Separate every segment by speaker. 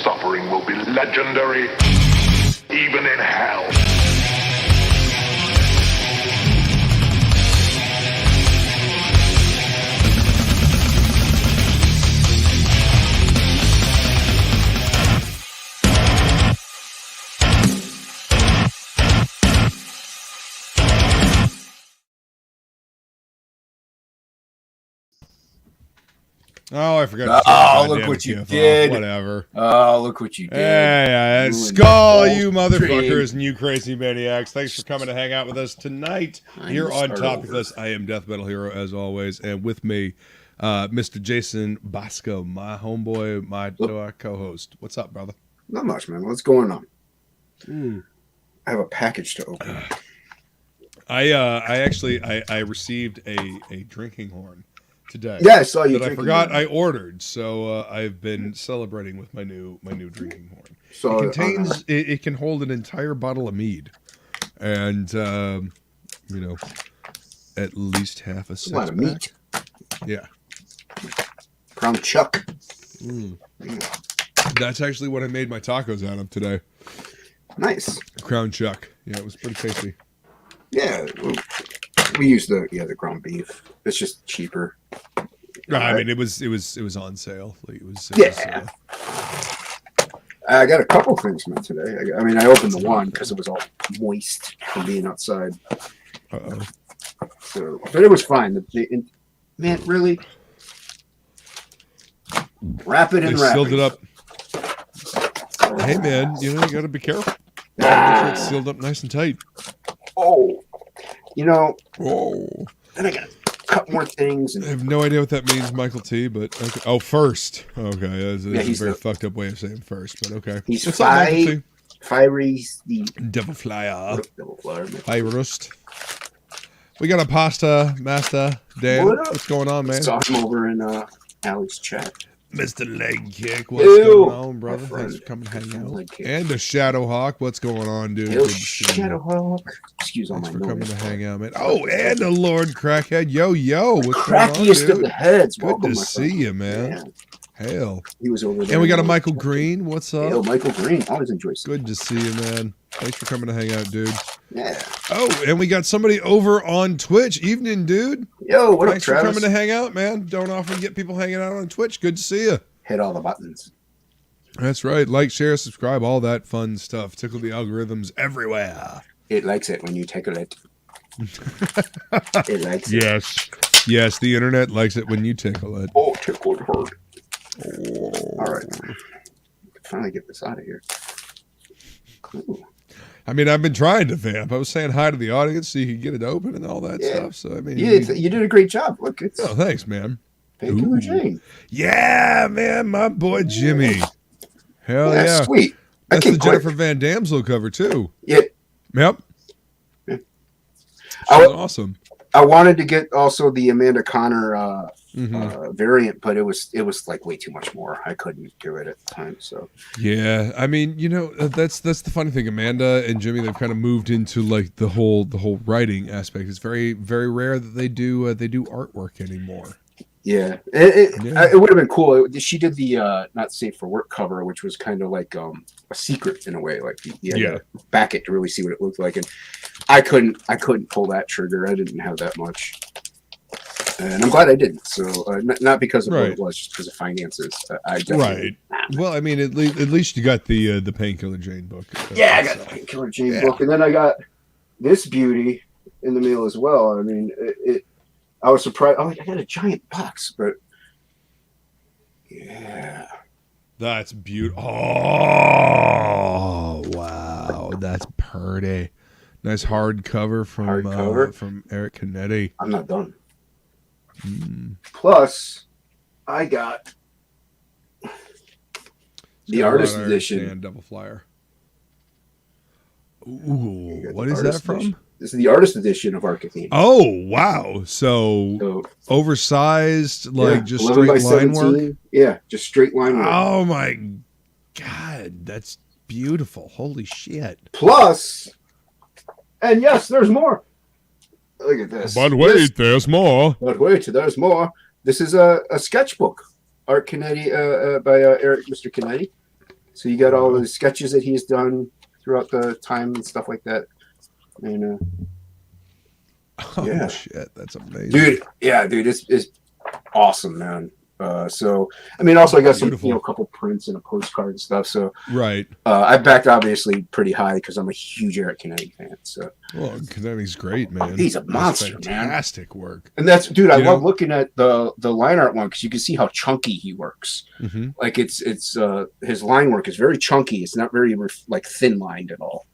Speaker 1: suffering will be legendary, even in hell.
Speaker 2: Oh, I forgot.
Speaker 3: Oh, look what you did.
Speaker 2: Whatever.
Speaker 3: Oh, look what you did.
Speaker 2: Yeah. Skull, you motherfuckers and you crazy maniacs. Thanks for coming to hang out with us tonight here on TOPicLESS. I am DeathMetalHero, as always. And with me, Mr. Jason Bascom, my homeboy, my co-host. What's up, brother?
Speaker 4: Not much, man. What's going on? I have a package to open.
Speaker 2: I received a drinking horn today.
Speaker 4: Yeah, I saw you.
Speaker 2: That I forgot I ordered, so I've been celebrating with my new drinking horn. So it contains it can hold an entire bottle of mead, and you know, at least half a six pack.
Speaker 4: A lot of meat.
Speaker 2: Yeah.
Speaker 4: Crown chuck.
Speaker 2: That's actually what I made my tacos out of today.
Speaker 4: Nice.
Speaker 2: Crown chuck. Yeah, it was pretty tasty.
Speaker 4: Yeah, we use the ground beef. It's just cheaper.
Speaker 2: I mean, it was on sale. Like, it was
Speaker 4: I got a couple things, man, today. I mean, I opened the one because it was all moist from being outside. So, but it was fine. Man, really? Wrap it in wrap.
Speaker 2: Sealed it up. Hey, man, you know, you got to be careful. Make sure it's sealed up nice and tight.
Speaker 4: Oh, you know.
Speaker 2: Oh.
Speaker 4: Then I got a couple more things. And
Speaker 2: I have no idea what that means, Michael T. But okay. Oh, first. Okay, that's a very fucked up way of saying first, but okay.
Speaker 4: He's fiery. The
Speaker 2: devil flyer.
Speaker 4: Devil flyer.
Speaker 2: First. We got a pasta master. Dan, what's going on, man?
Speaker 4: Saw him over in Alex chat.
Speaker 2: Mr. Leg Kick, what's going on, brother? Thanks for coming to hang out. And the Shadow Hawk, what's going on, dude?
Speaker 4: Yo, Shadow Hawk. Excuse all my noise.
Speaker 2: Thanks for coming to hang out, man. Oh, and the Lord Crackhead. Yo, what's
Speaker 4: crackiest
Speaker 2: going on, dude?
Speaker 4: of the heads.
Speaker 2: Good to see you, man. Hell.
Speaker 4: He was over there.
Speaker 2: And we got a Michael Green. What's up?
Speaker 4: Yo, Michael Green. Always enjoy seeing
Speaker 2: Good to see you, man. Thanks for coming to hang out, dude.
Speaker 4: Yeah.
Speaker 2: Oh, and we got somebody over on Twitch. Evening, dude.
Speaker 4: Yo, what up,
Speaker 2: Thanks
Speaker 4: Travis?
Speaker 2: for coming to hang out, man. Don't often get people hanging out on Twitch. Good to see you.
Speaker 4: Hit all the buttons.
Speaker 2: That's right. Like, share, subscribe, all that fun stuff. Tickle the algorithms everywhere.
Speaker 4: It likes it when you tickle it. It likes it.
Speaker 2: Yes, the internet likes it when you tickle it.
Speaker 4: Oh, tickled hard. Oh. All right. Finally get this out of here. Cool.
Speaker 2: I mean, I've been trying to vamp. I was saying hi to the audience so you could get it open and all that stuff. So I mean,
Speaker 4: you did a great job. Look, it's
Speaker 2: thanks, man.
Speaker 4: Painkiller Jane.
Speaker 2: Yeah, man, my boy Jimmy. Hell yeah,
Speaker 4: sweet.
Speaker 2: That's the Jennifer Van Damsel cover too.
Speaker 4: Yeah.
Speaker 2: Yep.
Speaker 4: Yeah.
Speaker 2: Awesome.
Speaker 4: I wanted to get also the Amanda Connor variant, but it was like way too much more. I couldn't do it at the time. So
Speaker 2: yeah, I mean, you know, that's the funny thing. Amanda and Jimmy, they've kind of moved into like the whole writing aspect. It's very, very rare that they do artwork anymore.
Speaker 4: Yeah, it would have been cool. She did the Not Safe for Work cover, which was kind of like a secret in a way. Like you had to back it to really see what it looked like, and I couldn't pull that trigger. I didn't have that much, and I'm glad I didn't. So not because of what it was, just because of finances. I definitely,
Speaker 2: Well, I mean, at least you got the Painkiller Jane book.
Speaker 4: Yeah, I got the Painkiller Jane book, and then I got this beauty in the mail as well. I mean, I was surprised. I'm like, I got a giant box, but yeah.
Speaker 2: That's beautiful. Oh, wow. That's pretty. Nice hardcover from Eric Canetti.
Speaker 4: I'm not done. Plus, I got the artist edition.
Speaker 2: And Double Flyer. Ooh, what is that from?
Speaker 4: This is the artist edition of Arcane.
Speaker 2: Oh, wow. So oversized, like just straight line work?
Speaker 4: Yeah, just straight line work.
Speaker 2: Oh, my God. That's beautiful. Holy shit.
Speaker 4: Plus, and yes, there's more. Look at this.
Speaker 2: But wait, there's more.
Speaker 4: But wait, there's more. This is a sketchbook. Art Canetti by Eric Mr. Canetti. So you got all the sketches that he's done throughout the time and stuff like that. And
Speaker 2: oh shit, that's amazing,
Speaker 4: dude. Yeah, dude, it's awesome, man. So I mean, also I got some, a couple prints and a postcard and stuff. So
Speaker 2: right,
Speaker 4: I backed obviously pretty high because I'm a huge Eric Kennedy fan. So
Speaker 2: well, Kennedy's great, man.
Speaker 4: He's a monster,
Speaker 2: fantastic work.
Speaker 4: And that's, dude, I love looking at the line art one because you can see how chunky he works.
Speaker 2: Mm-hmm.
Speaker 4: Like it's his line work is very chunky. It's not very like thin lined at all.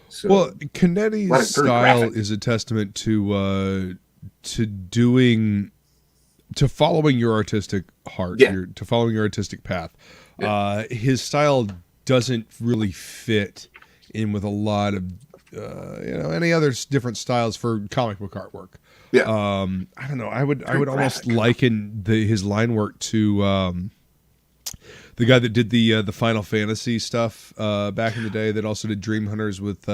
Speaker 4: So,
Speaker 2: well, Kennedy's style is a testament to following your artistic heart, to following your artistic path. Yeah. His style doesn't really fit in with a lot of any other different styles for comic book artwork.
Speaker 4: Yeah.
Speaker 2: I don't know. I would almost liken his line work to the guy that did the Final Fantasy stuff back in the day, that also did Dream Hunters with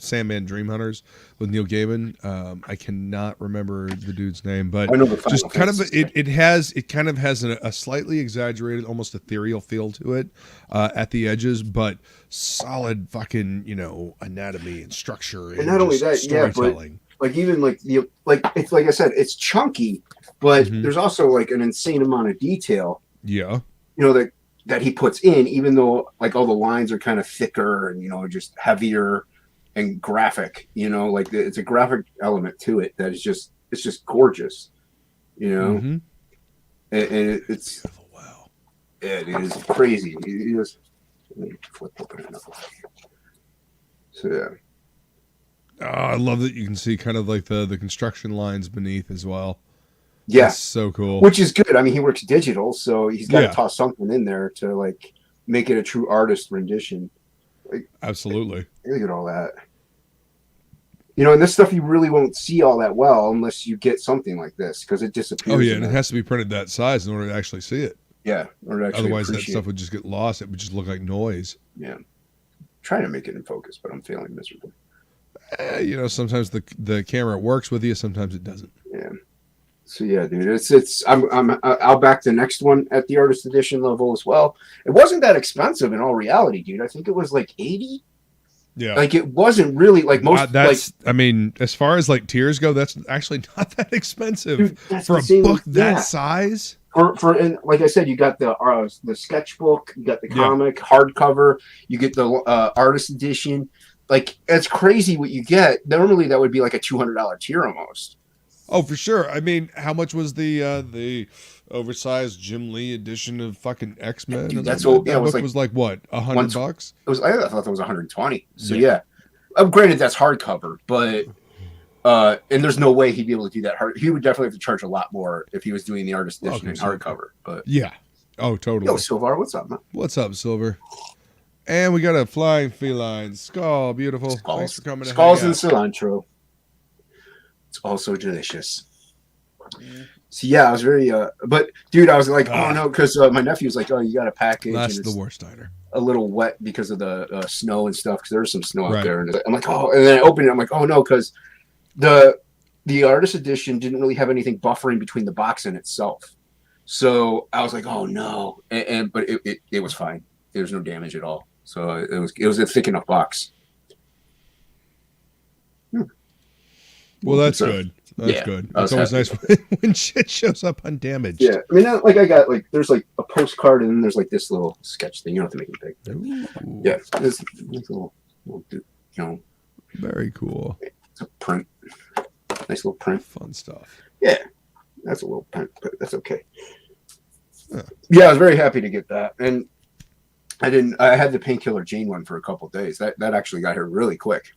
Speaker 2: Sandman Dream Hunters with Neil Gaiman. I cannot remember the dude's name, but
Speaker 4: I know
Speaker 2: just kind of it kind of has a slightly exaggerated, almost ethereal feel to it at the edges, but solid fucking anatomy and structure and
Speaker 4: not only that,
Speaker 2: storytelling.
Speaker 4: But like even like it's like I said, it's chunky, but there's also like an insane amount of detail.
Speaker 2: Yeah.
Speaker 4: That he puts in, even though like all the lines are kind of thicker and just heavier and graphic. Like it's a graphic element to it that is just gorgeous. And it's
Speaker 2: wow.
Speaker 4: Yeah, it is crazy. He just let me flip open it up. So yeah.
Speaker 2: Oh, I love that you can see kind of like the construction lines beneath as well.
Speaker 4: Yeah,
Speaker 2: that's so cool.
Speaker 4: Which is good. I mean, he works digital, so he's got to toss something in there to like make it a true artist rendition. Like,
Speaker 2: absolutely.
Speaker 4: Look at all that. And this stuff you really won't see all that well unless you get something like this because it disappears.
Speaker 2: Oh yeah, and it has to be printed that size in order to actually see it.
Speaker 4: Yeah,
Speaker 2: otherwise that stuff would just get lost. It would just look like noise.
Speaker 4: Yeah, trying to make it in focus, but I'm failing miserably.
Speaker 2: Sometimes the camera works with you, sometimes it doesn't.
Speaker 4: Yeah. So yeah, dude, I'll back the next one at the artist edition level as well. It wasn't that expensive in all reality, dude. I think it was like 80.
Speaker 2: Yeah,
Speaker 4: like it wasn't really like most.
Speaker 2: I mean, as far as like tiers go, that's actually not that expensive, dude, for a book that size.
Speaker 4: And like I said, you got the sketchbook, you got the comic hardcover, you get the artist edition. Like it's crazy what you get. Normally that would be like a $200 tier almost.
Speaker 2: Oh, for sure. I mean, how much was the oversized Jim Lee edition of fucking X-Men?
Speaker 4: Dude, that's what
Speaker 2: that book was like what, $100?
Speaker 4: It was. I thought that was 120. So yeah. Granted, that's hardcover, but and there's no way he'd be able to do that. He would definitely have to charge a lot more if he was doing the artist edition in hardcover. But
Speaker 2: yeah. Oh, totally.
Speaker 4: Yo, Silvar, what's up, man?
Speaker 2: What's up, Silver? And we got a flying feline skull. Beautiful. Thanks for coming.
Speaker 4: Skulls and cilantro. It's also delicious. So yeah, I was very but dude, I was like, oh no, because my nephew was like, oh, you got a package.
Speaker 2: That's
Speaker 4: and
Speaker 2: the worst diner.
Speaker 4: A little wet because of the snow and stuff. Because there's some snow out there, and I'm like, oh, and then I opened it. I'm like, oh no, because the artist edition didn't really have anything buffering between the box and itself. So I was like, oh no, but it was fine. There was no damage at all. So it was a thick enough box.
Speaker 2: Well, that's good. That's good. It's always nice when shit shows up undamaged.
Speaker 4: Yeah, I mean, like I got like there's like a postcard and then there's like this little sketch thing. You don't have to make it big.
Speaker 2: Ooh.
Speaker 4: Yeah, this little,
Speaker 2: very cool.
Speaker 4: It's a print. Nice little print.
Speaker 2: Fun stuff.
Speaker 4: Yeah, that's a little print, but that's okay. Yeah, I was very happy to get that, and I had the Painkiller Jane one for a couple of days. That actually got here really quick.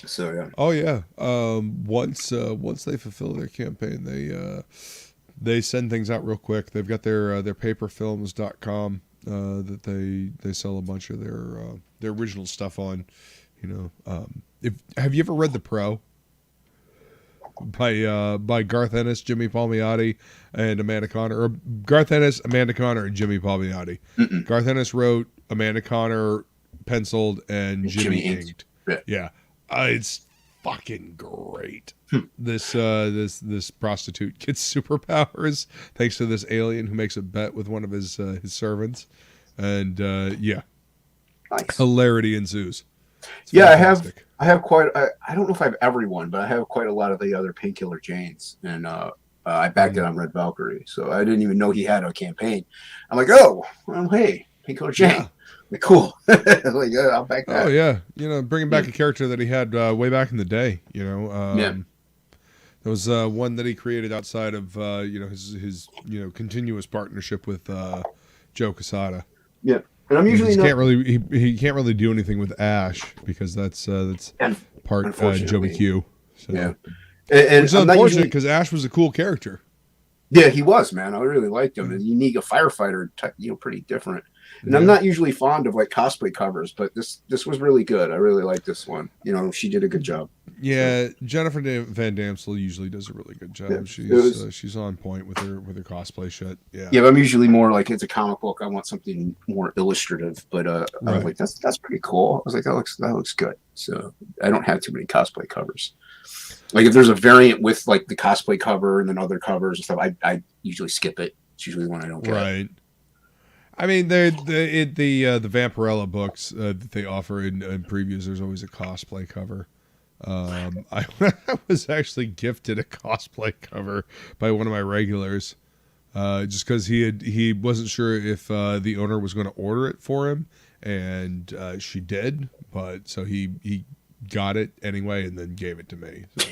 Speaker 4: So yeah.
Speaker 2: Oh yeah. Once they fulfill their campaign, they send things out real quick. They've got their paperfilms.com that they sell a bunch of their original stuff on. Have you ever read The Pro by Garth Ennis, Jimmy Palmiotti, and Amanda Connor, or Garth Ennis, Amanda Connor, and Jimmy Palmiotti?
Speaker 4: Mm-mm.
Speaker 2: Garth Ennis wrote, Amanda Connor penciled, and Jimmy inked. Yeah. It's fucking great. This prostitute gets superpowers thanks to this alien who makes a bet with one of his servants, And yeah,
Speaker 4: Nice.
Speaker 2: hilarity ensues. It's
Speaker 4: Yeah,
Speaker 2: fantastic.
Speaker 4: I have quite. I don't know if I have every one, but I have quite a lot of the other Painkiller Janes, and I backed it on Red Valkyrie, so I didn't even know he had a campaign. I'm like, oh, well, hey, Painkiller Jane,
Speaker 2: Yeah.
Speaker 4: like, cool. Like, I'll back that.
Speaker 2: Oh yeah, bringing back a character that he had way back in the day.
Speaker 4: Yeah.
Speaker 2: There was one that he created outside of his continuous partnership with Joe Quesada.
Speaker 4: Yeah, and I'm usually
Speaker 2: can't really he can't really do anything with Ash because that's part Joe McHugh. So.
Speaker 4: Yeah, and
Speaker 2: it's unfortunate because Ash was a cool character.
Speaker 4: Yeah, he was, man. I really liked him. And unique, a firefighter type, pretty different. And I'm not usually fond of like cosplay covers, but this was really good. I really like this one. She did a good job.
Speaker 2: Yeah, so. Jennifer Van Damsel usually does a really good job. Yeah, she's on point with her cosplay shit. Yeah.
Speaker 4: Yeah, but I'm usually more like it's a comic book. I want something more illustrative. But I was like, that's pretty cool. I was like, that looks good. So I don't have too many cosplay covers. Like if there's a variant with like the cosplay cover and then other covers and stuff, I usually skip it. It's usually one I don't get.
Speaker 2: Right. I mean, the Vampirella books that they offer in previews, there's always a cosplay cover. I was actually gifted a cosplay cover by one of my regulars, just because he wasn't sure if the owner was going to order it for him, and she did, but so he got it anyway and then gave it to me. So.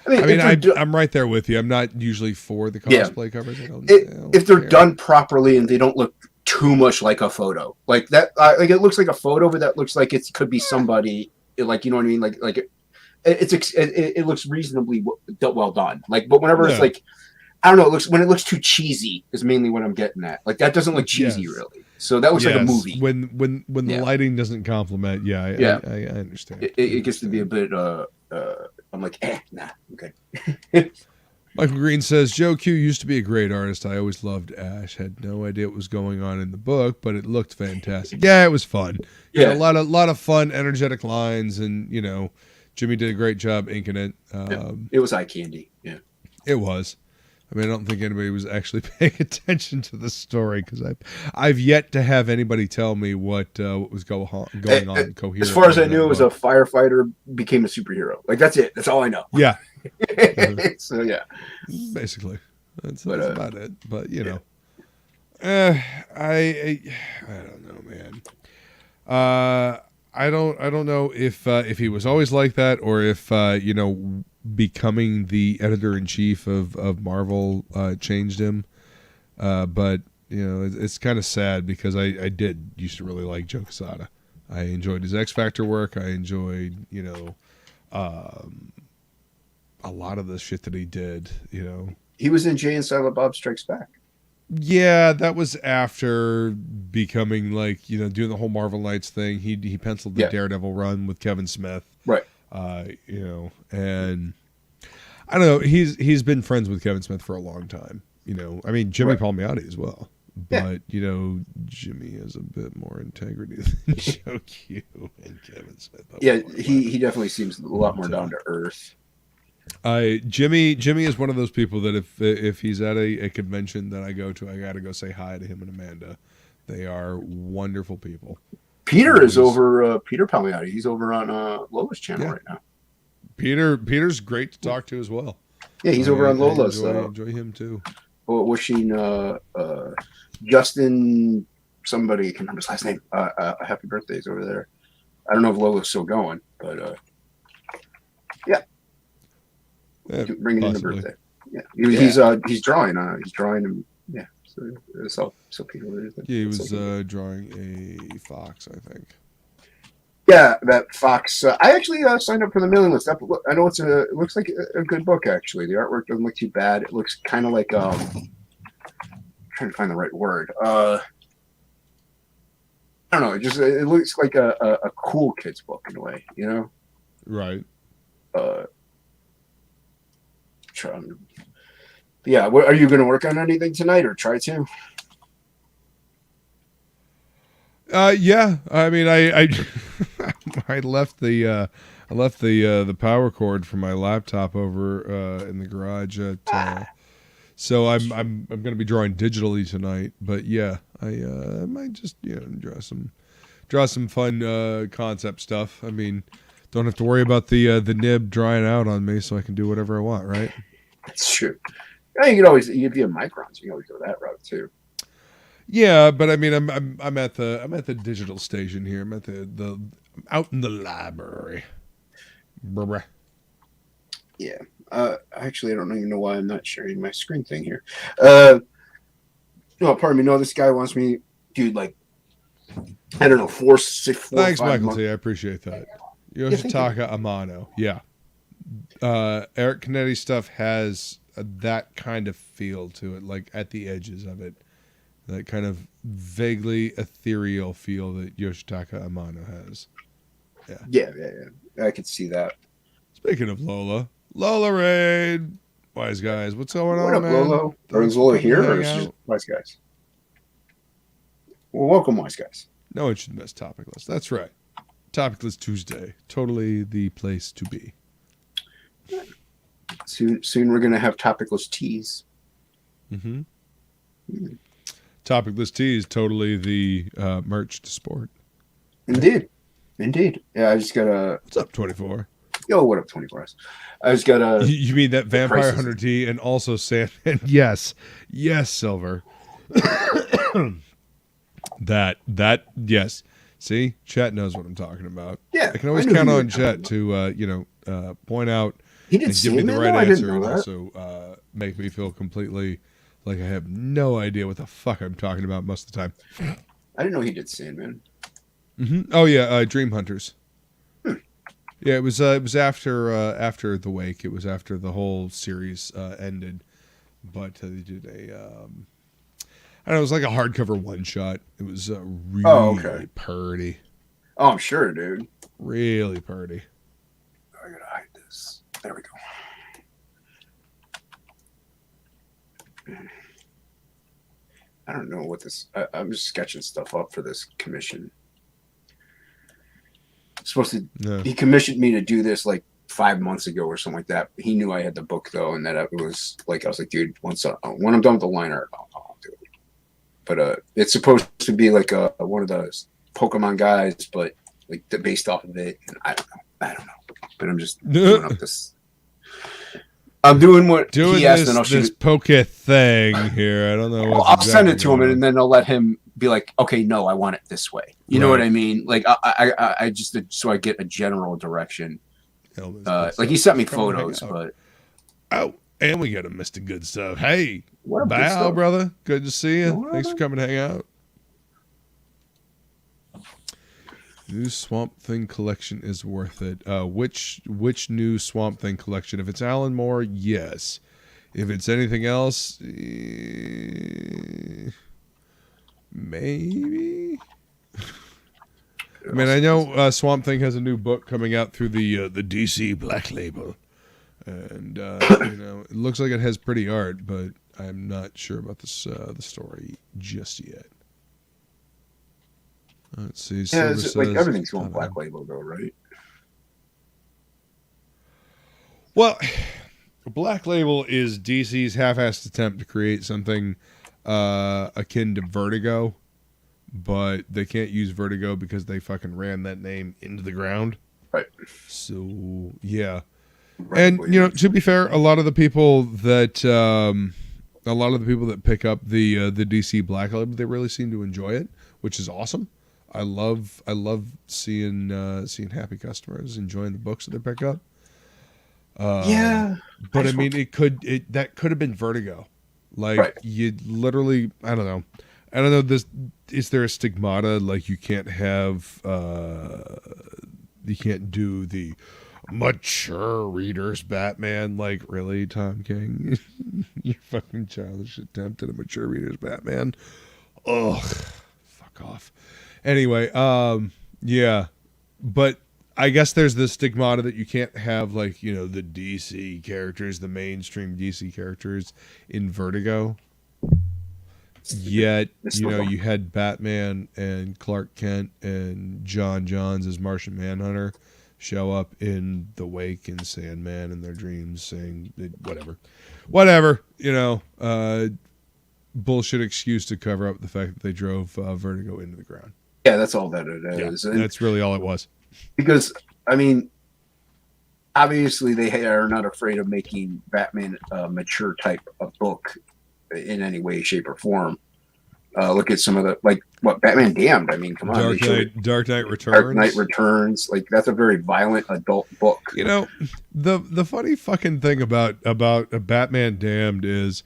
Speaker 2: I'm right there with you. I'm not usually for the cosplay covers.
Speaker 4: If they're done properly and they don't look too much like a photo, like that, like it looks like a photo, but that looks like it could be somebody. Like, you know what I mean? Like it looks reasonably well done. Like, but whenever it's like, I don't know, when it looks too cheesy is mainly what I'm getting at. Like that doesn't look cheesy really. So that looks like a movie.
Speaker 2: When the lighting doesn't complement, I understand.
Speaker 4: It gets to be a bit. I'm like, nah, okay.
Speaker 2: Michael Green says, Joe Q used to be a great artist. I always loved Ash. Had no idea what was going on in the book, but it looked fantastic. Yeah, it was fun.
Speaker 4: Yeah,
Speaker 2: a lot of fun, energetic lines, and Jimmy did a great job inking it.
Speaker 4: It was eye candy. Yeah,
Speaker 2: it was. I mean, I don't think anybody was actually paying attention to the story because I've yet to have anybody tell me what was going on coherently.
Speaker 4: As far as I knew, it was a firefighter became a superhero. Like that's it. That's all I know.
Speaker 2: Yeah.
Speaker 4: So yeah,
Speaker 2: basically, that's about it. But I don't know, man. I don't know if he was always like that or if becoming the editor-in-chief of Marvel changed him. But it's kind of sad because I did used to really like Joe Quesada. I enjoyed his X Factor work. I enjoyed a lot of the shit that he did.
Speaker 4: He was in Jay and Silent Bob Strikes Back.
Speaker 2: Yeah, that was after becoming doing the whole Marvel Knights thing. He penciled the Daredevil run with Kevin Smith.
Speaker 4: Right.
Speaker 2: And I don't know. He's been friends with Kevin Smith for a long time. I mean, Jimmy Palmiotti as well. But Jimmy has a bit more integrity than Joe Q and Kevin Smith.
Speaker 4: He definitely seems a lot more down to earth.
Speaker 2: Jimmy is one of those people that if he's at a convention that I go to, I got to go say hi to him and Amanda. They are wonderful people.
Speaker 4: Peter is over. Peter Palmiotti. He's over on Lola's channel right now.
Speaker 2: Peter's great to talk to as well.
Speaker 4: Yeah, he's over on Lola's.
Speaker 2: I enjoy him too.
Speaker 4: Wishing Justin, somebody, I can't remember his last name, a happy birthday is over there. I don't know if Lola's still going, but bringing in the birthday. Yeah, he's drawing. He's drawing him. Yeah, so people.
Speaker 2: He was drawing a fox, I think.
Speaker 4: Yeah, that fox. I actually signed up for the mailing list. I know it looks like a good book actually. The artwork doesn't look too bad. It looks kind of like I'm trying to find the right word. I don't know. It looks like a cool kid's book in a way,
Speaker 2: Right.
Speaker 4: Yeah. Are you going to work on anything tonight or try to?
Speaker 2: Yeah. I mean, I I left the power cord for my laptop over in the garage at So I'm going to be drawing digitally tonight, but yeah, I might just draw some fun concept stuff. I mean, don't have to worry about the nib drying out on me, so I can do whatever I want, right?
Speaker 4: That's true. Yeah, you could be a microns. You can always go that route too.
Speaker 2: Yeah, but I mean, I'm at the digital station here. I'm at the out in the library. Bruh.
Speaker 4: Yeah. Actually, I don't even know why I'm not sharing my screen thing here. No, pardon me. No, this guy wants me, dude. Like, I don't know, 4, 6, 4,
Speaker 2: Thanks,
Speaker 4: 5
Speaker 2: Michael
Speaker 4: months.
Speaker 2: T. I appreciate that. Yoshitaka Amano. Yeah. Eric Canetti stuff has that kind of feel to it, like at the edges of it. That kind of vaguely ethereal feel that Yoshitaka Amano has.
Speaker 4: Yeah. I could see that.
Speaker 2: Speaking of Lola Raid, Wise Guys, what's going on,
Speaker 4: What up,
Speaker 2: man?
Speaker 4: Lolo? Is Lola here, or is it just Wise Guys? Well, welcome, Wise Guys.
Speaker 2: No one should miss TOPicLESS. That's right. TOPicLESS Tuesday. Totally the place to be.
Speaker 4: Soon we're going to have TOPicLESS teas.
Speaker 2: Mm-hmm. TOPicLESS teas, totally the merch to sport.
Speaker 4: Indeed. Yeah, I just got a...
Speaker 2: What's up, 24?
Speaker 4: Yo, what up, 24 hours? I just got a...
Speaker 2: You mean that Vampire Hunter tee and also Sandman? Yes, Silver. that yes. See, Chet knows what I'm talking about.
Speaker 4: Yeah,
Speaker 2: I can always count on Chet to point out
Speaker 4: he did
Speaker 2: and give me the
Speaker 4: Sandman,
Speaker 2: right
Speaker 4: though?
Speaker 2: answer, and
Speaker 4: that.
Speaker 2: also make me feel completely like I have no idea what the fuck I'm talking about most of the time.
Speaker 4: I didn't know he did Sandman.
Speaker 2: Mm-hmm. Oh yeah, Dream Hunters. Yeah, it was after the Wake. It was after the whole series ended, but they did a I don't know, it was like a hardcover one shot. It was really purty.
Speaker 4: Oh, I'm sure, dude.
Speaker 2: Really purty.
Speaker 4: I gotta hide this. There we go. I don't know what this. I'm just sketching stuff up for this commission. He commissioned me to do this like 5 months ago or something like that. He knew I had the book though, and that it was like I was like, dude, when I'm done with the line art, I'll do it. But it's supposed to be like one of those Pokemon guys, but like based off of it. And I don't know. But I'm just doing up this. I'm doing what he asked, and I'll shoot
Speaker 2: this poke thing here. I don't know.
Speaker 4: I'll send it to him, and then I'll let him be like, okay, no, I want it this way. You know what I mean? Like I just so I get a general direction. Like he sent me photos, but
Speaker 2: and we got a Mr. Good Stuff. Hey,
Speaker 4: what
Speaker 2: Bow, brother. Good to see you. Thanks for coming to hang out. New Swamp Thing collection is worth it. Which new Swamp Thing collection? If it's Alan Moore, yes. If it's anything else, maybe. I mean, I know Swamp Thing has a new book coming out through the DC Black Label, and it looks like it has pretty art, but I'm not sure about this the story just yet. Let's see.
Speaker 4: Yeah, it's like everything's going Black Label, though, right?
Speaker 2: Well, Black Label is DC's half-assed attempt to create something akin to Vertigo, but they can't use Vertigo because they fucking ran that name into the ground.
Speaker 4: Right.
Speaker 2: So yeah, and to be fair, a lot of the people that pick up the DC Black Label, they really seem to enjoy it, which is awesome. I love seeing happy customers enjoying the books that they pick up.
Speaker 4: Yeah,
Speaker 2: but I mean, that could have been Vertigo. Like you literally, I don't know. This is there a stigmata like you can't do the mature readers Batman? Like really, Tom King, your fucking childish attempt at a mature readers Batman. Ugh, fuck off. Anyway, yeah, but I guess there's this stigmata that you can't have the DC characters, the mainstream DC characters in Vertigo. Yet, you had Batman and Clark Kent and John Johns as Martian Manhunter show up in the Wake and Sandman in their dreams saying whatever. bullshit excuse to cover up the fact that they drove Vertigo into the ground.
Speaker 4: Yeah, that's all that it is.
Speaker 2: Yeah, that's really all it was.
Speaker 4: Because, I mean, obviously they are not afraid of making Batman a mature type of book in any way, shape, or form. Look at some of the, like, what, Batman Damned. I mean, come on.
Speaker 2: Dark Knight Returns.
Speaker 4: Dark Knight Returns. Like, that's a very violent adult book.
Speaker 2: The funny fucking thing about Batman Damned is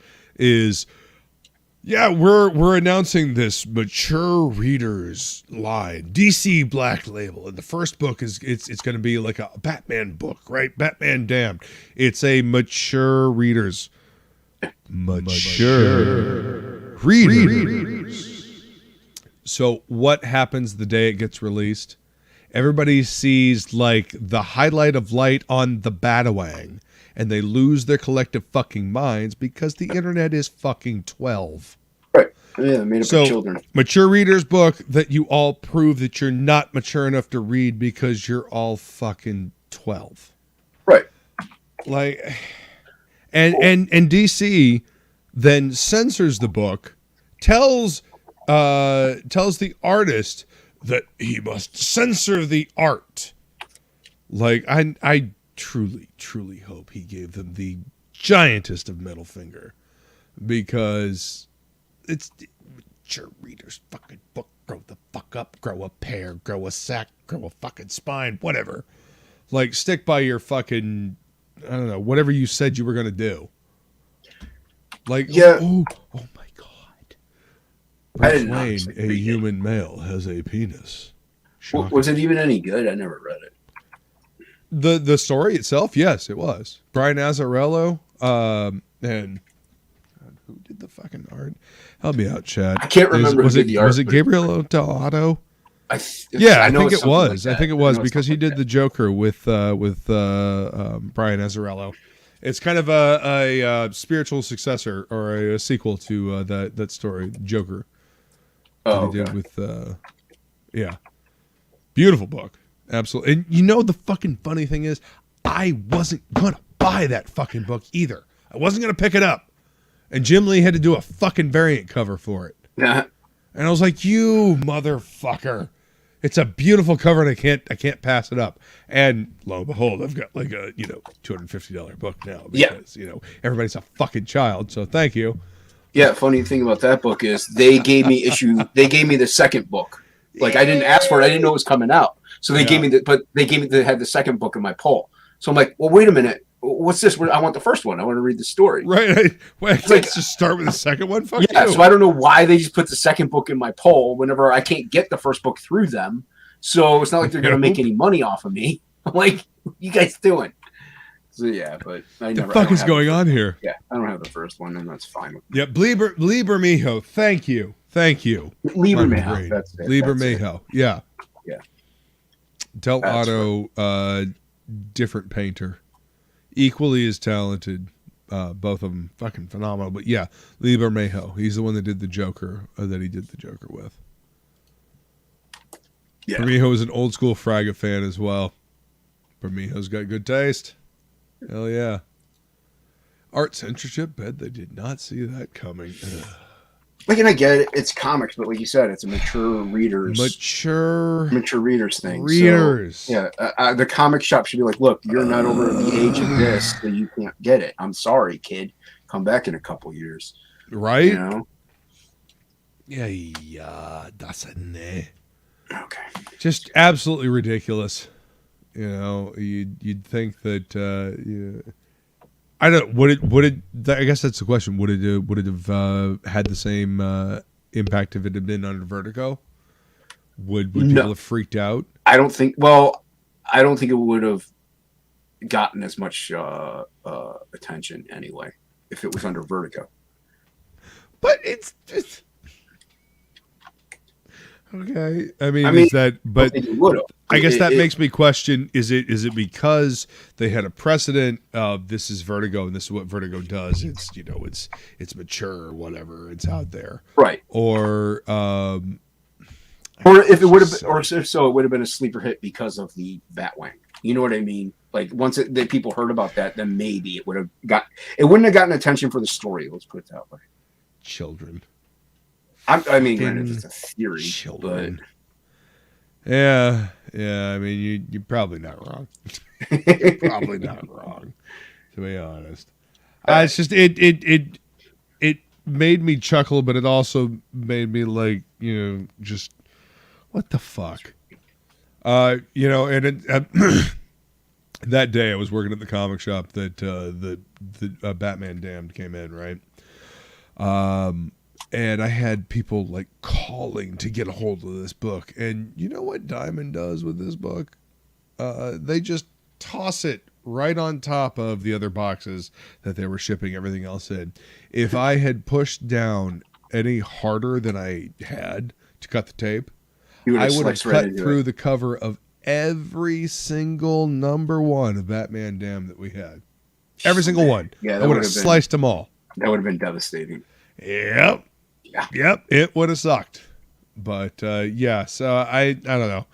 Speaker 2: yeah, we're announcing this mature readers line, DC Black Label, and the first book is it's going to be like a Batman book, right? Batman Damned. It's a mature readers. Mature readers. So what happens the day it gets released? Everybody sees like the highlight of light on the Batawang, and they lose their collective fucking minds because the internet is fucking 12.
Speaker 4: Right. Yeah, made up for children.
Speaker 2: Mature readers book that you all prove that you're not mature enough to read because you're all fucking 12.
Speaker 4: Right.
Speaker 2: Like, and DC then censors the book, tells the artist that he must censor the art. Like, I truly, truly hope he gave them the giantest of middle finger, because it's mature readers fucking book. Grow the fuck up, grow a pair, grow a sack, grow a fucking spine, whatever. Like, stick by your fucking, I don't know, whatever you said you were going to do. Like,
Speaker 4: yeah.
Speaker 2: Oh my God. Bruce Wayne, a human male, has a penis.
Speaker 4: Was it even any good? I never read it.
Speaker 2: The story itself, yes, it was. Brian Azzarello, and God, who did the fucking art? Help me out, Chad.
Speaker 4: I can't remember who did the art.
Speaker 2: Was it Gabriel Delato? I think it was. I think it was because he did the Joker with Brian Azzarello. It's kind of a spiritual successor or a sequel to that story, Joker.
Speaker 4: Oh,
Speaker 2: he did with beautiful book. Absolutely. And the fucking funny thing is, I wasn't going to buy that fucking book either. I wasn't going to pick it up. And Jim Lee had to do a fucking variant cover for it. And I was like, you motherfucker. It's a beautiful cover and I can't pass it up. And lo and behold, I've got like a, $250 book now because, everybody's a fucking child. So thank you.
Speaker 4: Yeah, funny thing about that book is they gave me the second book. Like, I didn't ask for it. I didn't know it was coming out. So they gave me they had the second book in my poll. So I'm like, well, wait a minute. What's this? I want the first one. I want to read the story.
Speaker 2: Right. Let's just start with the second one. Fuck you.
Speaker 4: So I don't know why they just put the second book in my poll whenever I can't get the first book through them. So it's not like they're going to make any money off of me. I'm like, what you guys doing? So yeah, but
Speaker 2: the fuck is going on here?
Speaker 4: Yeah, I don't have the first one, and that's fine with
Speaker 2: me. Yeah, Lieber Mijo. Thank you.
Speaker 4: Lieber Mijo. That's it.
Speaker 2: Lieber Mijo. Yeah.
Speaker 4: Yeah.
Speaker 2: Del Otto, different painter. Equally as talented, both of them fucking phenomenal. But yeah, Lieber Mijo. He's the one that did the Joker, that he did the Joker with. Yeah. Bermejo is an old school Fraga fan as well. Bermejo's got good taste. Hell yeah. Art censorship, bet they did not see that coming.
Speaker 4: Like, and I get it, it's comics, but like you said, it's a mature readers thing.
Speaker 2: Readers.
Speaker 4: So, yeah, the comic shop should be like, look, you're not over the age of this, so you can't get it. I'm sorry, kid. Come back in a couple years.
Speaker 2: Right? Yeah, that's it.
Speaker 4: Okay.
Speaker 2: Just absolutely ridiculous. You'd think that I don't. Would it? I guess that's the question. Would it have had the same impact if it had been under Vertigo? Would people have freaked out?
Speaker 4: I don't think. Well, I don't think it would have gotten as much attention anyway if it was under Vertigo.
Speaker 2: But it's okay. I mean, is that? But I guess that makes me question: is it because they had a precedent of this is Vertigo and this is what Vertigo does? It's it's mature or whatever. It's out there,
Speaker 4: right?
Speaker 2: Or
Speaker 4: if it would have, or if so, it would have been a sleeper hit because of the Batwing. You know what I mean? Like once the people heard about that, then maybe it wouldn't have gotten attention for the story. Let's put it that way.
Speaker 2: Children.
Speaker 4: I mean, granted, it's a theory,
Speaker 2: children. Yeah. I mean, you're probably not wrong. Probably not wrong, to be honest. It's just it made me chuckle, but it also made me like, just what the fuck, and that day I was working at the comic shop that the Batman Damned came in, right? And I had people like calling to get a hold of this book. And you know what Diamond does with this book? They just toss it right on top of the other boxes that they were shipping everything else in. If I had pushed down any harder than I had to cut the tape, I would have cut through the cover of every single number 1 of Batman Damned that we had. Every single one.
Speaker 4: Yeah,
Speaker 2: I would have sliced them all.
Speaker 4: That would have been devastating.
Speaker 2: Yep.
Speaker 4: Yeah.
Speaker 2: Yep. It would have sucked. But yeah, so I don't know.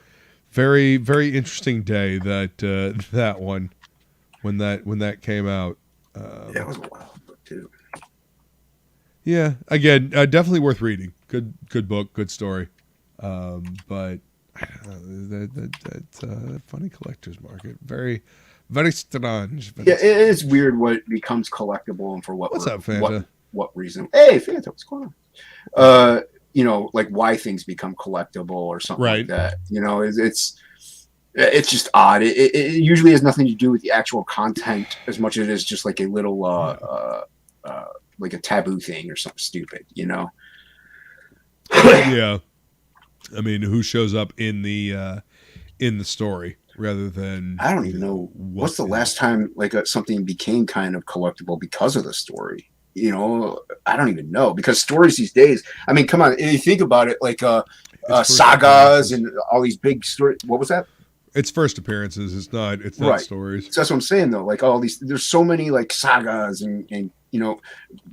Speaker 2: Very, very interesting day that one when that came out.
Speaker 4: It was a wild book too.
Speaker 2: Yeah. Again, definitely worth reading. Good book, good story. But I don't know, that's a funny collector's market. Very, very strange.
Speaker 4: Yeah, it's weird what becomes collectible and for what.
Speaker 2: What's up, Fanta?
Speaker 4: What reason? Hey, Fanta, what's going on? Like why things become collectible or something like that. It's just odd. It usually has nothing to do with the actual content as much as it is just like a little like a taboo thing or something stupid.
Speaker 2: Yeah. I mean, who shows up in the story rather than
Speaker 4: I don't even know what's the last time like something became kind of collectible because of the story. I don't even know, because stories these days, I mean, come on, if you think about it, like sagas and all these big stories. What was that?
Speaker 2: It's first appearances. It's not
Speaker 4: right.
Speaker 2: Stories.
Speaker 4: So that's what I'm saying though. Like all these, there's so many like sagas and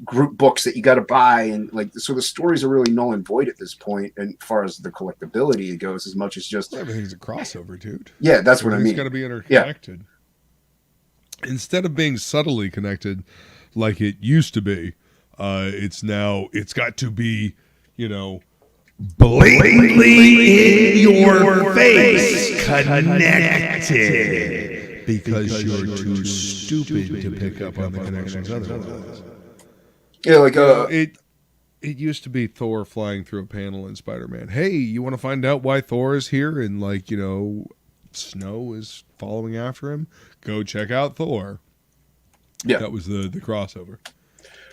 Speaker 4: group books that you got to buy, and like so the stories are really null and void at this point. And as far as the collectability goes, as much as just
Speaker 2: everything's a crossover, dude.
Speaker 4: Yeah, that's what I mean. It's
Speaker 2: got to be interconnected. Yeah. Instead of being subtly connected like it used to be, it's got to be, blatantly in your face connected, because you're too stupid to pick up on the connections otherwise.
Speaker 4: Yeah, like
Speaker 2: it used to be Thor flying through a panel in Spider-Man. Hey, you want to find out why Thor is here and Snow is following after him? Go check out Thor. Yeah, that was the crossover.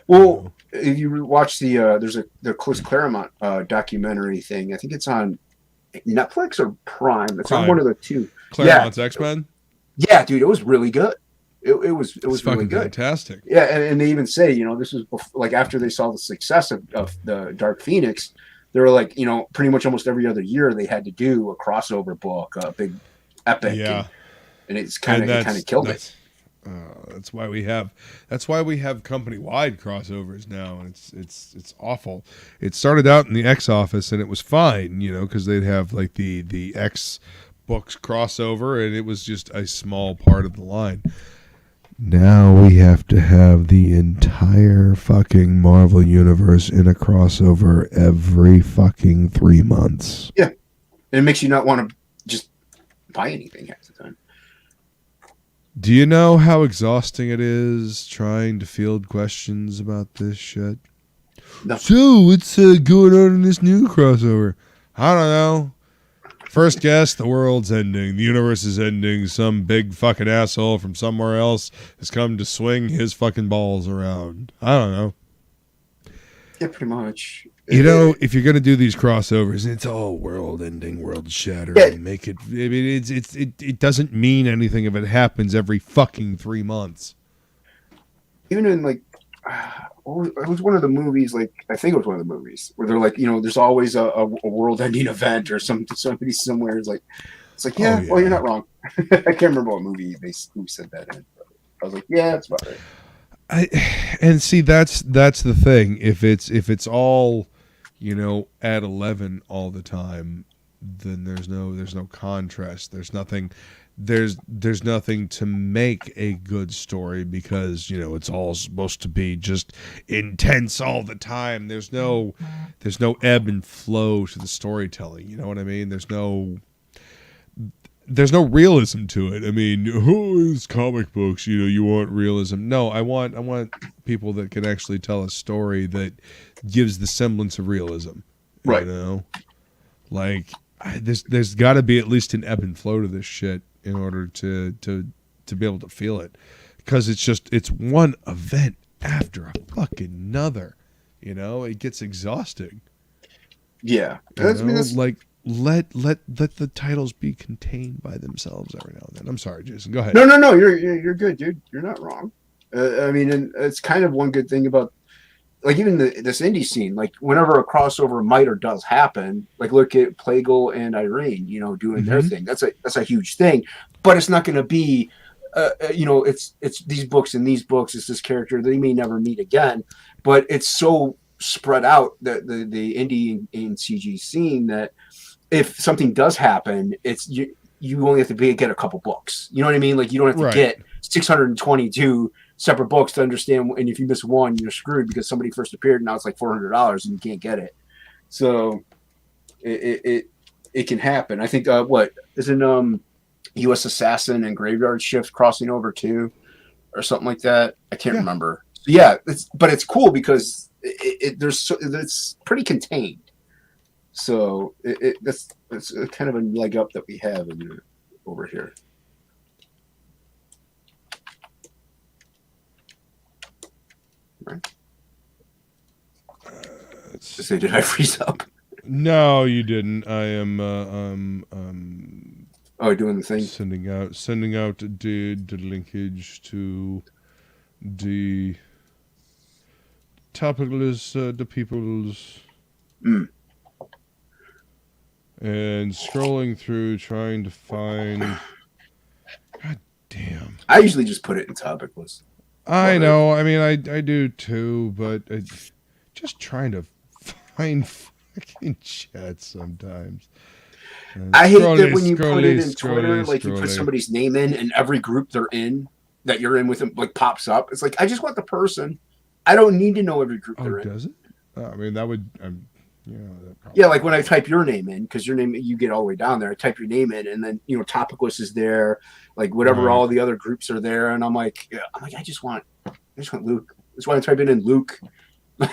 Speaker 4: Well, if you watch there's the Chris Claremont documentary thing. I think it's on Netflix or Prime. It's on one of the two.
Speaker 2: Claremont's X-Men?
Speaker 4: Yeah, dude, it was really good. It was really good.
Speaker 2: Fantastic.
Speaker 4: Yeah, and they even say, this was before, like after they saw the success of the Dark Phoenix, they were like, pretty much almost every other year they had to do a crossover book, a big epic.
Speaker 2: Yeah.
Speaker 4: And it's kind of killed it.
Speaker 2: That's why we have company-wide crossovers now, and it's awful. It started out in the X office, and it was fine, because they'd have like the X books crossover, and it was just a small part of the line. Now we have to have the entire fucking Marvel universe in a crossover every fucking 3 months.
Speaker 4: Yeah, and it makes you not want to just buy anything half the time.
Speaker 2: Do you know how exhausting it is trying to field questions about this shit?
Speaker 4: No.
Speaker 2: So, what's going on in this new crossover? I don't know. First guess, the world's ending. The universe is ending. Some big fucking asshole from somewhere else has come to swing his fucking balls around. I don't know.
Speaker 4: Yeah, pretty much.
Speaker 2: If you're gonna do these crossovers, it's all world ending, world shattering.
Speaker 4: Yeah.
Speaker 2: Make it. I mean, it doesn't mean anything if it happens every fucking 3 months.
Speaker 4: Even in like, it was one of the movies. Like I think it was one of the movies where they're like, there's always a world ending event or somebody somewhere is like, it's like well, you're not wrong. I can't remember what movie who said that in. But I was like, yeah, that's about right.
Speaker 2: And see, that's the thing. If it's all, at 11 all the time, then there's no contrast. There's nothing there's nothing to make a good story because it's all supposed to be just intense all the time. There's no ebb and flow to the storytelling. You know what I mean? There's no realism to it. I mean, who is comic books? You want realism? No, I want people that can actually tell a story that gives the semblance of realism.
Speaker 4: Right.
Speaker 2: Like there's got to be at least an ebb and flow to this shit in order to be able to feel it, because it's one event after a fucking another. It gets exhausting.
Speaker 4: Yeah,
Speaker 2: let the titles be contained by themselves every now and then. I'm sorry, Jason. Go ahead.
Speaker 4: No. You're good, dude. You're not wrong. I mean, and it's kind of one good thing about like even this indie scene. Like whenever a crossover might or does happen, like look at Plegle and Irene, doing their thing. That's a huge thing. But it's not going to be, it's these books and these books. It's this character they may never meet again. But it's so spread out that the indie and CG scene that if something does happen, it's you only have to get a couple books. You know what I mean? Like you don't have to get 622 separate books to understand. And if you miss one, you're screwed because somebody first appeared and now it's like $400 and you can't get it. So it can happen. I think what isn't U.S. Assassin and Graveyard Shift crossing over too, or something like that. I can't remember. So yeah, it's cool because it's pretty contained. So that's kind of a leg up that we have over here. Right. Say, did I freeze up?
Speaker 2: No, you didn't. I am
Speaker 4: doing the thing.
Speaker 2: Sending out the linkage to the TOPicLESS, the people's. And scrolling through, trying to find. God damn!
Speaker 4: I usually just put it in TOPicLESS.
Speaker 2: I know. I mean, I do too, but just trying to find fucking chat sometimes.
Speaker 4: I hate that when you put it in Twitter, like you put somebody's name in, and every group they're in that you're in with them like pops up. It's like I just want the person. I don't need to know every group they're in.
Speaker 2: Does it? I mean, that would.
Speaker 4: Yeah, like when I type your name in, because your name you get all the way down there. I type your name in, and then TOPicLESS is there, like whatever all the other groups are there, and I'm like, I just want Luke. That's why I type it in Luke. not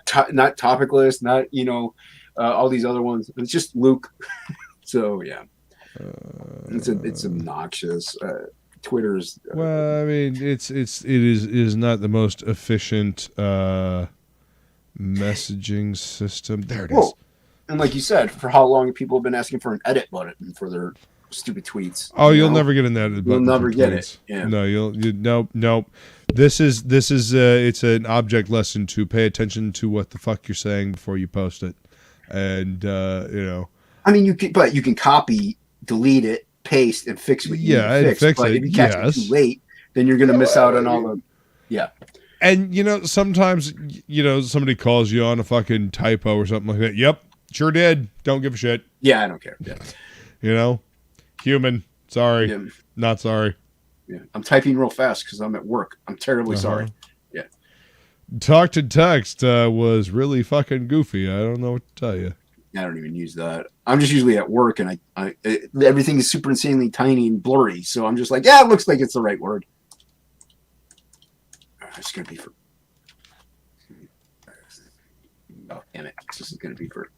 Speaker 4: TOPicLESS, not all these other ones. It's just Luke. So yeah, it's obnoxious. Twitter's
Speaker 2: well, I mean, it is not the most efficient messaging system. There it is.
Speaker 4: And like you said, for how long people have been asking for an edit button for their stupid tweets.
Speaker 2: Oh, you'll never get an edit button.
Speaker 4: You'll never get it. Yeah.
Speaker 2: No, nope. This is it's an object lesson to pay attention to what the fuck you're saying before you post it. And
Speaker 4: I mean, you can copy, delete it, paste, and fix what you need to fix. But if you catch it too late, then you're gonna miss out on all the
Speaker 2: And sometimes somebody calls you on a fucking typo or something like that. Yep, sure did. Don't give a shit.
Speaker 4: Yeah, I don't care. Yeah.
Speaker 2: Human. Sorry. Not sorry.
Speaker 4: Yeah, I'm typing real fast because I'm at work. I'm terribly sorry. Yeah.
Speaker 2: Talk to text was really fucking goofy. I don't know what to tell you.
Speaker 4: I don't even use that. I'm just usually at work, and everything is super insanely tiny and blurry. So I'm just like, it looks like it's the right word. It's gonna be for. Oh damn it! This is gonna be for.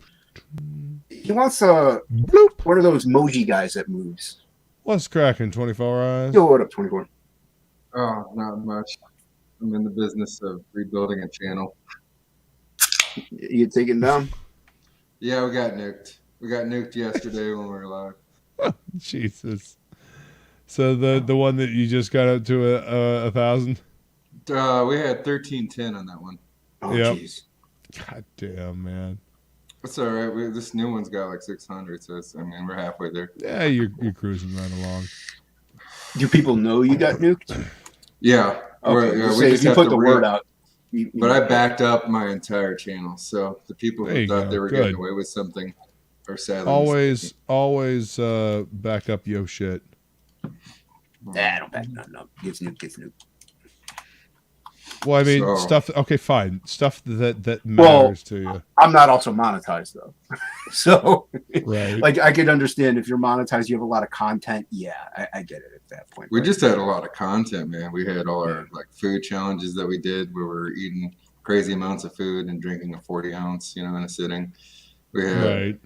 Speaker 4: He wants a bloop. What are those emoji guys that moves?
Speaker 2: What's cracking? 24 eyes.
Speaker 4: Yo, what up, 24?
Speaker 5: Oh, not much. I'm in the business of rebuilding a channel.
Speaker 4: You get taken down?
Speaker 5: Yeah, we got nuked. We got nuked yesterday when we were live.
Speaker 2: Jesus. So the one that you just got up to 1,000.
Speaker 5: We had 1310 on that one.
Speaker 4: Oh, jeez.
Speaker 2: God damn, man.
Speaker 5: That's all right. This new one's got like 600, so we're halfway there.
Speaker 2: Yeah, you're cruising right along.
Speaker 4: Do people know you got nuked?
Speaker 5: Yeah.
Speaker 4: Okay.
Speaker 5: We just
Speaker 4: you put the word out.
Speaker 5: But I backed up my entire channel, so the people who thought they were getting away with something are sadly
Speaker 2: always back up yo shit.
Speaker 4: Nah, don't back nothing up. Gets new.
Speaker 2: Well, I mean,
Speaker 5: So-
Speaker 2: stuff. Okay, fine. Stuff that matters to you.
Speaker 4: I'm not also monetized though, so
Speaker 2: Right.
Speaker 4: like I could understand if you're monetized, you have a lot of content. Yeah, I get it at that point.
Speaker 5: We
Speaker 4: But
Speaker 5: just had a lot of content, man. We had all our like food challenges that we did where we're eating crazy amounts of food and drinking a 40 ounce, in a sitting. We had
Speaker 2: Right.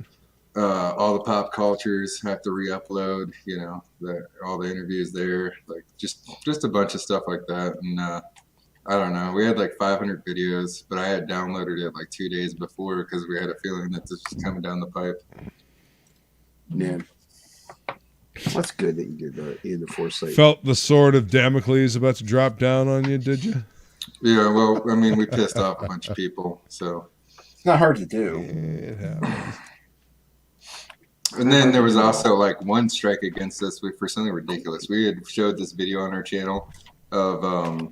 Speaker 5: all the pop cultures have to re-upload, all the interviews there, like just a bunch of stuff like that. And I don't know, we had like 500 videos, but I had downloaded it like 2 days before because we had a feeling that this was coming down the pipe.
Speaker 4: yeah, that's good that you did the foresight.
Speaker 2: Felt the sword of Damocles about to drop down on you, did you?
Speaker 5: Yeah, well, I mean, we pissed off a bunch of people, so.
Speaker 4: It's not hard to do.
Speaker 2: It happens.
Speaker 5: And then there was also like one strike against us for something ridiculous. We had showed this video on our channel of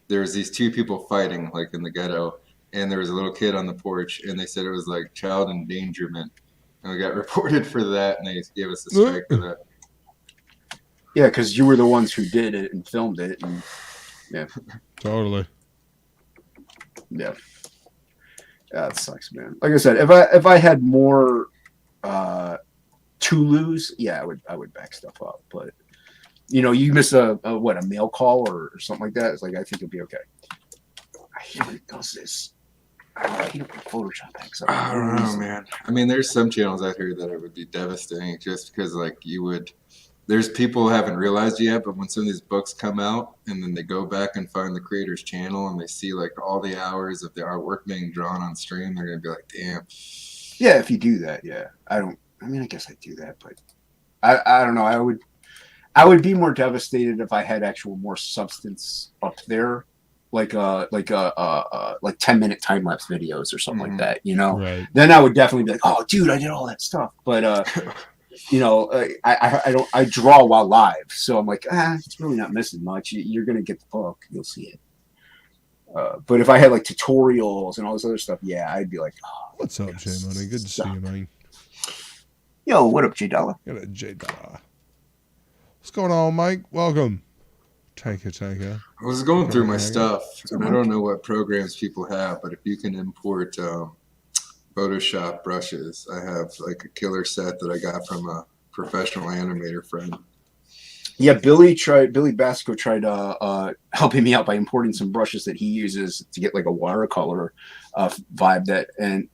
Speaker 5: there was these two people fighting like in the ghetto, and there was a little kid on the porch, and they said it was like child endangerment, and we got reported for that, and they gave us a strike for that.
Speaker 4: Yeah, because you were the ones who did it and filmed it, and yeah,
Speaker 2: Totally.
Speaker 4: yeah, that sucks, man. Like I said, if I had more to lose, yeah, I would back stuff up, but. You miss a mail call or something like that. It's like I think it'll be okay. I hate when it does this. I hate it when Photoshop backs up.
Speaker 5: I don't know, man. I mean, there's some channels out here that it would be devastating just because, like, there's people who haven't realized yet, but when some of these books come out and then they go back and find the creator's channel and they see, like, all the hours of the artwork being drawn on stream, they're going to be like, damn.
Speaker 4: Yeah, if you do that, yeah. I guess I do that, but I don't know. I would be more devastated if I had actual more substance up there, like 10-minute time lapse videos or something like that.
Speaker 2: Right.
Speaker 4: Then I would definitely be like, oh, dude, I did all that stuff. But I draw while live, so I'm like, it's really not missing much. You're gonna get the book, you'll see it. But if I had like tutorials and all this other stuff, yeah, I'd be like, oh,
Speaker 2: What's up, J Money? Good to see you, man.
Speaker 4: Yo, what up, J Dollar?
Speaker 2: Got a J Dollar. What's going on, Mike? Welcome. Take it.
Speaker 5: I was going through my stuff, and I don't know what programs people have, but if you can import Photoshop brushes, I have like a killer set that I got from a professional animator friend.
Speaker 4: Yeah, Billy Bascom tried helping me out by importing some brushes that he uses to get like a watercolor vibe and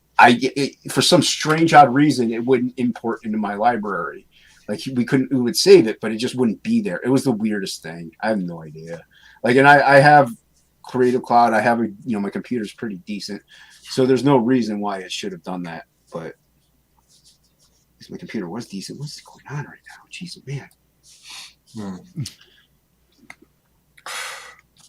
Speaker 4: for some strange odd reason it wouldn't import into my library. Like we would save it, but it just wouldn't be there. It was the weirdest thing. I have no idea. Like, and I have Creative Cloud. I have my computer's pretty decent, so there's no reason why it should have done that. But my computer was decent. What's going on right now? Jeez, man.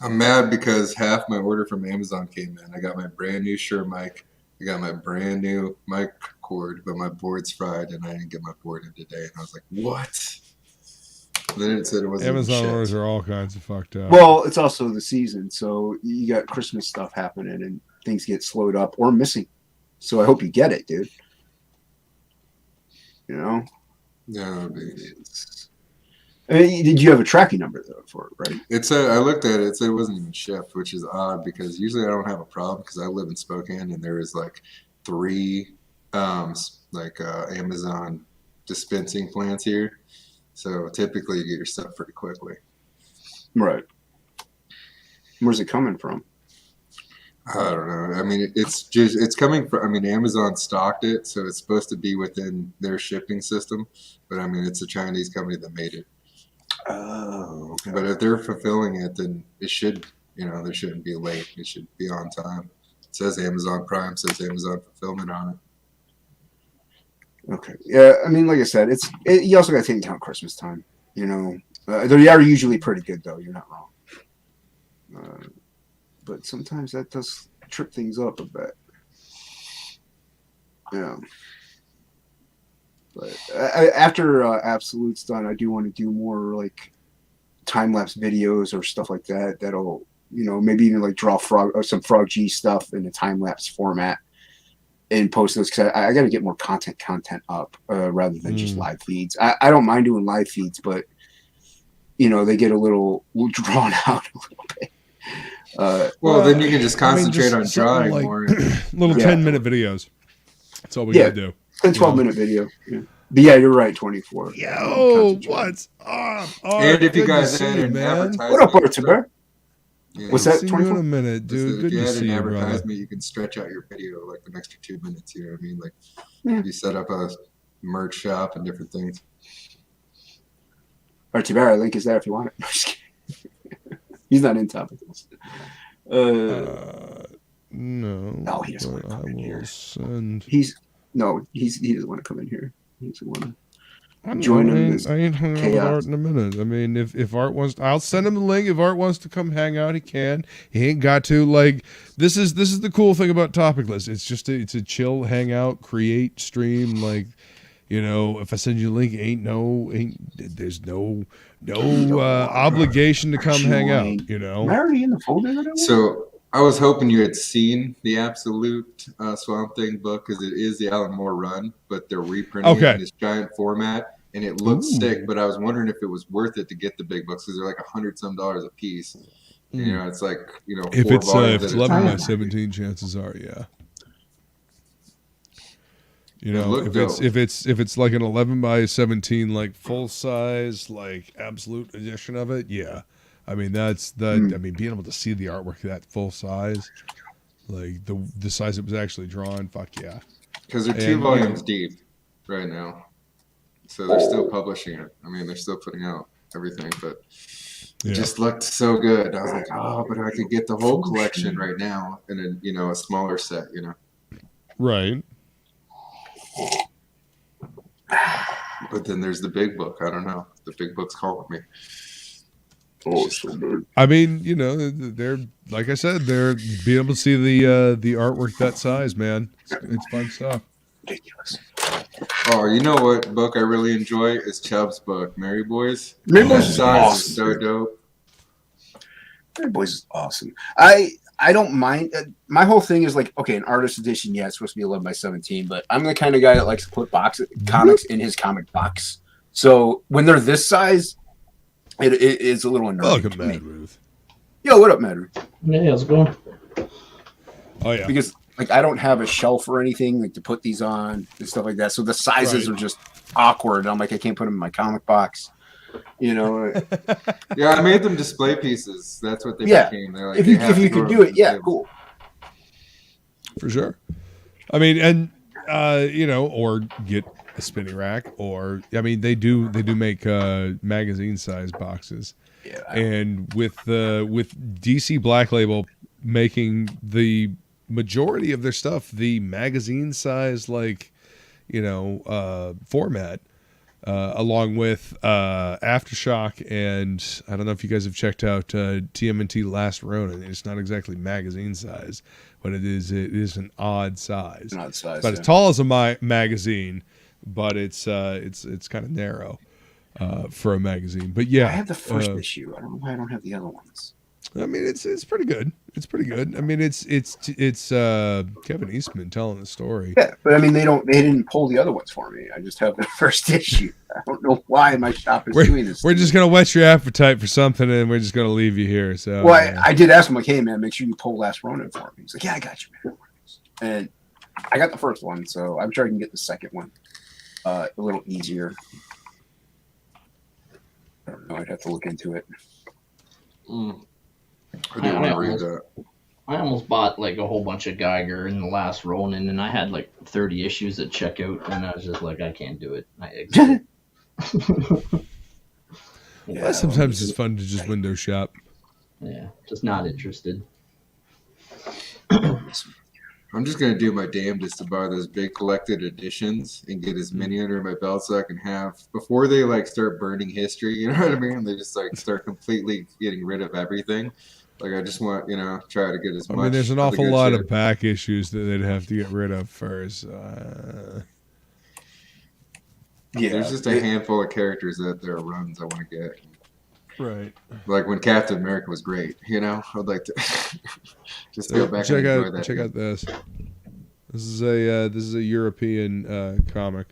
Speaker 5: I'm mad because half my order from Amazon came in. I got my brand new Shure mic. I got my brand new mic cord, but my board's fried, and I didn't get my board in today. And I was like, "What?" Then it said it wasn't.
Speaker 2: Amazon orders are all kinds of fucked up.
Speaker 4: Well, it's also the season, so you got Christmas stuff happening, and things get slowed up or missing. So I hope you get it, dude.
Speaker 5: Yeah, that'd be.
Speaker 4: Did you have a tracking number though for it, right?
Speaker 5: I looked at it. It said it wasn't even shipped, which is odd because usually I don't have a problem because I live in Spokane and there is like 3 Amazon dispensing plants here. So typically you get your stuff pretty quickly.
Speaker 4: Right. Where's it coming from?
Speaker 5: I don't know. I mean, it's coming from. I mean, Amazon stocked it, so it's supposed to be within their shipping system. But I mean, it's a Chinese company that made it.
Speaker 4: Oh, okay.
Speaker 5: But if they're fulfilling it, then it should, there shouldn't be late. It should be on time. It says Amazon Prime, says Amazon Fulfillment on it.
Speaker 4: Okay. Yeah, I mean, like I said, you also got to take into account Christmas time. They are usually pretty good, though. You're not wrong. But sometimes that does trip things up a bit. Yeah. But after Absolute's done, I do want to do more like time-lapse videos or stuff like that. That'll, maybe even like draw some Frog G stuff in a time-lapse format. and post those because I got to get more content up rather than just live feeds. I don't mind doing live feeds, but they get a little drawn out a little bit.
Speaker 5: Well, then you can just concentrate on drawing
Speaker 2: like,
Speaker 5: more.
Speaker 2: Little 10-minute videos. That's all we gotta do.
Speaker 4: 12-minute video. Yeah. But yeah, you're right. 24.
Speaker 2: Yo, what's up?
Speaker 5: And if you guys had an advertisement,
Speaker 4: what up, Arthur?
Speaker 5: Yeah.
Speaker 4: What's that?
Speaker 2: 24 in a minute, dude. Good
Speaker 5: if you
Speaker 2: to
Speaker 5: had
Speaker 2: see
Speaker 5: an
Speaker 2: you, brother.
Speaker 5: advertisement, you can stretch out your video like an extra 2 minutes. You know what I mean? Like you set up a merch shop and different things.
Speaker 4: Arthur, link is there if you want it. No, just kidding. He's not in TOPicLESS.
Speaker 2: No,
Speaker 4: he doesn't want to come in here.
Speaker 2: Send.
Speaker 4: He doesn't want to come in here. He doesn't want to join him.
Speaker 2: I ain't hung out with Art in a minute. I mean, if Art wants, I'll send him the link. If Art wants to come hang out, he can. He ain't got to. Like, this is the cool thing about TOPicLESS. It's just it's a chill hangout, create, stream. Like, if I send you a link, there's no obligation to come hang out.
Speaker 4: Am I already in the folder that I want?
Speaker 5: So I was hoping you had seen the Absolute Swamp Thing book because it is the Alan Moore run, but they're reprinting it in this giant format, and it looks sick. But I was wondering if it was worth it to get the big books because they're like $100-some a piece. It's like
Speaker 2: if it's 11 by
Speaker 5: time.
Speaker 2: 17, chances are, yeah. If it's like an 11 by 17 like full size like absolute edition of it, yeah. I mean I mean being able to see the artwork that full size, like the size it was actually drawn, fuck yeah.
Speaker 5: Because they're 2 volumes deep right now, so they're still publishing it. I mean they're still putting out everything, but it just looked so good. I was like, oh, but I could get the whole collection right now in a smaller set,
Speaker 2: Right.
Speaker 5: But then there's the big book. I don't know. The big book's calling me.
Speaker 4: Oh, it's so good.
Speaker 2: I mean, they're like I said, they're being able to see the artwork that size, man. It's fun stuff.
Speaker 4: Ridiculous.
Speaker 5: Oh, you know what book I really enjoy is Chubb's book, Mary Boys.
Speaker 4: Mary Boys is
Speaker 5: size
Speaker 4: awesome.
Speaker 5: is so dope.
Speaker 4: Mary Boys is awesome. I don't mind. My whole thing is like, okay, an artist edition, yeah, it's supposed to be 11 by 17, but I'm the kind of guy that likes to put comics in his comic box. So when they're this size, it is a little annoying.
Speaker 2: Welcome, Mad Ruth.
Speaker 4: Yo, what up, Mad Ruth?
Speaker 6: Yeah, how's it going?
Speaker 2: Oh yeah.
Speaker 4: Because like I don't have a shelf or anything like to put these on and stuff like that. So the sizes are just awkward. I'm like, I can't put them in my comic box.
Speaker 5: Yeah, I made them display pieces. That's what they became. They're like,
Speaker 4: if you could do it, yeah, cool.
Speaker 2: For sure. I mean, and or get a spinning rack, or I mean, they do make magazine size boxes.
Speaker 4: Yeah.
Speaker 2: And with DC Black Label making the majority of their stuff the magazine size format. Along with Aftershock, and I don't know if you guys have checked out TMNT Last Ronin. It's not exactly magazine size, but it is an odd size.
Speaker 4: An odd size,
Speaker 2: but as tall as a magazine, but it's kind of narrow for a magazeen. But yeah,
Speaker 4: I have the first issue. I don't know why I don't have the other ones.
Speaker 2: I mean, it's pretty good. It's pretty good. I mean, it's Kevin Eastman telling the story.
Speaker 4: Yeah, but I mean, they didn't pull the other ones for me. I just have the first issue. I don't know why my shop is doing this.
Speaker 2: We're just gonna whet your appetite for something, and we're just gonna leave you here. So,
Speaker 4: well, I did ask him like, "Hey, man, make sure you pull Last Ronin for me." He's like, "Yeah, I got you, man." And I got the first one, so I'm sure I can get the second one a little easier. I don't know. I'd have to look into it.
Speaker 5: I didn't want to read that.
Speaker 6: I almost bought like a whole bunch of Geiger in the Last Ronin, and I had like 30 issues at checkout, and I was just like, I can't do it. I exited.
Speaker 2: Yeah, sometimes it's fun to just window shop.
Speaker 6: Yeah, just not interested.
Speaker 5: I'm just gonna do my damnedest to buy those big collected editions and get as many under my belt so I can have before they start burning history. You know what I mean? They just start completely getting rid of everything. Like I just want try to get as much.
Speaker 2: I mean, there's an awful lot of back issues that they'd have to get rid of first.
Speaker 4: Yeah,
Speaker 5: there's just a handful of characters that there are runs I want to get.
Speaker 2: Right.
Speaker 5: Like when Captain America was great, I'd like to just go back and enjoy that.
Speaker 2: Check out this. This is a European comic.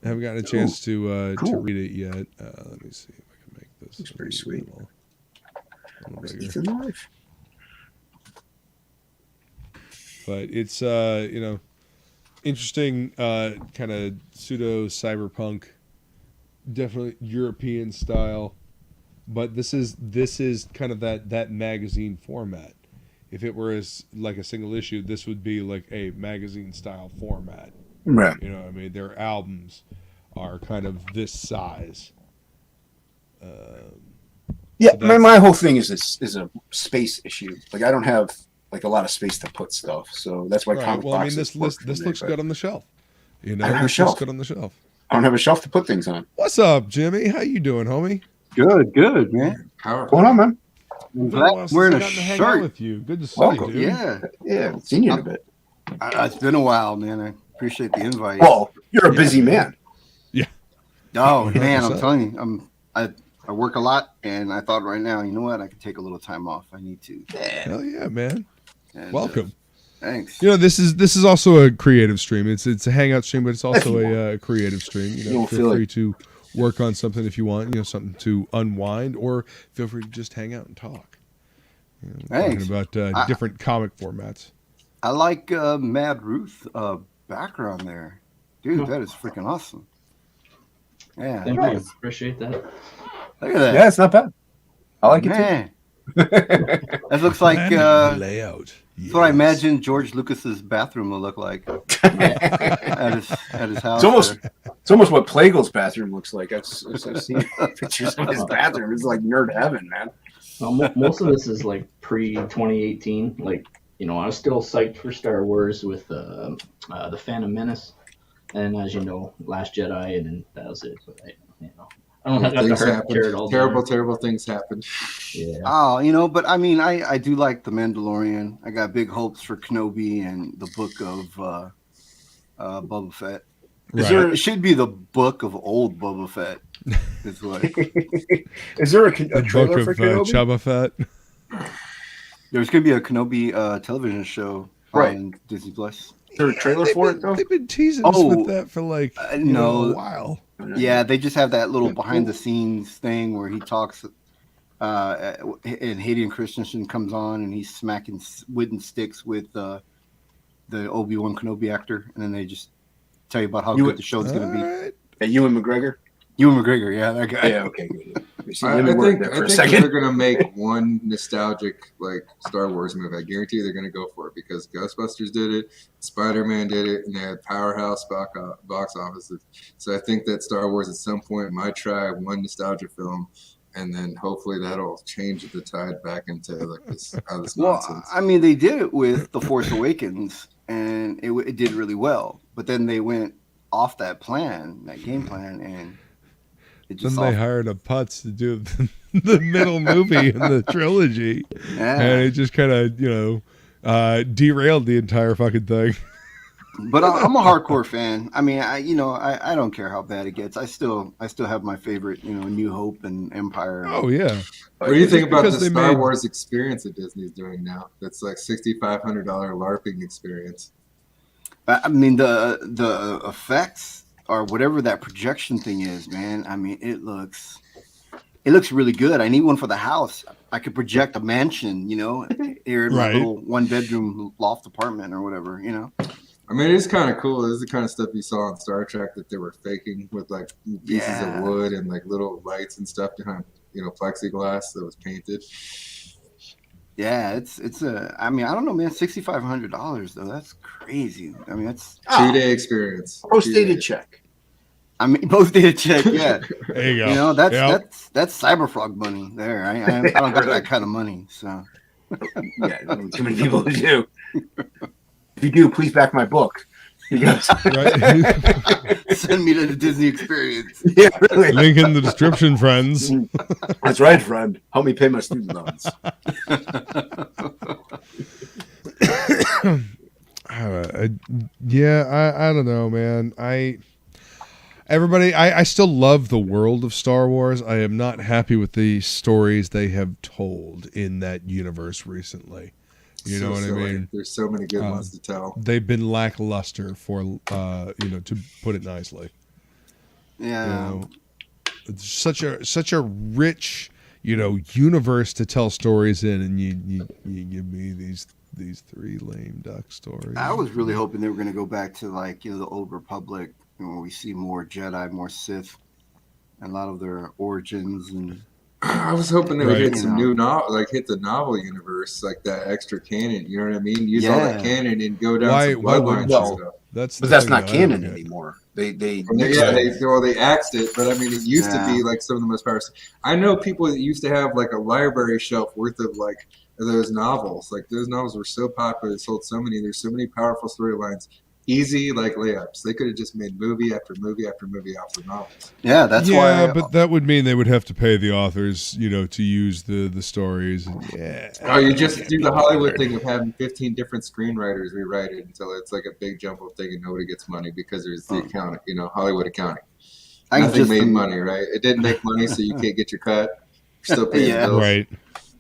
Speaker 2: I haven't gotten a chance to read it yet. Let me see if I can make this.
Speaker 4: Looks pretty sweet.
Speaker 2: A little bigger.
Speaker 4: Ethan Live.
Speaker 2: But it's interesting kind of pseudo cyberpunk, definitely European style. But this is kind of that magazine format. If it were like a single issue, this would be like a magazine style format.
Speaker 4: Right.
Speaker 2: You know what I mean? Their albums are kind of this size.
Speaker 4: Yeah, my whole thing is a space issue. Like I don't have like a lot of space to put stuff, so that's why.
Speaker 2: Right. Well, I mean, this looks good on the shelf. You know,
Speaker 4: I don't have a
Speaker 2: this
Speaker 4: shelf.
Speaker 2: looks good on the shelf.
Speaker 4: I don't have a shelf to put things on.
Speaker 2: What's up, Jimmy? How you doing, homie?
Speaker 7: Good, man.
Speaker 4: What's going on, man?
Speaker 7: I'm glad I'm wearing a shirt.
Speaker 2: With you. Good to see
Speaker 4: Welcome.
Speaker 2: you, dude.
Speaker 4: Yeah, haven't seen you in a bit.
Speaker 7: It's been a while, man. I appreciate the invite.
Speaker 4: Well, you're a busy man.
Speaker 2: Yeah.
Speaker 7: Oh man,
Speaker 2: 100%.
Speaker 7: I'm telling you, I work a lot, and I thought right now, you know what? I could take a little time off. I need to.
Speaker 2: Hell yeah, man.
Speaker 7: And,
Speaker 2: Welcome.
Speaker 7: Thanks.
Speaker 2: You know, this is also a creative stream. It's a hangout stream, but it's also a creative stream. You know, feel free to work on something if you want. You know, something to unwind, or feel free to just hang out and talk. You know,
Speaker 7: Thanks.
Speaker 2: Talking about different comic formats.
Speaker 7: I like Mad Ruth background there, dude. That is freaking awesome. Yeah.
Speaker 6: Thank you. Appreciate that.
Speaker 7: Look at that.
Speaker 4: Yeah, it's not bad. I like it too.
Speaker 7: Man. That looks like
Speaker 2: layout.
Speaker 7: that's what I imagine George Lucas's bathroom will look like at his house.
Speaker 4: It's almost what Plegle's bathroom looks like. I've seen pictures of his bathroom. It's like nerd heaven, man.
Speaker 6: Most of this is like pre-2018. Like, you know, I was still psyched for Star Wars with the Phantom Menace, and as you know, Last Jedi, and then that was it. But I don't have the heart to tear it all down.
Speaker 5: Terrible things happen.
Speaker 6: Yeah.
Speaker 7: Oh, you know, but I mean, I do like The Mandalorian. I got big hopes for Kenobi and the book of Boba Fett.
Speaker 2: Right.
Speaker 7: It should be the book of old Boba Fett. Is what.
Speaker 4: Is there a
Speaker 2: The
Speaker 4: trailer
Speaker 2: book
Speaker 4: for
Speaker 2: of
Speaker 4: Kenobi?
Speaker 2: Chubba Fett.
Speaker 7: There's going to be a Kenobi television show on Disney Plus.
Speaker 4: Is there a trailer for it though?
Speaker 2: They've been teasing us with that for like
Speaker 7: no.
Speaker 2: a while.
Speaker 7: Yeah, they just have that little behind the scenes thing where he talks, and Hayden Christensen comes on and he's smacking wooden sticks with the Obi-Wan Kenobi actor, and then they just tell you about how good the show's going to be.
Speaker 2: Right.
Speaker 4: Hey, Ewan McGregor.
Speaker 7: Ewan McGregor, yeah, that guy.
Speaker 4: Yeah, okay, good.
Speaker 5: I think they're gonna make one nostalgic like Star Wars movie. I guarantee you they're gonna go for it because Ghostbusters did it, Spider-Man did it, and they had powerhouse box offices. So I think that Star Wars at some point might try one nostalgia film, and then hopefully that'll change the tide back into like this nonsense.
Speaker 7: I mean, they did it with The Force Awakens, and it did really well. But then they went off that game plan, and
Speaker 2: Then they hired a putz to do the middle movie in the trilogy, and it just kind of derailed the entire fucking thing.
Speaker 7: But I'm a hardcore fan. I mean, I don't care how bad it gets. I still have my favorite, New Hope and Empire.
Speaker 2: Oh yeah.
Speaker 5: What do you think about the Star Wars experience that Disney's doing now? That's like $6,500 LARPing experience.
Speaker 7: I mean, the effects or whatever that projection thing is, man. I mean, it looks really good. I need one for the house. I could project a mansion, here in my little 1-bedroom loft apartment or whatever,
Speaker 5: I mean, it's kind of cool. This is the kind of stuff you saw on Star Trek that they were faking with like pieces of wood and like little lights and stuff behind, plexiglass that was painted.
Speaker 7: Yeah, I mean, I don't know, man. $6,500 though. That's crazy. I mean, that's
Speaker 5: 2-day experience.
Speaker 4: Post-dated check.
Speaker 7: I mean, post-dated check. Yeah.
Speaker 2: There you go.
Speaker 7: That's Cyberfrog money there. I don't got that kind of money. So.
Speaker 4: Yeah, too many people to do. If you do, please back my book. Because
Speaker 7: send me to the Disney experience.
Speaker 4: Yeah, really.
Speaker 2: Link in the description, friends.
Speaker 4: That's right, friend. Help me pay my student loans.
Speaker 2: I don't know, man. I still love the world of Star Wars. I am not happy with the stories they have told in that universe recently. You know what I mean?
Speaker 5: There's so many good ones to tell.
Speaker 2: They've been lackluster for, to put it nicely.
Speaker 7: Yeah.
Speaker 2: You know, it's such a rich, universe to tell stories in, and you give me these 3 lame duck stories.
Speaker 7: I was really hoping they were going to go back to the Old Republic, where we see more Jedi, more Sith, and a lot of their origins. And
Speaker 5: I was hoping they would hit some new novel, hit the novel universe, like that extra canon. You know what I mean? Use all that canon and go down some bloodlines and stuff.
Speaker 4: That's not canon anymore. They
Speaker 5: axed it, but I mean, it used to be like some of the most powerful. I know people that used to have like a library shelf worth of like those novels. Like those novels were so popular, they sold so many. There's so many powerful storylines, easy like layups. They could have just made movie after movie after movie off the novels.
Speaker 7: Yeah, that's why.
Speaker 2: Yeah, but that would mean they would have to pay the authors, to use the stories.
Speaker 5: Oh, you just do the Hollywood thing of having 15 different screenwriters rewrite it until it's like a big jumbo thing and nobody gets money because there's the accounting, Hollywood accounting. Nothing made money, right? It didn't make money, so you can't get your cut. You're still paying bills.
Speaker 2: Right.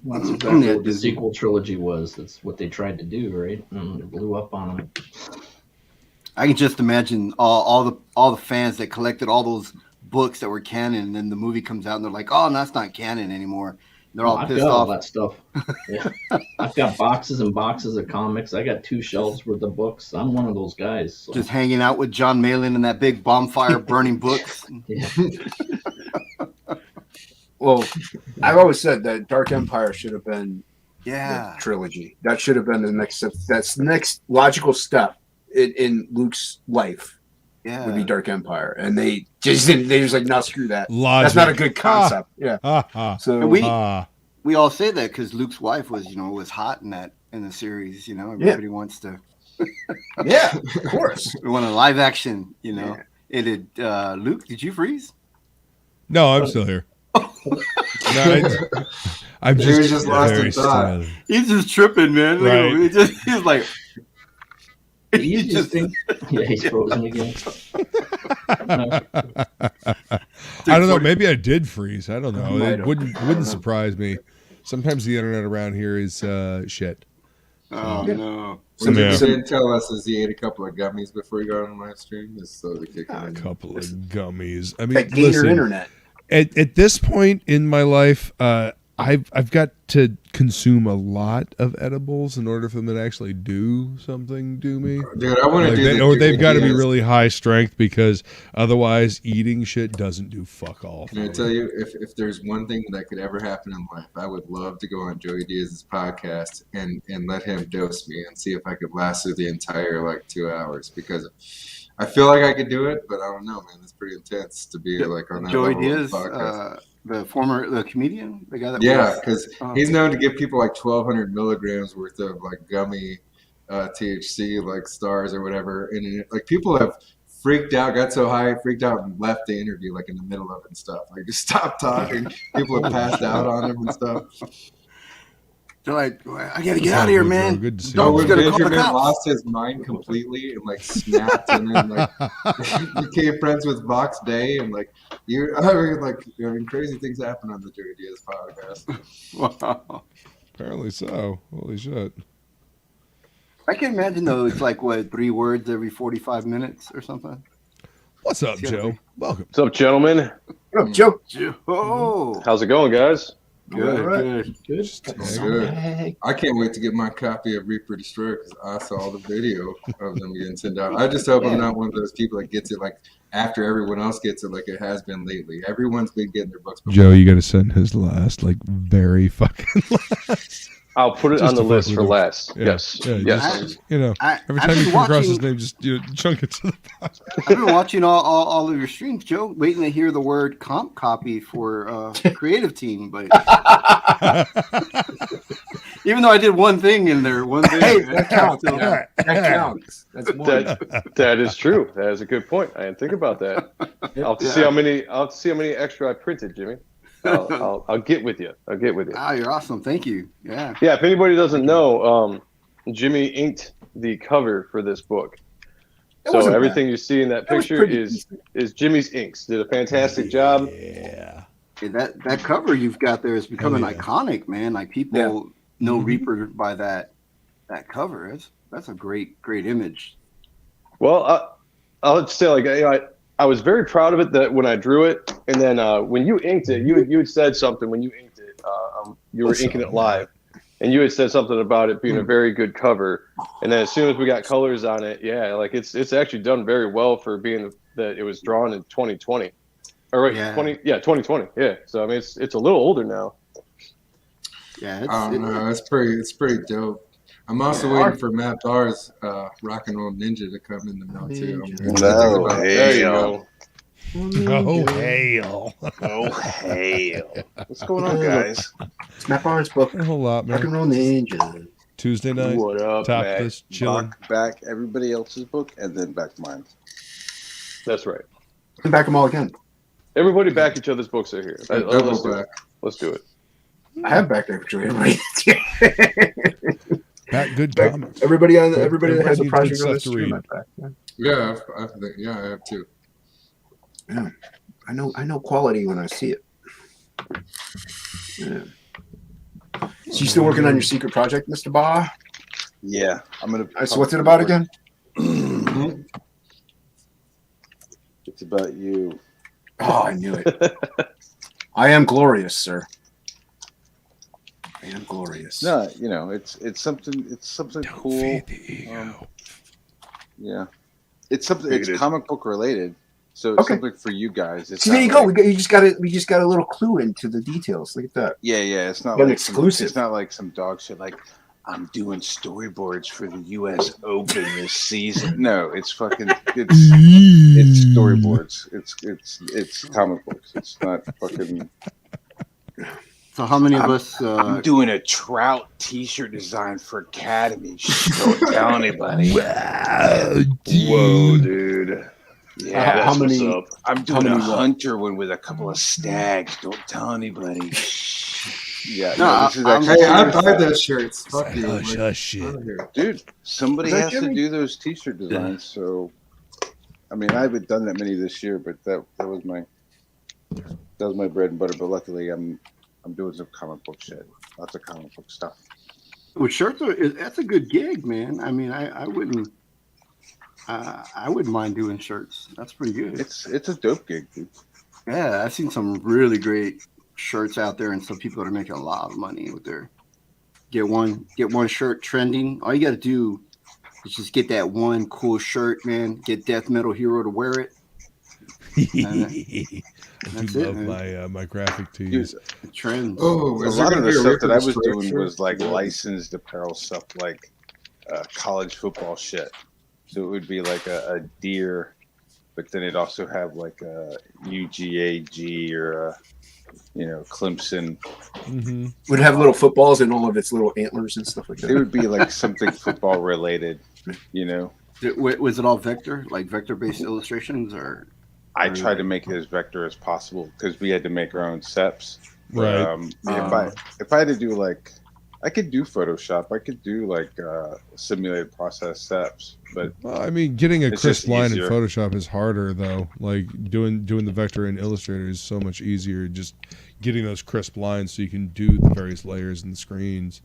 Speaker 6: Well, that's exactly what the sequel trilogy was. That's what they tried to do, right? And it blew up on them.
Speaker 7: I can just imagine all the fans that collected all those books that were canon, and then the movie comes out and they're like, "Oh, that's not canon anymore." They're all pissed off.
Speaker 6: All that stuff. Yeah. I've got boxes and boxes of comics. I got 2 shelves worth of books. I'm one of those guys. So.
Speaker 7: Just hanging out with John Malin in that big bonfire, burning books.
Speaker 6: Yeah.
Speaker 4: Well, I've always said that Dark Empire should have been
Speaker 7: the
Speaker 4: trilogy. That should have been the next step. That's the next logical step in Luke's life.
Speaker 7: Yeah,
Speaker 4: would be Dark Empire, and they just didn't. They just like, no, screw that.
Speaker 2: Logic.
Speaker 4: That's not a good concept. So
Speaker 7: we all say that because Luke's wife was hot in the series. Everybody wants to.
Speaker 4: Yeah, of course.
Speaker 7: We want a live action. It did. Luke, did you freeze?
Speaker 2: No, I'm still here. I'm just
Speaker 5: lost in thought.
Speaker 7: He's just tripping, man.
Speaker 2: Right.
Speaker 7: He's like.
Speaker 6: You just think, he's frozen again.
Speaker 2: I don't know. Maybe I did freeze. I don't know. It wouldn't surprise me. Sometimes the internet around here is shit.
Speaker 7: Oh no!
Speaker 5: Something he didn't tell us is he ate a couple of gummies before he got on the live stream. Just slowly kicking in.
Speaker 2: A couple of gummies. I mean,
Speaker 4: that gator internet.
Speaker 2: At this point in my life, I've got to consume a lot of edibles in order for them to actually do something to me.
Speaker 5: Dude, I want to do
Speaker 2: or they've got to be really high strength, because otherwise eating shit doesn't do fuck all.
Speaker 5: Can I tell you, if there's one thing that could ever happen in life, I would love to go on Joey Diaz's podcast and let him dose me and see if I could last through the entire 2 hours, because I feel like I could do it, but I don't know, man. It's pretty intense to be on that
Speaker 7: Joey
Speaker 5: level
Speaker 7: Diaz,
Speaker 5: of podcast.
Speaker 7: the comedian, the guy that
Speaker 5: because he's known to give people 1,200 milligrams worth of gummy THC stars or whatever, and people have freaked out, got so high, freaked out, and left the interview in the middle of it and stuff. Just stop talking. People have passed out on him and stuff.
Speaker 7: They're like, I gotta get out of here, man.
Speaker 2: Good to see
Speaker 5: when
Speaker 2: you.
Speaker 5: Benjamin lost his mind completely and snapped, and then became friends with Vox Day, and crazy things happen on the Joey Diaz podcast.
Speaker 7: Wow.
Speaker 2: Apparently so. Holy shit.
Speaker 7: I can imagine though. It's 3 words every 45 minutes or something.
Speaker 2: What's up, Joe? Welcome.
Speaker 8: What's up, gentlemen?
Speaker 4: Oh, Joe.
Speaker 7: Oh,
Speaker 8: How's it going, guys?
Speaker 7: good.
Speaker 5: Good. I can't wait to get my copy of Reaper Destroyer, because I saw the video of them getting sent out. I just hope I'm not one of those people that gets it after everyone else gets it, like it has been lately. Everyone's been getting their books before.
Speaker 2: Joe, you got to send his last, very fucking last.
Speaker 8: I'll put it
Speaker 2: Just
Speaker 8: on the
Speaker 2: to
Speaker 8: list
Speaker 2: fuck
Speaker 8: for
Speaker 2: with
Speaker 8: last.
Speaker 2: Yeah.
Speaker 8: Yes.
Speaker 2: Yeah,
Speaker 8: Yes.
Speaker 2: just, every
Speaker 7: I've
Speaker 2: time
Speaker 7: been
Speaker 2: you come across his
Speaker 7: watching-
Speaker 2: name, just chunk it to the bottom.
Speaker 7: I've been watching all of your streams, Joe, waiting to hear the word comp copy for creative team, but even though I did one thing in there,
Speaker 4: Hey, that counts. That counts. That's more.
Speaker 8: That is true. That is a good point. I didn't think about that. I'll have to see how many extra I printed, Jimmy. I'll get with you.
Speaker 7: Ah, you're awesome. Thank you. Yeah.
Speaker 8: Yeah, if anybody doesn't know, Jimmy inked the cover for this book. So everything you see in that picture is Jimmy's inks. Did a fantastic job.
Speaker 2: Yeah.
Speaker 7: That cover you've got there is becoming iconic, man. People know Reaper by that. that cover. That's a great image.
Speaker 8: Well, I'll just say, like, I was very proud of it that when I drew it, and then when you inked it, you had said something when you inked it. You were inking it live, and you had said something about it being a very good cover. And then as soon as we got colors on it, yeah, like it's actually done very well for being that it was drawn in 2020. Or wait, 2020. Yeah. So I mean, it's a little older now.
Speaker 7: Yeah,
Speaker 5: it's pretty dope. I'm also waiting for Matt Barr's Rock and Roll Ninja to come in the mail too.
Speaker 8: There you go.
Speaker 2: Oh hail!
Speaker 9: Oh hail! What's going on, guys?
Speaker 4: It's Matt Barnes' book.
Speaker 2: A whole lot,
Speaker 4: Rock and
Speaker 2: man.
Speaker 4: Roll Ninja.
Speaker 2: Tuesday night.
Speaker 8: What up,
Speaker 2: Topless, chilling.
Speaker 9: Back everybody else's book and then back to mine.
Speaker 8: That's right.
Speaker 4: And back them all again.
Speaker 8: Everybody back each other's books are here.
Speaker 5: Double back.
Speaker 8: Let's do it.
Speaker 4: I have back there for everybody.
Speaker 2: Back good comics.
Speaker 4: Everybody that has a
Speaker 2: needs
Speaker 4: project
Speaker 2: good
Speaker 4: on the
Speaker 2: stuff to read.
Speaker 4: stream, I back.
Speaker 5: Yeah, I have too.
Speaker 4: Yeah, I know quality when I see it. Yeah. So you still working on your secret project, Mr. Ba?
Speaker 9: Yeah, I'm gonna.
Speaker 4: So what's it about again?
Speaker 9: It's about you.
Speaker 4: Oh, I knew it. I am glorious, sir. I am glorious.
Speaker 9: No, you know, it's something cool.
Speaker 2: Feed the ego.
Speaker 9: Yeah, it's something. It's comic book related, so it's something for you guys. It's
Speaker 4: See, there you go. We just got a little clue into the details. Look at that.
Speaker 9: Yeah. It's not
Speaker 4: An
Speaker 9: like
Speaker 4: exclusive.
Speaker 9: It's not like some dog shit. Like I'm doing storyboards for the U.S. Open this season. No, it's fucking. It's storyboards. It's comic books. It's not fucking.
Speaker 7: So how many of us?
Speaker 9: I'm doing a Trout T-shirt design for Academy. Don't tell anybody.
Speaker 2: Wow,
Speaker 8: Whoa, dude.
Speaker 9: Yeah,
Speaker 4: how many?
Speaker 9: what's up. I'm doing a hunter one with a couple of stags. Don't tell anybody. Yeah, this is actually.
Speaker 5: Hey, I buy those shirts. Fuck you.
Speaker 9: Dude, somebody has to do those T-shirt designs. So, I mean, I haven't done that many this year, but that was my bread and butter. But luckily, I'm doing some comic book shit. Lots of comic book stuff.
Speaker 7: Well, shirts that's a good gig, man. I mean, I wouldn't mind doing shirts. That's pretty good.
Speaker 9: It's a dope gig, dude.
Speaker 7: Yeah, I've seen some really great shirts out there, and some people are making a lot of money with their get one shirt trending. All you got to do is just get that one cool shirt, man. Get DeathMetalHero to wear it.
Speaker 2: I do love my graphic tees.
Speaker 7: Trends.
Speaker 5: Oh,
Speaker 9: a lot of the stuff that I was doing was like licensed apparel stuff, like college football shit. So it would be like a deer, but then it'd also have like a UGAG or a Clemson.
Speaker 2: Mm-hmm.
Speaker 4: Would it have little footballs and all of its little antlers and stuff like that?
Speaker 9: It would be like something football related,
Speaker 7: Was it all vector, like vector-based illustrations, or?
Speaker 9: I tried to make it as vector as possible because we had to make our own seps.
Speaker 2: Right.
Speaker 9: If I had to do like, I could do Photoshop. I could do like simulated process steps, but
Speaker 2: I mean, getting a
Speaker 9: it's
Speaker 2: crisp
Speaker 9: just
Speaker 2: line in
Speaker 9: easier.
Speaker 2: Photoshop is harder though. Like doing the vector in Illustrator is so much easier. Just getting those crisp lines so you can do the various layers and the screens.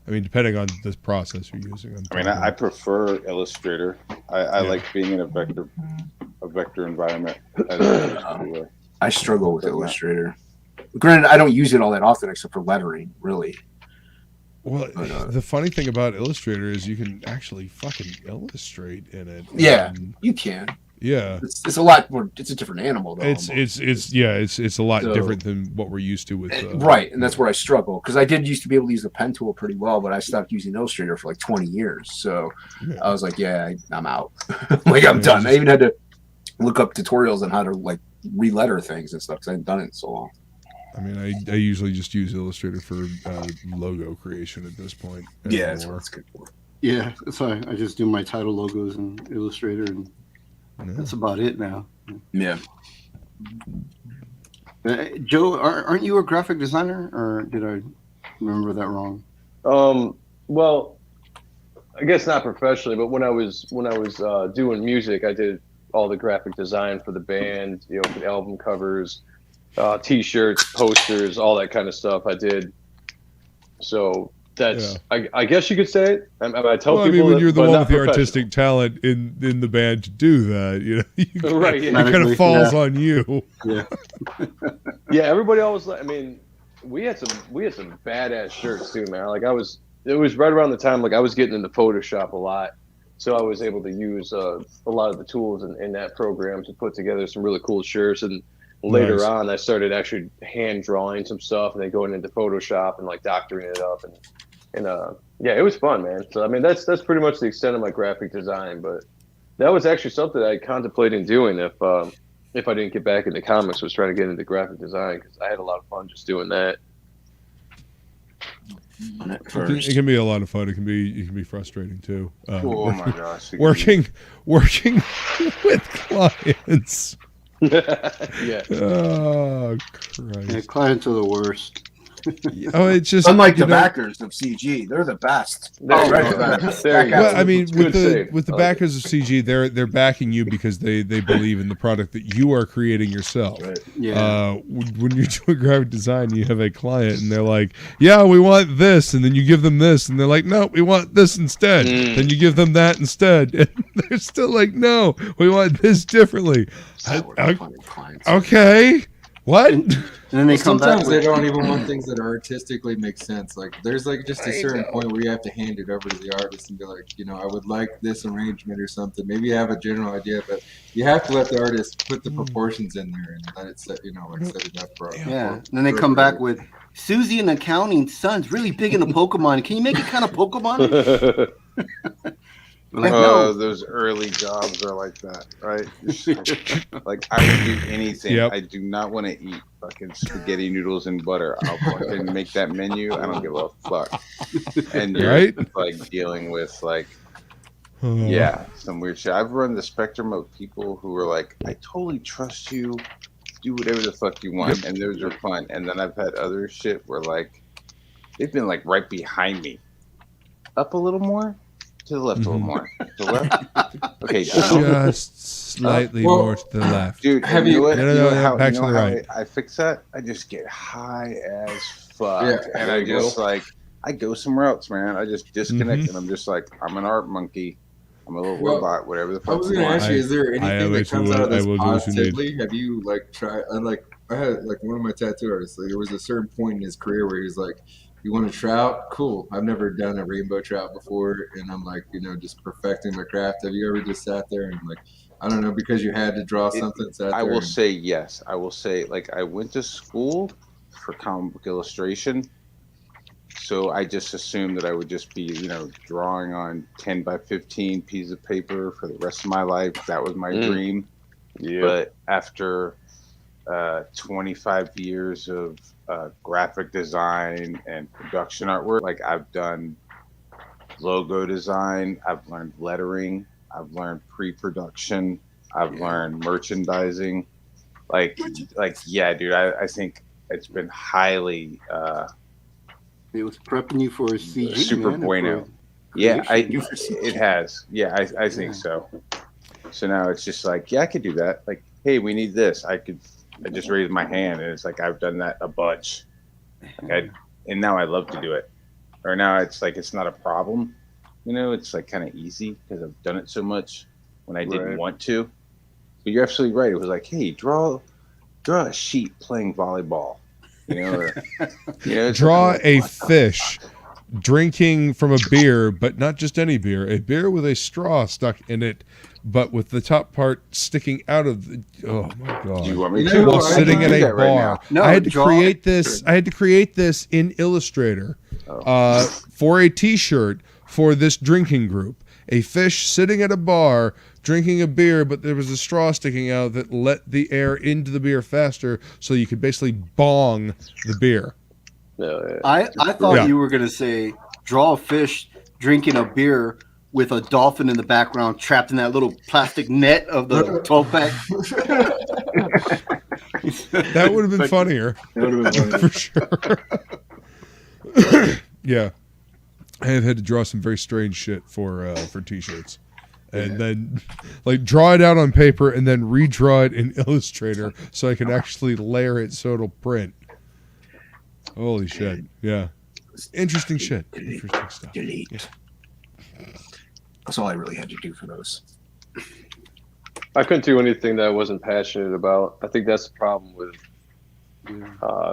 Speaker 2: I mean, depending on the process you're using.
Speaker 9: I prefer Illustrator. I like being in a vector environment.
Speaker 4: I struggle with Illustrator. Granted, I don't use it all that often except for lettering, really.
Speaker 2: Well, the funny thing about Illustrator is you can actually fucking illustrate in it.
Speaker 4: Yeah, you can.
Speaker 2: Yeah,
Speaker 4: it's a lot more. It's a different animal, though.
Speaker 2: It's a lot different than what we're used to with.
Speaker 4: Right, and that's where I struggle because I did used to be able to use the pen tool pretty well, but I stopped using Illustrator for like 20 years. So I was like, I'm out. Like I'm done. I even had to look up tutorials on how to like re-letter things and stuff because I hadn't done it in so long.
Speaker 2: I mean, I usually just use Illustrator for logo creation at this point.
Speaker 4: Yeah, that's what it's good for.
Speaker 7: Yeah, that's why I just do my title logos in Illustrator, and that's about it now.
Speaker 4: Yeah.
Speaker 7: Joe, aren't you a graphic designer, or did I remember that wrong?
Speaker 8: Well, I guess not professionally, but when I was doing music, I did all the graphic design for the band, for the album covers, T-shirts, posters, all that kind of stuff I did. So That's I guess you could say it. I tell
Speaker 2: Well,
Speaker 8: people
Speaker 2: when
Speaker 8: that,
Speaker 2: you're the
Speaker 8: but
Speaker 2: one
Speaker 8: not
Speaker 2: with the
Speaker 8: professional.
Speaker 2: artistic talent in the band to do that,
Speaker 8: Right, yeah.
Speaker 2: it kind of falls on you.
Speaker 7: Yeah.
Speaker 8: Yeah, everybody always. I mean, we had some badass shirts too, man. Like it was right around the time like I was getting into Photoshop a lot, so I was able to use a lot of the tools in that program to put together some really cool shirts. And later on, I started actually hand drawing some stuff and then going into Photoshop and like doctoring it up and yeah, it was fun, man. So I mean, that's pretty much the extent of my graphic design. But that was actually something I contemplated doing if I didn't get back into comics, was trying to get into graphic design because I had a lot of fun just doing that.
Speaker 2: It can be a lot of fun. It can be frustrating too.
Speaker 9: Oh my gosh!
Speaker 2: Working with clients.
Speaker 8: Yeah.
Speaker 2: Oh Christ!
Speaker 7: Yeah, clients are the worst.
Speaker 2: Oh, it's just
Speaker 4: unlike the backers of CG, they're the best.
Speaker 8: There you
Speaker 4: Right,
Speaker 8: go.
Speaker 4: best.
Speaker 8: There you go.
Speaker 2: Well, I mean, with
Speaker 8: Good
Speaker 2: the
Speaker 8: save.
Speaker 2: backers of CG, they're backing you because they believe in the product that you are creating yourself.
Speaker 4: Right.
Speaker 7: Yeah.
Speaker 2: When you're doing graphic design, you have a client and they're like, "Yeah, we want this," and then you give them this, and they're like, "No, we want this instead." Then you give them that instead, and they're still like, "No, we want this differently." Okay, what?
Speaker 7: And then they come back.
Speaker 5: Sometimes they don't even want things that artistically make sense. Like there's like just a certain point where you have to hand it over to the artist and be like, I would like this arrangement or something. Maybe you have a general idea, but you have to let the artist put the proportions in there and let it set, set it up for.
Speaker 7: Yeah. And then they come back with Susie in accounting. Son's really big into Pokemon. Can you make it kind of Pokemon? Like, no.
Speaker 9: Those early jobs are like that, right? Like I would do anything.
Speaker 2: Yep.
Speaker 9: I do not want to eat fucking spaghetti noodles and butter. I'll fucking make that menu. I don't give a fuck. And you're
Speaker 2: Right?
Speaker 9: like dealing with like
Speaker 2: Oh.
Speaker 9: some weird shit. I've run the spectrum of people who are like, I totally trust you. Do whatever the fuck you want, and those are fun. And then I've had other shit where like they've been like right behind me, up a little more. To the left a little more. To the left? Okay.
Speaker 2: Just slightly more to the left.
Speaker 9: Dude,
Speaker 5: Have
Speaker 9: you
Speaker 5: you-
Speaker 9: know what?
Speaker 2: No,
Speaker 9: You know
Speaker 2: no, back to the
Speaker 9: how
Speaker 2: right.
Speaker 9: I fix that? I just get high as fuck.
Speaker 5: Yeah,
Speaker 9: and
Speaker 5: there
Speaker 9: I
Speaker 5: you go.
Speaker 9: just like, I go somewhere else, man. I just disconnect and I'm just like, I'm an art monkey. I'm a little
Speaker 5: Well,
Speaker 9: robot, whatever the
Speaker 5: I
Speaker 9: fuck
Speaker 5: was
Speaker 9: you
Speaker 5: going to
Speaker 9: want.
Speaker 5: ask you, is there
Speaker 2: I
Speaker 5: anything that comes out of this
Speaker 2: will do what you need.
Speaker 5: positively? Have you like tried? I had like one of my tattoo artists. Like, there was a certain point in his career where he was like, "You want a trout? Cool. I've never done a rainbow trout before," and I'm like, just perfecting my craft. Have you ever just sat there and like, I don't know, because you had to draw something? Sat
Speaker 9: I
Speaker 5: there
Speaker 9: will
Speaker 5: and-
Speaker 9: say yes. I will say, like, I went to school for comic book illustration. So I just assumed that I would just be, drawing on 10 by 15 pieces of paper for the rest of my life. That was my dream.
Speaker 8: Yeah.
Speaker 9: But after 25 years of graphic design and production artwork, like I've done logo design, I've learned lettering, I've learned pre-production, I've learned merchandising. Yeah, dude, I think it's been highly
Speaker 7: It was prepping you for a CG.
Speaker 9: super
Speaker 7: man,
Speaker 9: bueno.
Speaker 7: for
Speaker 9: Yeah,
Speaker 7: creation.
Speaker 9: it has. Yeah, I think so. So now it's just like, yeah, I could do that. Like, hey, we need this. I just raised my hand, and it's like I've done that a bunch. And now I love to do it. Or now it's like it's not a problem. It's like kind of easy because I've done it so much when I didn't want to. But you're absolutely right. It was like, hey, draw a sheep playing volleyball.
Speaker 2: Draw a fish drinking from a beer, but not just any beer. A beer with a straw stuck in it, but with the top part sticking out of the. Oh my god!
Speaker 9: Do you want me
Speaker 5: No,
Speaker 9: to?
Speaker 2: While
Speaker 5: I
Speaker 2: sitting
Speaker 5: can
Speaker 2: in
Speaker 5: do
Speaker 2: a
Speaker 9: that right
Speaker 2: bar.
Speaker 9: now.
Speaker 7: No,
Speaker 2: I had to
Speaker 7: draw-
Speaker 2: create this. I had to create this in Illustrator for a T-shirt for this drinking group. A fish sitting at a bar drinking a beer, but there was a straw sticking out that let the air into the beer faster, so you could basically bong the beer.
Speaker 7: I thought
Speaker 2: Yeah.
Speaker 7: you were going to say draw a fish drinking a beer with a dolphin in the background trapped in that little plastic net of the 12-pack.
Speaker 2: That would have been funnier.
Speaker 4: That would have been
Speaker 2: For sure. Yeah. I have had to draw some very strange shit for T-shirts. And then like draw it out on paper and then redraw it in Illustrator so I can actually layer it so it'll print. Holy shit. Yeah. interesting shit. Interesting stuff.
Speaker 4: Delete.
Speaker 2: Yeah.
Speaker 4: That's all I really had to do for those.
Speaker 8: I couldn't do anything that I wasn't passionate about. I think that's the problem with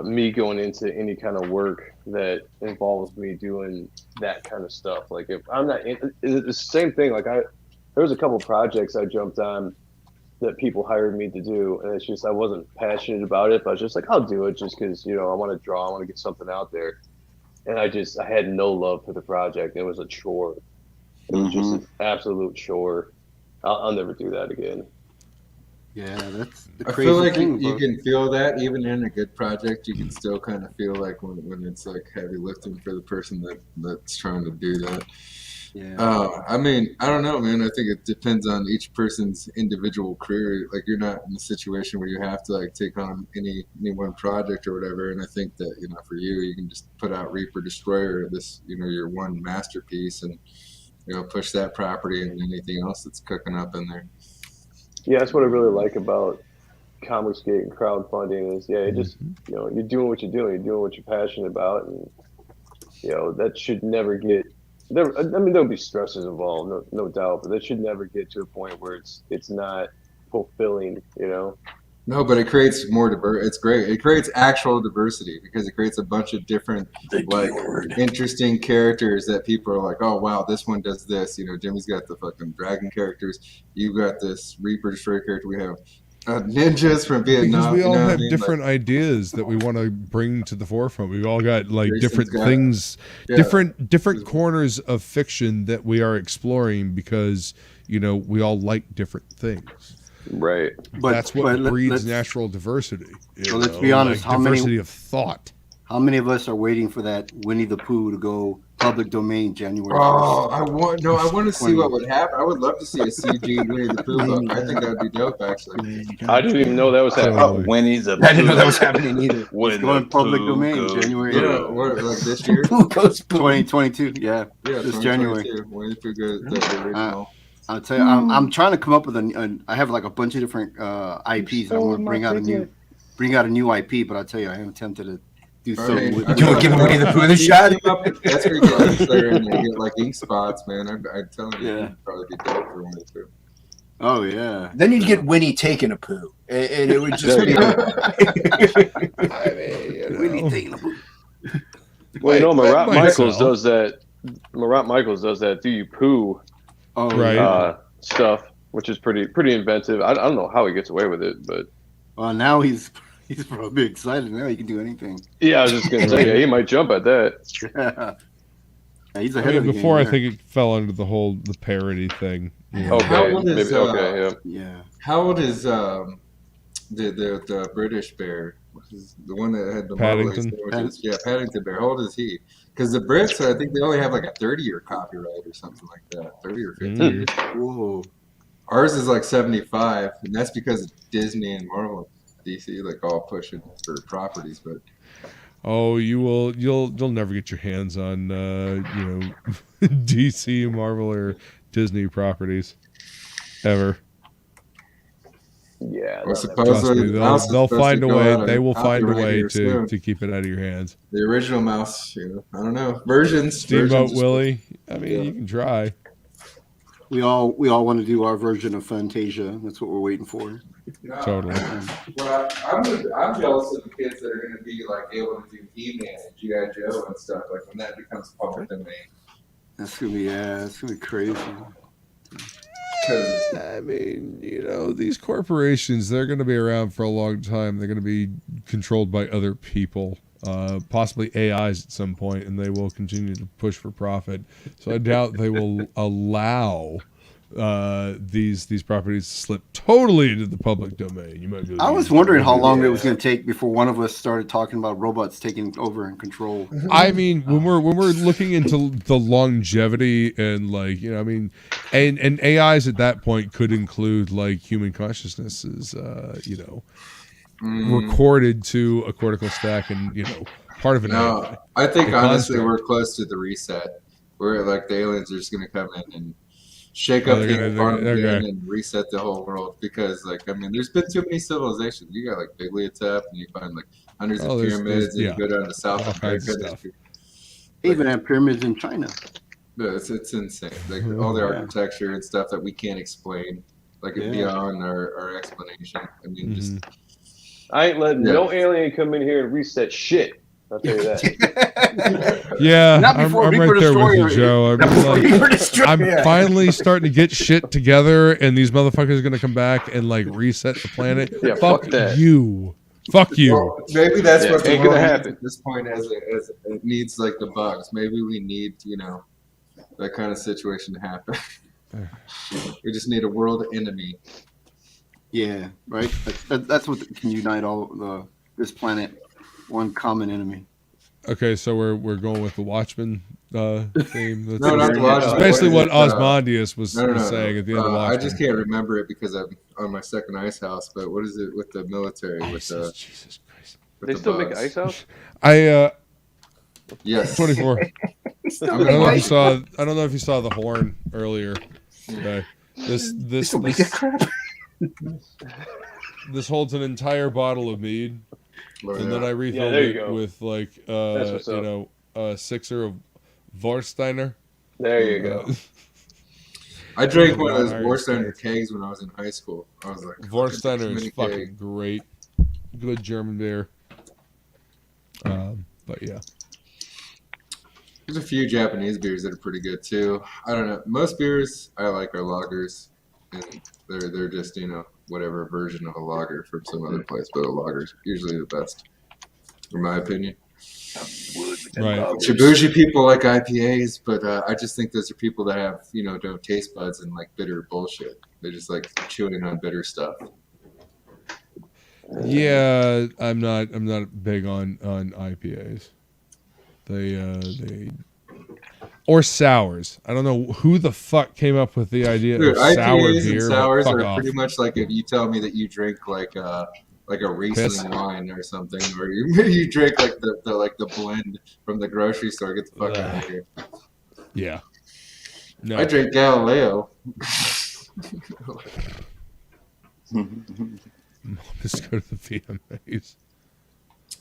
Speaker 8: me going into any kind of work that involves me doing that kind of stuff. Like if I'm not, it's the same thing. Like there was a couple projects I jumped on that people hired me to do, and it's just I wasn't passionate about it, but I was just like, I'll do it just because I want to draw, I want to get something out there, and I had no love for the project. It was a chore. It was just an absolute chore. I'll never do that again.
Speaker 7: Yeah, that's the
Speaker 5: I
Speaker 7: crazy
Speaker 5: feel like
Speaker 7: thing.
Speaker 5: you can feel that even in a good project. You can still kind of feel like when it's like heavy lifting for the person that's trying to do that.
Speaker 7: Yeah.
Speaker 5: I mean, I don't know, man. I think it depends on each person's individual career. Like you're not in a situation where you have to like take on any one project or whatever. And I think that for you can just put out Reaper Destroyer, this your one masterpiece, and push that property and anything else that's cooking up in there.
Speaker 8: Yeah, that's what I really like about Comicsgate and crowdfunding is, it just, you're doing what you're doing. You're doing what you're passionate about. And, that should never get, I mean, there'll be stresses involved, no doubt, but that should never get to a point where it's not fulfilling,
Speaker 5: No, but it creates more it's great. It creates actual diversity because it creates a bunch of different, interesting characters that people are like, oh, wow, this one does this. Jimmy's got the fucking dragon characters. You've got this Reaper Destroyer character. We have ninjas from Vietnam.
Speaker 2: Because we all have different ideas that we want to bring to the forefront. We've all got different things, different corners of fiction that we are exploring because, we all like different things.
Speaker 8: Right,
Speaker 2: but that's what breeds natural diversity.
Speaker 7: Let's be honest. How
Speaker 2: diversity of thought?
Speaker 7: How many of us are waiting for that Winnie the Pooh to go public domain January 1st?
Speaker 5: Oh, I want to see what would happen. I would love to see a CG Winnie the Pooh book. I think that would be dope, actually.
Speaker 8: I didn't even know that was happening.
Speaker 9: Winnie the Pooh.
Speaker 4: I didn't know that was happening either.
Speaker 7: It's going public domain January.
Speaker 5: Like this year?
Speaker 7: 2022. Yeah, this January.
Speaker 5: Winnie the Pooh goes the original.
Speaker 7: I'll tell you, I'm trying to come up with I have like a bunch of different IPs. I want to bring out a new IP, but I'll tell you, I am tempted to do something with it.
Speaker 4: You want to give Winnie the Pooh the shot?
Speaker 5: That's where you get there and you get like ink spots, man. I'm telling you, it'd probably be dope for Winnie the Pooh.
Speaker 7: Oh yeah.
Speaker 4: Then you'd get Winnie taking a poo, and it would just be.
Speaker 7: Winnie taking a poo.
Speaker 8: Well, Marat Michaels does that. Marat Michaels does that. Do you poo? Stuff, which is pretty inventive. I don't know how he gets away with it, but
Speaker 7: now he's probably excited. Now he can do anything.
Speaker 8: Yeah, I was just gonna say, he might jump at that.
Speaker 7: Yeah, he's ahead of the game.
Speaker 2: Before, I think it fell under the parody thing.
Speaker 5: Okay, how old is,
Speaker 7: yeah.
Speaker 5: How old is the British bear? The one that had the
Speaker 2: Paddington.
Speaker 5: Paddington Bear. How old is he? Because the Brits, I think they only have like a 30-year copyright or something like that. 30 or 50 years.
Speaker 7: Whoa.
Speaker 5: Ours is like 75, and that's because of Disney and Marvel, DC, like all pushing for properties. But
Speaker 2: you'll never get your hands on DC, Marvel, or Disney properties ever.
Speaker 8: Yeah,
Speaker 5: well, supposedly
Speaker 2: they'll find a way. They will find a way to keep it out of your hands.
Speaker 5: The original mouse, I don't know. Versions.
Speaker 2: Steamboat Willie. I mean, you can try.
Speaker 7: We all want to do our version of Fantasia. That's what we're waiting for.
Speaker 5: Yeah.
Speaker 2: Totally.
Speaker 5: Well, I'm jealous of the kids that are going to be like able to do He-Man and G.I. Joe and stuff like when that becomes public domain.
Speaker 7: That's gonna be crazy.
Speaker 2: I mean, these corporations, they're going to be around for a long time. They're going to be controlled by other people, possibly AIs at some point, and they will continue to push for profit. So I doubt they will allow these properties to slip totally into the public domain. You might go.
Speaker 7: I was wondering how long it was going to take before one of us started talking about robots taking over and control.
Speaker 2: I mean, when we're looking into the longevity and and AIs at that point could include like human consciousnesses, recorded to a cortical stack and part of an AI.
Speaker 5: I think honestly we're close to the reset where like the aliens are just going to come in and shake up the environment and reset the whole world because there's been too many civilizations. You got like Plegle and you find like hundreds of pyramids and you go down to South America.
Speaker 7: They even have pyramids in China.
Speaker 5: No, it's insane. Like all the architecture and stuff that we can't explain, like beyond our explanation. I mean, just
Speaker 8: I ain't letting no alien come in here and reset shit. I'll tell you that.
Speaker 2: Yeah,
Speaker 7: Not
Speaker 2: I'm
Speaker 7: before Big
Speaker 2: right
Speaker 7: Brother
Speaker 2: there with you,
Speaker 7: Destroyer-
Speaker 2: Joe. I
Speaker 7: not
Speaker 2: mean,
Speaker 7: before
Speaker 2: like,
Speaker 7: Big Brother Destroyer,
Speaker 2: I'm finally starting to get shit together, and these motherfuckers are gonna come back and like reset the planet.
Speaker 8: Yeah,
Speaker 2: fuck
Speaker 8: fuck that.
Speaker 2: you. Fuck you.
Speaker 5: Well, maybe that's
Speaker 8: Yeah,
Speaker 5: what the
Speaker 8: ain't gonna
Speaker 5: world needs
Speaker 8: happen.
Speaker 5: at this point, as it needs like the bugs. Maybe we need, that kind of situation to happen. We just need a world enemy.
Speaker 7: Yeah, right. That's what can unite all this planet. One common enemy.
Speaker 2: Okay, so we're going with the Watchmen theme. That's
Speaker 5: No, not the Watchmen.
Speaker 2: It's basically what
Speaker 5: What is it?
Speaker 2: Osmondius was
Speaker 5: No.
Speaker 2: saying at the end of
Speaker 5: I
Speaker 2: Watchmen.
Speaker 5: just can't remember it because I'm on my second ice house. But what is it with the military?
Speaker 2: Jesus Christ.
Speaker 5: With
Speaker 8: They
Speaker 5: the
Speaker 8: still make
Speaker 5: bugs?
Speaker 8: ice house?
Speaker 5: Yes.
Speaker 2: 24. I don't know if you saw. I don't know if you saw the horn earlier today. This holds an entire bottle of mead, and then I refilled
Speaker 8: there you
Speaker 2: it
Speaker 8: go.
Speaker 2: with like
Speaker 8: That's what's up.
Speaker 2: a sixer of Vorsteiner.
Speaker 8: There you go.
Speaker 5: I drank one of those
Speaker 2: Irish
Speaker 5: Warsteiner
Speaker 2: Spirits.
Speaker 5: kegs when I was in high school. I was like,
Speaker 2: Vorsteiner is
Speaker 5: mini
Speaker 2: fucking
Speaker 5: keg.
Speaker 2: great. Good German beer. But yeah.
Speaker 5: There's a few Japanese beers that are pretty good too. I don't know. Most beers I like are lagers, and they're just whatever version of a lager from some other place, but a lager's usually the best, in my opinion.
Speaker 2: Right.
Speaker 5: Shibuya people like IPAs, but I just think those are people that have no taste buds and like bitter bullshit. They're just like chewing on bitter stuff.
Speaker 2: Yeah, I'm not big on IPAs. They or sours. I don't know who the fuck came up with the idea
Speaker 5: Dude,
Speaker 2: of sour
Speaker 5: IPAs
Speaker 2: beer.
Speaker 5: and sours
Speaker 2: but fuck
Speaker 5: are
Speaker 2: off.
Speaker 5: pretty much like if you tell me that you drink like a Riesling
Speaker 2: Piss?
Speaker 5: wine or something, or you drink like the blend from the grocery store. Get the fuck out of here.
Speaker 2: Yeah. No.
Speaker 5: I drink Galileo.
Speaker 2: Just go to the VMAs.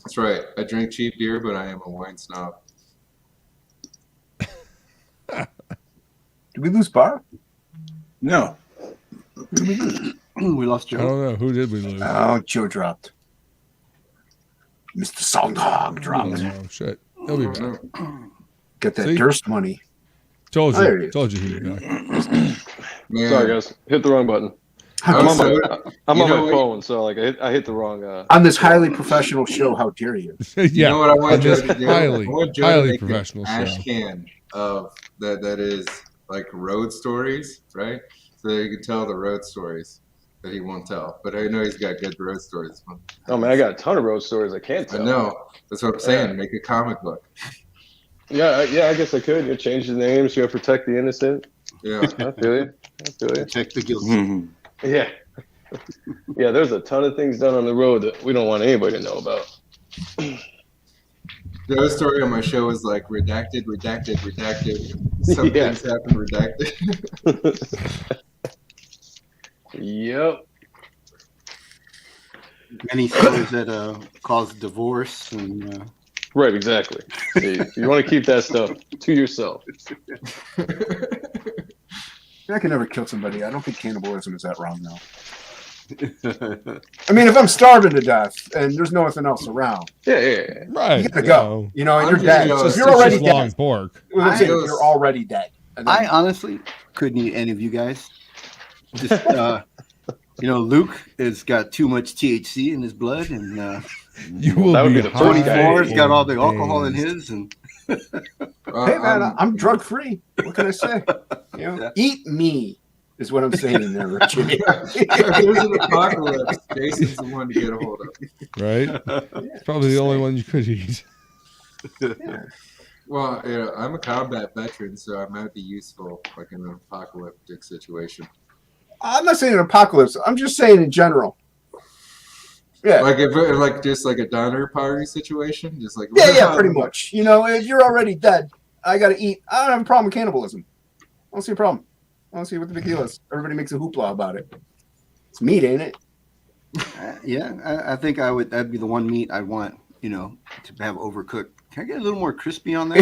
Speaker 5: That's right. I drink cheap beer, but I am a wine snob.
Speaker 4: Did we lose Bar?
Speaker 9: No.
Speaker 7: We lost
Speaker 2: I
Speaker 7: Joe.
Speaker 2: don't know. Who did we lose?
Speaker 4: Oh, Joe dropped. Mr. Soundhog dropped.
Speaker 2: Oh, shit. He'll be back.
Speaker 4: Get that
Speaker 2: See?
Speaker 4: Durst money.
Speaker 2: Told
Speaker 4: There he
Speaker 2: you.
Speaker 4: is.
Speaker 2: Told you he'd be back.
Speaker 5: Man,
Speaker 8: Sorry, guys. Hit the wrong button. I'm on my phone, so like I hit the wrong.
Speaker 4: On this highly professional show, how dare you?
Speaker 2: Yeah.
Speaker 5: You know what I want
Speaker 2: on
Speaker 5: Joe
Speaker 2: this
Speaker 5: to do?
Speaker 2: highly,
Speaker 5: I want Joe to
Speaker 2: highly
Speaker 5: make an
Speaker 2: professional
Speaker 5: ash
Speaker 2: show.
Speaker 5: can of that is like road stories, right? So that he can tell the road stories that he won't tell. But I know he's got good road stories.
Speaker 8: Oh man, I got a ton of road stories I can't
Speaker 5: I
Speaker 8: tell.
Speaker 5: know. That's what I'm saying.
Speaker 8: Yeah.
Speaker 5: Make a comic book.
Speaker 8: Yeah, I guess I could. You change the names. You protect the innocent.
Speaker 5: Yeah.
Speaker 8: I feel you.
Speaker 7: Protect the guilty.
Speaker 9: Mhm.
Speaker 8: Yeah. Yeah, there's a ton of things done on the road that we don't want anybody to know about.
Speaker 5: The other story on my show is like redacted. Some
Speaker 8: Yeah.
Speaker 5: things happen redacted.
Speaker 8: Yep.
Speaker 7: Many stories that cause divorce and
Speaker 8: Right, exactly. You want to keep that stuff to yourself.
Speaker 4: I can never kill somebody. I don't think cannibalism is that wrong, though. I mean, if I'm starving to death and there's nothing else around,
Speaker 2: Right.
Speaker 4: you gotta go. You know, and you're dead.
Speaker 5: just
Speaker 4: So if
Speaker 5: jealous.
Speaker 4: you're already
Speaker 2: It's just long
Speaker 4: dead,
Speaker 2: pork.
Speaker 4: you're already dead. And then-
Speaker 7: I honestly couldn't eat any of you guys. Just Luke has got too much THC in his blood, and
Speaker 2: You will
Speaker 8: That would
Speaker 2: be
Speaker 8: be the first guy.
Speaker 7: 24 has got all the
Speaker 2: for
Speaker 7: alcohol in
Speaker 2: days.
Speaker 7: his, and
Speaker 4: hey man, I'm drug free. What can I say? Eat me is what I'm saying there, Richard.
Speaker 5: If there's an apocalypse, Jason's the one to get a hold of.
Speaker 2: Right? It's probably the only one you could eat.
Speaker 5: Well, I'm a combat veteran, so I might be useful like in an apocalyptic situation.
Speaker 4: I'm not saying an apocalypse. I'm just saying in general. Yeah.
Speaker 5: Like just like a diner party situation, just like
Speaker 4: Yeah, pretty much. You know, if you're already dead, I gotta eat. I don't have a problem with cannibalism. I don't see a problem. I don't see what the big deal is. Everybody makes a hoopla about it. It's meat, ain't it?
Speaker 7: I think that'd be the one meat I want, to have overcooked Can I get a little more crispy on that?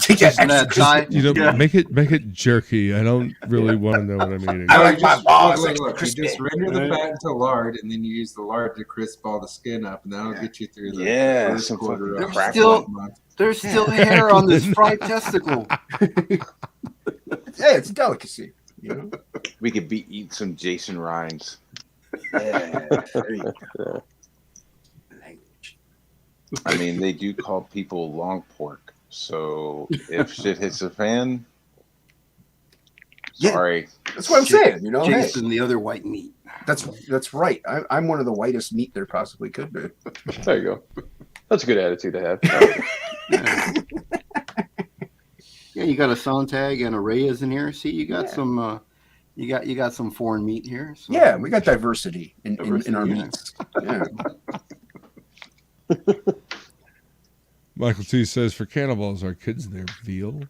Speaker 4: Take
Speaker 7: Just
Speaker 4: that
Speaker 7: that
Speaker 4: extra
Speaker 7: thigh.
Speaker 2: You know,
Speaker 7: Yeah.
Speaker 2: make it jerky. I don't really want to know what I'm eating.
Speaker 4: I like my balls
Speaker 5: look,
Speaker 4: extra
Speaker 5: look, you
Speaker 4: crispy.
Speaker 5: just render the
Speaker 7: Right.
Speaker 5: fat into lard, and then you use the lard to crisp all the skin up, and that'll get you through the
Speaker 9: Yeah,
Speaker 5: first
Speaker 9: some
Speaker 5: quarter
Speaker 9: fucking
Speaker 5: of
Speaker 9: crack
Speaker 5: the
Speaker 7: one.
Speaker 5: month.
Speaker 7: There's still hair on this fried testicle.
Speaker 4: Hey, it's a delicacy. You know?
Speaker 9: We could eat some Jason Rhines.
Speaker 4: Yeah, there you go. Language.
Speaker 9: I mean, they do call people long pork. So if shit hits the fan,
Speaker 4: Yeah.
Speaker 9: sorry.
Speaker 4: That's what I'm saying. You know, hey,
Speaker 7: Jason, the other white meat.
Speaker 4: that's right. I'm one of the whitest meat there possibly could be.
Speaker 8: There you go. That's a good attitude to have.
Speaker 7: Yeah, you got a Sontag and a Reyes in here. See, you got some. You got some foreign meat here. So.
Speaker 4: Yeah, we got diversity in our
Speaker 7: yeah.
Speaker 4: meats. Yeah.
Speaker 2: Michael T says for cannibals, are kids there veal?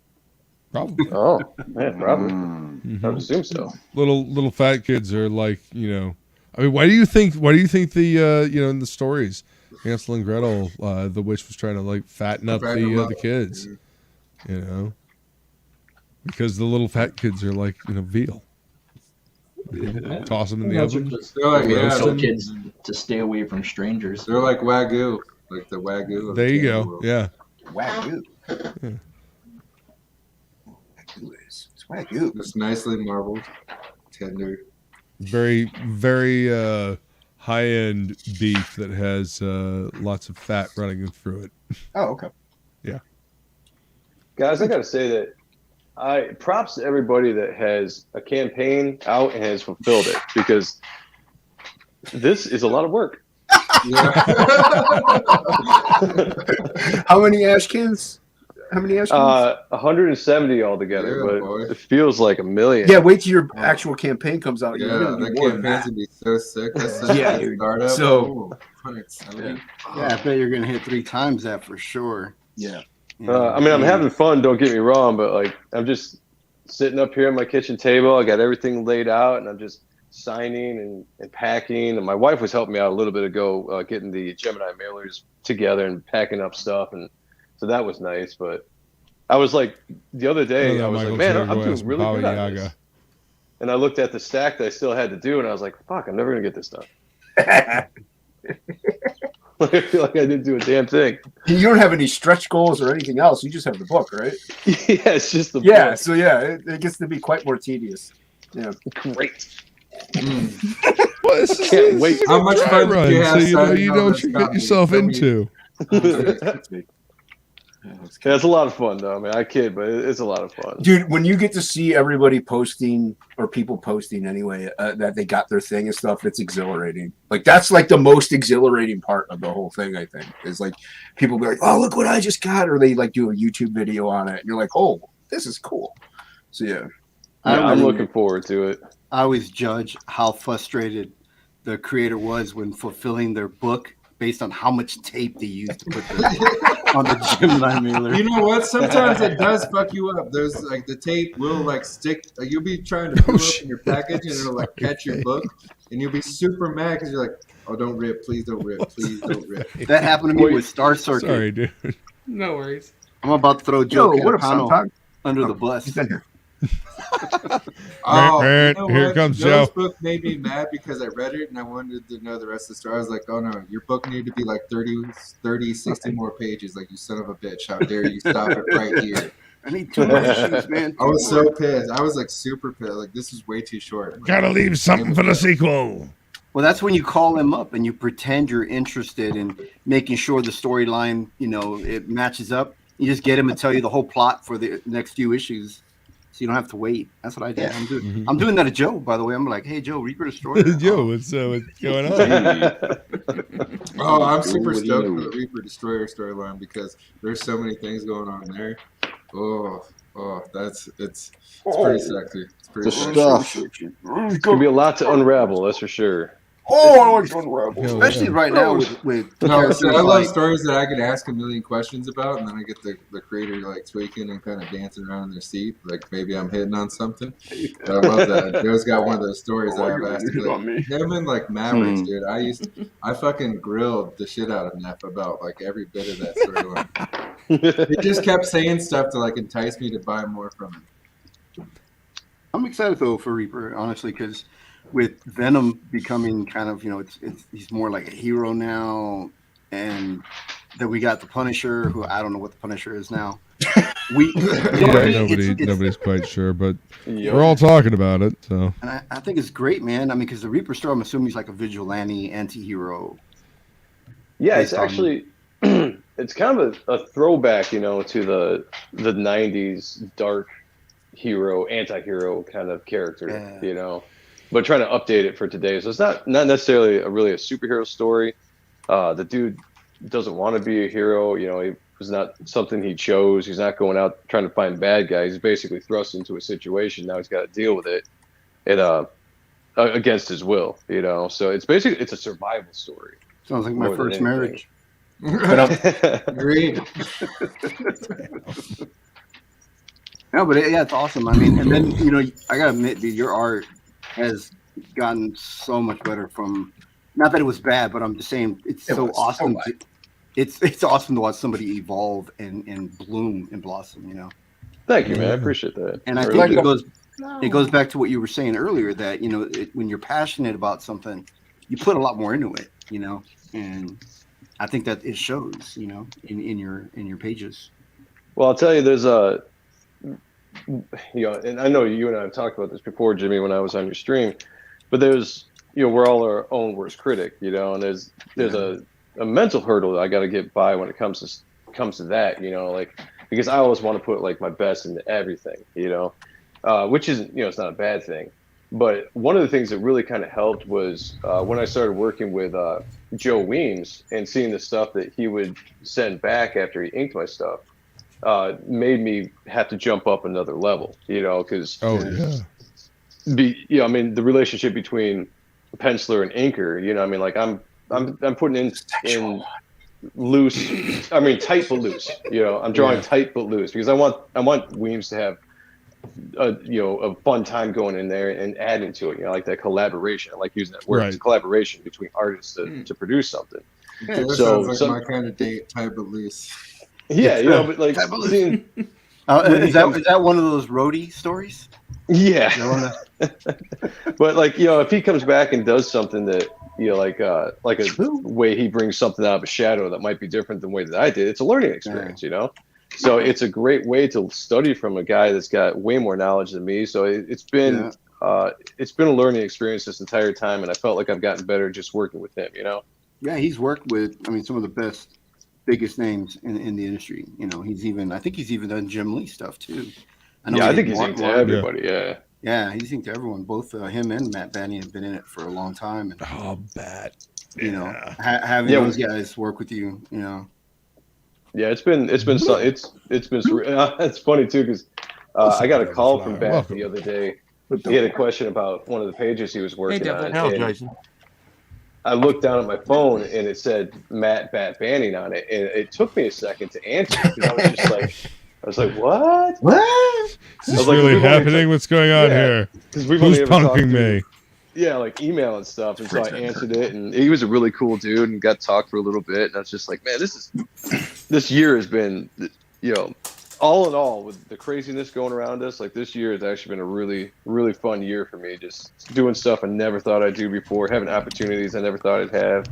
Speaker 2: Probably.
Speaker 8: Oh, yeah, probably.
Speaker 2: Mhm.
Speaker 8: I would assume so.
Speaker 2: Little fat kids are like, you know. I mean, why do you think the you know, in the stories, Hansel and Gretel, the witch was trying to like fatten up the kids, you know, because the little fat kids are like, you know, veal. Toss them in the
Speaker 6: Those are
Speaker 2: oven.
Speaker 6: just
Speaker 5: They're like, yeah,
Speaker 6: tell kids to stay away from strangers.
Speaker 5: they're like Wagyu, like the Wagyu. of
Speaker 2: There
Speaker 5: the
Speaker 2: you
Speaker 5: cannibal
Speaker 2: go.
Speaker 5: world.
Speaker 2: Yeah.
Speaker 4: Wagyu.
Speaker 2: Yeah.
Speaker 4: Wagyu is. It's Wagyu.
Speaker 5: It's nicely marbled, tender.
Speaker 2: Very high end beef that has lots of fat running through it.
Speaker 4: Oh, okay.
Speaker 8: Guys, I got to say that props to everybody that has a campaign out and has fulfilled it, because this is a lot of work.
Speaker 5: Yeah.
Speaker 4: How many Ashkins? How many Ashkins?
Speaker 8: 170 altogether,
Speaker 5: Yeah,
Speaker 8: but
Speaker 5: boy.
Speaker 8: it feels like a million.
Speaker 4: Yeah, wait till your actual campaign comes out. You're
Speaker 5: Yeah,
Speaker 4: gonna
Speaker 5: that
Speaker 4: do more than
Speaker 5: campaign's
Speaker 4: that.
Speaker 5: gonna be so sick. That's such
Speaker 4: Yeah,
Speaker 5: a
Speaker 4: dude.
Speaker 5: startup.
Speaker 4: So-
Speaker 5: Ooh, 170.
Speaker 7: Yeah, I bet you're gonna hit 3 times that for sure.
Speaker 4: Yeah.
Speaker 8: I mean, I'm having fun, don't get me wrong, but like, I'm just sitting up here at my kitchen table. I got everything laid out, and I'm just signing and packing. And my wife was helping me out a little bit ago, getting the Gemini mailers together and packing up stuff. And so that was nice. But I was like, the other day, I was like, man, I'm doing really good on this. And I looked at the stack that I still had to do, and I was like, fuck, I'm never going to get this done. I feel like I didn't do a damn thing.
Speaker 4: You don't have any stretch goals or anything else. You just have the book, right?
Speaker 8: Yeah, it's just the
Speaker 4: Yeah.
Speaker 8: book.
Speaker 4: So yeah, it gets to be quite more tedious. Yeah.
Speaker 8: Great.
Speaker 2: Well, this is,
Speaker 8: Can't wait.
Speaker 5: How much fun did you have
Speaker 2: so you know
Speaker 5: signing all
Speaker 2: what
Speaker 5: this
Speaker 2: you get
Speaker 5: copy?
Speaker 2: yourself
Speaker 5: Tell me-
Speaker 2: into.
Speaker 8: Yeah, it's a lot of fun, though. I mean, I kid, but it's a lot of fun.
Speaker 4: Dude, when you get to see everybody posting, or people posting anyway, that they got their thing and stuff, it's exhilarating. Like, that's like the most exhilarating part of the whole thing, I think. Is like, people be like, oh, look what I just got. Or they like do a YouTube video on it. And you're like, oh, this is cool. So, yeah.
Speaker 8: I'm looking forward to it.
Speaker 7: I always judge how frustrated the creator was when fulfilling their book based on how much tape they used to put on the Gemini mailer.
Speaker 5: You know what? Sometimes it does fuck you up. There's like the tape will like stick. You'll be trying to pull up in your package and it'll like catch your book, and you'll be super mad because you're like, "Oh, don't rip! Please don't rip! Please don't rip!"
Speaker 7: That happened to me with Star Circuit.
Speaker 2: Sorry, dude.
Speaker 10: No worries.
Speaker 7: I'm about to throw Joe
Speaker 4: Yo, what up,
Speaker 7: Catapano
Speaker 4: Sontag?
Speaker 7: under the bus.
Speaker 4: He's been here.
Speaker 5: Oh,
Speaker 2: Here
Speaker 5: you know
Speaker 2: here
Speaker 5: what?
Speaker 2: comes
Speaker 5: Joe's
Speaker 2: Joe.
Speaker 5: book made me mad because I read it and I wanted to know the rest of the story. I was like, oh no, your book needed to be like 30, 60 more pages. Like, you son of a bitch. How dare you stop it right here?
Speaker 7: I need 2 more issues, man.
Speaker 5: I was so pissed. I was like super pissed. Like, this is way too short.
Speaker 2: Gotta leave something for the sequel.
Speaker 7: Well, that's when you call them up and you pretend you're interested in making sure the storyline, you know, it matches up. You just get them to tell you the whole plot for the next few issues, so you don't have to wait. That's what I did. I'm doing that to Joe, by the way. I'm like, hey, Joe, Reaper Destroyer.
Speaker 2: Yo, what's going on?
Speaker 5: Oh, I'm super stoked for the Reaper Destroyer storyline because there's so many things going on there. Oh, it's pretty sexy. It's pretty
Speaker 9: The
Speaker 5: sexy.
Speaker 9: stuff.
Speaker 8: It's gonna be a lot to unravel, that's for sure.
Speaker 4: Oh, I like to unravel.
Speaker 2: Hell
Speaker 7: Especially right now with
Speaker 5: No,
Speaker 7: characters
Speaker 5: so I love
Speaker 7: like
Speaker 5: stories that I could ask a million questions about, and then I get the creator like tweaking and kind of dancing around in their seat, like maybe I'm hitting on something. I love that. Joe's got one of those stories that I've asked him. Like, him and like Mavericks, dude. I fucking grilled the shit out of Neff about like every bit of that storyline. He just kept saying stuff to like entice me to buy more from him.
Speaker 7: I'm excited though for Reaper, honestly, because with Venom becoming kind of, he's more like a hero now, and then we got the Punisher, who I don't know what the Punisher is now.
Speaker 2: Nobody's quite sure, but we're all talking about it. So,
Speaker 7: and I think it's great, man. I mean, because the Reaper story, I'm assuming he's like a vigilante anti-hero.
Speaker 8: Yeah, it's actually it's kind of a throwback, to the '90s dark hero, anti-hero kind of character, but trying to update it for today. So it's not necessarily really a superhero story. The dude doesn't want to be a hero. It was not something he chose. He's not going out trying to find bad guys. He's basically thrust into a situation. Now he's got to deal with it, against his will. So it's a survival story.
Speaker 7: Sounds like my first marriage.
Speaker 5: Agreed.
Speaker 7: No, but it's awesome. I mean, and then I gotta admit, dude, your art has gotten so much better from. Not that it was bad, but I'm just saying it's so awesome. It's awesome to watch somebody evolve and bloom and blossom.
Speaker 8: Thank you, man. I appreciate that.
Speaker 7: And I think it goes back to what you were saying earlier that when you're passionate about something, you put a lot more into it. And I think that it shows. In your pages.
Speaker 8: Well, I'll tell you, there's and I know you and I have talked about this before, Jimmy, when I was on your stream, but there's, we're all our own worst critic, and there's a mental hurdle that I got to get by when it comes to that, like, because I always want to put like my best into everything, which isn't, it's not a bad thing. But one of the things that really kind of helped was when I started working with Joe Weems and seeing the stuff that he would send back after he inked my stuff. Made me have to jump up another level, because the relationship between penciler and inker, like I'm putting in loose, tight but loose, I'm drawing tight but loose because I want Weems to have a fun time going in there and adding to it, like that collaboration. I like using that word. Right. It's a collaboration between artists to produce something.
Speaker 5: Yeah, that sounds like my kind of date, tight but loose.
Speaker 8: Yeah, but like seeing,
Speaker 7: is that one of those roadie stories?
Speaker 8: Yeah. But like, if he comes back and does something that, like a way he brings something out of a shadow that might be different than the way that I did, it's a learning experience, So it's a great way to study from a guy that's got way more knowledge than me. So it's been a learning experience this entire time, and I felt like I've gotten better just working with him,
Speaker 7: Yeah, he's worked with some of the biggest names in the industry. I think he's even done Jim Lee stuff too.
Speaker 8: I think he's inked to everybody.
Speaker 7: Yeah, he's inked to everyone. Both him and Matt Banny have been in it for a long time. And, having those guys work with you,
Speaker 8: Yeah, it's been it's funny too because I got a call from Bat the other day. He had a question about one of the pages he was working on.
Speaker 10: Jason.
Speaker 8: I looked down at my phone and it said Matt Bat Banning on it, and it took me a second to answer because I was like, what?
Speaker 2: Is this really happening? What's going on here?
Speaker 8: Who's
Speaker 2: punking me?
Speaker 8: Yeah, like email and stuff. And so I answered it, and he was a really cool dude and got to talk for a little bit. And I was just like, man, this year has been, all in all, with the craziness going around us, like this year has actually been a really, really fun year for me. Just doing stuff I never thought I'd do before, having opportunities I never thought I'd have.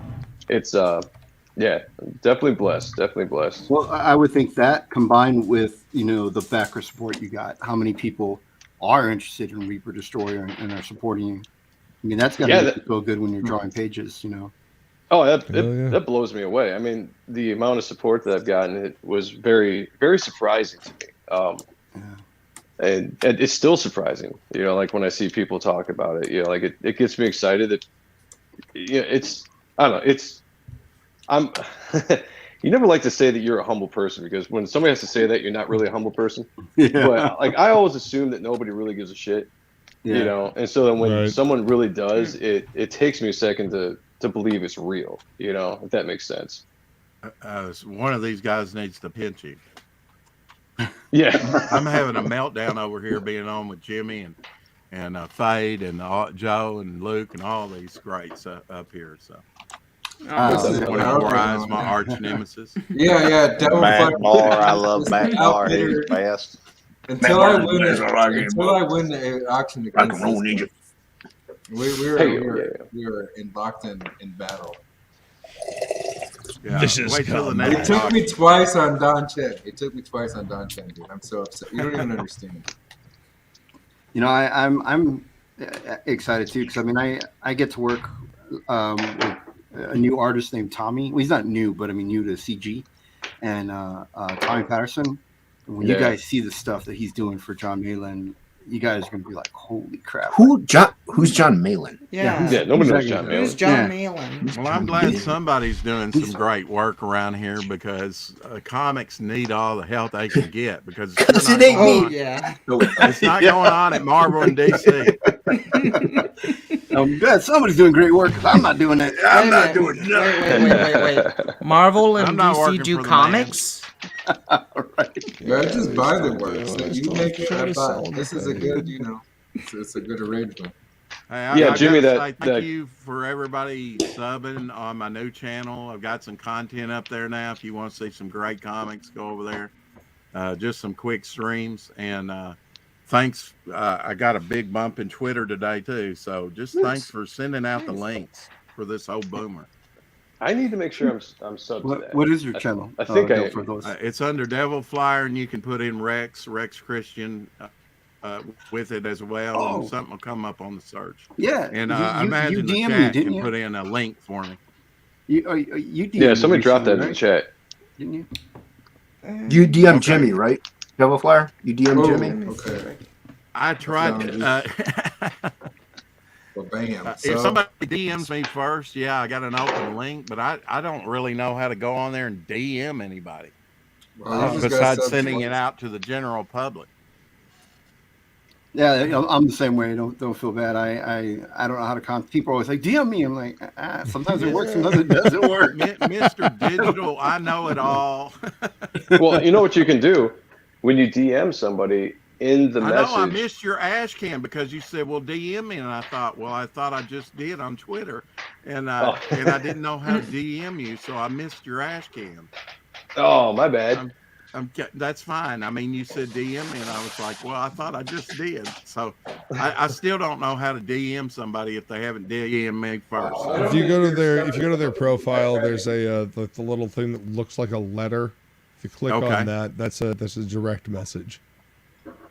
Speaker 8: It's, definitely blessed. Definitely blessed.
Speaker 7: Well, I would think that combined with, the backer support you got, how many people are interested in Reaper Destroyer and are supporting you. I mean, that's got to make you feel good when you're drawing pages,
Speaker 8: Oh, that blows me away. I mean, the amount of support that I've gotten, it was very, very surprising to me. And it's still surprising, like when I see people talk about it, like it gets me excited that, I don't know, you never like to say that you're a humble person because when somebody has to say that, you're not really a humble person. Yeah. But like, I always assume that nobody really gives a shit. You know, and so then when
Speaker 2: Right.
Speaker 8: someone really does, it takes me a second to believe it's real. You know, if that makes sense.
Speaker 10: One of these guys needs to pinch you.
Speaker 8: Yeah.
Speaker 10: I'm having a meltdown over here being on with Jimmy and Fade and Joe and Luke and all these greats up here. So 24 Eyes, my arch nemesis.
Speaker 5: Yeah, Devil
Speaker 9: Matt
Speaker 5: Fire.
Speaker 9: Barr, I love
Speaker 5: This
Speaker 9: Matt
Speaker 5: is
Speaker 9: Barr.
Speaker 5: out
Speaker 9: He's
Speaker 5: there.
Speaker 9: the best.
Speaker 5: Until I win the auction against
Speaker 4: roll
Speaker 5: this
Speaker 4: ninja.
Speaker 5: we were locked in battle.
Speaker 10: Yeah.
Speaker 2: Vicious
Speaker 10: Wait till the
Speaker 2: combat.
Speaker 10: next
Speaker 5: It took me
Speaker 10: auction.
Speaker 5: twice on Don Chen. Dude. I'm so upset. You don't even understand.
Speaker 7: You know, I'm excited too because I mean I get to work with a new artist named Tommy. Well, he's not new, but I mean new to CG, and Tommy Patterson. When you guys see the stuff that he's doing for John Malin, you guys are gonna be like, "Holy crap!"
Speaker 4: Who's John Malin?
Speaker 8: Yeah, nobody knows John Malin.
Speaker 11: Who's John Malin?
Speaker 10: Well, I'm glad somebody's doing some great work around here because comics need all the help they can get because it's
Speaker 4: it ain't me.
Speaker 11: Oh yeah.
Speaker 10: It's not going on at Marvel and DC.
Speaker 7: I'm glad somebody's doing great work because I'm not doing it. I'm not doing
Speaker 11: Wait. Marvel and
Speaker 10: I'm not
Speaker 11: DC
Speaker 10: working
Speaker 11: do
Speaker 10: for the
Speaker 11: comics?
Speaker 7: right.
Speaker 5: Yeah, just buy the works.
Speaker 2: Yeah,
Speaker 5: You make it, I buy
Speaker 2: sell
Speaker 5: it. This is a good, it's a good arrangement.
Speaker 10: Hey,
Speaker 8: Yeah, Jimmy,
Speaker 10: gotta
Speaker 8: that-
Speaker 10: say thank you for everybody subbing on my new channel. I've got some content up there now. If you want to see some great comics, go over there. Just some quick streams and thanks. I got a big bump in Twitter today too. So just thanks for sending out the links for this whole boomer.
Speaker 8: I need to make sure I'm subbed to that.
Speaker 7: What is your channel?
Speaker 8: I think
Speaker 7: for those.
Speaker 10: It's under Devil Flyer, and you can put in Rex Christian with it as well, and something will come up on the search.
Speaker 7: Yeah,
Speaker 10: And I imagine the
Speaker 7: DM'd
Speaker 10: chat
Speaker 7: didn't
Speaker 10: can
Speaker 7: you?
Speaker 10: put in a link for me.
Speaker 7: You DM'd
Speaker 8: Yeah, somebody dropped that in the
Speaker 7: right?
Speaker 8: chat.
Speaker 7: Didn't you?
Speaker 4: You DM
Speaker 10: Okay.
Speaker 4: Jimmy, right? Devil Flyer? You DM Jimmy?
Speaker 5: Okay.
Speaker 10: I tried.
Speaker 5: Well, bam.
Speaker 10: If somebody DMs me first, yeah, I got an open link, but I don't really know how to go on there and DM anybody besides sending it out to the general public.
Speaker 7: Yeah, I'm the same way. Don't feel bad. I don't know how to contact people. Are always like DM me. I'm like, sometimes it works, sometimes it doesn't work.
Speaker 10: Mr. Digital, I know it all.
Speaker 8: Well, you know what you can do when you DM somebody in the message.
Speaker 10: I missed your ash cam because you said, "Well, DM me," and I thought I just did on Twitter, and I didn't know how to DM you, so I missed your ash cam.
Speaker 8: Oh, my bad.
Speaker 10: That's fine. I mean, you said DM me, and I was like, "Well, I thought I just did." So I still don't know how to DM somebody if they haven't DM me first.
Speaker 2: If you go to their profile, there's the little thing that looks like a letter. If you click on that, that's a direct message.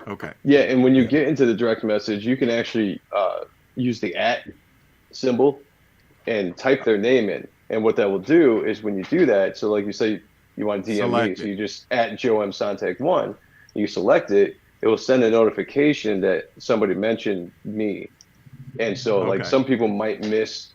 Speaker 10: Okay.
Speaker 8: Yeah, and when you get into the direct message, you can actually use the @ symbol and type their name in. And what that will do is when you do that, so like you say you want to DM me, so you just @ Joe M. Sontag 1, you select it, it will send a notification that somebody mentioned me. And so like some people might miss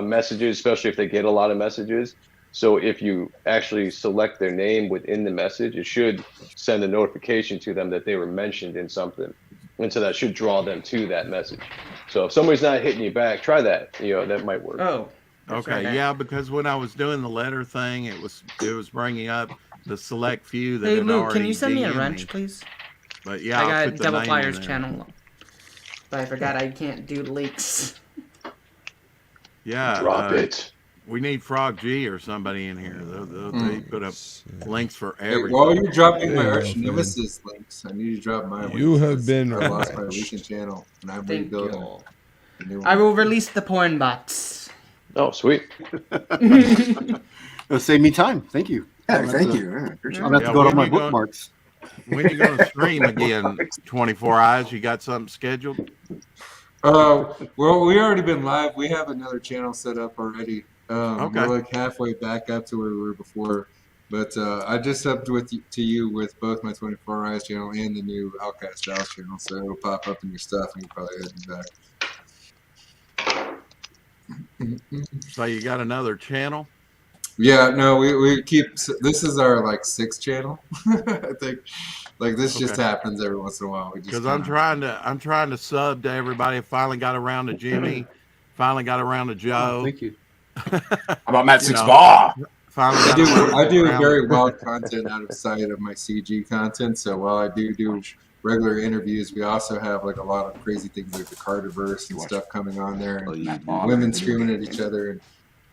Speaker 8: messages, especially if they get a lot of messages. So if you actually select their name within the message, it should send a notification to them that they were mentioned in something. And so that should draw them to that message. So if somebody's not hitting you back, try that. That might work.
Speaker 11: Oh.
Speaker 10: Okay, yeah, because when I was doing the letter thing, it was bringing up the select few that had
Speaker 11: Luke,
Speaker 10: already
Speaker 11: can you send me a
Speaker 10: DM'd
Speaker 11: wrench, please?
Speaker 10: But yeah,
Speaker 11: I
Speaker 10: I'll
Speaker 11: got
Speaker 10: put the
Speaker 11: Devil
Speaker 10: name
Speaker 11: Flyer's
Speaker 10: in there.
Speaker 11: channel, but I forgot I can't do leaks.
Speaker 10: Yeah,
Speaker 8: Drop it.
Speaker 10: We need Frog G or somebody in here. They put up links for
Speaker 5: Hey,
Speaker 10: everything.
Speaker 5: while you're dropping my arch nemesis links, I need you to drop my
Speaker 2: You
Speaker 5: links.
Speaker 2: have been
Speaker 5: I lost my recent channel, and I'm
Speaker 11: Thank
Speaker 5: rebuilding
Speaker 11: you.
Speaker 5: a new one.
Speaker 11: I will release the porn bots.
Speaker 8: Oh, sweet.
Speaker 7: It'll save me time. Thank you.
Speaker 4: Yeah, thank you. Yeah, appreciate
Speaker 7: I'll have to go to my bookmarks.
Speaker 10: When you going to stream again? 24 Eyes. You got something scheduled?
Speaker 5: Well, we already been live. We have another channel set up already. We're like halfway back up to where we were before. But I just subbed to you with both my 24 Eyes channel and the new Outcast Styles channel, so it'll pop up in your stuff and you probably head back.
Speaker 10: So you got another channel?
Speaker 5: Yeah, no, we keep. This is our like 6th channel, I think. Like this just happens every once in a while.
Speaker 10: Because I'm trying to sub to everybody. I finally got around to Jimmy. Finally got around to Joe.
Speaker 7: Oh, thank you.
Speaker 4: How about Matt Six Ball?
Speaker 5: I do very wild content out of sight of my CG content. So while I do regular interviews, we also have like a lot of crazy things like the Cardiverse and stuff coming on there, and women screaming at each other. And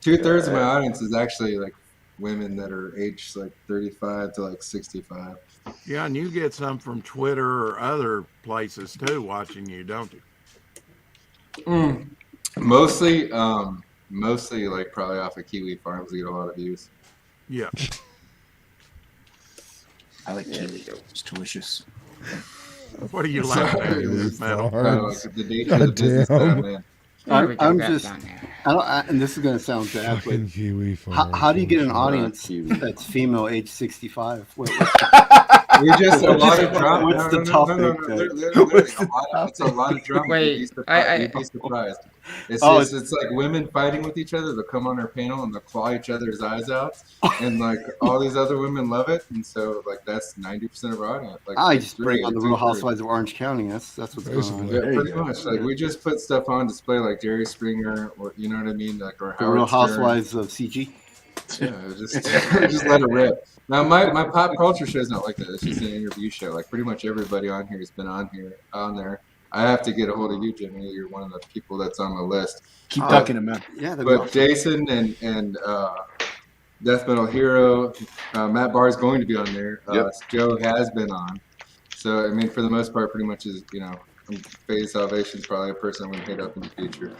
Speaker 5: 2/3 of my audience is actually like women that are aged like 35 to like 65.
Speaker 10: Yeah, and you get some from Twitter or other places too watching you, don't you?
Speaker 5: Mostly like probably off of Kiwi Farms. We get a lot of views.
Speaker 10: Yeah.
Speaker 4: I like kiwi. It's delicious.
Speaker 10: What are you laughing at, Metal?
Speaker 5: The nature of the business that I'm in.
Speaker 7: I'm just, and this is going to sound bad, but how do you get an audience that's female, age 65?
Speaker 5: We just a lot of drama.
Speaker 7: What's the topic?
Speaker 5: It's a lot of drama.
Speaker 11: Wait,
Speaker 5: You'd be surprised. It's like women fighting with each other. They'll come on our panel and they'll claw each other's eyes out, and like all these other women love it, and so like that's 90% of our audience. Like
Speaker 7: I just bring on the Real Housewives of Orange County. That's what's going on.
Speaker 5: Yeah, pretty much. Like we just put stuff on display, like Jerry Springer, or you know what I mean, like or
Speaker 7: the Real Housewives of CG.
Speaker 5: Yeah, just let it rip. Now my pop culture show is not like that. It's just an interview show. Like pretty much everybody on here has been on there. I have to get a hold of you, Jimmy. You're one of the people that's on the list.
Speaker 4: Keep ducking him, man.
Speaker 7: Yeah,
Speaker 5: but Jason and DeathMetalHero, Matt Barr is going to be on there. Joe has been on. So I mean, for the most part, pretty much is Phase Salvation is probably a person I'm going to hit up in the future.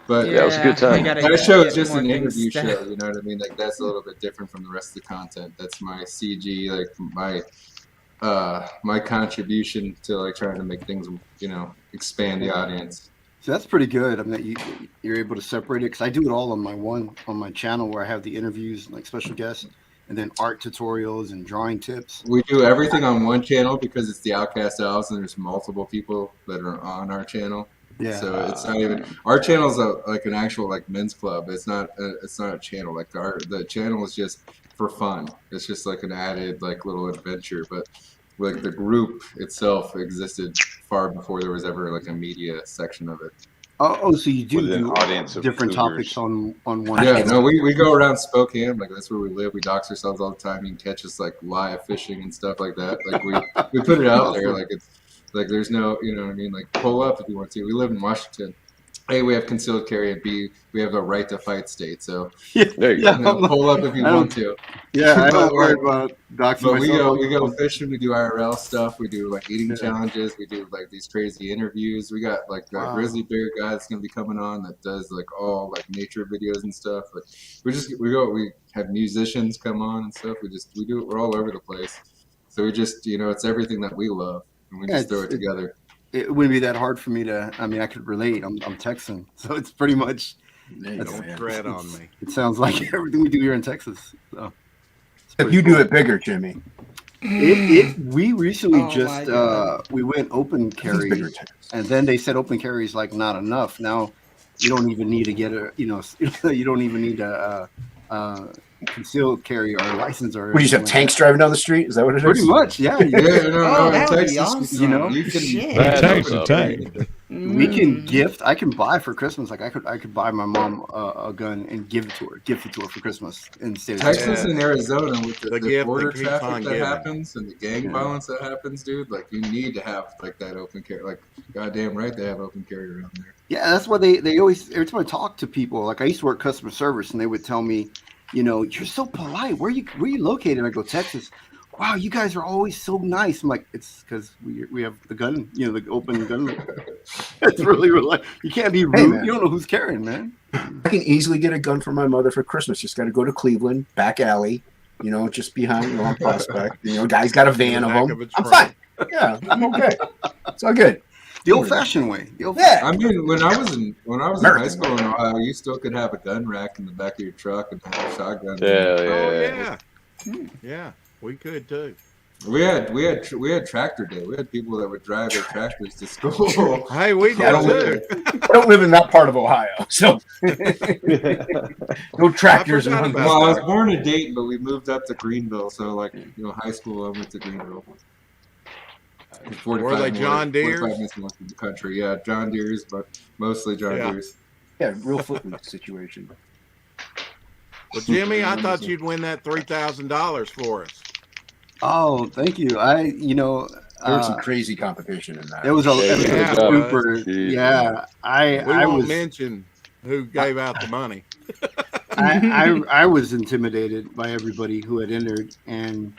Speaker 5: But
Speaker 8: yeah, it was a good time.
Speaker 5: That show is just an interview show, you know what I mean? Like that's a little bit different from the rest of the content. That's my CG, like my contribution to like trying to make things, expand the audience.
Speaker 7: So that's pretty good. I mean, you're able to separate it because I do it all on my channel where I have the interviews, like special guests, and then art tutorials and drawing tips.
Speaker 5: We do everything on one channel because it's the Outcast Owls, and there's multiple people that are on our channel.
Speaker 7: Yeah.
Speaker 5: So it's not even our channel is like an actual like men's club. It's not a channel. Like the channel is just for fun. It's just like an added like little adventure. But like the group itself existed far before there was ever like a media section of it.
Speaker 7: Oh, so you do
Speaker 9: an audience of
Speaker 7: different
Speaker 9: cougars.
Speaker 7: topics on one.
Speaker 5: Yeah, no, we go around Spokane, like that's where we live. We dox ourselves all the time. You can catch us like live fishing and stuff like that. Like we put it out there, like it's like there's no, you know what I mean? Like pull up if you want to. We live in Washington. A, we have concealed carry, and B, we have the right to fight state. So
Speaker 8: there you go.
Speaker 5: Pull up if you want to.
Speaker 7: Yeah, I don't worry about doxing
Speaker 5: But
Speaker 7: myself.
Speaker 5: we go fishing. We do IRL stuff. We do like eating challenges. We do like these crazy interviews. We got like a grizzly bear guy that's gonna be coming on that does like all like nature videos and stuff. Like we have musicians come on and stuff. We do it. We're all over the place. So we just it's everything that we love, and we just throw it together.
Speaker 7: It wouldn't be that hard for me to. I mean, I could relate. I'm Texan, so it's pretty much.
Speaker 10: Don't tread on me.
Speaker 7: It sounds like everything we do here in Texas. So
Speaker 4: if you do it bigger, Jimmy.
Speaker 7: We recently we went open carry, and then they said open carry is like not enough. Now you don't even need to get you don't even need a concealed carry or license or.
Speaker 4: What do you have tanks driving down the street? Is that what it is?
Speaker 7: Pretty much, yeah.
Speaker 11: That would be awesome.
Speaker 5: You can
Speaker 11: Shit.
Speaker 7: We can gift. I can buy for Christmas. Like I could buy my mom a gun and gift it to her for Christmas in the state of
Speaker 5: Texas and Arizona with the
Speaker 10: gift
Speaker 5: border
Speaker 10: that keeps
Speaker 5: traffic
Speaker 10: on
Speaker 5: that
Speaker 10: giving.
Speaker 5: happens and the gang violence that happens, dude. Like you need to have like that open carry. Like goddamn right, they have open carry around there.
Speaker 7: Yeah, that's why they always every time I talk to people, like I used to work customer service, and they would tell me, you're so polite. Where you located? I go, Texas. Wow, you guys are always so nice. I'm like, it's because we have the gun, the open gun. It's really you can't be rude.
Speaker 4: Man.
Speaker 7: You don't know who's carrying, man.
Speaker 4: I can easily get a gun for my mother for Christmas. Just got to go to Cleveland, back alley, just behind on Prospect. Guy's got a van of them. I'm fine. Yeah, I'm okay. It's all good.
Speaker 7: The old-fashioned way.
Speaker 5: I mean, when I was in high school in Ohio, you still could have a gun rack in the back of your truck and have a shotgun.
Speaker 10: Yeah, we could too.
Speaker 5: We had tractor day. We had people that would drive their tractors to school.
Speaker 10: Hey, we did
Speaker 4: I don't,
Speaker 10: too.
Speaker 4: live, I don't live in that part of Ohio, so no tractors.
Speaker 10: I forgot about
Speaker 5: Well, I was born in Dayton, but we moved up to Greenville. So, like, high school, I went to Greenville.
Speaker 10: Were they John Deere's?
Speaker 5: 45 minutes north of the country. Yeah, John Deere's, but mostly John Deere's.
Speaker 4: Yeah, real footloose situation.
Speaker 10: Well, Jimmy, I thought you'd win that $3,000 for us.
Speaker 7: Oh, thank you. There
Speaker 4: was some crazy competition in that.
Speaker 7: It was a super.
Speaker 9: Jeez,
Speaker 7: yeah,
Speaker 10: I won't mention who gave out the money.
Speaker 7: I was intimidated by everybody who had entered, and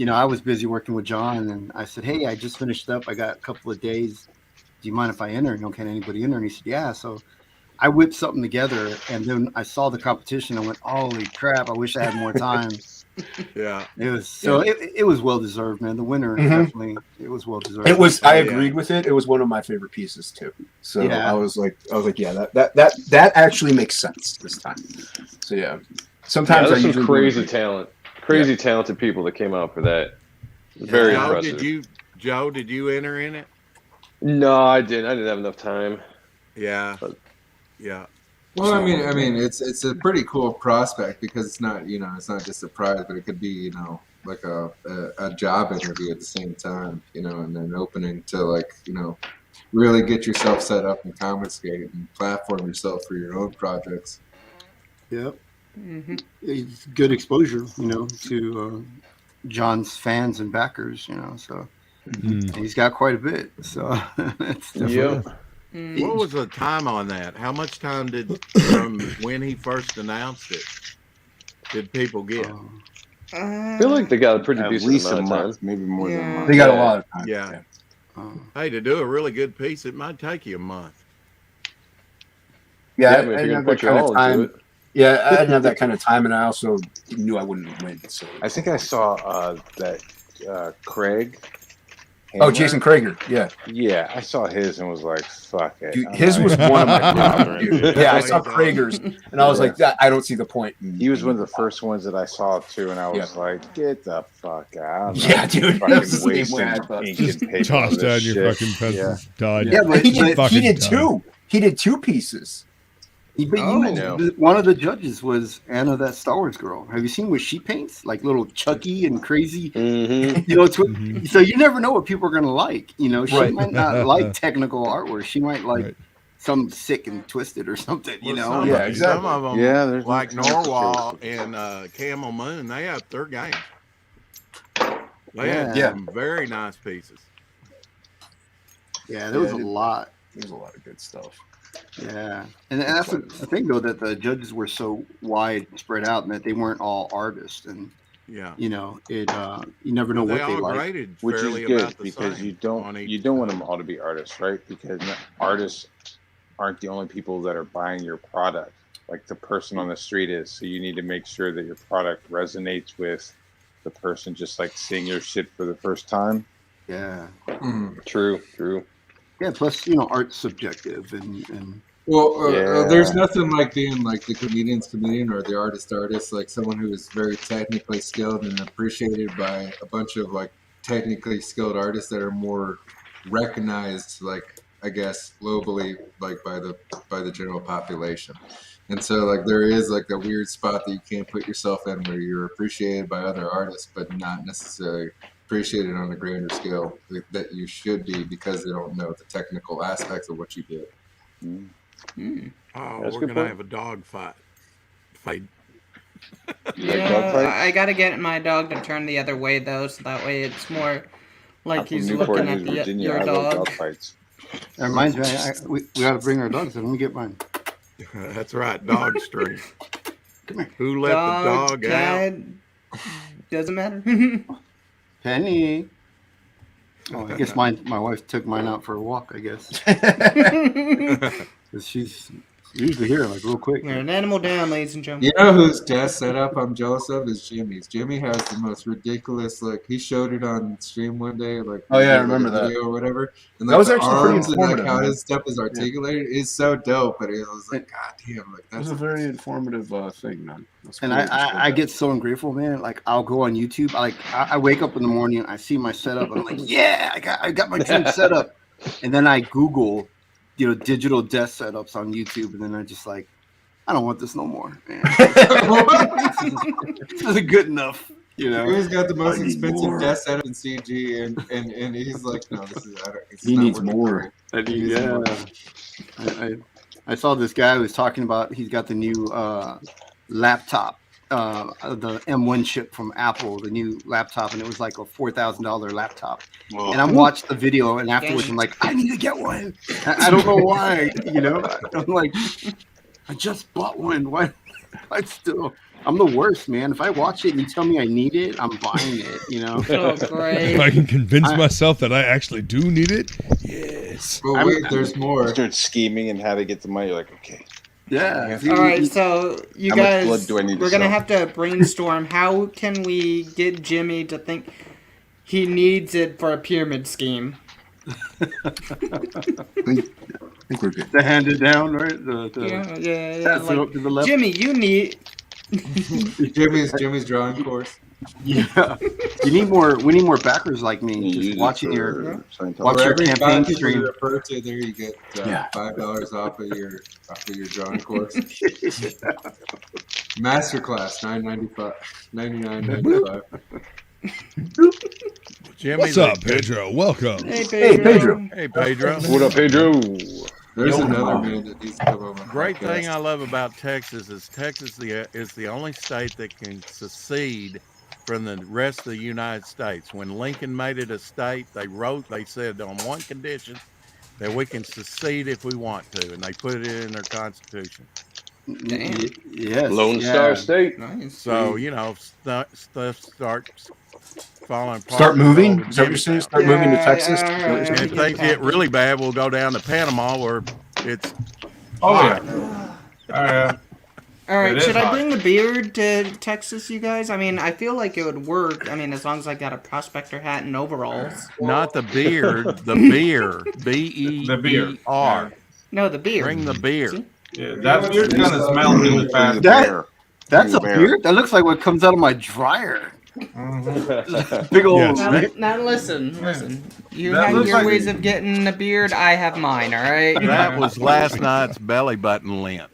Speaker 7: I was busy working with John, and I said, "Hey, I just finished up. I got a couple of days. Do you mind if I enter? Can anybody enter?" And he said, "Yeah." So I whipped something together, and then I saw the competition. I went, "Holy crap! I wish I had more time."
Speaker 10: Yeah,
Speaker 7: it was so. It was well deserved, man. The winner definitely. It was well deserved.
Speaker 4: It was. I agreed with it. It was one of my favorite pieces too. So I was like, yeah, that actually makes sense this time. So yeah, sometimes
Speaker 8: there's some crazy talented people that came out for that. Very impressive.
Speaker 10: Joe, did you enter in it?
Speaker 8: No, I didn't. I didn't have enough time.
Speaker 10: Yeah. Yeah.
Speaker 5: Well, I mean, it's a pretty cool prospect because it's not, it's not just a prize, but it could be, like a job interview at the same time, and then opening to really get yourself set up and confiscate and platform yourself for your own projects.
Speaker 7: Yep. Mm-hmm. It's good exposure, to John's fans and backers, so he's got quite a bit. So it's definitely.
Speaker 10: What was the time on that? How much time from when he first announced it did people get?
Speaker 8: I feel like they got a pretty
Speaker 9: at
Speaker 8: decent
Speaker 9: least
Speaker 8: amount
Speaker 9: a
Speaker 8: of
Speaker 9: month, maybe more than a month.
Speaker 4: They got a lot of time.
Speaker 10: Yeah. Hey, to do a really good piece, it might take you a month.
Speaker 4: Yeah,
Speaker 8: I mean, if you're gonna put your all into it.
Speaker 4: Yeah, I didn't have that kind of time, and I also knew I wouldn't win. So
Speaker 9: I think I saw that Craig.
Speaker 4: Oh, Jason Krager, yeah.
Speaker 9: Yeah, I saw his and was like, fuck it.
Speaker 4: Dude, his was one of my favorites. Yeah, I saw Krager's, and I was like, I don't see the point.
Speaker 9: He was one of the first ones that I saw, too, and I was like, get the fuck out.
Speaker 4: Yeah, dude.
Speaker 9: Fucking wasting ink and paper.
Speaker 2: Toss down your fucking pencils.
Speaker 4: Yeah, but he did two. He did two pieces.
Speaker 7: One of the judges was Anna, that Star Wars girl. Have you seen what she paints? Like little Chucky and crazy.
Speaker 8: Mm-hmm.
Speaker 7: So you never know what people are going to like. She might not like technical artwork. She might like some sick and twisted or something.
Speaker 10: Some of them,
Speaker 9: there's
Speaker 10: like Norwal and Camel Moon, they have their games. They had some very nice pieces.
Speaker 7: Yeah, there was a lot.
Speaker 4: There's a lot of good stuff.
Speaker 7: Yeah, and that's the thing though, that the judges were so wide spread out and that they weren't all artists, and you never know what they like,
Speaker 9: which is good because you don't want them all to be artists, right? Because artists aren't the only people that are buying your product, like the person on the street is. So you need to make sure that your product resonates with the person just like seeing your shit for the first time.
Speaker 7: Yeah.
Speaker 8: True.
Speaker 7: Yeah, plus art's subjective and
Speaker 5: there's nothing like being like the comedian's comedian or the artist, like someone who is very technically skilled and appreciated by a bunch of like technically skilled artists that are more recognized, like I guess globally, like by the general population. And so like there is like a weird spot that you can't put yourself in where you're appreciated by other artists but not necessarily appreciated on a grander scale that you should be because they don't know the technical aspects of what you did.
Speaker 10: Oh, we're gonna have a dog fight.
Speaker 11: I gotta get my dog to turn the other way though, so that way it's more like he's looking at your dog.
Speaker 7: That reminds me, we gotta bring our dogs in. Let me get mine.
Speaker 10: That's right, dog stream.
Speaker 7: Come here.
Speaker 10: Who let the dog out?
Speaker 11: Doesn't matter.
Speaker 7: Penny. Oh, I guess my wife took mine out for a walk, I guess. She's Usually here, like real quick.
Speaker 11: We're an animal down, ladies and gentlemen.
Speaker 5: You know whose desk setup I'm jealous of is Jimmy's. Jimmy has the most ridiculous, like, he showed it on stream one day, like,
Speaker 4: Oh, yeah, I
Speaker 5: like
Speaker 4: remember
Speaker 5: a
Speaker 4: that.
Speaker 5: video or whatever. And
Speaker 4: That
Speaker 5: like
Speaker 4: was
Speaker 5: the
Speaker 4: actually pretty
Speaker 5: arms and like
Speaker 4: informative,
Speaker 5: how
Speaker 4: man.
Speaker 5: his stuff is articulated is so dope. But it was like, God damn, like
Speaker 4: That was
Speaker 5: that's
Speaker 4: a very informative thing, man. That's
Speaker 7: And
Speaker 4: cool that you showed
Speaker 7: I
Speaker 4: that.
Speaker 7: get so ungrateful, man. Like I'll go on YouTube. I wake up in the morning, I see my setup, and I'm like, yeah, I got my dream setup. And then I Google, digital desk setups on YouTube, and then I just like, I don't want this no more, man. This isn't good enough,
Speaker 5: He's got the most
Speaker 4: I need
Speaker 5: expensive
Speaker 4: more.
Speaker 5: desk setup in CG, and he's like, no, this is it's
Speaker 4: He
Speaker 5: not
Speaker 4: needs
Speaker 5: working
Speaker 4: more.
Speaker 5: for me. He needs more.
Speaker 7: I saw this guy who was talking about he's got the new laptop, the M1 chip from Apple, the new laptop, and it was like a $4,000 laptop.
Speaker 9: Whoa.
Speaker 7: And I watched the video, and afterwards I'm like, I need to get one. I don't know why, I'm like, I just bought one. Why? I'm the worst, man. If I watch it and you tell me I need it, I'm buying it.
Speaker 11: Oh, great.
Speaker 2: If I can convince myself that I actually do need it, yes.
Speaker 5: But wait, there's more.
Speaker 9: Start scheming and how to get the money. You're like, okay.
Speaker 7: Yeah.
Speaker 11: All right, so you
Speaker 9: How much
Speaker 11: guys,
Speaker 9: blood do I need to
Speaker 11: we're gonna
Speaker 9: sell?
Speaker 11: have to brainstorm. How can we get Jimmy to think he needs it for a pyramid scheme?
Speaker 4: I think we're good.
Speaker 7: The handed down, right?
Speaker 11: Yeah.
Speaker 7: Pass it up to the left.
Speaker 11: Jimmy, you need.
Speaker 5: Jimmy's drawing course.
Speaker 7: Yeah. We need more backers like me.
Speaker 9: You use
Speaker 7: Just
Speaker 9: it
Speaker 7: watching
Speaker 9: for
Speaker 7: your
Speaker 9: Scientology.
Speaker 7: watch
Speaker 5: For
Speaker 7: your
Speaker 5: every
Speaker 7: campaign
Speaker 5: 5 people
Speaker 7: stream.
Speaker 5: you refer to, there you get
Speaker 4: Yeah.
Speaker 5: $5 off of your drawing course. Masterclass $99.95.
Speaker 10: Jimmy,
Speaker 2: What's up, Pedro? Welcome.
Speaker 11: Hey,
Speaker 4: Hey, Pedro.
Speaker 10: Hey, Pedro.
Speaker 8: What up, Pedro?
Speaker 5: There's another man that needs to come on my
Speaker 10: Great
Speaker 5: podcast.
Speaker 10: thing I love about Texas is Texas is the only state that can secede from the rest of the United States. When Lincoln made it a state, they said on one condition that we can secede if we want to, and they put it in their constitution.
Speaker 11: Damn.
Speaker 7: Yes.
Speaker 8: Lone Star State.
Speaker 11: Nice.
Speaker 10: So stuff starts falling apart.
Speaker 4: Start moving?
Speaker 10: Over
Speaker 4: Is that what you're saying?
Speaker 10: Jimmy
Speaker 4: Start moving to Texas?
Speaker 11: Yeah,
Speaker 10: And if things get really bad, we'll go down to Panama where it's
Speaker 12: Oh
Speaker 10: hot.
Speaker 12: yeah.
Speaker 11: All right,
Speaker 12: It
Speaker 11: should
Speaker 12: is
Speaker 11: I
Speaker 12: hot.
Speaker 11: bring the beard to Texas, you guys? I mean, I feel like it would work. I mean, as long as I got a prospector hat and overalls.
Speaker 10: Not the beard, the beer.
Speaker 12: The beer.
Speaker 10: B-E-E-R.
Speaker 11: No, the beard.
Speaker 10: Bring the beer.
Speaker 11: See?
Speaker 12: Yeah, that beer's gonna smell really fast.
Speaker 7: That's a
Speaker 9: Bear.
Speaker 7: beard? That looks like what comes out of my dryer.
Speaker 12: Mhm.
Speaker 7: Big old.
Speaker 2: Yes.
Speaker 11: Now listen. You
Speaker 12: That
Speaker 11: have
Speaker 12: looks
Speaker 11: your
Speaker 12: like-
Speaker 11: ways of getting a beard. I have mine. All right.
Speaker 10: That was last night's belly button lint.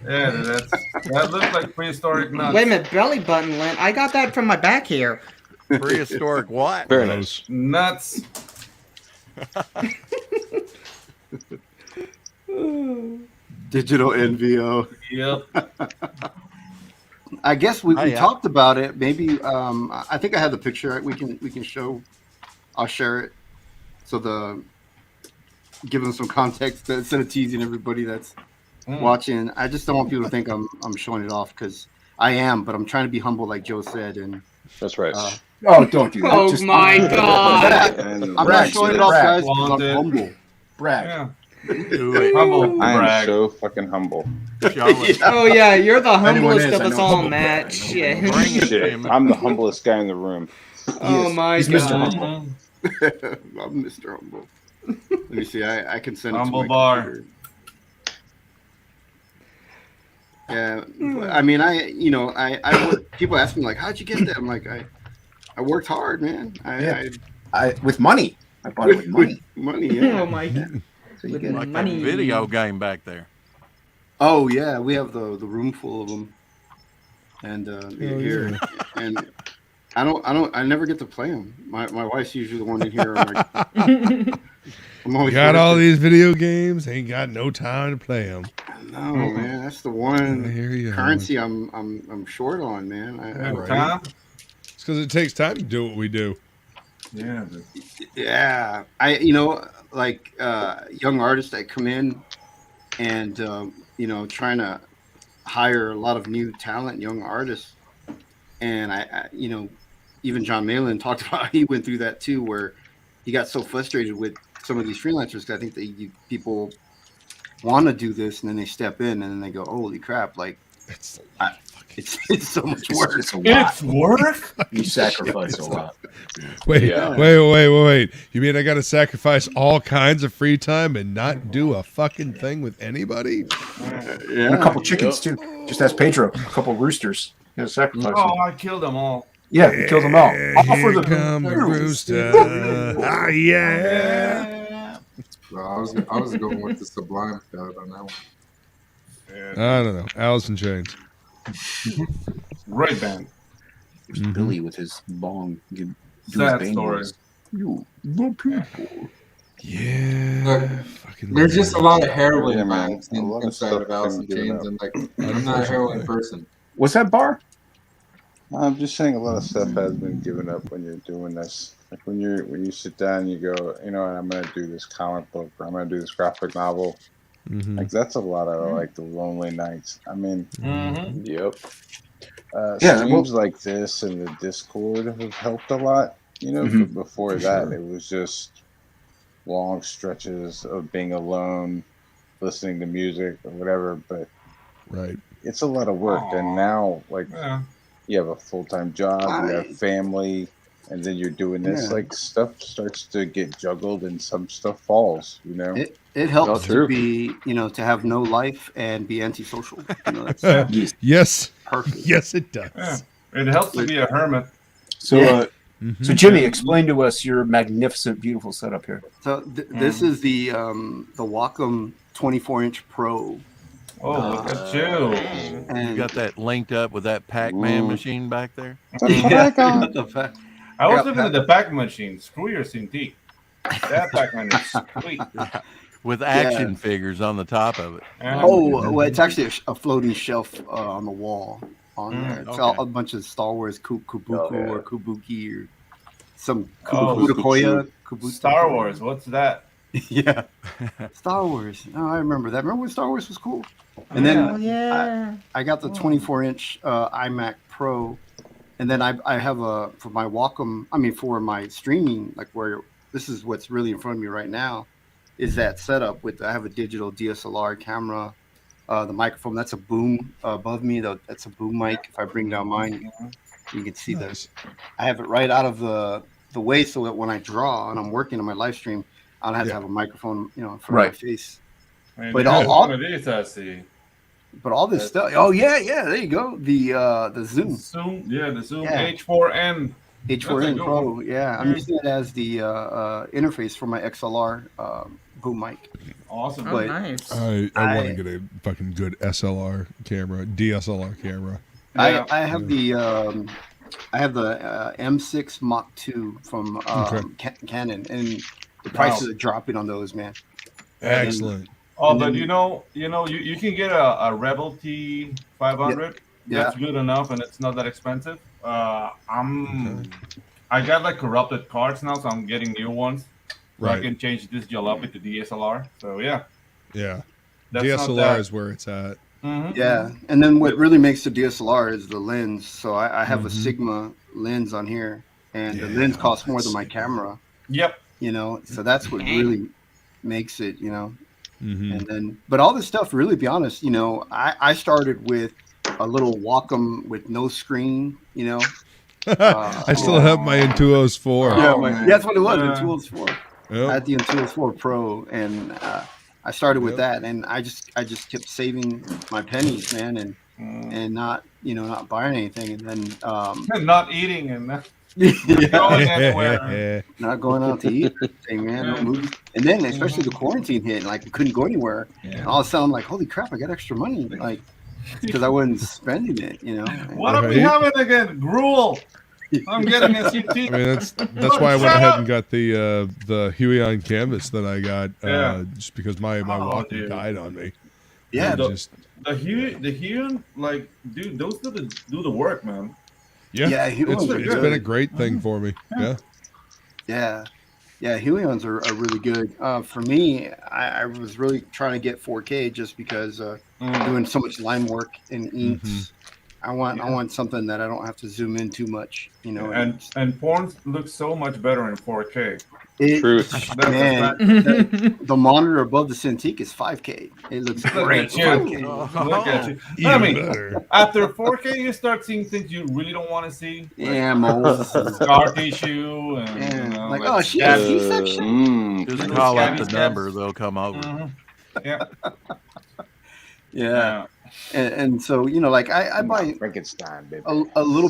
Speaker 12: Yeah, that looks like prehistoric nuts.
Speaker 11: Wait a minute, belly button lint. I got that from my back here.
Speaker 10: Prehistoric what?
Speaker 8: Very nice.
Speaker 12: Nuts.
Speaker 7: Digital NVO.
Speaker 12: Yep.
Speaker 7: I guess we
Speaker 10: yeah.
Speaker 7: talked about it. Maybe I think I have the picture. We can show. I'll share it. So give them some context instead of teasing everybody that's watching. I just don't want people to think I'm showing it off because I am, but I'm trying to be humble, like Joe said. And
Speaker 8: That's right.
Speaker 4: Oh, don't do that.
Speaker 11: Oh
Speaker 4: Just
Speaker 11: my God.
Speaker 7: I'm not
Speaker 4: Brag,
Speaker 7: showing it
Speaker 4: brag,
Speaker 7: off, guys.
Speaker 12: brag.
Speaker 7: Because I'm humble.
Speaker 4: brag.
Speaker 12: Yeah.
Speaker 10: Do it.
Speaker 12: Humble
Speaker 9: I am
Speaker 12: brag.
Speaker 9: so fucking humble.
Speaker 10: Show it.
Speaker 11: Oh yeah, you're the
Speaker 4: Anyone
Speaker 11: humblest
Speaker 4: is,
Speaker 11: of
Speaker 4: I
Speaker 11: us
Speaker 4: know.
Speaker 11: all,
Speaker 4: Humble
Speaker 11: Matt. Shit.
Speaker 10: Bring it,
Speaker 9: Shit,
Speaker 10: Jimmy.
Speaker 9: I'm the humblest guy in the room.
Speaker 11: Oh my
Speaker 4: He's Mr.
Speaker 11: God.
Speaker 4: Humble.
Speaker 7: I'm Mr. Humble. Let me see. I can send it
Speaker 12: Humble
Speaker 7: to my
Speaker 12: bar.
Speaker 7: computer. Yeah, I mean, I work, people ask me like, "How'd you get that?" I'm like, I worked hard, man.
Speaker 4: I with money. I bought it with money.
Speaker 7: Money, yeah.
Speaker 11: Oh my God.
Speaker 4: So you
Speaker 11: With
Speaker 4: get
Speaker 10: Like
Speaker 11: money.
Speaker 10: that video game back there.
Speaker 7: Oh yeah, we have the room full of them, and they're here, and I never get to play them. My wife's usually the one in here. I'm like, I'm always
Speaker 2: Got all
Speaker 7: working.
Speaker 2: these video games, ain't got no time to play them.
Speaker 7: No, man, that's the one
Speaker 2: Here you
Speaker 7: currency I'm short on, man.
Speaker 2: Right.
Speaker 12: Tom?
Speaker 2: It's because it takes time to do what we do.
Speaker 12: Yeah.
Speaker 7: Yeah, like young artists that come in and trying to hire a lot of new talent, young artists, and I even John Malin talked about how he went through that too, where he got so frustrated with some of these freelancers. 'Cause I think that people want to do this, and then they step in, and then they go, "Holy crap!" Like it's so much work.
Speaker 12: It's work.
Speaker 4: You sacrifice a lot.
Speaker 2: Wait. You mean I got to sacrifice all kinds of free time and not do a fucking thing with anybody?
Speaker 4: And a couple chickens too. Just ask Pedro. A couple roosters. You know, sacrifice.
Speaker 12: Oh, I killed them all.
Speaker 4: Yeah, he killed them all. All for the
Speaker 2: rooster. Ah, yeah.
Speaker 5: Well, I was going with the Sublime shot on that one.
Speaker 2: I don't know. Alice in Chains.
Speaker 12: Great band.
Speaker 4: There's Billy with his bong.
Speaker 12: Sad story.
Speaker 4: You, the people.
Speaker 2: Yeah.
Speaker 5: There's just a lot of heroin, man, inside of Alice in Chains, and like, I'm not a heroin person.
Speaker 4: What's that bar?
Speaker 9: I'm just saying a lot of stuff has been given up when you're doing this. Like when you sit down, and you go, you know, I'm gonna do this comic book, or I'm gonna do this graphic novel. Like that's a lot of like the lonely nights. I mean,
Speaker 3: Yep.
Speaker 9: streams like this and the Discord have helped a lot. You know, but before that, it was just long stretches of being alone, listening to music or whatever. But it's a lot of work, and now like you have a full-time job, you have family, and then you're doing this. Like stuff starts to get juggled, and some stuff falls. You know,
Speaker 7: it helps to be, you know, to have no life and be antisocial. You know, that's,
Speaker 2: yes,
Speaker 7: perfect.
Speaker 2: Yes, it does.
Speaker 12: Yeah. It helps to be a hermit.
Speaker 4: So, so Jimmy, explain to us your magnificent, beautiful setup here.
Speaker 7: So this is the Wacom 24-inch Pro.
Speaker 12: Oh, look at you!
Speaker 10: And you got that linked up with that Pac-Man machine back there.
Speaker 12: I was looking at the Pac machine. Screw your Cintiq. That Pac-Man is sweet.
Speaker 10: With action figures on the top of it.
Speaker 7: Oh, well, it's actually a floating shelf on the wall on there. It's all a bunch of Star Wars Kubuku or Kubuki or some Kubukoya.
Speaker 12: Star Wars, what's that?
Speaker 7: Yeah. Star Wars. Oh, I remember that. Remember when Star Wars was cool? And then I got the 24-inch iMac Pro. And then I have for my Wacom, for my streaming, like where this is what's really in front of me right now, is that setup with, I have a digital DSLR camera, the microphone, that's a boom above me, though. That's a boom mic. If I bring down mine, you can see this. I have it right out of the way so that when I draw and I'm working on my live stream, I don't have to have a microphone, you know, in front of my face. But all this stuff. Oh yeah, there you go. The Zoom.
Speaker 12: The Zoom H4n.
Speaker 7: H4n Pro. Yeah, I'm using it as the interface for my XLR boom mic.
Speaker 12: Awesome.
Speaker 7: But
Speaker 11: nice.
Speaker 2: I want to get a fucking good SLR camera, DSLR camera.
Speaker 7: I have the M6 Mach 2 from Canon, and the prices are dropping on those, man.
Speaker 2: Excellent.
Speaker 12: But you can get a Rebel T500. That's good enough, and it's not that expensive. I got like corrupted cards now, so I'm getting new ones. So I can change this jalopy to DSLR. So yeah.
Speaker 2: DSLR is where it's at.
Speaker 7: Yeah, and then what really makes the DSLR is the lens. So I have a Sigma lens on here, and the lens costs more than my camera.
Speaker 12: Yep.
Speaker 7: You know, so that's what really makes it, you know. And then, but all this stuff, really, be honest, you know, I started with a little Wacom with no screen, you know.
Speaker 2: I still have my Intuos 4.
Speaker 7: That's what it was, Intuos 4. I had the Intuos 4 Pro, and I started with that, and I just kept saving my pennies, man, and not buying anything, and then
Speaker 12: not eating and not
Speaker 7: going anywhere, not going out to eat, man, no movies. And then especially the quarantine hit, like we couldn't go anywhere. And all of a sudden, I'm like, holy crap, I got extra money, like because I wasn't spending it, you know.
Speaker 12: What are we having again? Gruel. I'm getting a CT.
Speaker 2: I mean, that's why I went ahead and got the Huion canvas that I got, just because my Wacom died on me.
Speaker 7: Yeah,
Speaker 12: the Huion, like, dude, those do the work, man.
Speaker 2: Yeah, it's been a great thing for me.
Speaker 7: Yeah, Huions are really good. For me, I was really trying to get 4K just because doing so much line work and inks. I want something that I don't have to zoom in too much, you know.
Speaker 12: And porn looks so much better in 4K.
Speaker 8: Truth.
Speaker 7: Man, the monitor above the Cintiq is 5K. It looks great.
Speaker 12: Look at you. Look at you. I mean, after 4K, you start seeing things you really don't want to see.
Speaker 7: Yeah, moles.
Speaker 12: Scar tissue. And,
Speaker 7: Yeah.
Speaker 12: you know,
Speaker 7: Like, oh, she has C-section?
Speaker 10: Just call up the number, they'll come over.
Speaker 12: Yeah.
Speaker 7: Yeah. And so, you know, like I buy
Speaker 9: Frankenstein, baby.
Speaker 7: a little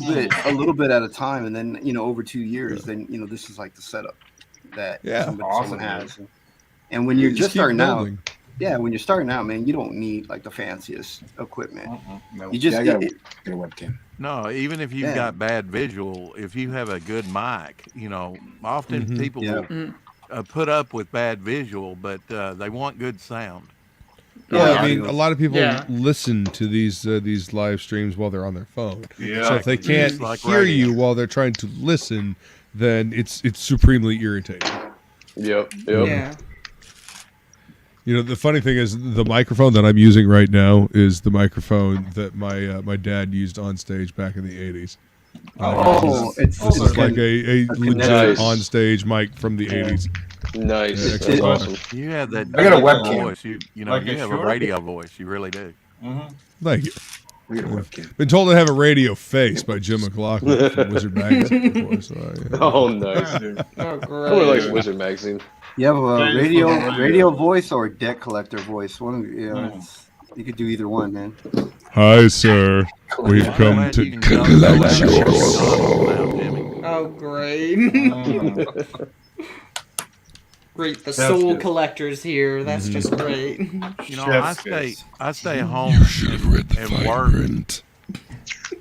Speaker 7: bit at a time, and then, you know, over 2 years, then, you know, this is like the setup that someone has. And when you're just starting out, when you're starting out, man, you don't need like the fanciest equipment.
Speaker 4: No.
Speaker 7: You just
Speaker 4: I gotta get a webcam.
Speaker 10: No, even if you've got bad visual, if you have a good mic, you know, often people will put up with bad visual, but they want good sound.
Speaker 2: Yeah, I mean, a lot of people listen to these live streams while they're on their phone.
Speaker 12: Yeah.
Speaker 2: So if they can't hear you while they're trying to listen, then it's supremely irritating.
Speaker 8: Yep.
Speaker 11: Yeah.
Speaker 2: You know, the funny thing is the microphone that I'm using right now is the microphone that my dad used on stage back in the 80s. This is like a legit on stage mic from the 80s.
Speaker 8: Nice. That's awesome.
Speaker 10: You have that.
Speaker 4: I got a webcam.
Speaker 10: Voice. You know, like you have a radio voice. You really do.
Speaker 2: Thank you.
Speaker 4: We got a webcam.
Speaker 2: Been told to have a radio face by Jim McLaughlin from Wizard Magazine before. So,
Speaker 8: Oh, nice.
Speaker 11: Oh,
Speaker 8: I
Speaker 11: great.
Speaker 8: really like Wizard Magazine.
Speaker 7: You have a radio voice or a debt collector voice. One of you know, you could do either one, man.
Speaker 2: Hi, sir. We've come to collect your soul.
Speaker 11: Oh, great. Great. The soul collectors here. That's just great.
Speaker 10: You know, I stay home and work.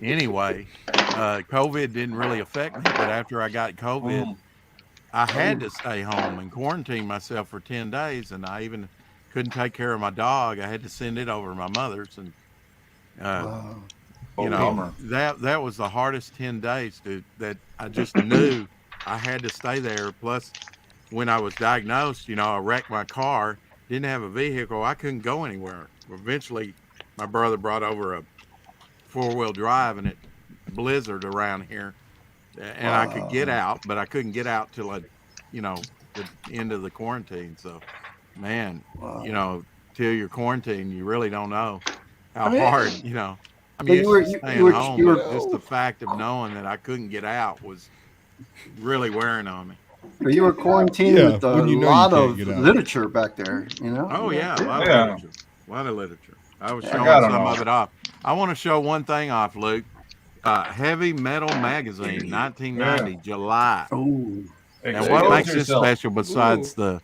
Speaker 10: Anyway, COVID didn't really affect me, but after I got COVID, I had to stay home and quarantine myself for 10 days, and I even couldn't take care of my dog. I had to send it over to my mother's, and you know, that was the hardest 10 days that I just knew I had to stay there. Plus, when I was diagnosed, you know, I wrecked my car, didn't have a vehicle, I couldn't go anywhere. Eventually, my brother brought over a 4-wheel drive, and it blizzard around here, and I could get out, but I couldn't get out till you know, the end of the quarantine. So, man, you know, till you're quarantined, you really don't know how hard, you know. I mean, staying home, but just the fact of knowing that I couldn't get out was really wearing on me.
Speaker 7: But you were quarantined with a lot of literature back there, you know?
Speaker 10: Oh, yeah, a lot of literature. A lot of literature. I was showing some of it off. I want to show one thing off, Luke. Heavy Metal Magazine, 1990, July.
Speaker 7: Oh.
Speaker 10: And what makes this special besides the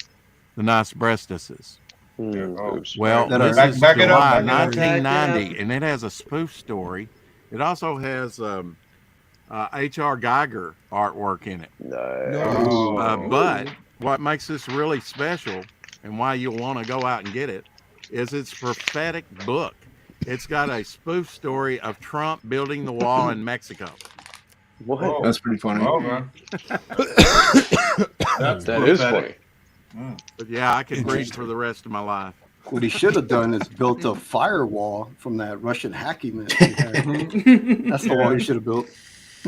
Speaker 10: nice breastises? Well, this is July 1990, and it has a spoof story. It also has H.R. Geiger artwork in it. But what makes this really special, and why you'll want to go out and get it, is its prophetic book. It's got a spoof story of Trump building the wall in Mexico.
Speaker 8: What?
Speaker 4: That's pretty funny.
Speaker 12: Oh, man.
Speaker 8: That is funny.
Speaker 10: But yeah, I could breathe for the rest of my life.
Speaker 7: What he should have done is built a firewall from that Russian hacking that he had. That's the wall he should have built.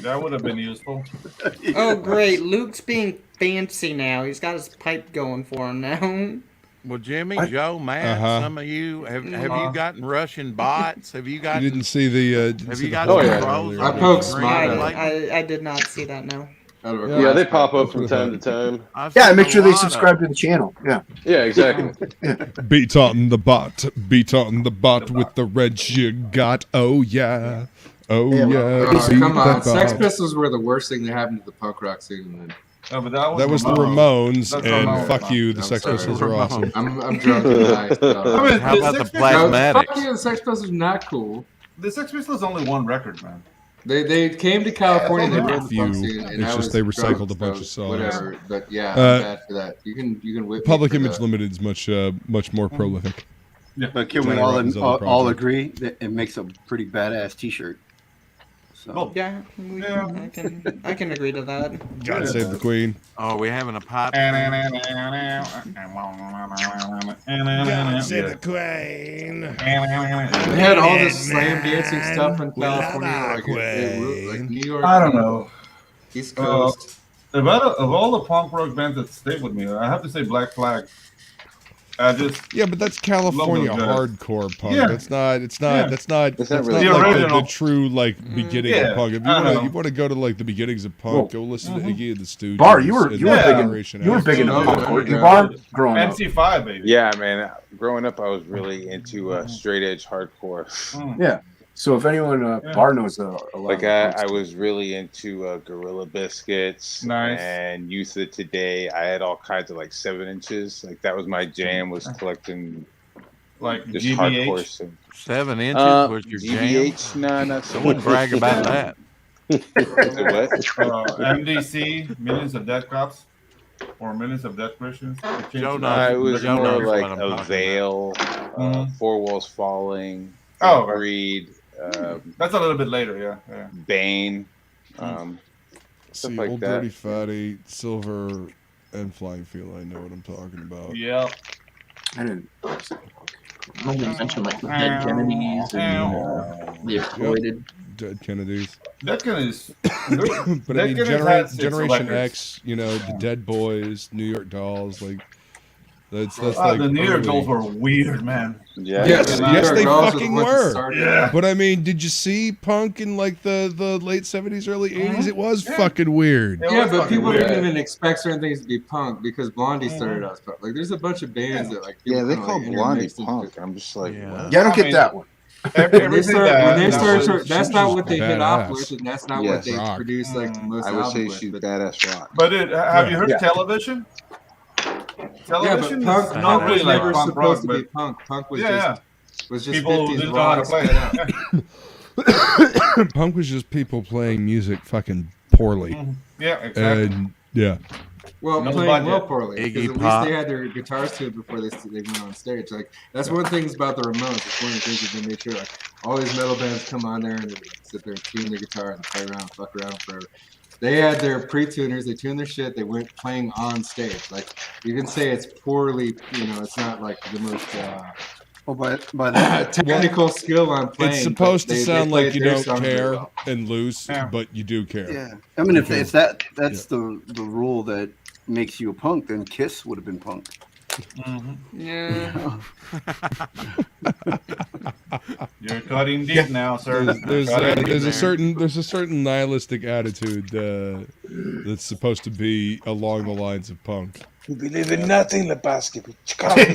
Speaker 12: That would have been useful.
Speaker 11: Oh, great. Luke's being fancy now. He's got his pipe going for him now.
Speaker 10: Well, Jimmy, Joe, Matt, some of you have you gotten Russian bots? Have you gotten?
Speaker 2: You didn't see the?
Speaker 10: Have you got? I
Speaker 5: poked Smart.
Speaker 11: I did not see that. No.
Speaker 8: Yeah, they pop up from time to time.
Speaker 4: Yeah, make sure they subscribe to the channel. Yeah.
Speaker 8: Yeah, exactly.
Speaker 2: Beat on the bot with the red you got. Oh yeah. Oh yeah.
Speaker 5: Come on, Sex Pistols were the worst thing that happened to the punk rock scene.
Speaker 12: Oh, but
Speaker 2: that was the Ramones, and fuck you, the Sex Pistols are awesome.
Speaker 5: I'm drunk tonight.
Speaker 12: I mean,
Speaker 10: how about the Plasmatics?
Speaker 5: Fuck you, the Sex Pistols are not cool.
Speaker 12: The Sex Pistols only one record, man.
Speaker 5: They came to California. They were the punk scene, and
Speaker 2: it's just they recycled a bunch of songs.
Speaker 5: Whatever, but yeah, I'm bad for that. You can whip.
Speaker 2: Public Image Limited is much more prolific.
Speaker 7: Yeah. But can we all agree that it makes a pretty badass T-shirt? So.
Speaker 11: Yeah, I can agree to that.
Speaker 2: God save the Queen.
Speaker 10: Oh, we having a pop.
Speaker 2: God save the Queen.
Speaker 5: They had all this slam dancing stuff in California, like New York.
Speaker 12: I don't know.
Speaker 5: East Coast.
Speaker 12: of all the punk rock bands that stayed with me, I have to say Black Flag.
Speaker 2: Yeah, but that's California hardcore punk.
Speaker 12: Yeah.
Speaker 2: That's not
Speaker 9: really
Speaker 2: like the true like beginning of punk. If you want to go to like the beginnings of punk, go listen to Iggy and the Stooges.
Speaker 4: Bar, you were big into punk, weren't you, Bar? Growing up.
Speaker 12: MC5, baby.
Speaker 9: Yeah, man. Growing up, I was really into straight edge hardcore.
Speaker 4: Yeah. So if anyone Bar knows a lot.
Speaker 9: Like I was really into Gorilla Biscuits and Youth of Today. I had all kinds of like 7-inches. Like that was my jam. Was collecting
Speaker 12: like
Speaker 9: just
Speaker 12: GBH?
Speaker 9: hardcore stuff.
Speaker 10: 7 inches was your
Speaker 9: GBH?
Speaker 10: jam?
Speaker 9: No, not so
Speaker 10: I wouldn't brag about that.
Speaker 9: What?
Speaker 12: MDC, Millions of Dead Cops, or Millions of Dead Christians.
Speaker 9: It was more like a Veil, Four Walls Falling, Breed.
Speaker 12: That's a little bit later, yeah.
Speaker 9: Bane,
Speaker 2: See,
Speaker 9: stuff like
Speaker 2: Old
Speaker 9: that.
Speaker 2: Dirty Fatty, Silver, and Flying Feline. I know what I'm talking about.
Speaker 12: Yeah.
Speaker 4: I didn't.
Speaker 6: I'm going to mention like the Dead Kennedys and the Exploited.
Speaker 2: Dead Kennedys.
Speaker 12: Dead Kennedys.
Speaker 2: But I mean, Generation X, you know, the Dead Boys, New York Dolls, like that's like
Speaker 12: the New York Dolls were weird, man.
Speaker 9: Yeah.
Speaker 2: Yes, they fucking were.
Speaker 12: Yeah.
Speaker 2: But I mean, did you see punk in like the late 70s, early 80s? It was fucking weird.
Speaker 5: Yeah, but people didn't even expect certain things to be punk because Blondie started out as punk. Like, there's a bunch of bands that like.
Speaker 9: Yeah, they
Speaker 5: kinda,
Speaker 9: call
Speaker 5: like,
Speaker 9: Blondie
Speaker 5: intermixed
Speaker 9: punk. I'm just like,
Speaker 4: I don't get that one.
Speaker 5: When they start, that's not what they hit off with, and that's not what they
Speaker 2: rock.
Speaker 5: produce like most
Speaker 9: I would say
Speaker 5: albums
Speaker 9: she's
Speaker 5: with.
Speaker 9: badass rock.
Speaker 12: But have you heard Television? Television
Speaker 5: yeah, but
Speaker 12: is not really
Speaker 5: was
Speaker 12: like
Speaker 5: never
Speaker 12: punk
Speaker 5: supposed
Speaker 12: rock,
Speaker 5: to be punk. Punk was just
Speaker 12: people
Speaker 5: 50s
Speaker 12: didn't know how to
Speaker 5: rock
Speaker 12: play.
Speaker 5: sped up.
Speaker 2: Punk was just people playing music fucking poorly.
Speaker 12: Yeah, exactly.
Speaker 2: And yeah.
Speaker 5: Well,
Speaker 12: No
Speaker 5: playing
Speaker 12: budget.
Speaker 5: well poorly because
Speaker 10: Iggy
Speaker 5: at
Speaker 10: Pop.
Speaker 5: least they had their guitars tuned before they went on stage. Like that's one of the things about the Ramones. It's one of the things that they made sure like all these metal bands come on there and they sit there and tune their guitar and play around, fuck around forever. They had their pre-tuners. They tuned their shit. They went playing on stage. Like you can say it's poorly. You know, it's not like the most.
Speaker 7: By that
Speaker 5: technical skill on playing.
Speaker 2: It's supposed to sound like you don't
Speaker 5: songs
Speaker 2: care
Speaker 5: really well.
Speaker 2: and loose, but you do care.
Speaker 7: Yeah, I mean, if that's the rule that makes you a punk, then Kiss would have been punk.
Speaker 11: Yeah.
Speaker 12: You're cutting deep now, sir.
Speaker 2: There's a certain nihilistic attitude that's supposed to be along the lines of punk.
Speaker 9: You believe in nothing, Lebowski.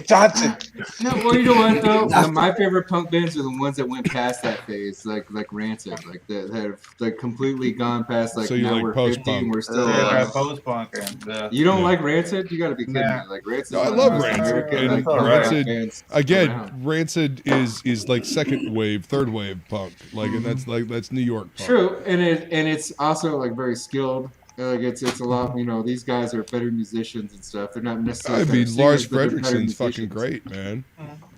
Speaker 9: Johnson.
Speaker 5: No, well, you know what though? My favorite punk bands are the ones that went past that phase, like Rancid, like that have like completely gone past like
Speaker 2: So you
Speaker 5: now
Speaker 2: like
Speaker 5: we're 50
Speaker 2: post-punk.
Speaker 5: and we're still.
Speaker 12: Post-punk.
Speaker 5: You don't like Rancid? You got to be kidding me! Like Rancid.
Speaker 2: No, I love Rancid. And Rancid again. Rancid is like second wave, third wave punk. Like, and that's New York punk.
Speaker 5: True, and it's also like very skilled. Like it's a lot. You know, these guys are better musicians and stuff. They're not necessarily.
Speaker 2: I mean,
Speaker 5: better
Speaker 2: Lars
Speaker 5: singers, but they're better
Speaker 2: Fredrickson's fucking
Speaker 5: musicians.
Speaker 2: great, man.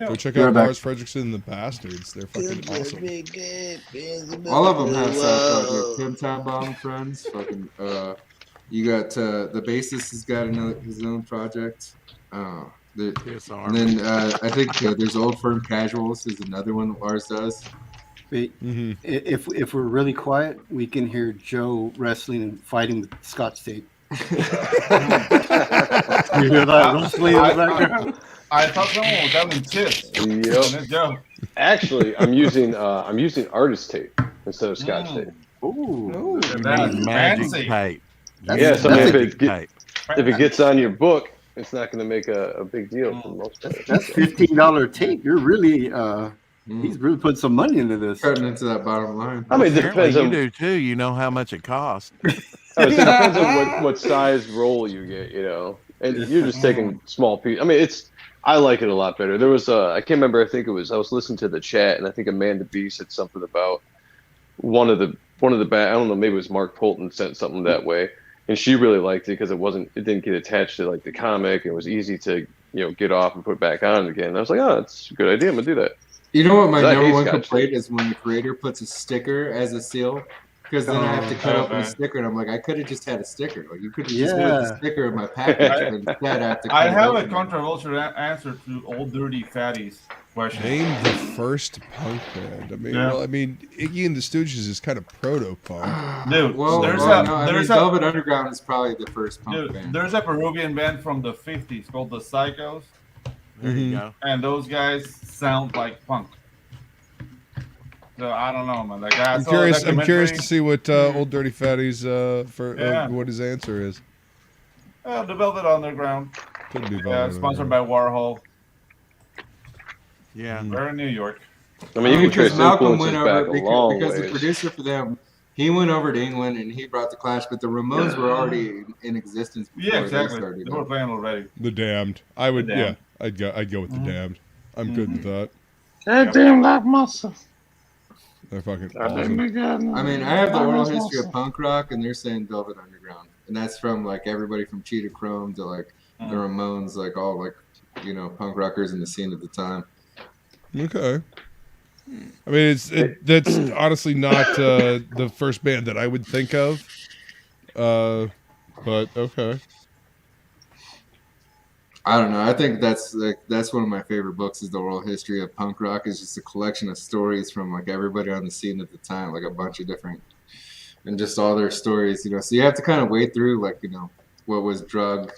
Speaker 2: Go check
Speaker 4: You're
Speaker 2: out
Speaker 4: back.
Speaker 2: Lars Fredrickson and the Bastards. They're fucking awesome.
Speaker 5: All of them have stuff like Tim Time Bomb Friends. Fucking. You got the bassist has got his own project. And then I think there's Old Firm Casuals is another one that Lars does.
Speaker 7: If we're really quiet, we can hear Joe wrestling and fighting with Scotch tape. You hear that wrestling in the background?
Speaker 12: I thought someone was having tips.
Speaker 8: Yep.
Speaker 12: Joe.
Speaker 8: Actually, I'm using artist tape instead of Scotch tape.
Speaker 7: Ooh,
Speaker 12: That's
Speaker 10: Magic
Speaker 12: fancy.
Speaker 10: tape.
Speaker 8: Yeah, so I mean,
Speaker 10: Tape.
Speaker 8: if it gets on your book, it's not going to make a big deal for the most part.
Speaker 7: that's $15 tape. You're really he's really putting some money into this.
Speaker 5: Cutting into that bottom line.
Speaker 8: I mean, it
Speaker 10: Apparently
Speaker 8: depends
Speaker 10: you
Speaker 8: on
Speaker 10: do too. You know how much it costs.
Speaker 8: it depends on what size roll you get, you know. And you're just taking small pieces. I mean, I like it a lot better. There was I can't remember. I think I was listening to the chat, and I think Amanda B said something about one of the band. I don't know. Maybe it was Mark Polton sent something that way, and she really liked it because it didn't get attached to like the comic. It was easy to get off and put back on again. And I was like, oh, that's a good idea. I'm gonna do that.
Speaker 5: You know what my
Speaker 8: I
Speaker 5: number
Speaker 8: hate
Speaker 5: one
Speaker 8: Scotch
Speaker 5: complaint is when the creator puts a sticker as a seal. because then I have to cut open a sticker, and I'm like, I could have just had a sticker. Like you could have just put the sticker in my package, but instead I have to.
Speaker 12: I have a controversial answer to Old Dirty Fatty's question.
Speaker 2: Name the first punk band. I mean, well, I mean, Iggy and the Stooges is kind of proto-punk.
Speaker 12: Dude,
Speaker 5: Velvet Underground is probably the first punk band.
Speaker 12: There's a Peruvian band from the 50s called the Psychos.
Speaker 10: There you go.
Speaker 12: And those guys sound like punk. So I don't know, man. Like
Speaker 2: I'm curious to see what Old Dirty Fatty's what his answer is.
Speaker 12: The Velvet Underground.
Speaker 2: Could be
Speaker 12: sponsored by Warhol.
Speaker 10: Yeah,
Speaker 12: they're in New York.
Speaker 8: I mean, you can trace
Speaker 5: Malcolm went
Speaker 8: influences back
Speaker 5: over
Speaker 8: a long
Speaker 5: because
Speaker 8: ways.
Speaker 5: the producer for them, he went over to England and he brought the Clash, but the Ramones were already in existence before they started.
Speaker 12: They were playing already.
Speaker 2: The Damned. I would, I'd go with the Damned. I'm good with that.
Speaker 9: That damn like muscle.
Speaker 2: They're fucking awesome.
Speaker 5: I mean, I have the oral history of punk rock, and they're saying Velvet Underground, and that's from like everybody from Cheetah Chrome to like the Ramones, like all like punk rockers in the scene at the time.
Speaker 2: Okay. I mean, that's honestly not the first band that I would think of, but okay.
Speaker 5: I don't know. I think that's one of my favorite books is the oral history of punk rock. It's just a collection of stories from like everybody on the scene at the time, like a bunch of different, and just all their stories. So you have to kind of wade through like what was drug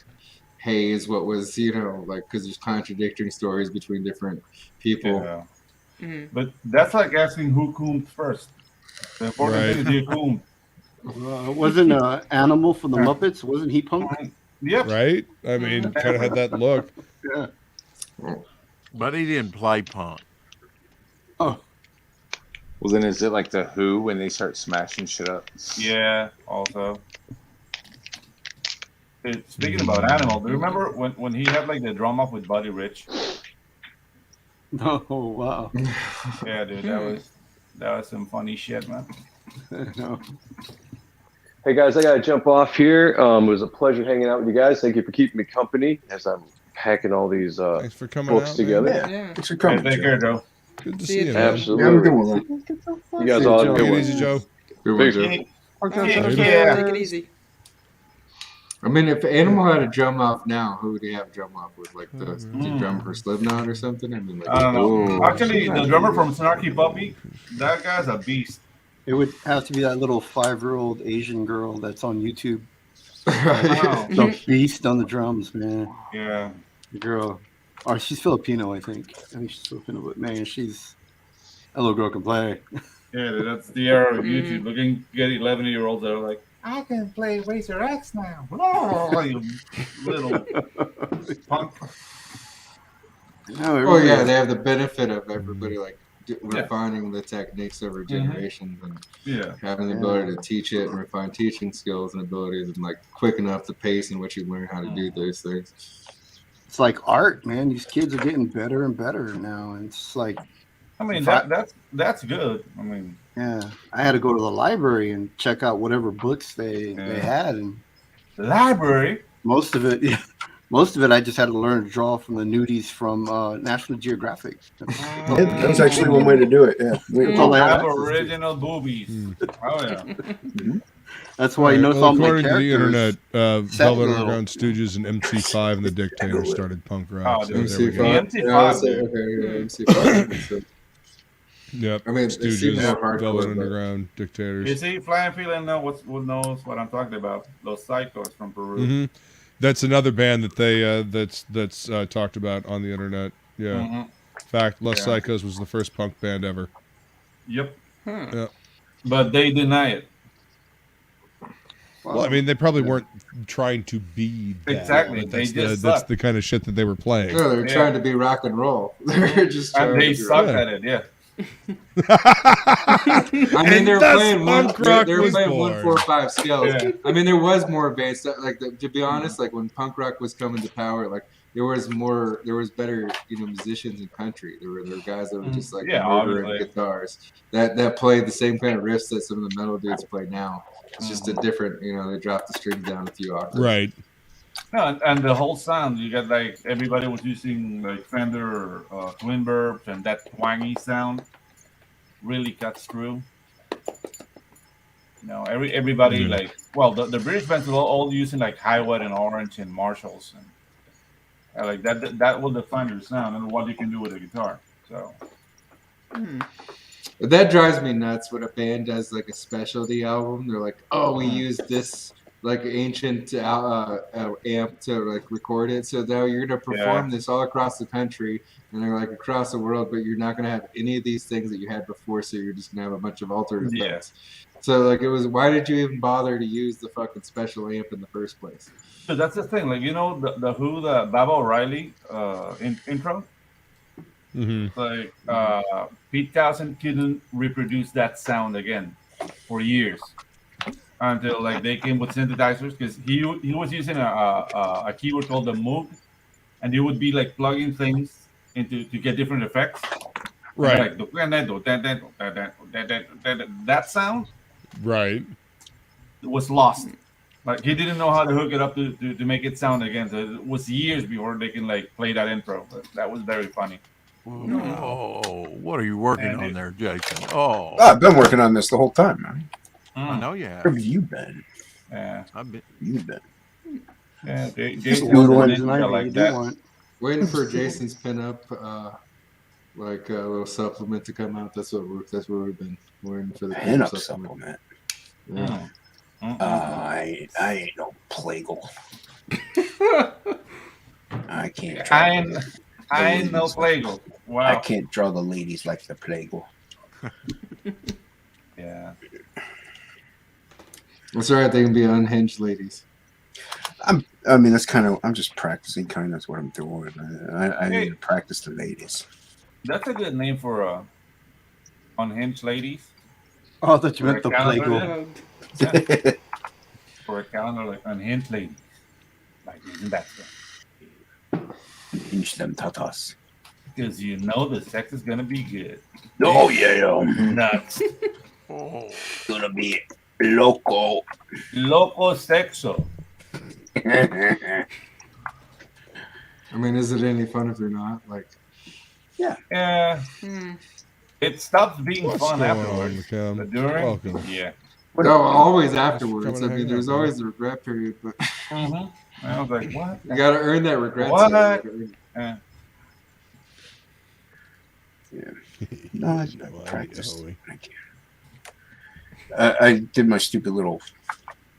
Speaker 5: haze, what was like because there's contradicting stories between different people.
Speaker 12: Yeah. But that's like asking who combed first. The important thing is you combed.
Speaker 7: Wasn't Animal from the Muppets? Wasn't he punk?
Speaker 12: Yep.
Speaker 2: Right? I mean, kind of had that look.
Speaker 7: Yeah.
Speaker 10: But he didn't play punk.
Speaker 7: Oh.
Speaker 9: Well, then is it like the Who when they start smashing shit up?
Speaker 12: Yeah, also. Speaking about Animal, do you remember when he had like the drum off with Buddy Rich?
Speaker 7: Oh wow!
Speaker 12: Yeah, dude, that was some funny shit, man.
Speaker 7: No.
Speaker 8: Hey guys, I gotta jump off here. It was a pleasure hanging out with you guys. Thank you for keeping me company as I'm packing all these
Speaker 2: Thanks for coming
Speaker 8: books
Speaker 2: out,
Speaker 8: together.
Speaker 4: Yeah. Thanks for coming.
Speaker 12: Take care, Joe.
Speaker 2: Good to see you, man.
Speaker 8: Absolutely.
Speaker 4: Have a good one.
Speaker 8: You guys all have a good
Speaker 2: Take it
Speaker 8: one.
Speaker 2: easy, Joe.
Speaker 5: Good one,
Speaker 8: Peace.
Speaker 5: Joe.
Speaker 11: Take it easy.
Speaker 5: I mean, if Animal had a drum off now, who would he have drum off with? Like the drummer for Slipknot or something? I mean, like,
Speaker 12: I don't know. Actually, the drummer from Snarky Puppy, that guy's a beast.
Speaker 7: It would have to be that little 5-year-old Asian girl that's on YouTube.
Speaker 12: Wow.
Speaker 7: The beast on the drums, man.
Speaker 12: Yeah.
Speaker 7: The girl. Oh, she's Filipino, I think. I think she's Filipino, but man, that little girl can play.
Speaker 12: Yeah, that's the era of YouTube. Looking at 11-year-olds that are like, I can play Razor X now. Oh, you little punk.
Speaker 5: Oh yeah, they have the benefit of everybody like refining the techniques over generations and having the ability to teach it and refine teaching skills and abilities and like quicken up the pace in which you learn how to do those things.
Speaker 7: It's like art, man. These kids are getting better and better now, and it's like.
Speaker 12: I mean, that's good. I mean.
Speaker 7: Yeah, I had to go to the library and check out whatever books they had, and
Speaker 12: library.
Speaker 7: Most of it, I just had to learn to draw from the nudies from National Geographic.
Speaker 4: That's actually one way to do it. Yeah,
Speaker 12: Aboriginal boobies. Oh yeah.
Speaker 7: That's why
Speaker 2: according to the internet, Velvet Underground, Stooges, and MC5 and the Dictators started punk rock.
Speaker 5: Oh, so MC5.
Speaker 2: Yep.
Speaker 5: I mean,
Speaker 2: Stooges, Velvet Underground, Dictators.
Speaker 12: You see, Flying Feline knows what I'm talking about. Those Psychos from Peru.
Speaker 2: Mm-hmm. That's another band that they that's talked about on the internet. Yeah. Mm-hmm. In fact, Los Psychos was the first punk band ever.
Speaker 12: Yep.
Speaker 2: Yeah.
Speaker 12: But they deny it.
Speaker 2: Well, I mean, they probably weren't trying to be that.
Speaker 12: Exactly.
Speaker 2: That's the kind of shit that they were playing.
Speaker 5: No, they're trying to be rock and roll. They're just trying
Speaker 12: and they
Speaker 5: to
Speaker 12: suck at it. Yeah.
Speaker 5: I mean, they're playing they're playing 1, 4, 5 scales.
Speaker 12: Yeah.
Speaker 5: I mean, there was more advanced. Like to be honest, like when punk rock was coming to power, like there was better, musicians in country. There were guys that were just like murdering guitars that played the same kind of riffs that some of the metal dudes play now. It's just a different, they dropped the strings down a few octaves.
Speaker 2: Right.
Speaker 12: No, and the whole sound, you got like everybody was using like Fender twin burbs, and that twangy sound really cuts through. Everybody like the British bands were all using like Highwood and Orange and Marshalls and like that will define your sound and what you can do with a guitar. So
Speaker 5: that drives me nuts when a band does like a specialty album. They're like, oh, we use this like ancient amp to like record it, so now you're gonna perform this all across the country and they're like across the world, but you're not gonna have any of these things that you had before, so you're just gonna have a bunch of altered effects. So like why did you even bother to use the fucking special amp in the first place?
Speaker 12: So that's the thing, like the Who, the Baba O'Reilly intro. Like Pete Townsend couldn't reproduce that sound again for years until like they came with synthesizers, because he was using a keyboard called the Moog, and he would be like plugging things into to get different effects.
Speaker 2: Right.
Speaker 12: Like that sound.
Speaker 2: Right.
Speaker 12: Was lost. Like he didn't know how to hook it up to make it sound again. So it was years before they can like play that intro. But that was very funny.
Speaker 10: Oh, what are you working on there, Jason? Oh,
Speaker 4: I've been working on this the whole time, man.
Speaker 10: I know you have.
Speaker 4: Where have you been?
Speaker 12: Yeah,
Speaker 10: I've been.
Speaker 4: You've been.
Speaker 12: Yeah,
Speaker 5: Waiting for Jason's pinup, like a little supplement to come out. That's what we've been waiting for the
Speaker 4: pinup supplement.
Speaker 5: Yeah.
Speaker 4: I ain't no Plegle. I can't.
Speaker 12: I ain't no Plegle. Wow.
Speaker 4: I can't draw the ladies like the Plegle.
Speaker 12: Yeah.
Speaker 5: That's all right. They can be unhinged ladies.
Speaker 4: I mean, that's kind of. I'm just practicing. Kind of that's what I'm doing. I need to practice the ladies.
Speaker 12: That's a good name for unhinged ladies.
Speaker 7: Oh, that you meant the Plegle.
Speaker 12: Yeah. For a calendar, like unhinged ladies, like using that stuff.
Speaker 4: Hinge them tatas.
Speaker 12: Because you know the sex is gonna be good.
Speaker 4: Oh yeah,
Speaker 12: nuts.
Speaker 4: Gonna be loco
Speaker 12: sexo.
Speaker 5: I mean, is it any fun if they're not? Like,
Speaker 12: yeah. It stops being fun afterwards. But during,
Speaker 2: welcome.
Speaker 12: yeah.
Speaker 5: No, always afterwards. I mean, there's always the regret period, but
Speaker 12: I was like, what?
Speaker 5: You gotta earn that regret.
Speaker 12: What?
Speaker 4: Yeah. No, I practiced. I did my stupid little.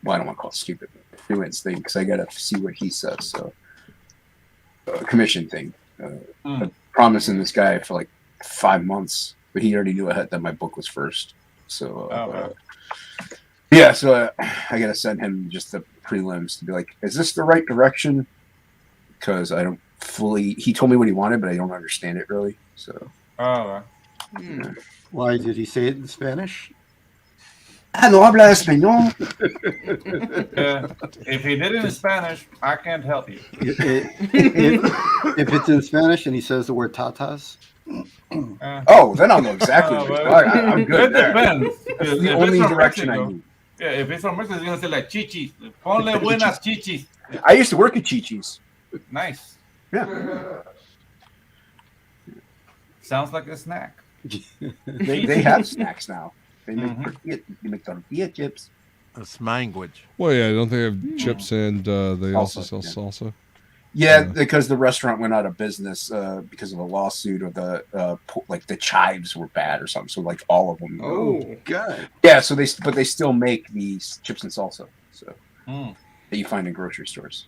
Speaker 4: Well, I don't want to call it stupid. Freelance thing because I gotta see what he says. So, commission thing. Promising this guy for like 5 months, but he already knew that my book was first. So, yeah. So I gotta send him just the prelims to be like, is this the right direction? Because I don't fully. He told me what he wanted, but I don't understand it really. So.
Speaker 7: Why did he say it in Spanish?
Speaker 4: Ah, no habla español.
Speaker 12: If he did it in Spanish, I can't help you.
Speaker 7: If it's in Spanish and he says the word tatas.
Speaker 4: Oh, then I'll know exactly. I'm good.
Speaker 12: It depends.
Speaker 4: That's the only direction I need.
Speaker 12: Yeah, if it's from Mexico, he's gonna say like chichis. Ponle buenas chichis.
Speaker 4: I used to work at Chi-Chi's.
Speaker 12: Nice.
Speaker 4: Yeah.
Speaker 12: Sounds like a snack.
Speaker 4: They have snacks now. They make tortilla chips.
Speaker 10: That's language.
Speaker 2: Well, yeah, don't they have chips and they also sell salsa?
Speaker 4: Yeah, because the restaurant went out of business because of a lawsuit, or the chives were bad or something. So like all of them.
Speaker 7: Oh, God.
Speaker 4: Yeah, so they still make these chips and salsa. So that you find in grocery stores.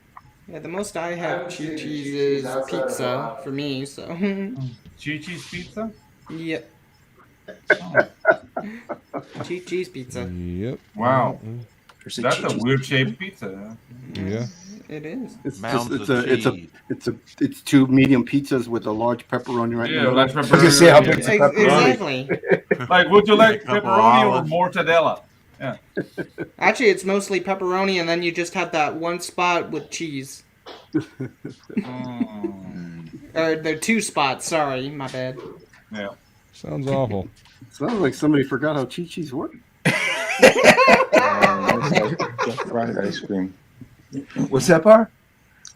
Speaker 11: Yeah, the most I have Chi-Chi's is pizza for me. So.
Speaker 12: Chi-Chi's pizza.
Speaker 11: Yep. Chi-Chi's pizza.
Speaker 2: Yep.
Speaker 12: Wow. That's
Speaker 4: Chi-Chi's
Speaker 12: a weird shaped pizza.
Speaker 2: Yeah.
Speaker 11: It is.
Speaker 7: It's two medium pizzas with a large pepperoni right now.
Speaker 12: Large pepperoni.
Speaker 4: I was gonna say how big is the pepperoni.
Speaker 11: Exactly.
Speaker 12: Like, would you like pepperoni or mortadella? Yeah.
Speaker 11: Actually, it's mostly pepperoni, and then you just have that one spot with cheese. Or there are two spots. Sorry, my bad.
Speaker 12: Yeah.
Speaker 2: Sounds awful.
Speaker 7: Sounds like somebody forgot how Chi-Chi's work.
Speaker 9: That fried ice cream.
Speaker 4: What's that, Bar?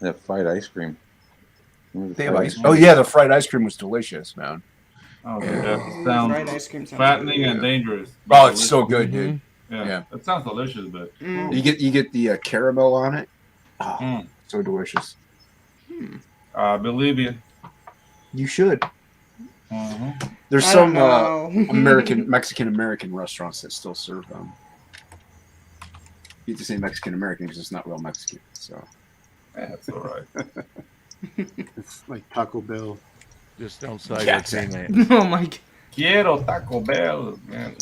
Speaker 9: That fried ice cream.
Speaker 4: They have ice. Oh yeah, the fried ice cream was delicious, man.
Speaker 12: Oh, that sounds
Speaker 11: Fried ice cream sounds
Speaker 12: fattening
Speaker 11: good.
Speaker 12: and dangerous.
Speaker 4: Oh, it's so good, dude.
Speaker 12: Yeah, that sounds delicious, but
Speaker 4: you get the caramel on it. Oh, so delicious.
Speaker 12: I believe you.
Speaker 4: You should.
Speaker 12: Mm-hmm.
Speaker 4: There's
Speaker 11: I
Speaker 4: some
Speaker 11: don't
Speaker 4: Mexican American restaurants that still serve them. You have to say Mexican American because it's not real Mexican. So
Speaker 12: that's all right.
Speaker 7: It's like Taco Bell.
Speaker 9: Just don't say
Speaker 4: Yeah,
Speaker 9: what's in it.
Speaker 11: Oh my god.
Speaker 12: Quiero Taco Bell. Man,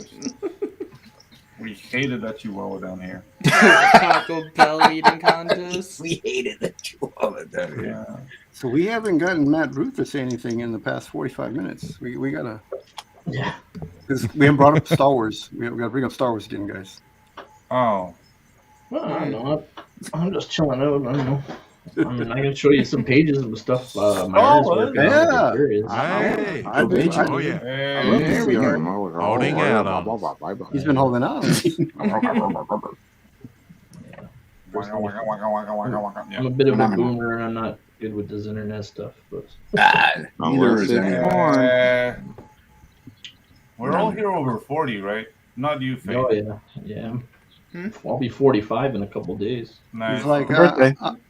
Speaker 12: we hated that Chihuahua down here.
Speaker 11: Taco Bell eating contest.
Speaker 4: We hated the Chihuahua down here.
Speaker 12: Yeah.
Speaker 7: So we haven't gotten Matt Ruth to say anything in the past 45 minutes. We gotta.
Speaker 6: Yeah.
Speaker 7: Because we haven't brought up Star Wars. We gotta bring up Star Wars again, guys.
Speaker 12: Oh.
Speaker 6: Well, I don't know. I'm just chilling out. I don't know. I mean, I can show you some pages of stuff. My work
Speaker 7: yeah.
Speaker 9: Hey.
Speaker 7: I do.
Speaker 9: Oh, yeah.
Speaker 12: Hey.
Speaker 7: There we go.
Speaker 9: Holding out on us.
Speaker 7: He's been holding out.
Speaker 6: I'm a bit of a boomer, and I'm not good with this internet stuff. But
Speaker 4: Neither is anyone.
Speaker 12: We're all here over 40, right? Not you, Faye.
Speaker 6: oh yeah. I'll be 45 in a couple days.
Speaker 12: Nice.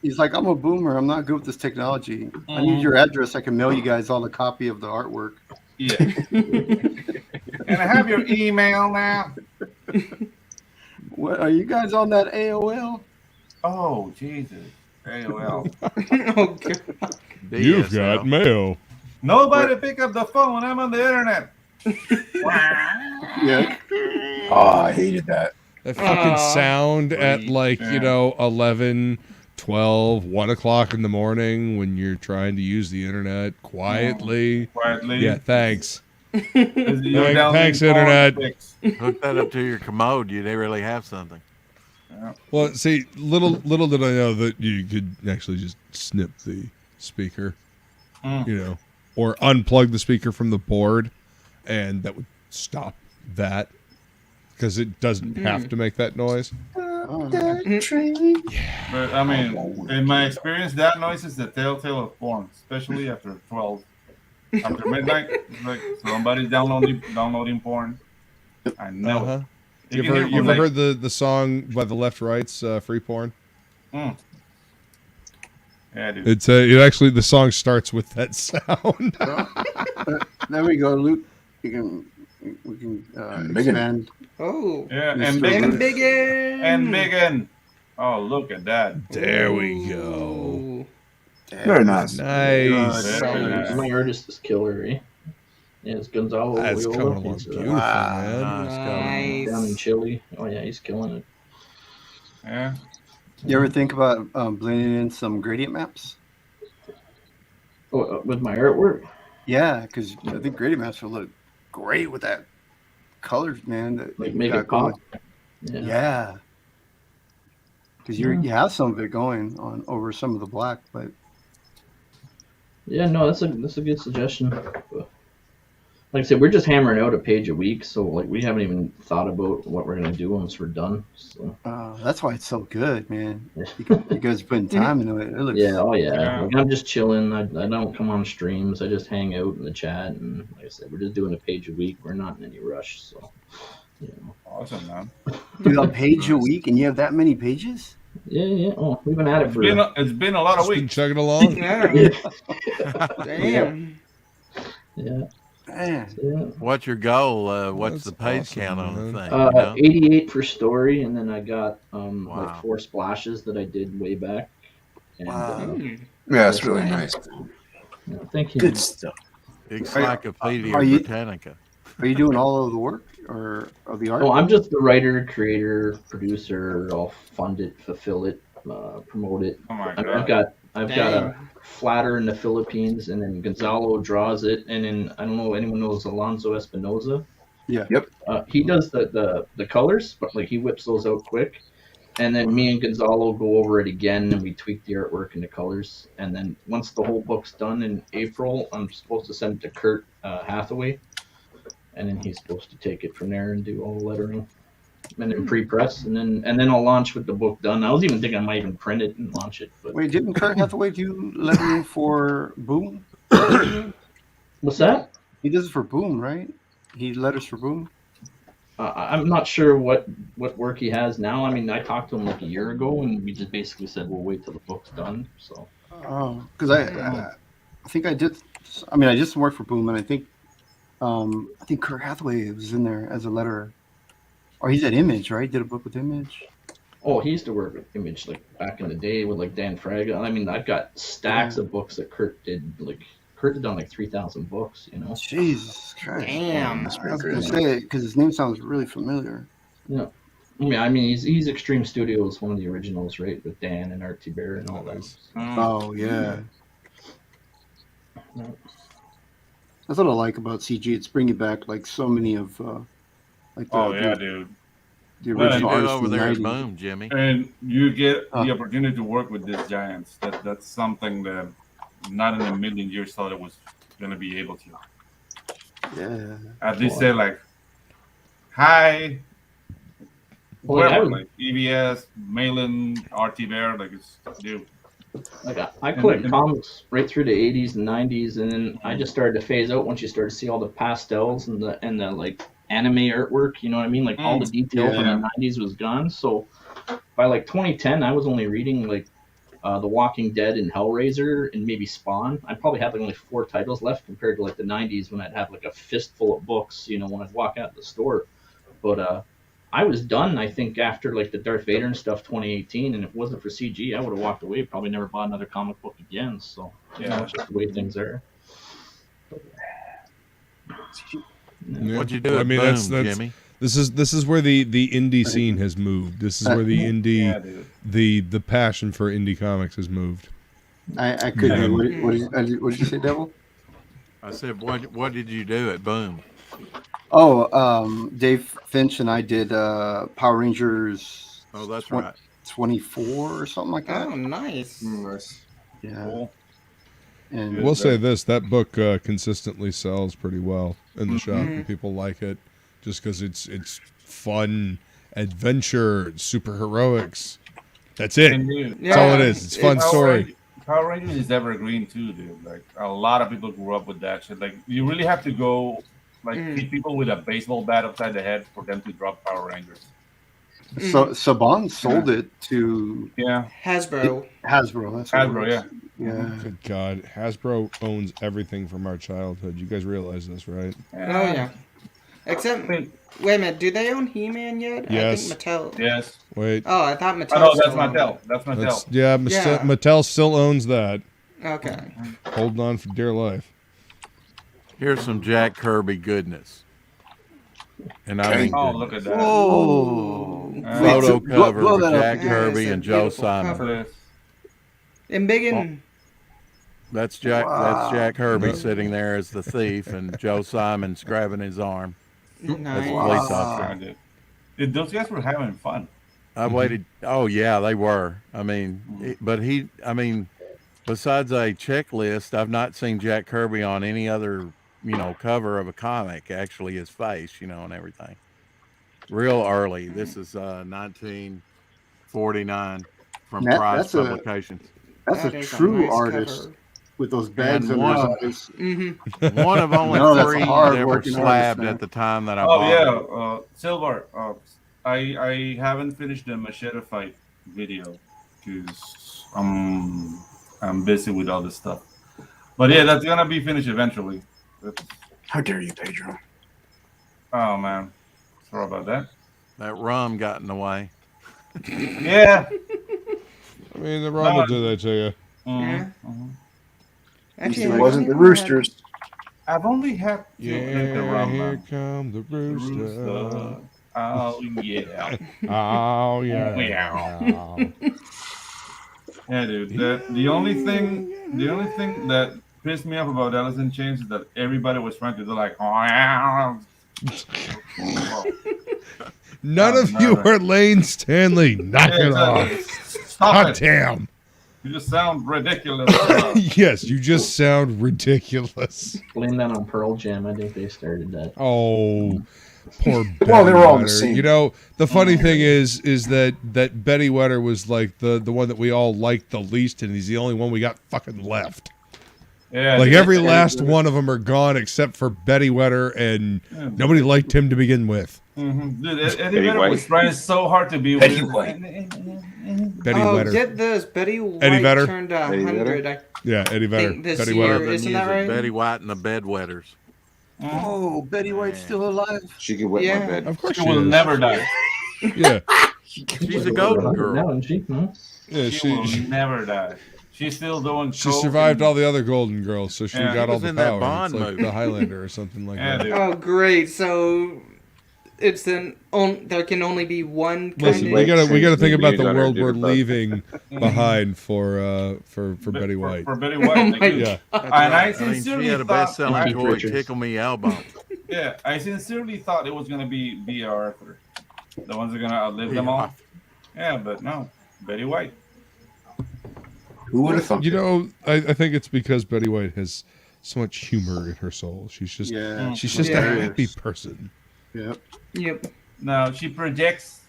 Speaker 7: He's like, I'm a boomer. I'm not good with this technology. I need your address. I can mail you guys all a copy of the artwork.
Speaker 12: Yeah. And I have your email now.
Speaker 7: What are you guys on that AOL?
Speaker 12: Oh, Jesus. AOL.
Speaker 11: Oh god.
Speaker 2: You've got mail.
Speaker 12: Nobody pick up the phone. I'm on the internet.
Speaker 7: Yeah.
Speaker 4: Oh, I hated that.
Speaker 2: That fucking sound at 11, 12, 1 o'clock in the morning when you're trying to use the internet quietly. Yeah, thanks. Thanks, internet.
Speaker 9: Hook that up to your commode. You really have something.
Speaker 2: Well, see, little did I know that you could actually just snip the speaker, or unplug the speaker from the board, and that would stop that because it doesn't have to make that noise.
Speaker 12: Yeah. But I mean, in my experience, that noise is the telltale of porn, especially after 12. After midnight, it's like somebody's downloading porn. I know.
Speaker 2: You ever heard the song by the Left Rights, Free Porn?
Speaker 12: Yeah, dude.
Speaker 2: It's it actually, the song starts with that sound.
Speaker 7: There we go, Luke. We can expand.
Speaker 11: Oh.
Speaker 12: Yeah,
Speaker 7: and
Speaker 12: biggin. Oh, look at that.
Speaker 2: There we go.
Speaker 4: Very nice.
Speaker 2: Nice.
Speaker 6: My artist is killer, eh? Yeah, it's Gonzalo.
Speaker 2: That's
Speaker 6: Loyola.
Speaker 2: coming along
Speaker 6: He's,
Speaker 2: beautiful, man.
Speaker 11: Nice.
Speaker 6: Down in Chile. Oh yeah, he's killing it.
Speaker 12: Yeah.
Speaker 7: You ever think about blending in some gradient maps?
Speaker 6: Oh, with my artwork?
Speaker 7: Yeah, because I think gradient maps will look great with that colors, man. That
Speaker 6: Like
Speaker 7: you
Speaker 6: make
Speaker 7: got
Speaker 6: it pop.
Speaker 7: going. Yeah. Because you have some of it going on over some of the black, but
Speaker 6: Yeah, no, that's a good suggestion. Like I said, we're just hammering out a page a week, so like we haven't even thought about what we're gonna do once we're done. So
Speaker 7: that's why it's so good, man. You guys putting time into it. It looks,
Speaker 6: yeah. Like, I'm just chilling. I don't come on streams. I just hang out in the chat, and like I said, we're just doing a page a week. We're not in any rush, so
Speaker 12: Awesome, man.
Speaker 7: Do a page a week, and you have that many pages?
Speaker 6: Yeah. Oh, we've been at it for.
Speaker 12: It's been a lot of weeks.
Speaker 2: Been chugging along.
Speaker 11: Damn.
Speaker 6: Yeah.
Speaker 9: What's your goal? What's the page count on the thing?
Speaker 6: 88 for story, and then I got like 4 splashes that I did way back. And,
Speaker 4: Yeah, that's really nice.
Speaker 6: Yeah, thank you.
Speaker 4: Good stuff.
Speaker 9: Encyclopedia Britannica.
Speaker 7: Are you doing all of the work or of the art?
Speaker 6: Oh, I'm just the writer, creator, producer. I'll fund it, fulfill it, promote it.
Speaker 12: Oh my God.
Speaker 6: I've got a flatter in the Philippines, and then Gonzalo draws it, and then I don't know if anyone knows Alonso Espinoza.
Speaker 7: Yeah.
Speaker 4: Yep.
Speaker 6: He does the colors, but like he whips those out quick, and then me and Gonzalo go over it again, and we tweak the artwork and the colors, and then once the whole book's done in April, I'm supposed to send it to Kurt Hathaway, and then he's supposed to take it from there and do all the lettering. And then pre-press, and then I'll launch with the book done. I was even thinking I might even print it and launch it. But
Speaker 7: Wait, didn't Kurt Hathaway do lettering for Boom?
Speaker 6: What's that?
Speaker 7: He does it for Boom, right? He letters for Boom.
Speaker 6: I'm not sure what work he has now. I mean, I talked to him like a year ago, and we just basically said we'll wait till the book's done. So,
Speaker 7: because I think I did. I mean, I just worked for Boom, and I think Kurt Hathaway was in there as a letterer, or he's at Image, right? Did a book with Image.
Speaker 6: Oh, he used to work with Image like back in the day with like Dan Fraga. I mean, I've got stacks of books that Kurt did. Like Kurt had done like 3,000 books. You know.
Speaker 7: Jesus Christ!
Speaker 11: Damn.
Speaker 7: I was gonna say it because his name sounds really familiar.
Speaker 6: Yeah. I mean, he's Extreme Studios, one of the originals, right, with Dan and Art T. Bear and all that.
Speaker 7: Oh yeah. That's what I like about CG. It's bringing back like so many of like
Speaker 12: dude.
Speaker 7: The original artists
Speaker 10: over
Speaker 7: in the
Speaker 10: there at
Speaker 7: 90s.
Speaker 10: Boom, Jimmy.
Speaker 12: And you get the opportunity to work with these giants. That's something that not in a million years thought it was going to be able to.
Speaker 7: Yeah.
Speaker 12: At least say like, hi.
Speaker 6: Well,
Speaker 12: like EBS, Malin, RT Bear, like it's dude.
Speaker 6: Like I collected comics right through the 80s and 90s, and then I just started to phase out once you started to see all the pastels and the like anime artwork. You know what I mean? Like all the detail from the 90s was gone. So by like 2010, I was only reading like The Walking Dead and Hellraiser and maybe Spawn. I probably had like only 4 titles left compared to like the 90s when I'd have like a fistful of books. You know, when I'd walk out the store. But I was done, I think, after like the Darth Vader and stuff 2018, and if it wasn't for CG, I would have walked away, probably never bought another comic book again. So it's just the way things are.
Speaker 2: Yeah.
Speaker 10: What'd you do?
Speaker 2: I mean,
Speaker 10: Boom,
Speaker 2: that's
Speaker 10: Jimmy?
Speaker 2: This is where the indie scene has moved. This is where the indie the passion for indie comics has moved.
Speaker 7: I could. What did you say, Devil?
Speaker 10: I said, what did you do at Boom?
Speaker 7: Oh, Dave Finch and I did Power Rangers.
Speaker 10: Oh, that's right.
Speaker 7: 24 or something like that.
Speaker 11: Oh, nice.
Speaker 5: Nice.
Speaker 7: Yeah.
Speaker 12: Cool.
Speaker 7: And
Speaker 2: We'll say this: that book consistently sells pretty well in the shop, and people like it just because it's fun, adventure, superheroics. That's it. That's all it is. It's a fun story.
Speaker 12: Power Rangers is evergreen too, dude. Like a lot of people grew up with that shit. Like you really have to go hit people with a baseball bat upside the head for them to drop Power Rangers.
Speaker 7: So Saban sold it to
Speaker 11: Hasbro.
Speaker 7: Hasbro, that's
Speaker 12: Hasbro,
Speaker 7: yeah. Yeah.
Speaker 2: Good God, Hasbro owns everything from our childhood. You guys realize this, right?
Speaker 11: Oh yeah. Except, wait a minute, do they own He-Man yet?
Speaker 2: Yes.
Speaker 11: I think Mattel.
Speaker 12: Yes.
Speaker 2: Wait.
Speaker 11: Oh, I thought Mattel.
Speaker 12: Oh, no, that's
Speaker 11: still owned
Speaker 12: Mattel.
Speaker 11: it.
Speaker 12: That's Mattel.
Speaker 2: Mattel still owns that.
Speaker 11: Okay.
Speaker 2: Holding on for dear life.
Speaker 10: Here's some Jack Kirby goodness. And I mean,
Speaker 12: look at that.
Speaker 7: Whoa.
Speaker 10: Photo cover
Speaker 7: blow
Speaker 10: with
Speaker 7: that up.
Speaker 10: Jack Kirby and Joe Simon.
Speaker 11: Cover. And big and...
Speaker 10: That's Jack. That's Jack Kirby sitting there as the thief, and Joe Simon's grabbing his arm.
Speaker 11: Nice.
Speaker 10: As a police officer.
Speaker 12: Dude, those guys were having fun.
Speaker 10: I waited. Oh yeah, they were. I mean, besides a checklist, I've not seen Jack Kirby on any other, cover of a comic. Actually, his face, and everything. Real early. This is 1949 from Price Publications.
Speaker 7: That's a true artist.
Speaker 11: Cover.
Speaker 7: With those bags
Speaker 10: and
Speaker 7: on
Speaker 10: one,
Speaker 7: his
Speaker 10: one of only 3 that were slabbed at the time that I bought it.
Speaker 12: Silver. I haven't finished the machete fight video because I'm busy with all this stuff. But yeah, that's gonna be finished eventually.
Speaker 4: How dare you, Pedro?
Speaker 12: Oh man, sorry about that.
Speaker 10: That rum got in the way.
Speaker 12: Yeah.
Speaker 2: I mean, the rum will do that to you.
Speaker 11: Yeah.
Speaker 4: Actually, it wasn't the Roosters.
Speaker 12: I've only had to drink the rum.
Speaker 2: Here come the rooster.
Speaker 12: Oh yeah.
Speaker 2: Oh yeah.
Speaker 12: Yeah, dude. The only thing that pissed me off about Alice in Chains is that everybody was trying to do like,
Speaker 2: None of you are Lane Stanley. Knock it off.
Speaker 12: Stop
Speaker 2: God
Speaker 12: it.
Speaker 2: damn.
Speaker 12: You just sound ridiculous.
Speaker 2: Yes, you just sound ridiculous.
Speaker 6: Blame that on Pearl Jam. I think they started that.
Speaker 2: Oh, poor Betty
Speaker 4: Well, they were all
Speaker 2: Wetter.
Speaker 4: the same.
Speaker 2: The funny thing is that Betty Wetter was like the one that we all liked the least, and he's the only one we got fucking left.
Speaker 12: Yeah,
Speaker 2: like every last one of them are gone except for Betty Wetter, and nobody liked him to begin with.
Speaker 12: Mm-hmm. Dude, Eddie Vedder was trying so hard to be
Speaker 4: Betty
Speaker 12: with.
Speaker 4: White.
Speaker 2: Betty
Speaker 11: Oh,
Speaker 2: Wetter.
Speaker 11: get this. Betty White
Speaker 2: Eddie Vedder?
Speaker 11: turned
Speaker 5: Eddie Vedder?
Speaker 11: 100.
Speaker 2: Yeah, Eddie Vedder.
Speaker 11: Think this
Speaker 2: Betty
Speaker 11: year.
Speaker 2: Wetter.
Speaker 11: Isn't that right?
Speaker 10: Betty White and the Bedwetters.
Speaker 7: Oh, Betty White's still alive.
Speaker 5: She could wet my
Speaker 11: Yeah.
Speaker 5: bed.
Speaker 2: Of course
Speaker 12: She
Speaker 2: she
Speaker 12: will
Speaker 2: is.
Speaker 12: never die.
Speaker 2: Yeah.
Speaker 10: She's a golden girl.
Speaker 6: No, and she,
Speaker 2: Yeah,
Speaker 12: She will never die. She's still doing.
Speaker 2: She
Speaker 12: coke
Speaker 2: survived
Speaker 12: and-
Speaker 2: all the other Golden Girls, so she
Speaker 12: Yeah.
Speaker 2: got
Speaker 10: She
Speaker 2: all
Speaker 10: was
Speaker 2: the
Speaker 10: in that
Speaker 2: power.
Speaker 10: Bond
Speaker 2: It's like
Speaker 10: movie.
Speaker 2: the Highlander or something like
Speaker 12: Yeah,
Speaker 2: that.
Speaker 12: dude.
Speaker 11: Oh, great. So it's there can only be one kind
Speaker 2: Listen,
Speaker 11: of.
Speaker 2: we gotta think
Speaker 5: Transmute
Speaker 2: about the
Speaker 5: on her
Speaker 2: world we're
Speaker 5: jitterbug.
Speaker 2: leaving behind for Betty White.
Speaker 12: For Betty White.
Speaker 11: Oh
Speaker 12: like,
Speaker 11: my
Speaker 12: dude.
Speaker 2: Yeah.
Speaker 12: And I
Speaker 10: I mean, she
Speaker 12: sincerely
Speaker 10: had a
Speaker 12: thought.
Speaker 10: best-selling toy,
Speaker 6: Richards.
Speaker 10: Tickle Me Elbow.
Speaker 12: Yeah, I sincerely thought it was gonna be B. Arthur, the ones that are gonna outlive them all. Yeah, but no, Betty White.
Speaker 4: Who would have thought?
Speaker 2: You know, I think it's because Betty White has so much humor in her soul. She's just
Speaker 7: Yeah.
Speaker 2: she's just
Speaker 11: Yeah.
Speaker 2: a happy person.
Speaker 7: Yep.
Speaker 11: Yep.
Speaker 12: No, she projects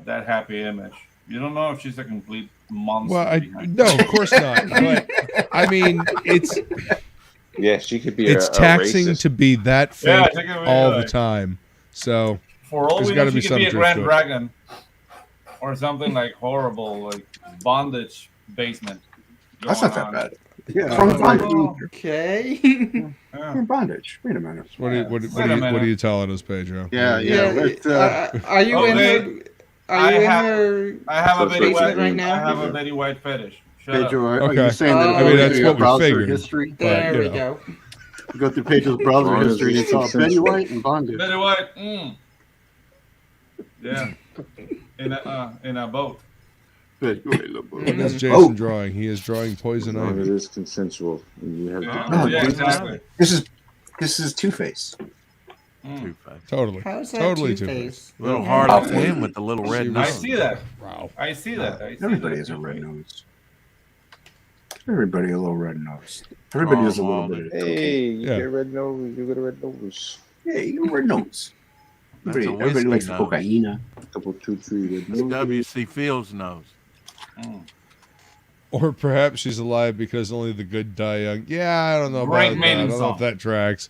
Speaker 12: that happy image. You don't know if she's a complete monster.
Speaker 2: Well,
Speaker 12: behind
Speaker 2: no, of course not. But I mean, it's
Speaker 9: Yeah, she could be.
Speaker 2: it's
Speaker 9: a
Speaker 2: taxing
Speaker 9: racist.
Speaker 2: to be that
Speaker 12: Yeah,
Speaker 2: fake
Speaker 12: she could be
Speaker 2: all the
Speaker 12: like-
Speaker 2: time. So
Speaker 12: For all
Speaker 2: There's
Speaker 12: we
Speaker 2: gotta
Speaker 12: know,
Speaker 2: be
Speaker 12: she could be a
Speaker 2: some truth
Speaker 12: Grand
Speaker 2: to it.
Speaker 12: Dragon, or something like horrible, like bondage basement.
Speaker 4: That's not
Speaker 12: going
Speaker 4: that
Speaker 12: on.
Speaker 4: bad.
Speaker 7: Yeah.
Speaker 4: From bondage.
Speaker 11: Okay.
Speaker 12: Yeah.
Speaker 4: From bondage. Wait a minute.
Speaker 2: what are you, what,
Speaker 12: Wait
Speaker 2: what,
Speaker 12: a
Speaker 2: are you,
Speaker 12: minute.
Speaker 2: what are you telling us, Pedro?
Speaker 7: Yeah.
Speaker 11: Yeah.
Speaker 7: Let's,
Speaker 11: Are you in
Speaker 12: Okay.
Speaker 11: her? Are you in her?
Speaker 12: I have a
Speaker 9: So
Speaker 12: Betty
Speaker 11: basement
Speaker 12: White
Speaker 11: right now?
Speaker 12: I have a Betty White fetish. Shut
Speaker 7: Pedro,
Speaker 12: up.
Speaker 7: are
Speaker 2: Okay.
Speaker 7: you saying that?
Speaker 11: I mean,
Speaker 2: that's what we
Speaker 7: browser
Speaker 2: figured.
Speaker 7: history.
Speaker 11: There
Speaker 2: you
Speaker 11: we
Speaker 2: know.
Speaker 11: go.
Speaker 7: You go through Pedro's browser
Speaker 5: Bondage
Speaker 7: history and
Speaker 5: is
Speaker 7: saw Betty
Speaker 5: consensual.
Speaker 7: White and bondage.
Speaker 12: Betty White. Yeah. In a boat.
Speaker 7: Betty White, look,
Speaker 2: What is
Speaker 11: Mm.
Speaker 2: Jason drawing? He is drawing poison
Speaker 5: As long as
Speaker 2: ivy.
Speaker 5: it is consensual. You have to.
Speaker 12: Oh,
Speaker 4: No,
Speaker 12: yeah,
Speaker 4: dude,
Speaker 12: exactly.
Speaker 4: This is Two-Face.
Speaker 10: Two-Face.
Speaker 2: Totally.
Speaker 11: How's that
Speaker 2: Totally
Speaker 11: Two-Face?
Speaker 10: A little hard to win with the little red
Speaker 2: She
Speaker 10: nose.
Speaker 12: I see that.
Speaker 2: Wow.
Speaker 12: I see that. I see
Speaker 4: Everybody
Speaker 12: that.
Speaker 4: has a red nose. Everybody a little red nose. Everybody has a little bit of
Speaker 9: Hey, you
Speaker 2: Yeah.
Speaker 9: get a red nose. You get a red nose.
Speaker 4: Hey, you got a red nose.
Speaker 10: That's a
Speaker 4: Everybody
Speaker 10: whiskey
Speaker 4: likes the
Speaker 10: nose.
Speaker 4: cocaine.
Speaker 5: A couple, 2, 3 red
Speaker 10: It's
Speaker 5: noses.
Speaker 10: W.C. Fields' nose.
Speaker 2: Or perhaps she's alive because only the good die young. Yeah, I don't know
Speaker 12: Great
Speaker 2: about that. I
Speaker 12: maiden
Speaker 2: don't know if
Speaker 12: song.
Speaker 2: that tracks.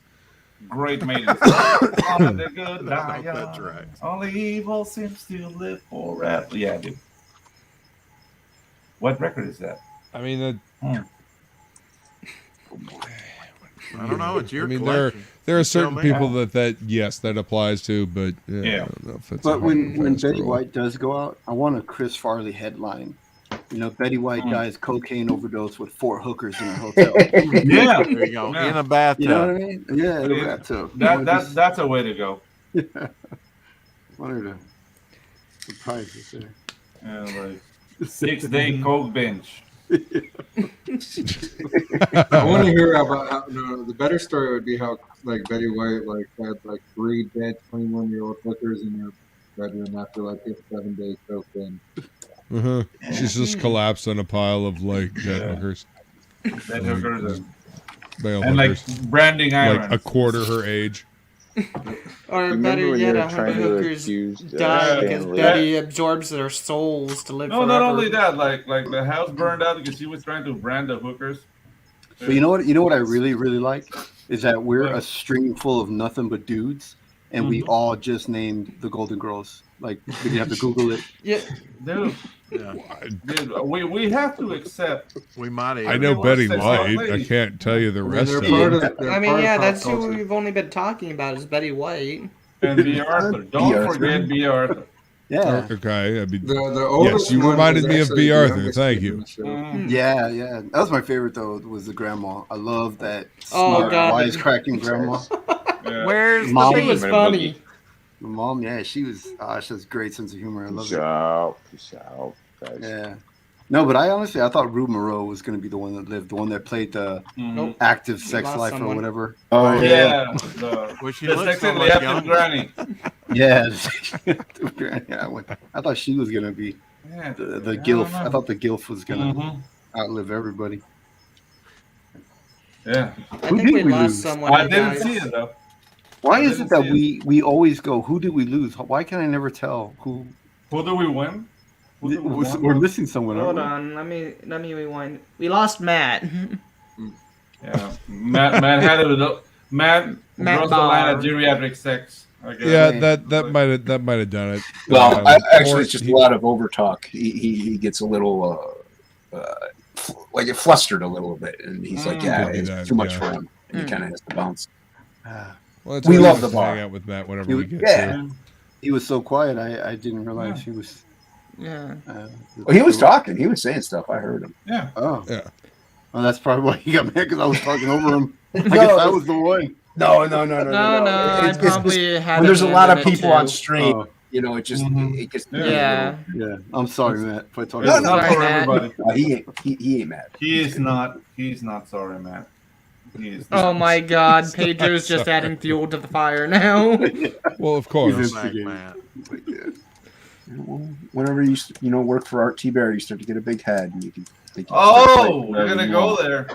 Speaker 12: Great maiden. Only the good die
Speaker 10: That's
Speaker 12: young.
Speaker 10: right.
Speaker 12: Only evil seems to live forever. Yeah, dude. What record is that?
Speaker 2: I mean,
Speaker 10: I don't know. It's your
Speaker 2: I mean,
Speaker 10: collection.
Speaker 2: there are
Speaker 10: You
Speaker 2: certain
Speaker 10: tell me.
Speaker 2: people that yes, that applies to, but yeah,
Speaker 12: Yeah.
Speaker 2: I don't know if it's
Speaker 7: But
Speaker 2: a
Speaker 7: when
Speaker 2: hard fast
Speaker 7: Betty
Speaker 2: rule.
Speaker 7: White does go out, I want a Chris Farley headline. You know, Betty White dies cocaine overdose with 4 hookers in her hotel.
Speaker 12: Yeah.
Speaker 10: There you go.
Speaker 12: Yeah.
Speaker 10: In a bathtub.
Speaker 7: You know what I mean? Yeah, in a
Speaker 12: Yeah.
Speaker 7: bathtub.
Speaker 12: That's a way to go.
Speaker 7: One of the surprises there.
Speaker 12: Yeah, like 6-day coke binge.
Speaker 5: I want to hear about how. No, the better story would be how like Betty White like had like 3 dead 21-year-old hookers in her bedroom after like a 7-day coke binge.
Speaker 2: Uh-huh. She's just collapsed on a pile of like dead hookers,
Speaker 12: Dead hookers
Speaker 2: male
Speaker 12: and like
Speaker 2: hookers,
Speaker 12: branding
Speaker 2: like
Speaker 12: irons.
Speaker 2: a quarter her age.
Speaker 11: Or
Speaker 9: Remember
Speaker 11: better
Speaker 9: when
Speaker 11: yet,
Speaker 9: they were
Speaker 11: 100
Speaker 9: trying to
Speaker 11: hookers
Speaker 9: accuse,
Speaker 11: die
Speaker 9: Stan
Speaker 11: because
Speaker 9: Lee?
Speaker 11: Betty absorbs their souls to live
Speaker 12: No,
Speaker 11: forever.
Speaker 12: not only that, like the house burned out because she was trying to brand the hookers.
Speaker 7: But you know what? You know what I really, really like is that we're
Speaker 12: What?
Speaker 7: a string full of nothing but dudes, and we all just named the Golden Girls. Like we didn't have to Google it.
Speaker 11: Yeah.
Speaker 12: Dude,
Speaker 10: Yeah.
Speaker 12: dude, we have to accept.
Speaker 10: We might
Speaker 2: I know
Speaker 12: Everyone
Speaker 2: Betty
Speaker 12: says
Speaker 2: White.
Speaker 12: that
Speaker 2: I
Speaker 12: lady.
Speaker 2: can't tell you the rest
Speaker 5: they're
Speaker 2: of
Speaker 5: part
Speaker 2: it.
Speaker 5: of- they're
Speaker 11: I mean,
Speaker 5: part of
Speaker 11: yeah,
Speaker 5: pop
Speaker 11: that's who
Speaker 5: culture.
Speaker 11: we've only been talking about is Betty White.
Speaker 12: And B. Arthur. Don't
Speaker 4: Arthur.
Speaker 12: forget B. Arthur.
Speaker 7: Yeah,
Speaker 2: Okay, I mean,
Speaker 5: The oldest
Speaker 2: you
Speaker 5: one
Speaker 2: reminded
Speaker 5: was
Speaker 2: me of
Speaker 5: actually
Speaker 2: B.
Speaker 5: the
Speaker 2: Arthur.
Speaker 5: youngest
Speaker 2: Thank
Speaker 5: in
Speaker 2: you.
Speaker 5: the show.
Speaker 7: yeah, yeah. That was my favorite though. Was the grandma? I love that
Speaker 11: Oh,
Speaker 7: smart,
Speaker 11: God.
Speaker 7: wisecracking grandma.
Speaker 12: Yeah.
Speaker 10: Where's
Speaker 7: Mom.
Speaker 10: the
Speaker 11: She was
Speaker 10: beef?
Speaker 11: funny.
Speaker 7: My mom, yeah, she was. She has great sense of humor. I love
Speaker 9: Peace
Speaker 7: it.
Speaker 9: out. Peace out, guys.
Speaker 7: Yeah. No, but I honestly, I thought Rue Moreau was going to be the one that lived, the one that played the
Speaker 12: Mhm.
Speaker 7: active
Speaker 11: We
Speaker 7: sex
Speaker 11: lost
Speaker 7: life
Speaker 11: someone.
Speaker 7: or whatever.
Speaker 4: Oh
Speaker 12: Yeah.
Speaker 10: Well, she
Speaker 12: The
Speaker 10: looks
Speaker 12: sex
Speaker 10: so
Speaker 12: and
Speaker 10: much
Speaker 12: the active
Speaker 10: younger.
Speaker 12: granny.
Speaker 7: Yeah. Yeah, I thought she was going to be
Speaker 12: Yeah.
Speaker 7: the
Speaker 12: I
Speaker 7: gilf.
Speaker 12: don't
Speaker 7: I
Speaker 12: know.
Speaker 7: thought the gilf was going to
Speaker 12: Mhm.
Speaker 7: outlive everybody.
Speaker 12: Yeah.
Speaker 11: I
Speaker 7: Who
Speaker 11: think
Speaker 7: did
Speaker 11: we
Speaker 7: we
Speaker 11: lost
Speaker 7: lose?
Speaker 11: someone.
Speaker 12: I
Speaker 11: you
Speaker 12: didn't
Speaker 11: guys.
Speaker 12: see it though.
Speaker 7: Why
Speaker 12: I
Speaker 7: is
Speaker 12: didn't
Speaker 7: it that
Speaker 12: see
Speaker 7: we always go, who did we lose? Why can I never tell who?
Speaker 12: Who do we win? Who do we win?
Speaker 7: We're missing someone.
Speaker 11: Hold
Speaker 7: aren't
Speaker 11: on, let me rewind. We lost Matt.
Speaker 12: Yeah, Matt had it with Matt draws the line at geriatric sex.
Speaker 2: Yeah, that might have done it.
Speaker 4: Well, actually, it's just a lot of overtalk. He gets a little like flustered a little bit, and he's like, "Yeah, it's too much for him," and he kind of has to bounce.
Speaker 2: Well,
Speaker 4: we love the bar.
Speaker 2: hang out with Matt whenever we get to.
Speaker 7: He was so quiet. I didn't realize he was.
Speaker 11: Yeah.
Speaker 4: Well, he was talking. He was saying stuff. I heard him.
Speaker 12: Yeah.
Speaker 7: Oh.
Speaker 2: Yeah.
Speaker 7: Well, that's probably why he got mad because I was talking over him. I guess I was the one.
Speaker 4: No.
Speaker 11: I probably had.
Speaker 4: When there's a lot of
Speaker 11: it
Speaker 4: people
Speaker 11: too.
Speaker 4: on stream, you know, it just it gets.
Speaker 11: Yeah.
Speaker 7: Yeah. I'm sorry, Matt. If I talk
Speaker 12: It's
Speaker 7: about
Speaker 12: not for everybody.
Speaker 4: He ain't mad.
Speaker 12: He is not. He's not sorry, Matt. He is
Speaker 11: Oh my God, Pedro's just adding fuel to the fire now.
Speaker 2: Well, of course.
Speaker 4: Whenever you work for Art T. Bear, you start to get a big head, and you can.
Speaker 12: We're gonna go there.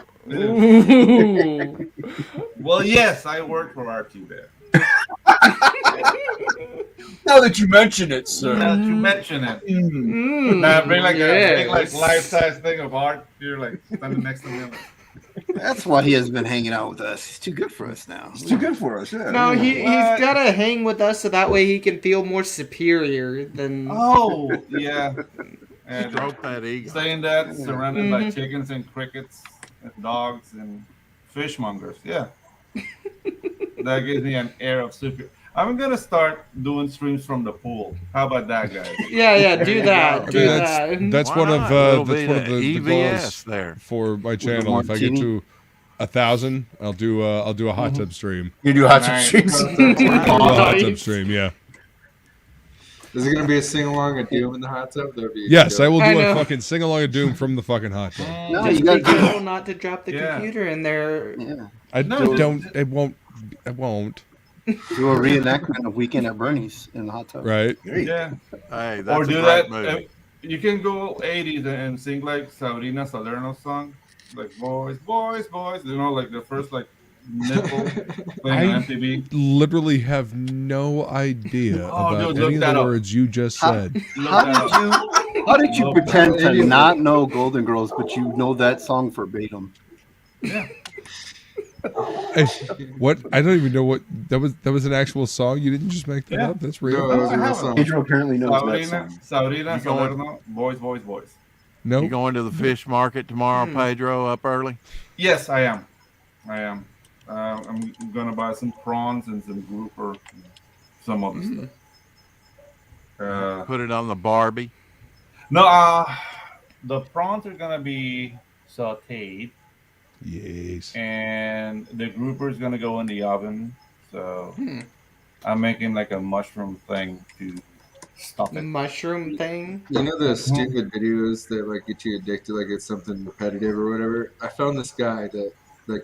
Speaker 12: Well, yes, I work for Art T. Bear.
Speaker 4: Now that you mention it, sir.
Speaker 12: Now that you mention it. Now bring like a big life-size thing of art. You're like standing next to me.
Speaker 7: That's why he hasn't been hanging out with us. He's too good for us now.
Speaker 4: It's too good for us. Yeah.
Speaker 11: No, he's gotta hang with us so that way he can feel more superior than.
Speaker 12: Oh yeah. And
Speaker 10: Stroke that ego.
Speaker 12: Saying that, surrounded by chickens and crickets and dogs and fishmongers. Yeah. That gives me an air of superior. I'm gonna start doing streams from the pool. How about that, guys?
Speaker 11: Yeah, do that. Do
Speaker 2: that. That's
Speaker 10: Why
Speaker 2: one of
Speaker 10: not?
Speaker 2: the
Speaker 10: EVS
Speaker 2: goals
Speaker 10: there
Speaker 2: for my channel. If I get to 1,000, I'll do a hot tub stream.
Speaker 4: You do a hot tub streams?
Speaker 2: Hot tub stream, yeah.
Speaker 5: Is it gonna be a sing along of Doom in the hot tub?
Speaker 2: Yes, I will do a fucking sing along of Doom from the fucking hot tub.
Speaker 7: No,
Speaker 11: Just
Speaker 7: you got
Speaker 11: be careful not to drop the computer in there.
Speaker 7: Yeah.
Speaker 2: I don't. It won't.
Speaker 7: Do a reenactment of Weekend at Bernie's in the hot tub.
Speaker 2: Right.
Speaker 12: Yeah.
Speaker 10: Hey, that's
Speaker 12: Or
Speaker 10: a
Speaker 12: do
Speaker 10: great
Speaker 12: that.
Speaker 10: movie.
Speaker 12: You can go 80s and sing like Sabrina Salerno's song, like boys, boys, boys. You know, like the first like nipple playing on MTV.
Speaker 2: Literally have no idea about
Speaker 12: dude,
Speaker 2: any of the words you just said.
Speaker 7: How did you pretend to not know Golden Girls, but you know that song verbatim?
Speaker 12: Yeah.
Speaker 2: Hey, what? I don't even know what that was. That was an actual song. You didn't just make that up. That's real.
Speaker 5: No, it was a real song.
Speaker 4: Pedro apparently knows that song.
Speaker 12: Sabrina Salerno, boys, boys, boys.
Speaker 2: No.
Speaker 10: You going to the fish market tomorrow, Pedro? Up early?
Speaker 12: Yes, I am. I'm gonna buy some prawns and some grouper, and some other stuff.
Speaker 10: Put it on the Barbie.
Speaker 12: No, the prawns are gonna be sautéed.
Speaker 2: Yes.
Speaker 12: And the grouper is gonna go in the oven. So I'm making like a mushroom thing to stop it.
Speaker 11: Mushroom thing.
Speaker 5: You know the stupid videos that like get you addicted, like it's something repetitive or whatever. I found this guy that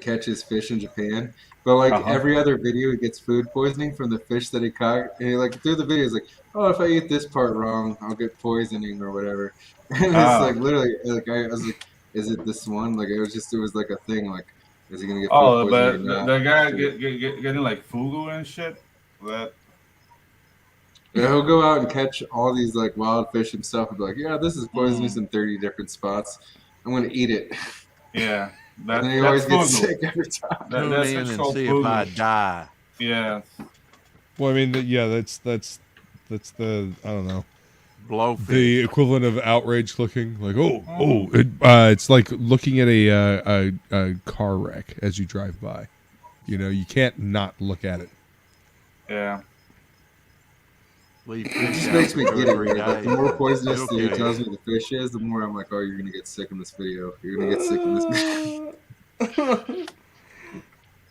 Speaker 5: catches fish in Japan, but like every other video, he gets food poisoning from the fish that he caught. And he, like through the video, he's like, "Oh, if I eat this part wrong, I'll get poisoning or whatever." And it's like literally, like I was like, "Is it this one?" Like it was like a thing. Like, is he gonna get food poisoning?
Speaker 12: But the guy getting like fugu and shit. That.
Speaker 5: Yeah, he'll go out and catch all these like wild fish himself and be like, "Yeah, this is poisonous in 30 different spots. I'm gonna eat it."
Speaker 12: Yeah.
Speaker 5: And then he always gets sick every time.
Speaker 10: Tune in and see if I die.
Speaker 12: Yeah.
Speaker 2: Well, I mean, that's the I don't know.
Speaker 10: Blowfish.
Speaker 2: The equivalent of outrage clicking, like it's like looking at a car wreck as you drive by. You know, you can't not look at it.
Speaker 12: Yeah.
Speaker 5: It just makes me get it. Like, the more poisonous he tells me the fish is, the more I'm like, "Oh, you're gonna get sick in this video. You're gonna get sick in this video."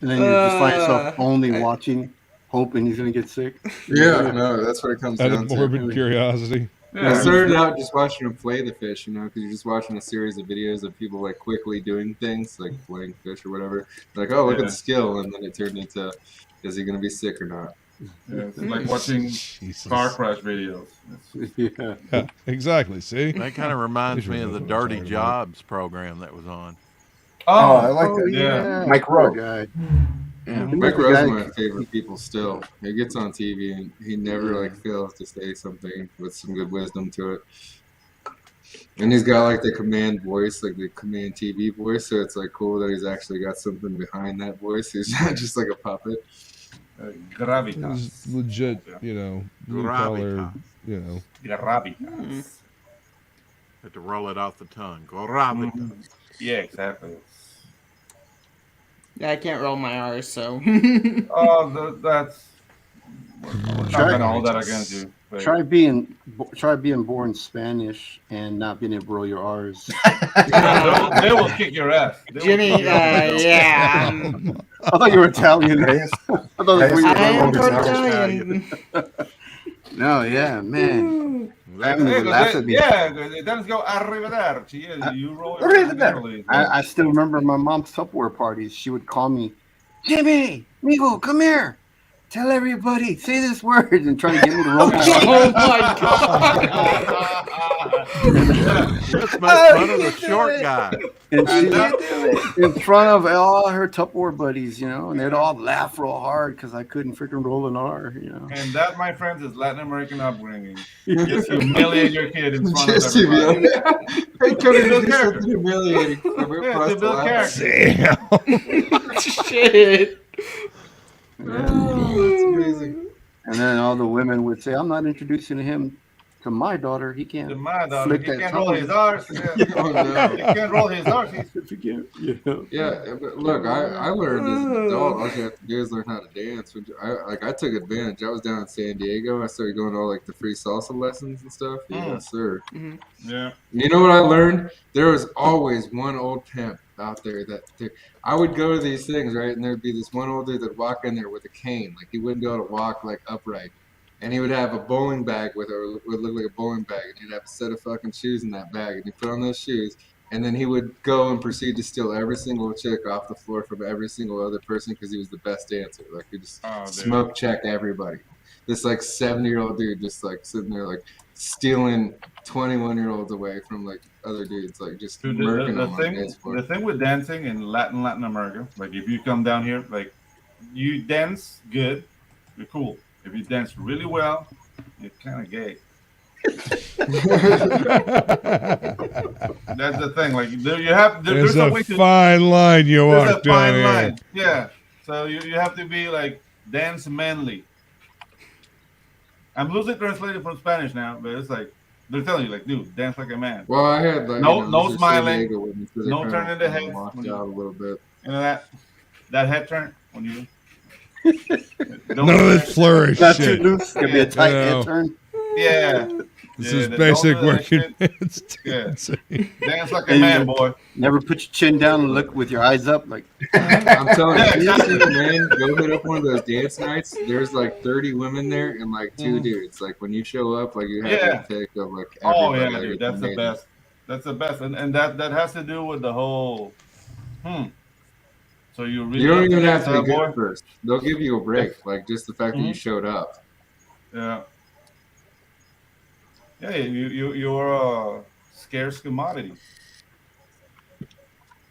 Speaker 7: And then you just find yourself only watching, hoping he's gonna get sick.
Speaker 5: Yeah, no, that's what it comes down to.
Speaker 2: Morbid curiosity.
Speaker 5: Yeah, I started out just watching him play the fish, you know, because you're just watching a series of videos of people like quickly doing things, like playing fish or whatever. Like, oh, look at the skill, and then it turned into, is he gonna be sick or not?
Speaker 12: Yeah, it's like watching car crash videos.
Speaker 2: Yeah, exactly. See,
Speaker 10: that kind of reminds me of the Dirty Jobs program that was on.
Speaker 4: Oh, I like that.
Speaker 12: Yeah.
Speaker 4: Mike Rowe.
Speaker 5: Yeah, Mike Rowe's one of my favorite people still. He gets on TV and he never like fails to say something with some good wisdom to it. And he's got like the command voice, like the command TV voice. So it's like cool that he's actually got something behind that voice. He's not just like a puppet.
Speaker 12: Gravitas.
Speaker 2: Legit, you know, blue collar, you know.
Speaker 12: Gravitas.
Speaker 10: Have to roll it off the tongue. Gravitas.
Speaker 12: Mm-hmm. Yeah, exactly.
Speaker 11: Yeah, I can't roll my R's, so.
Speaker 12: That's. We're not gonna hold that against you. But...
Speaker 7: Try being born Spanish and not being able to roll your R's.
Speaker 12: they will kick your ass.
Speaker 11: Jimmy, yeah.
Speaker 7: I thought you were Italian. I
Speaker 11: am Italian.
Speaker 7: No, yeah, man.
Speaker 12: Yeah, it doesn't go arrivederci. You roll your
Speaker 7: I still remember my mom's Tupperware parties. She would call me, Jimmy, Migo, come here. Tell everybody, say this word, and try to get me to roll.
Speaker 11: Oh my god!
Speaker 10: Let's make fun of the short guy.
Speaker 7: And she in front of all her Tupperware buddies, you know, and they'd all laugh real hard because I couldn't freaking roll an R, you know.
Speaker 12: And that, my friends, is Latin American upbringing. Just humiliate your kid in front of everybody.
Speaker 5: Hey, Cody, do something humiliating.
Speaker 12: Yeah, to build character.
Speaker 11: Shit.
Speaker 5: That's amazing.
Speaker 7: And then all the women would say, I'm not introducing him to my daughter. He can't.
Speaker 12: To my daughter. He can't roll his R's. Yeah.
Speaker 5: Oh, no.
Speaker 12: He can't roll his R's.
Speaker 5: Yeah, but look, I learned as an adult, all you have to do is learn how to dance. I took advantage. I was down in San Diego. I started going to all like the free salsa lessons and stuff. Yes, sir.
Speaker 11: Mm-hmm.
Speaker 12: Yeah.
Speaker 5: You know what I learned? There was always one old pimp out there I would go to these things, right? And there'd be this one old dude that'd walk in there with a cane. Like he wouldn't be able to walk like upright. And he would have a bowling bag with her, would look like a bowling bag. And he'd have a set of fucking shoes in that bag. And he'd put on those shoes. And then he would go and proceed to steal every single chick off the floor from every single other person because he was the best dancer. Like he just smoke checked everybody. This like 70-year-old dude just like sitting there like stealing 21-year-olds away from like other dudes, like just murking them.
Speaker 12: The thing with dancing in Latin America, like if you come down here, like you dance good, you're cool. If you dance really well, you're kind of gay. That's the thing. Like there's
Speaker 2: a fine line you walk down here.
Speaker 12: Line. Yeah. So you have to be like dance manly. I'm loosely translated from Spanish now, but it's like they're telling you, like, dude, dance like a man.
Speaker 5: Well, I had like
Speaker 12: no smiling, no turning the head.
Speaker 5: Out a little bit.
Speaker 12: You know that head turn when you.
Speaker 2: None of this flourish
Speaker 7: Not
Speaker 2: shit.
Speaker 7: too loose. It's gonna be a tight head turn.
Speaker 12: Yeah.
Speaker 2: This is basic working.
Speaker 12: Dance like a man, boy.
Speaker 7: Never put your chin down and look with your eyes up. Like
Speaker 5: I'm telling you, man, go hit up one of those dance nights. There's like 30 women there and like 2 dudes. Like when you show up, like you have to take of like everybody.
Speaker 12: Oh yeah, dude, that's the best. That's the best, and that has to do with the whole. So you
Speaker 5: don't even have to be good first. They'll give you a break, like just the fact that you showed up.
Speaker 12: Yeah. Yeah, you're a scarce commodity.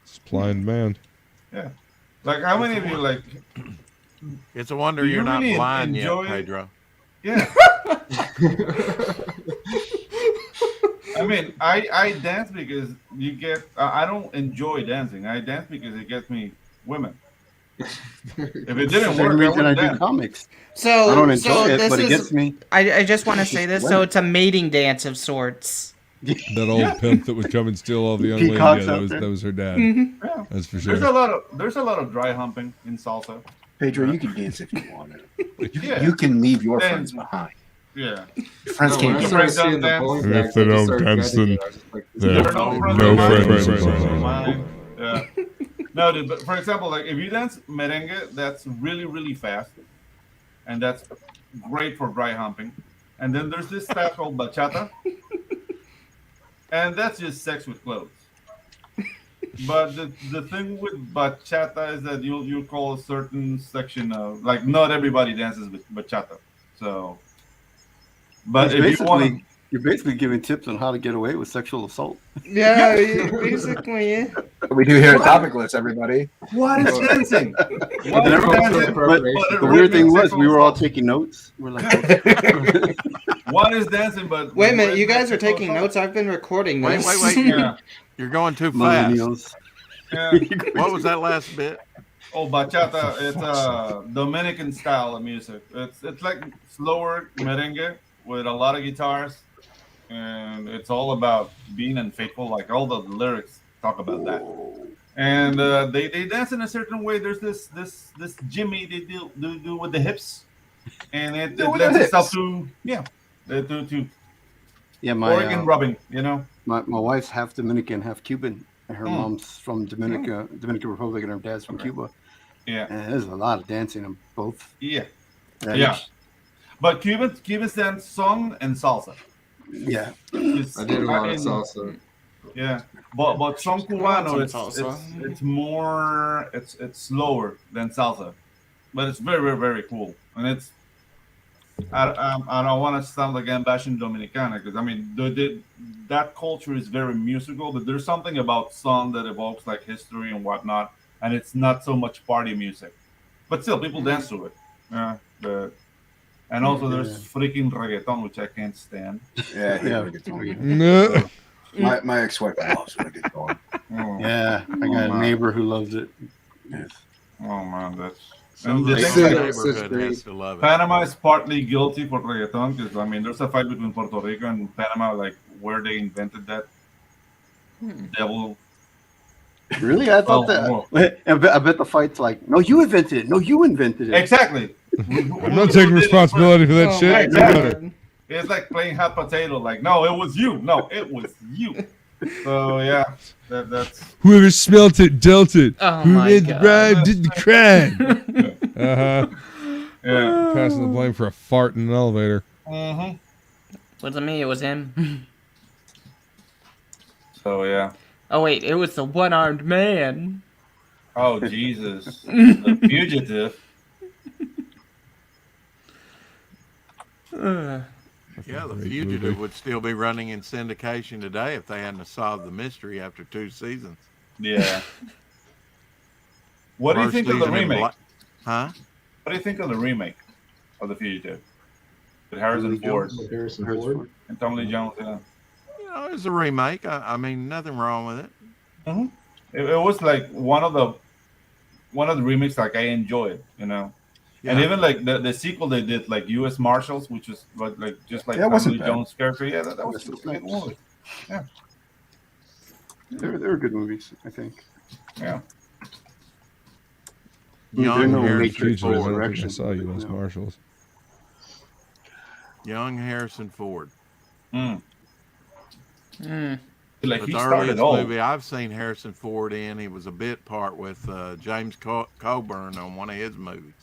Speaker 2: Supply and demand.
Speaker 12: Yeah. Like how many of you like?
Speaker 10: It's a wonder you're not
Speaker 12: really
Speaker 10: blind yet, Pedro.
Speaker 12: Yeah. I mean, I dance because you get. I don't enjoy dancing. I dance because it gets me women. If it didn't work,
Speaker 7: I do comics.
Speaker 11: So
Speaker 7: I don't enjoy it, but it gets me.
Speaker 11: I just want to say this. So it's a mating dance of sorts.
Speaker 2: That old pimp that would come and steal all the young ladies. Yeah, that was her dad.
Speaker 11: Mm-hmm.
Speaker 12: Yeah.
Speaker 2: That's for sure.
Speaker 12: There's a lot of dry humping in salsa.
Speaker 4: Pedro, you can dance if you want to. You can leave your friends behind.
Speaker 12: Yeah.
Speaker 4: Your friends can't
Speaker 5: get
Speaker 4: dance.
Speaker 2: And if they don't dance, then they're no friends.
Speaker 12: Yeah. No, dude, but for example, like if you dance merengue, that's really, really fast. And that's great for dry humping. And then there's this style called bachata. And that's just sex with clothes. But the thing with bachata is that you'll call a certain section of, like, not everybody dances with bachata. So, but
Speaker 7: it's
Speaker 12: if you want
Speaker 7: You're basically giving tips on how to get away with sexual assault.
Speaker 11: Yeah, basically. Yeah.
Speaker 4: We do here at TOPicLESS, everybody.
Speaker 12: What is dancing?
Speaker 7: But the weird thing was, we were all taking notes. We're like,
Speaker 12: what is dancing? But
Speaker 11: wait a minute, you guys are taking notes. I've been recording this.
Speaker 10: Wait.
Speaker 12: Yeah.
Speaker 10: You're going too fast.
Speaker 12: Yeah.
Speaker 10: What was that last bit?
Speaker 12: Oh, bachata. It's Dominican style of music. It's like slower merengue with a lot of guitars, and it's all about being unfaithful. Like all the lyrics talk about that. And they dance in a certain way. There's this jimmy they do with the hips, and it lends itself to
Speaker 7: my
Speaker 12: Oregon rubbing. You know,
Speaker 7: my wife's half Dominican, half Cuban. Her mom's from Dominican Republic, and her dad's from Cuba.
Speaker 12: Yeah,
Speaker 7: and there's a lot of dancing in both.
Speaker 12: Yeah, but Cubans dance song and salsa.
Speaker 7: Yeah,
Speaker 5: I did a lot of salsa.
Speaker 12: Yeah, but son cubano, it's more it's slower than salsa, but it's very very cool, and it's I don't want to sound like I'm bashing Dominicana because I mean that culture is very musical, but there's something about song that evokes like history and whatnot, and it's not so much party music, but still people dance to it. And also there's freaking reggaeton, which I can't stand.
Speaker 4: Yeah, reggaeton.
Speaker 2: No.
Speaker 4: My ex-wife loves reggaeton.
Speaker 7: Yeah, I got a neighbor who loves it.
Speaker 4: Yes.
Speaker 12: Oh man, that's.
Speaker 10: Panama
Speaker 12: is partly guilty for reggaeton because I mean there's a fight between Puerto Rico and Panama, like where they invented that devil.
Speaker 7: Really, I thought that. I bet the fight's like, no, you invented it. No, you invented it.
Speaker 12: Exactly.
Speaker 2: I'm not taking responsibility for that shit.
Speaker 12: Exactly. It's like playing hot potato. Like, no, it was you. No, it was you. So yeah, that's
Speaker 2: whoever smelt it dealt it.
Speaker 11: Oh
Speaker 2: Who
Speaker 11: my
Speaker 2: made
Speaker 11: God.
Speaker 2: the bribe did the crime.
Speaker 12: Yeah.
Speaker 2: Passing the blame for a fart in an elevator.
Speaker 11: Wasn't me, it was him.
Speaker 12: So yeah.
Speaker 11: Oh wait, it was the one-armed man.
Speaker 12: Oh Jesus, the fugitive.
Speaker 10: Yeah, the fugitive would still be running in syndication today if they hadn't solved the mystery after 2 seasons.
Speaker 12: Yeah. What do you think of the remake?
Speaker 10: Huh?
Speaker 12: What do you think of the remake of The Fugitive? With Harrison Ford. And Tommy Lee Jones. Yeah.
Speaker 10: You know, it's a remake. I mean, nothing wrong with it.
Speaker 12: It was like one of the remakes like I enjoyed, you know. Yeah. And even like the sequel they did, like U.S. Marshals, which is like just like Tommy Lee Jones' character. Yeah, that was a good movie. Yeah.
Speaker 7: They were good movies, I think.
Speaker 12: Yeah.
Speaker 10: Young
Speaker 2: Harrison Ford. I saw U.S. Marshals.
Speaker 10: Young Harrison Ford.
Speaker 12: Like
Speaker 10: but the earliest movie I've seen Harrison Ford in, he was a bit part with James Coburn on one of his movies.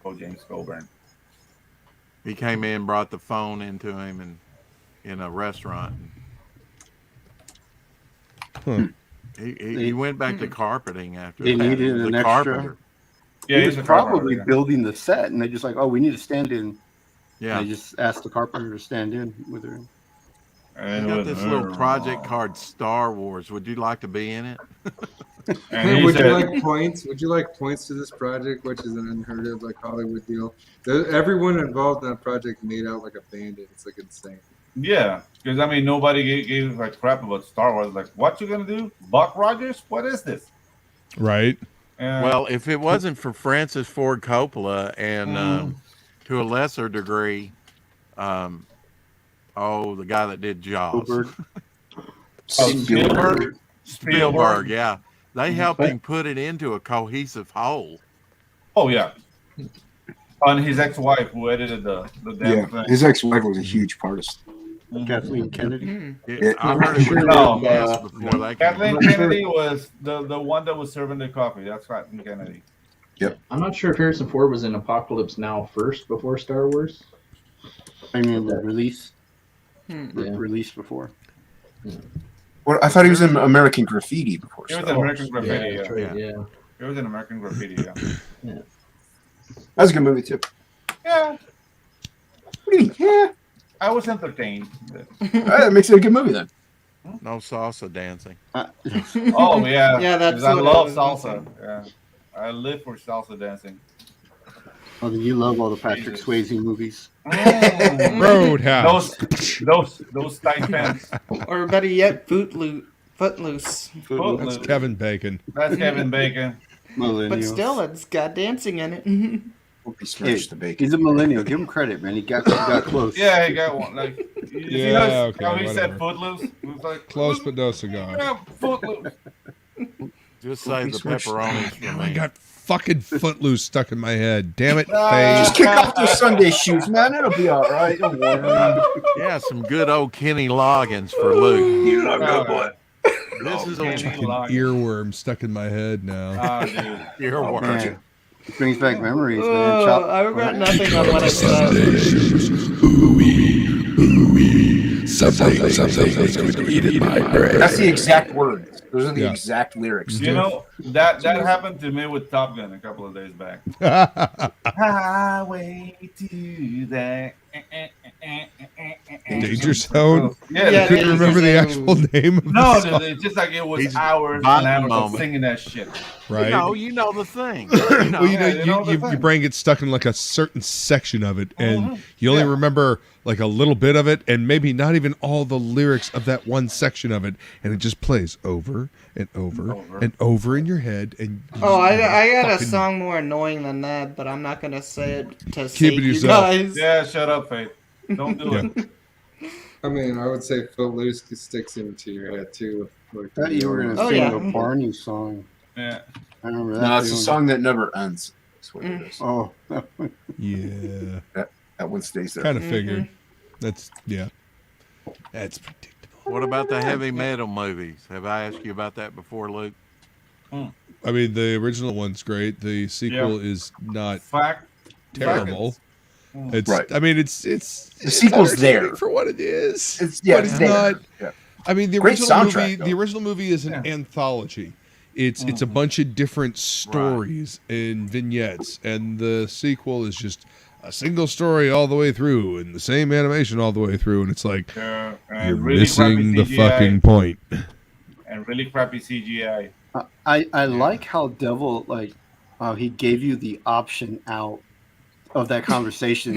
Speaker 12: Oh, James Coburn.
Speaker 10: He came in, brought the phone into him, and in a restaurant. He went back to carpeting after
Speaker 7: they
Speaker 10: that.
Speaker 7: needed an extra.
Speaker 10: Carpenter.
Speaker 12: Yeah,
Speaker 7: he was probably building the set, and they just like, oh, we need a stand-in.
Speaker 10: Yeah,
Speaker 7: and they just asked the carpenter to stand in with her.
Speaker 10: You got this little project called Star Wars. Would you like to be in it?
Speaker 5: Hey, would you like points? Would you like points to this project, which is an unheard of like Hollywood deal? Everyone involved in that project made out like a bandit. It's like insane.
Speaker 12: Yeah, because I mean nobody gave like crap about Star Wars. Like, what you gonna do, Buck Rogers? What is this?
Speaker 2: Right.
Speaker 10: Well, if it wasn't for Francis Ford Coppola and to a lesser degree, the guy that did Jaws, Spielberg, yeah. They helped him put it into a cohesive whole.
Speaker 12: Oh yeah, and his ex-wife who edited the damn thing.
Speaker 4: His ex-wife was a huge part of it.
Speaker 7: Kathleen Kennedy.
Speaker 10: I heard it was before that.
Speaker 12: Kathleen Kennedy was the one that was serving the coffee. That's Kathleen Kennedy.
Speaker 4: Yep.
Speaker 6: I'm not sure if Harrison Ford was in Apocalypse Now first before Star Wars.
Speaker 7: I mean, the release. Released before.
Speaker 4: Well, I thought he was in American Graffiti before.
Speaker 12: He was in American Graffiti.
Speaker 6: Yeah.
Speaker 12: He was in American Graffiti. Yeah.
Speaker 4: That was a good movie too.
Speaker 12: Yeah.
Speaker 4: What do you mean? Yeah.
Speaker 12: I was entertained.
Speaker 4: That makes it a good movie then.
Speaker 10: No salsa dancing.
Speaker 12: Oh yeah,
Speaker 11: Yeah, that's
Speaker 12: 'cause I
Speaker 11: what
Speaker 12: love
Speaker 11: I was
Speaker 12: salsa. Yeah, I live for salsa dancing.
Speaker 7: Oh, then you love all the Patrick Swayze movies.
Speaker 2: Roadhouse.
Speaker 12: Those tight pants.
Speaker 11: Or better yet, Footloose.
Speaker 2: That's Kevin Bacon.
Speaker 12: That's Kevin Bacon.
Speaker 11: But still, it's got dancing in it.
Speaker 7: Hey, he's a millennial. Give him credit, man. He got close.
Speaker 12: Yeah, he got one. Like,
Speaker 2: Yeah, okay,
Speaker 12: how he
Speaker 2: whatever.
Speaker 12: said Footloose. He was like,
Speaker 2: Close but no cigar.
Speaker 12: yeah, Footloose.
Speaker 10: Just say the pepperonis for
Speaker 2: I
Speaker 10: me.
Speaker 2: got fucking Footloose stuck in my head. Damn it,
Speaker 4: Just kick off those Sunday shoes, man. It'll be all right. Don't worry.
Speaker 10: Yeah, some good old Kenny Loggins for Luke.
Speaker 1: You look good, boy.
Speaker 10: This is a
Speaker 2: fucking earworm stuck in my head now.
Speaker 12: Oh, dude.
Speaker 10: earworm.
Speaker 7: Man, it brings back memories, man.
Speaker 11: Oh, I regret nothing on what I said.
Speaker 1: Something's going to eat in my brain.
Speaker 4: That's the exact words. Those are the
Speaker 2: Yeah.
Speaker 4: exact lyrics.
Speaker 12: You know, that happened to me with Top Gun a couple of days back. Highway to that.
Speaker 2: Danger Zone.
Speaker 12: Yeah,
Speaker 2: You couldn't remember the actual name of
Speaker 12: No,
Speaker 2: the song.
Speaker 12: dude, it's just like it was
Speaker 10: He's
Speaker 12: hours and
Speaker 10: bottom
Speaker 12: hours of
Speaker 10: moment.
Speaker 12: singing that shit.
Speaker 2: Right?
Speaker 10: You know the thing.
Speaker 2: Well, you know,
Speaker 12: Yeah, you know the
Speaker 2: your
Speaker 12: thing.
Speaker 2: brain gets stuck in like a certain section of it, and
Speaker 12: Mhm.
Speaker 2: you only
Speaker 12: Yeah.
Speaker 2: remember like a little bit of it, and maybe not even all the lyrics of that one section of it, and it just plays over and over and over in your head. And you
Speaker 11: Oh, I
Speaker 2: just
Speaker 11: got a
Speaker 2: fucking-
Speaker 11: song more annoying than that, but I'm not gonna say it to
Speaker 2: Keep
Speaker 11: save
Speaker 2: it
Speaker 11: you
Speaker 2: yourself.
Speaker 11: guys.
Speaker 12: Yeah, shut up, Faith. Don't do it.
Speaker 5: I mean, I would say Footloose sticks into your head too. Like
Speaker 7: I thought you were gonna
Speaker 11: Oh,
Speaker 7: sing
Speaker 11: yeah.
Speaker 7: a Barney song.
Speaker 12: Yeah.
Speaker 7: I remember that.
Speaker 4: No, it's a
Speaker 7: too.
Speaker 4: song that never ends. That's what it is.
Speaker 7: Oh,
Speaker 2: Yeah,
Speaker 4: That one stays there.
Speaker 2: kind of figured. That's That's predictable.
Speaker 10: What about the heavy metal movies? Have I asked you about that before, Luke?
Speaker 2: I mean, the original one's great. The sequel is not
Speaker 12: Fact.
Speaker 2: terrible. It's
Speaker 4: Right.
Speaker 2: I mean, it's
Speaker 4: The sequel's
Speaker 2: entertaining
Speaker 4: there.
Speaker 2: for what it is.
Speaker 4: It's
Speaker 2: but
Speaker 4: it's
Speaker 2: it's
Speaker 4: there.
Speaker 2: not.
Speaker 4: Yeah.
Speaker 2: I mean, the
Speaker 4: Great
Speaker 2: original
Speaker 4: soundtrack,
Speaker 2: movie.
Speaker 4: though.
Speaker 2: The original movie is an anthology. It's a bunch of different stories and vignettes, and the sequel is just a single story all the way through, and the same animation all the way through, and it's like
Speaker 12: And
Speaker 2: you're
Speaker 12: really
Speaker 2: missing
Speaker 12: crappy
Speaker 2: the
Speaker 12: CGI.
Speaker 2: fucking point.
Speaker 12: And really crappy CGI.
Speaker 7: I like how Devil he gave you the option out of that conversation.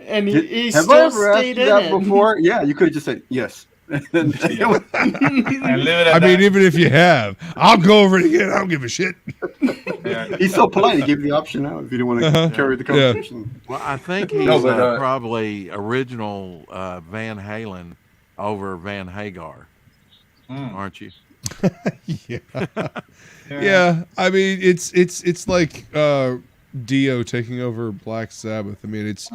Speaker 11: And he
Speaker 7: Have I
Speaker 11: still
Speaker 7: ever asked
Speaker 11: stayed
Speaker 7: you
Speaker 11: in
Speaker 7: that
Speaker 11: it.
Speaker 7: before? Yeah, you could have just said yes.
Speaker 12: And leave it
Speaker 2: I
Speaker 12: at
Speaker 2: mean,
Speaker 12: that.
Speaker 2: even if you have, I'll go over it again. I don't give a shit.
Speaker 12: Yeah.
Speaker 7: He's so polite. He gave you the option out if you didn't want to carry the
Speaker 2: Yeah.
Speaker 7: conversation.
Speaker 10: Well, I think he's
Speaker 4: No, but,
Speaker 10: probably original Van Halen over Van Hagar, aren't you?
Speaker 2: Yeah. Yeah. I mean, it's like Dio taking over Black Sabbath. I mean, it's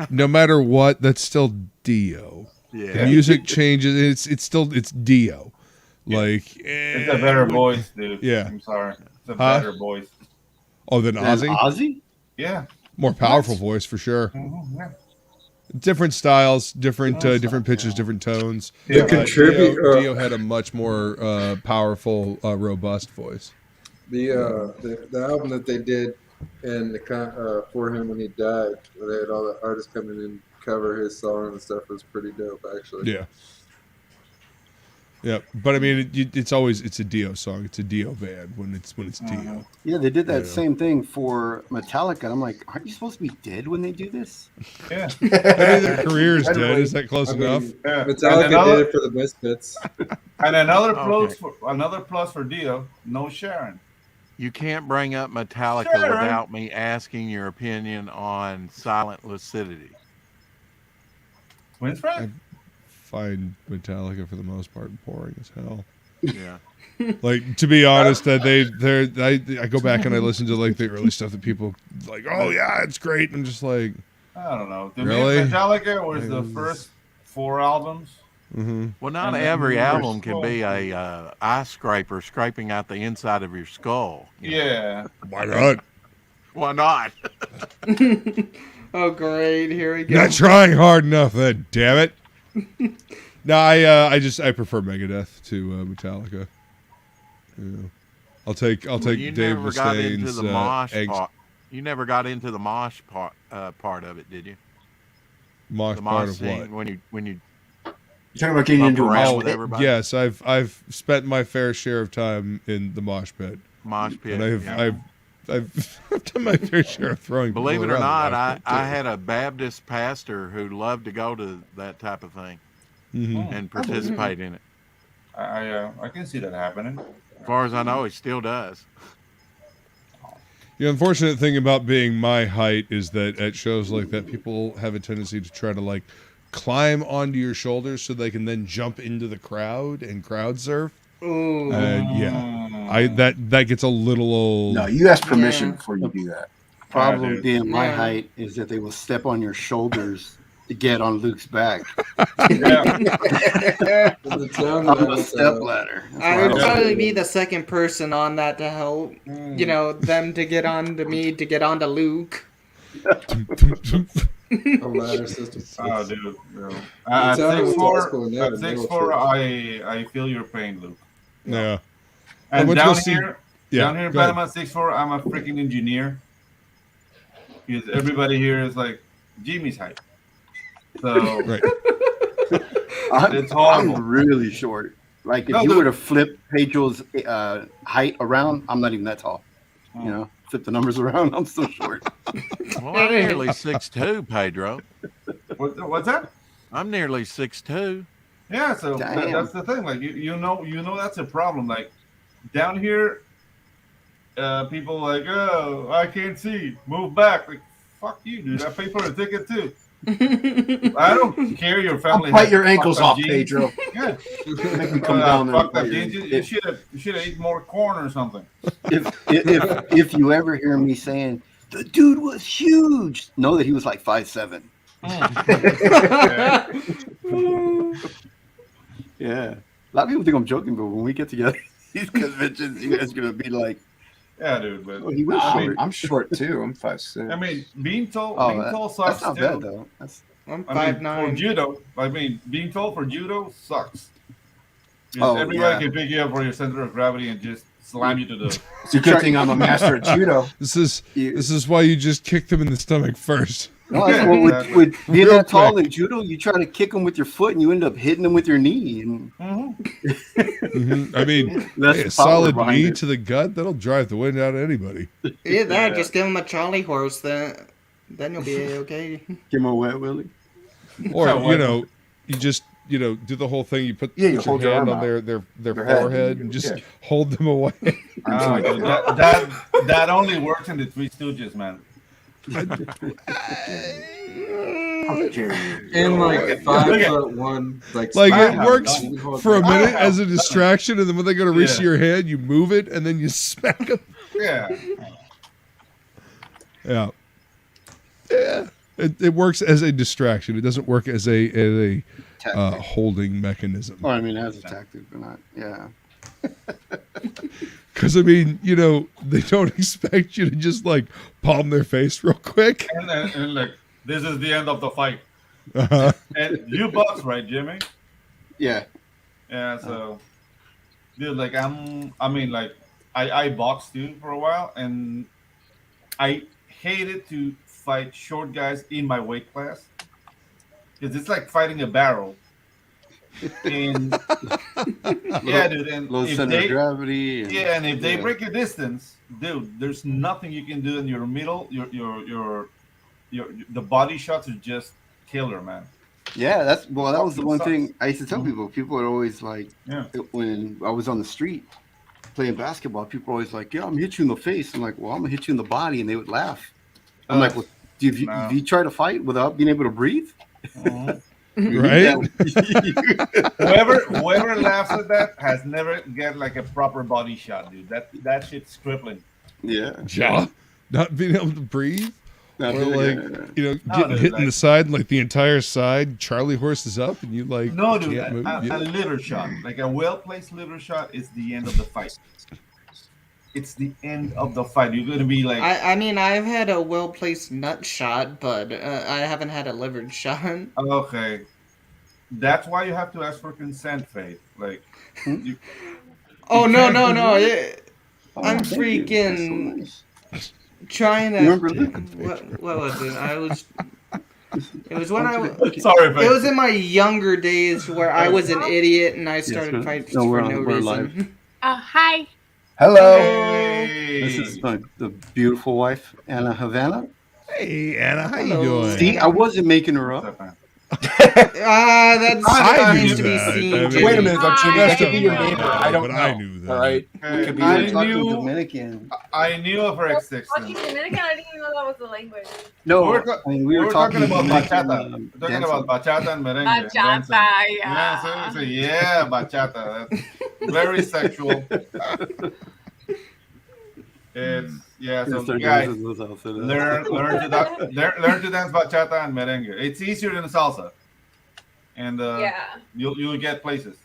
Speaker 2: no matter what, that's still Dio.
Speaker 10: Yeah.
Speaker 2: The music changes. It's still Dio. Like
Speaker 12: It's a better voice, dude.
Speaker 2: Yeah.
Speaker 12: I'm sorry. It's a
Speaker 2: Huh?
Speaker 12: better voice.
Speaker 2: Oh, than
Speaker 7: And
Speaker 2: Ozzy.
Speaker 7: Ozzy?
Speaker 12: Yeah.
Speaker 2: More powerful voice for sure.
Speaker 12: Yeah.
Speaker 2: Different styles, different pitches, different tones.
Speaker 5: The contribute-
Speaker 2: Dio had a much more powerful, robust voice.
Speaker 5: The album that they did and for him when he died, where they had all the artists coming in cover his song and stuff, was pretty dope actually.
Speaker 2: Yeah. Yeah, but I mean, it's a Dio song. It's a Dio band when it's Dio.
Speaker 7: Yeah, they did that
Speaker 2: Yeah.
Speaker 7: same thing for Metallica. I'm like, aren't you supposed to be dead when they do this?
Speaker 12: Yeah.
Speaker 2: I mean, their career's dead. Is that close enough?
Speaker 12: Yeah.
Speaker 5: Metallica
Speaker 12: And another-
Speaker 5: did it for the Misfits.
Speaker 12: And another
Speaker 10: Okay.
Speaker 12: plus for Dio, no Sharon.
Speaker 10: You can't bring up Metallica
Speaker 12: Sure.
Speaker 10: without me asking your opinion on Silent Lucidity.
Speaker 12: Winfrey?
Speaker 2: Find Metallica for the most part boring as hell.
Speaker 10: Yeah.
Speaker 2: Like, to be honest, that I go back and I listen to like the early stuff that people like. Oh yeah, it's great. I'm just like,
Speaker 12: I don't know. To
Speaker 2: Really?
Speaker 12: me, Metallica was the
Speaker 2: It was-
Speaker 12: first 4 albums.
Speaker 2: mm-hmm.
Speaker 10: Well, not
Speaker 12: And then
Speaker 10: every
Speaker 12: the
Speaker 10: album
Speaker 12: first
Speaker 10: can be a eye scraper scraping out the inside of your skull. you know?
Speaker 12: Yeah.
Speaker 2: Why not?
Speaker 10: Why not?
Speaker 11: Oh, great. Here we go.
Speaker 2: Not trying hard enough, then. Damn it. No, I prefer Megadeth to Metallica. Yeah. I'll take
Speaker 10: Well,
Speaker 2: Dave
Speaker 10: you never got into
Speaker 2: Mustaine's
Speaker 10: the mosh
Speaker 2: angst.
Speaker 10: part. You never got into the mosh part of it, did you?
Speaker 2: Mosh
Speaker 10: The
Speaker 2: part
Speaker 10: mosh
Speaker 2: of what?
Speaker 10: scene when you
Speaker 4: You're talking about getting
Speaker 10: bump
Speaker 4: into a
Speaker 10: around
Speaker 4: mosh
Speaker 10: with
Speaker 4: pit?
Speaker 10: everybody.
Speaker 2: Yes, I've spent my fair share of time in the mosh pit.
Speaker 10: Mosh pit.
Speaker 2: And
Speaker 10: yeah.
Speaker 2: I've done my fair share of throwing.
Speaker 10: Believe it
Speaker 2: people
Speaker 10: or
Speaker 2: around the
Speaker 10: not,
Speaker 2: mosh
Speaker 10: I,
Speaker 2: pit,
Speaker 10: I
Speaker 2: too.
Speaker 10: had a Baptist pastor who loved to go to that type of thing and participate in it.
Speaker 12: I can see that happening.
Speaker 10: As far as I know, he still does.
Speaker 2: The unfortunate thing about being my height is that at shows like that, people have a tendency to try to like climb onto your shoulders so they can then jump into the crowd and crowd surf.
Speaker 11: Ooh.
Speaker 2: And yeah, that gets a little old.
Speaker 4: No, you ask permission before you do that.
Speaker 7: Problem being my
Speaker 11: Yeah.
Speaker 7: height is that they will step on your shoulders to get on Luke's back.
Speaker 5: The town
Speaker 7: On
Speaker 5: that
Speaker 7: the
Speaker 5: was,
Speaker 7: step ladder.
Speaker 11: I would probably be the second person on that to help, you know, them to get onto me, to get onto Luke.
Speaker 5: a ladder system.
Speaker 12: Oh, dude. No.
Speaker 5: The
Speaker 12: At
Speaker 5: town I went to high school
Speaker 12: 6'4",
Speaker 5: in, they had
Speaker 12: at
Speaker 5: a nail
Speaker 12: 6'4",
Speaker 5: church.
Speaker 12: I feel your pain, Luke.
Speaker 2: Yeah.
Speaker 12: And
Speaker 2: went to go
Speaker 12: down
Speaker 2: see-
Speaker 12: here,
Speaker 2: Yeah,
Speaker 12: down here in
Speaker 2: go ahead.
Speaker 12: Panama, 6'4", I'm a freaking engineer. Because everybody here is like Jimmy's height. So
Speaker 2: Right.
Speaker 12: it's horrible.
Speaker 7: I'm really short. Like if
Speaker 12: No,
Speaker 7: you
Speaker 12: the-
Speaker 7: were to flip Pedro's height around, I'm not even that tall. You know, flip the numbers around, I'm still short.
Speaker 10: Well, I'm nearly 6'2", Pedro.
Speaker 12: What's that?
Speaker 10: I'm nearly 6'2".
Speaker 12: Yeah, so
Speaker 7: Damn.
Speaker 12: that's the thing. Like you know that's a problem. Like down here, people like, oh, I can't see. Move back. Like, fuck you, dude. I pay for a ticket too. I don't care your family.
Speaker 4: I'll bite
Speaker 12: has
Speaker 4: your ankles
Speaker 12: fucked up
Speaker 4: off,
Speaker 12: jeans.
Speaker 4: Pedro.
Speaker 12: Yeah.
Speaker 4: Make me come down there. and
Speaker 12: Fucked up
Speaker 4: bite your
Speaker 12: jeans. You
Speaker 4: ankles.
Speaker 12: should have eaten more corn or something.
Speaker 7: If you ever hear me saying the dude was huge, know that he was like 5'7". Yeah. A lot of people think I'm joking, but when we get together these conventions, you guys are gonna be like,
Speaker 12: Yeah, dude. But
Speaker 7: oh, he was
Speaker 12: I
Speaker 7: short.
Speaker 12: mean,
Speaker 4: I'm short too. I'm 5'6".
Speaker 12: I mean, being tall,
Speaker 7: Oh,
Speaker 12: being tall sucks
Speaker 7: that's not
Speaker 12: too.
Speaker 7: bad though. That's
Speaker 11: I'm
Speaker 12: I mean, for
Speaker 11: 5'9".
Speaker 12: judo, I mean, being tall for judo sucks. Because
Speaker 7: Oh,
Speaker 12: everybody
Speaker 7: yeah.
Speaker 12: can pick you up for your center of gravity and just slam you to the.
Speaker 4: It's a good thing I'm a master at judo.
Speaker 2: This is why you just kicked them in the stomach first.
Speaker 7: no, that's what with being that tall in judo, you try to kick them with your foot and you end up hitting them with your knee. And
Speaker 2: I mean,
Speaker 7: That's
Speaker 2: hey,
Speaker 7: the
Speaker 2: a
Speaker 7: power
Speaker 2: solid
Speaker 7: behind
Speaker 2: knee
Speaker 7: it.
Speaker 2: to the gut, that'll drive the wind out of anybody.
Speaker 11: Either that, just give him a Charlie horse, then you'll be okay.
Speaker 7: give him a wet willy.
Speaker 2: Or,
Speaker 12: Yeah,
Speaker 2: you know, you just, you know, do the whole thing. You put,
Speaker 4: Yeah, you
Speaker 2: put
Speaker 4: hold
Speaker 2: your
Speaker 4: your
Speaker 2: hand
Speaker 4: arm
Speaker 2: on
Speaker 4: out.
Speaker 2: their
Speaker 4: Their head.
Speaker 2: forehead and just
Speaker 4: Yeah.
Speaker 2: hold them away.
Speaker 12: That only works in the Three Stooges, man.
Speaker 5: And like 5'1", like
Speaker 2: It works
Speaker 5: you can hold
Speaker 2: for a
Speaker 5: that.
Speaker 2: minute as a distraction, and then when they go to reach
Speaker 12: Yeah.
Speaker 2: your hand, you move it, and then you smack them.
Speaker 12: Yeah.
Speaker 2: Yeah. Yeah. It works as a distraction. It doesn't work as a holding mechanism.
Speaker 7: Well, I mean, as a tactic, but not. Yeah.
Speaker 2: Because, I mean, you know, they don't expect you to just, like, palm their face real quick.
Speaker 12: And like, this is the end of the fight.
Speaker 2: Uh-huh.
Speaker 12: And you box, right, Jimmy?
Speaker 7: Yeah.
Speaker 12: Yeah, so, dude, like, I boxed too for a while, and I hated to fight short guys in my weight class because it's like fighting a barrel. And yeah, dude, and
Speaker 7: Low
Speaker 12: if
Speaker 7: center
Speaker 12: they,
Speaker 7: of gravity. And,
Speaker 12: yeah, and if they
Speaker 7: yeah.
Speaker 12: break your distance, dude, there's nothing you can do in your middle. Your the body shots are just killer, man.
Speaker 7: Yeah, that was the one
Speaker 12: Sucks.
Speaker 7: thing I used to tell people. People are always like,
Speaker 12: Yeah.
Speaker 7: when I was on the street playing basketball, people were always like, yeah, I'm gonna hit you in the face. I'm like, well, I'm gonna hit you in the body, and they would laugh. I'm like, well, if you try to fight without being able to breathe,
Speaker 2: Right?
Speaker 12: Whoever laughs at that has never get like a proper body shot, dude. That shit's crippling.
Speaker 7: Yeah.
Speaker 2: Yeah. Not being able to breathe. Or like, you know,
Speaker 12: No,
Speaker 2: getting
Speaker 12: dude,
Speaker 2: hit in
Speaker 12: like-
Speaker 2: the side, like the entire side, Charlie horse is up, and you like
Speaker 12: No, dude,
Speaker 2: can't move.
Speaker 12: a
Speaker 2: Yeah.
Speaker 12: liver shot, like a well-placed liver shot, is the end of the fight. It's the end of the fight. You're gonna be like,
Speaker 11: I mean, I've had a well-placed nut shot, but I haven't had a liver shot.
Speaker 12: okay, that's why you have to ask for consent, Faith. Like, you,
Speaker 11: Oh,
Speaker 12: you
Speaker 11: no,
Speaker 12: can't
Speaker 11: no,
Speaker 12: do
Speaker 11: no.
Speaker 12: it.
Speaker 11: I'm
Speaker 7: thank you. That's so
Speaker 11: freaking
Speaker 7: nice.
Speaker 11: trying to.
Speaker 7: You remember Luke?
Speaker 11: What was it? I was It was when
Speaker 12: Sorry,
Speaker 11: it was in my younger days where I was an idiot and I started fights for no reason.
Speaker 7: Live.
Speaker 13: Hi.
Speaker 4: Hello.
Speaker 12: Hey.
Speaker 7: This is the beautiful wife, Anna Havana.
Speaker 2: Hey, Anna, how
Speaker 11: Hello.
Speaker 2: you doing?
Speaker 7: See, I wasn't making her up.
Speaker 11: That's
Speaker 2: I
Speaker 11: remains
Speaker 2: knew
Speaker 11: to be
Speaker 2: that.
Speaker 11: seen.
Speaker 2: I mean,
Speaker 11: Jimmy.
Speaker 4: Wait a minute, though, Jimmy. That could be your
Speaker 2: Rest of
Speaker 4: neighbor.
Speaker 2: my
Speaker 4: I don't
Speaker 2: but
Speaker 4: know.
Speaker 2: I knew that.
Speaker 4: All right.
Speaker 12: Hey,
Speaker 4: It could be
Speaker 12: I
Speaker 4: your
Speaker 12: knew-
Speaker 7: Dominican.
Speaker 12: I knew of her ex-16.
Speaker 13: Fucking Dominican, I didn't even know that was the language.
Speaker 7: No,
Speaker 12: we were talking about
Speaker 7: Dominican,
Speaker 12: bachata. We're talking about bachata and merengue.
Speaker 13: Bachata,
Speaker 12: dancing.
Speaker 13: yeah.
Speaker 12: Yeah, bachata. That's very sexual. It's so guys, learn to dance bachata and merengue. It's easier than salsa, and you'll get places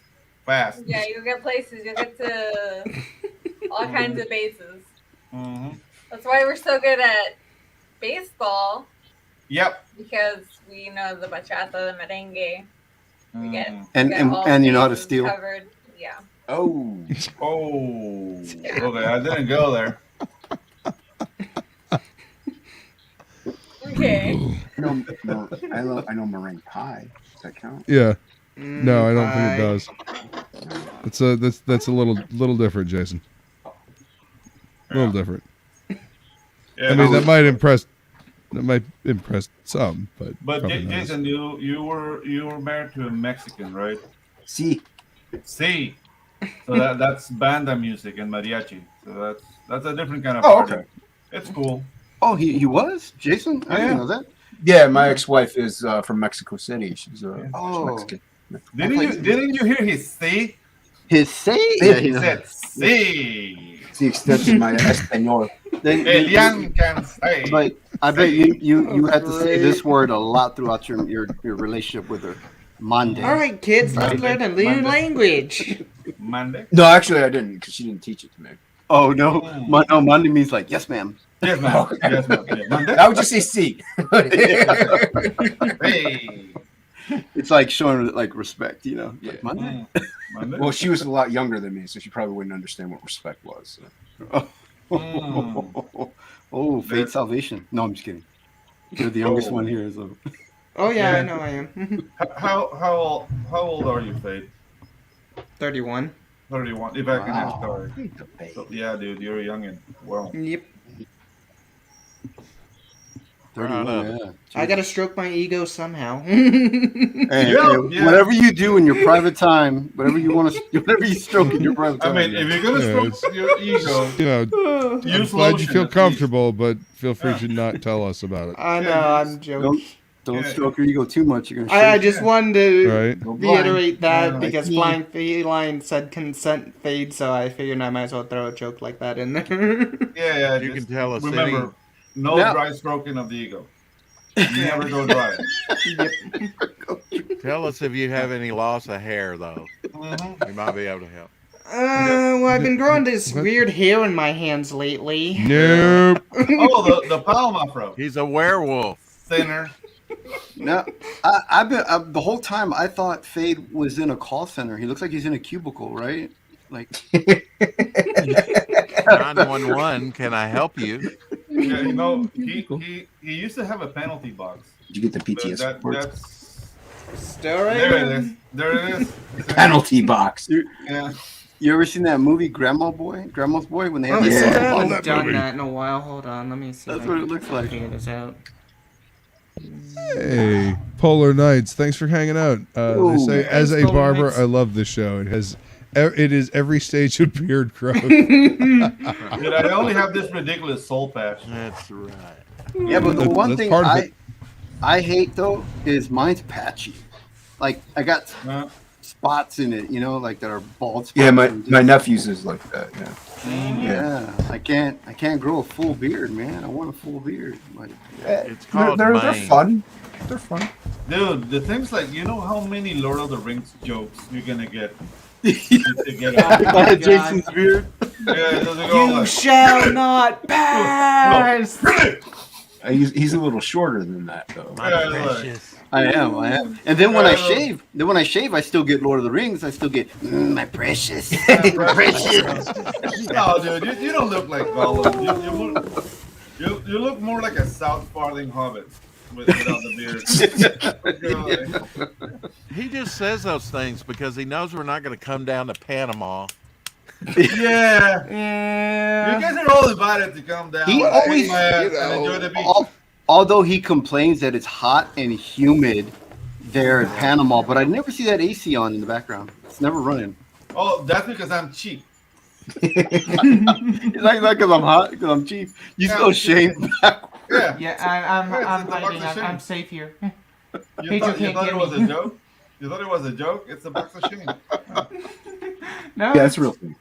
Speaker 12: fast.
Speaker 13: Yeah, you'll get places. You'll get to all kinds of bases.
Speaker 12: Mm-hmm.
Speaker 13: That's why we're so good at baseball.
Speaker 12: Yep.
Speaker 13: Because we know the bachata, the merengue. We get
Speaker 7: and you know how to steal.
Speaker 13: Covered. Yeah.
Speaker 12: Oh. Okay, I didn't go there.
Speaker 13: Okay.
Speaker 4: I know meringue pie. Does that count?
Speaker 2: Yeah. No, I don't think it does. That's a little different, Jason. A little different.
Speaker 12: Yeah,
Speaker 2: I mean, that might impress some, but
Speaker 12: Jason,
Speaker 2: not.
Speaker 12: you were married to a Mexican, right?
Speaker 4: Si.
Speaker 12: Si. So that's banda music and mariachi. So that's a different kind of party.
Speaker 4: Okay.
Speaker 12: It's cool.
Speaker 7: Oh, he was Jason. I didn't know that.
Speaker 4: Yeah, my ex-wife is from Mexico City. She's Mexican.
Speaker 12: Didn't you hear his say?
Speaker 7: His say?
Speaker 12: He said say.
Speaker 4: It's the extent of my Espanol.
Speaker 12: Elian can say.
Speaker 7: But I bet you had to say this word a lot throughout your relationship with her. Monday.
Speaker 11: All right, kids, let's learn a new language.
Speaker 12: Monday?
Speaker 4: No, actually, I didn't because she didn't teach it to me.
Speaker 7: Oh no, no, Monday means like yes, ma'am.
Speaker 12: Yes, ma'am. Yes, ma'am. Yeah, Monday?
Speaker 4: I would just say "si."
Speaker 12: Hey.
Speaker 7: It's like showing like respect, you know.
Speaker 4: Yeah.
Speaker 7: Like Monday.
Speaker 12: Monday?
Speaker 4: Well, she was a lot younger than me, so she probably wouldn't understand what respect was. So.
Speaker 7: Oh, Fate Salvation. No, I'm just kidding. You're the youngest one here, so.
Speaker 11: Oh yeah, I know I am.
Speaker 12: How old are you, Fate?
Speaker 11: 31.
Speaker 12: 31. If I can ask, sorry.
Speaker 4: Babe.
Speaker 12: So, yeah, dude, you're a youngin. Well.
Speaker 11: Yep.
Speaker 7: 31, yeah.
Speaker 11: I gotta stroke my ego somehow.
Speaker 7: Hey, whatever you do in your private time, whatever you stroke in your private time.
Speaker 12: I mean, if you're gonna stroke your ego,
Speaker 2: You know, I'm glad you feel comfortable, but feel free to not tell us about it.
Speaker 11: I know, I'm joking.
Speaker 7: Don't stroke your ego too much. You're gonna.
Speaker 11: I just wanted to
Speaker 2: Right.
Speaker 11: reiterate that
Speaker 7: Yeah,
Speaker 11: because
Speaker 7: like
Speaker 11: Flying Feline said consent fade, so I figured I might as well throw a joke like that in there.
Speaker 12: yeah,
Speaker 10: You can tell us
Speaker 12: remember, no dry stroking of the ego. You never go dry.
Speaker 10: Tell us if you have any loss of hair, though. We might be able to help.
Speaker 11: Well, I've been growing this weird hair in my hands lately.
Speaker 2: Nope.
Speaker 12: Oh, the palm afro.
Speaker 10: He's a werewolf.
Speaker 12: Thinner.
Speaker 7: No, I've been the whole time. I thought Fade was in a call center. He looks like he's in a cubicle, right? Like
Speaker 10: 911. Can I help you?
Speaker 12: Yeah, you know, he used to have a penalty box.
Speaker 4: Did you get the PTS report?
Speaker 12: That's
Speaker 11: Story.
Speaker 12: there it is. There it is.
Speaker 4: Penalty box.
Speaker 12: Yeah.
Speaker 7: You ever seen that movie Grandma's Boy when they have
Speaker 11: I
Speaker 7: the
Speaker 11: haven't done that in a while. Hold on, let me see.
Speaker 7: That's what it looks like.
Speaker 11: Figure this out.
Speaker 2: Hey, Polar Nights, thanks for hanging out. They say, as a barber, I love this show. It is every stage of beard growth.
Speaker 12: Dude, I only have this ridiculous soul patch.
Speaker 10: That's right.
Speaker 7: Yeah, but the one thing
Speaker 2: part of
Speaker 7: I hate though is mine's patchy. Like I got spots in it, you know, like that are bald spots.
Speaker 4: Yeah, my nephew's is like that. Yeah.
Speaker 7: Yeah, I can't grow a full beard, man. I want a full beard. Like,
Speaker 10: It's called
Speaker 4: they're
Speaker 10: mane.
Speaker 4: fun. They're fun.
Speaker 12: Dude, the thing's like, you know how many Lord of the Rings jokes you're gonna get?
Speaker 7: Jason's beard.
Speaker 12: Yeah, does it go
Speaker 11: You
Speaker 12: like,
Speaker 11: shall not pass.
Speaker 4: He's a little shorter than that though.
Speaker 7: I am. And then when I shave, I still get Lord of the Rings. I still get my precious, precious.
Speaker 12: No, dude, you don't look like Goblin. You look more like a South Farthing Hobbit. without the beard.
Speaker 10: He just says those things because he knows we're not going to come down to Panama.
Speaker 12: Yeah.
Speaker 11: Yeah.
Speaker 12: You guys are all invited to come down.
Speaker 7: He always,
Speaker 12: and enjoy the beach.
Speaker 7: although he complains that it's hot and humid there in Panama, but I never see that AC on in the background. It's never running.
Speaker 12: Oh, that's because I'm cheap.
Speaker 7: It's like because I'm hot, because I'm cheap. You still shame back.
Speaker 12: Yeah.
Speaker 11: Yeah, I'm biting. I'm safe here.
Speaker 12: You thought it was a joke? You thought it was a joke? It's a box of shame.
Speaker 11: No.
Speaker 4: Yeah, it's real thing.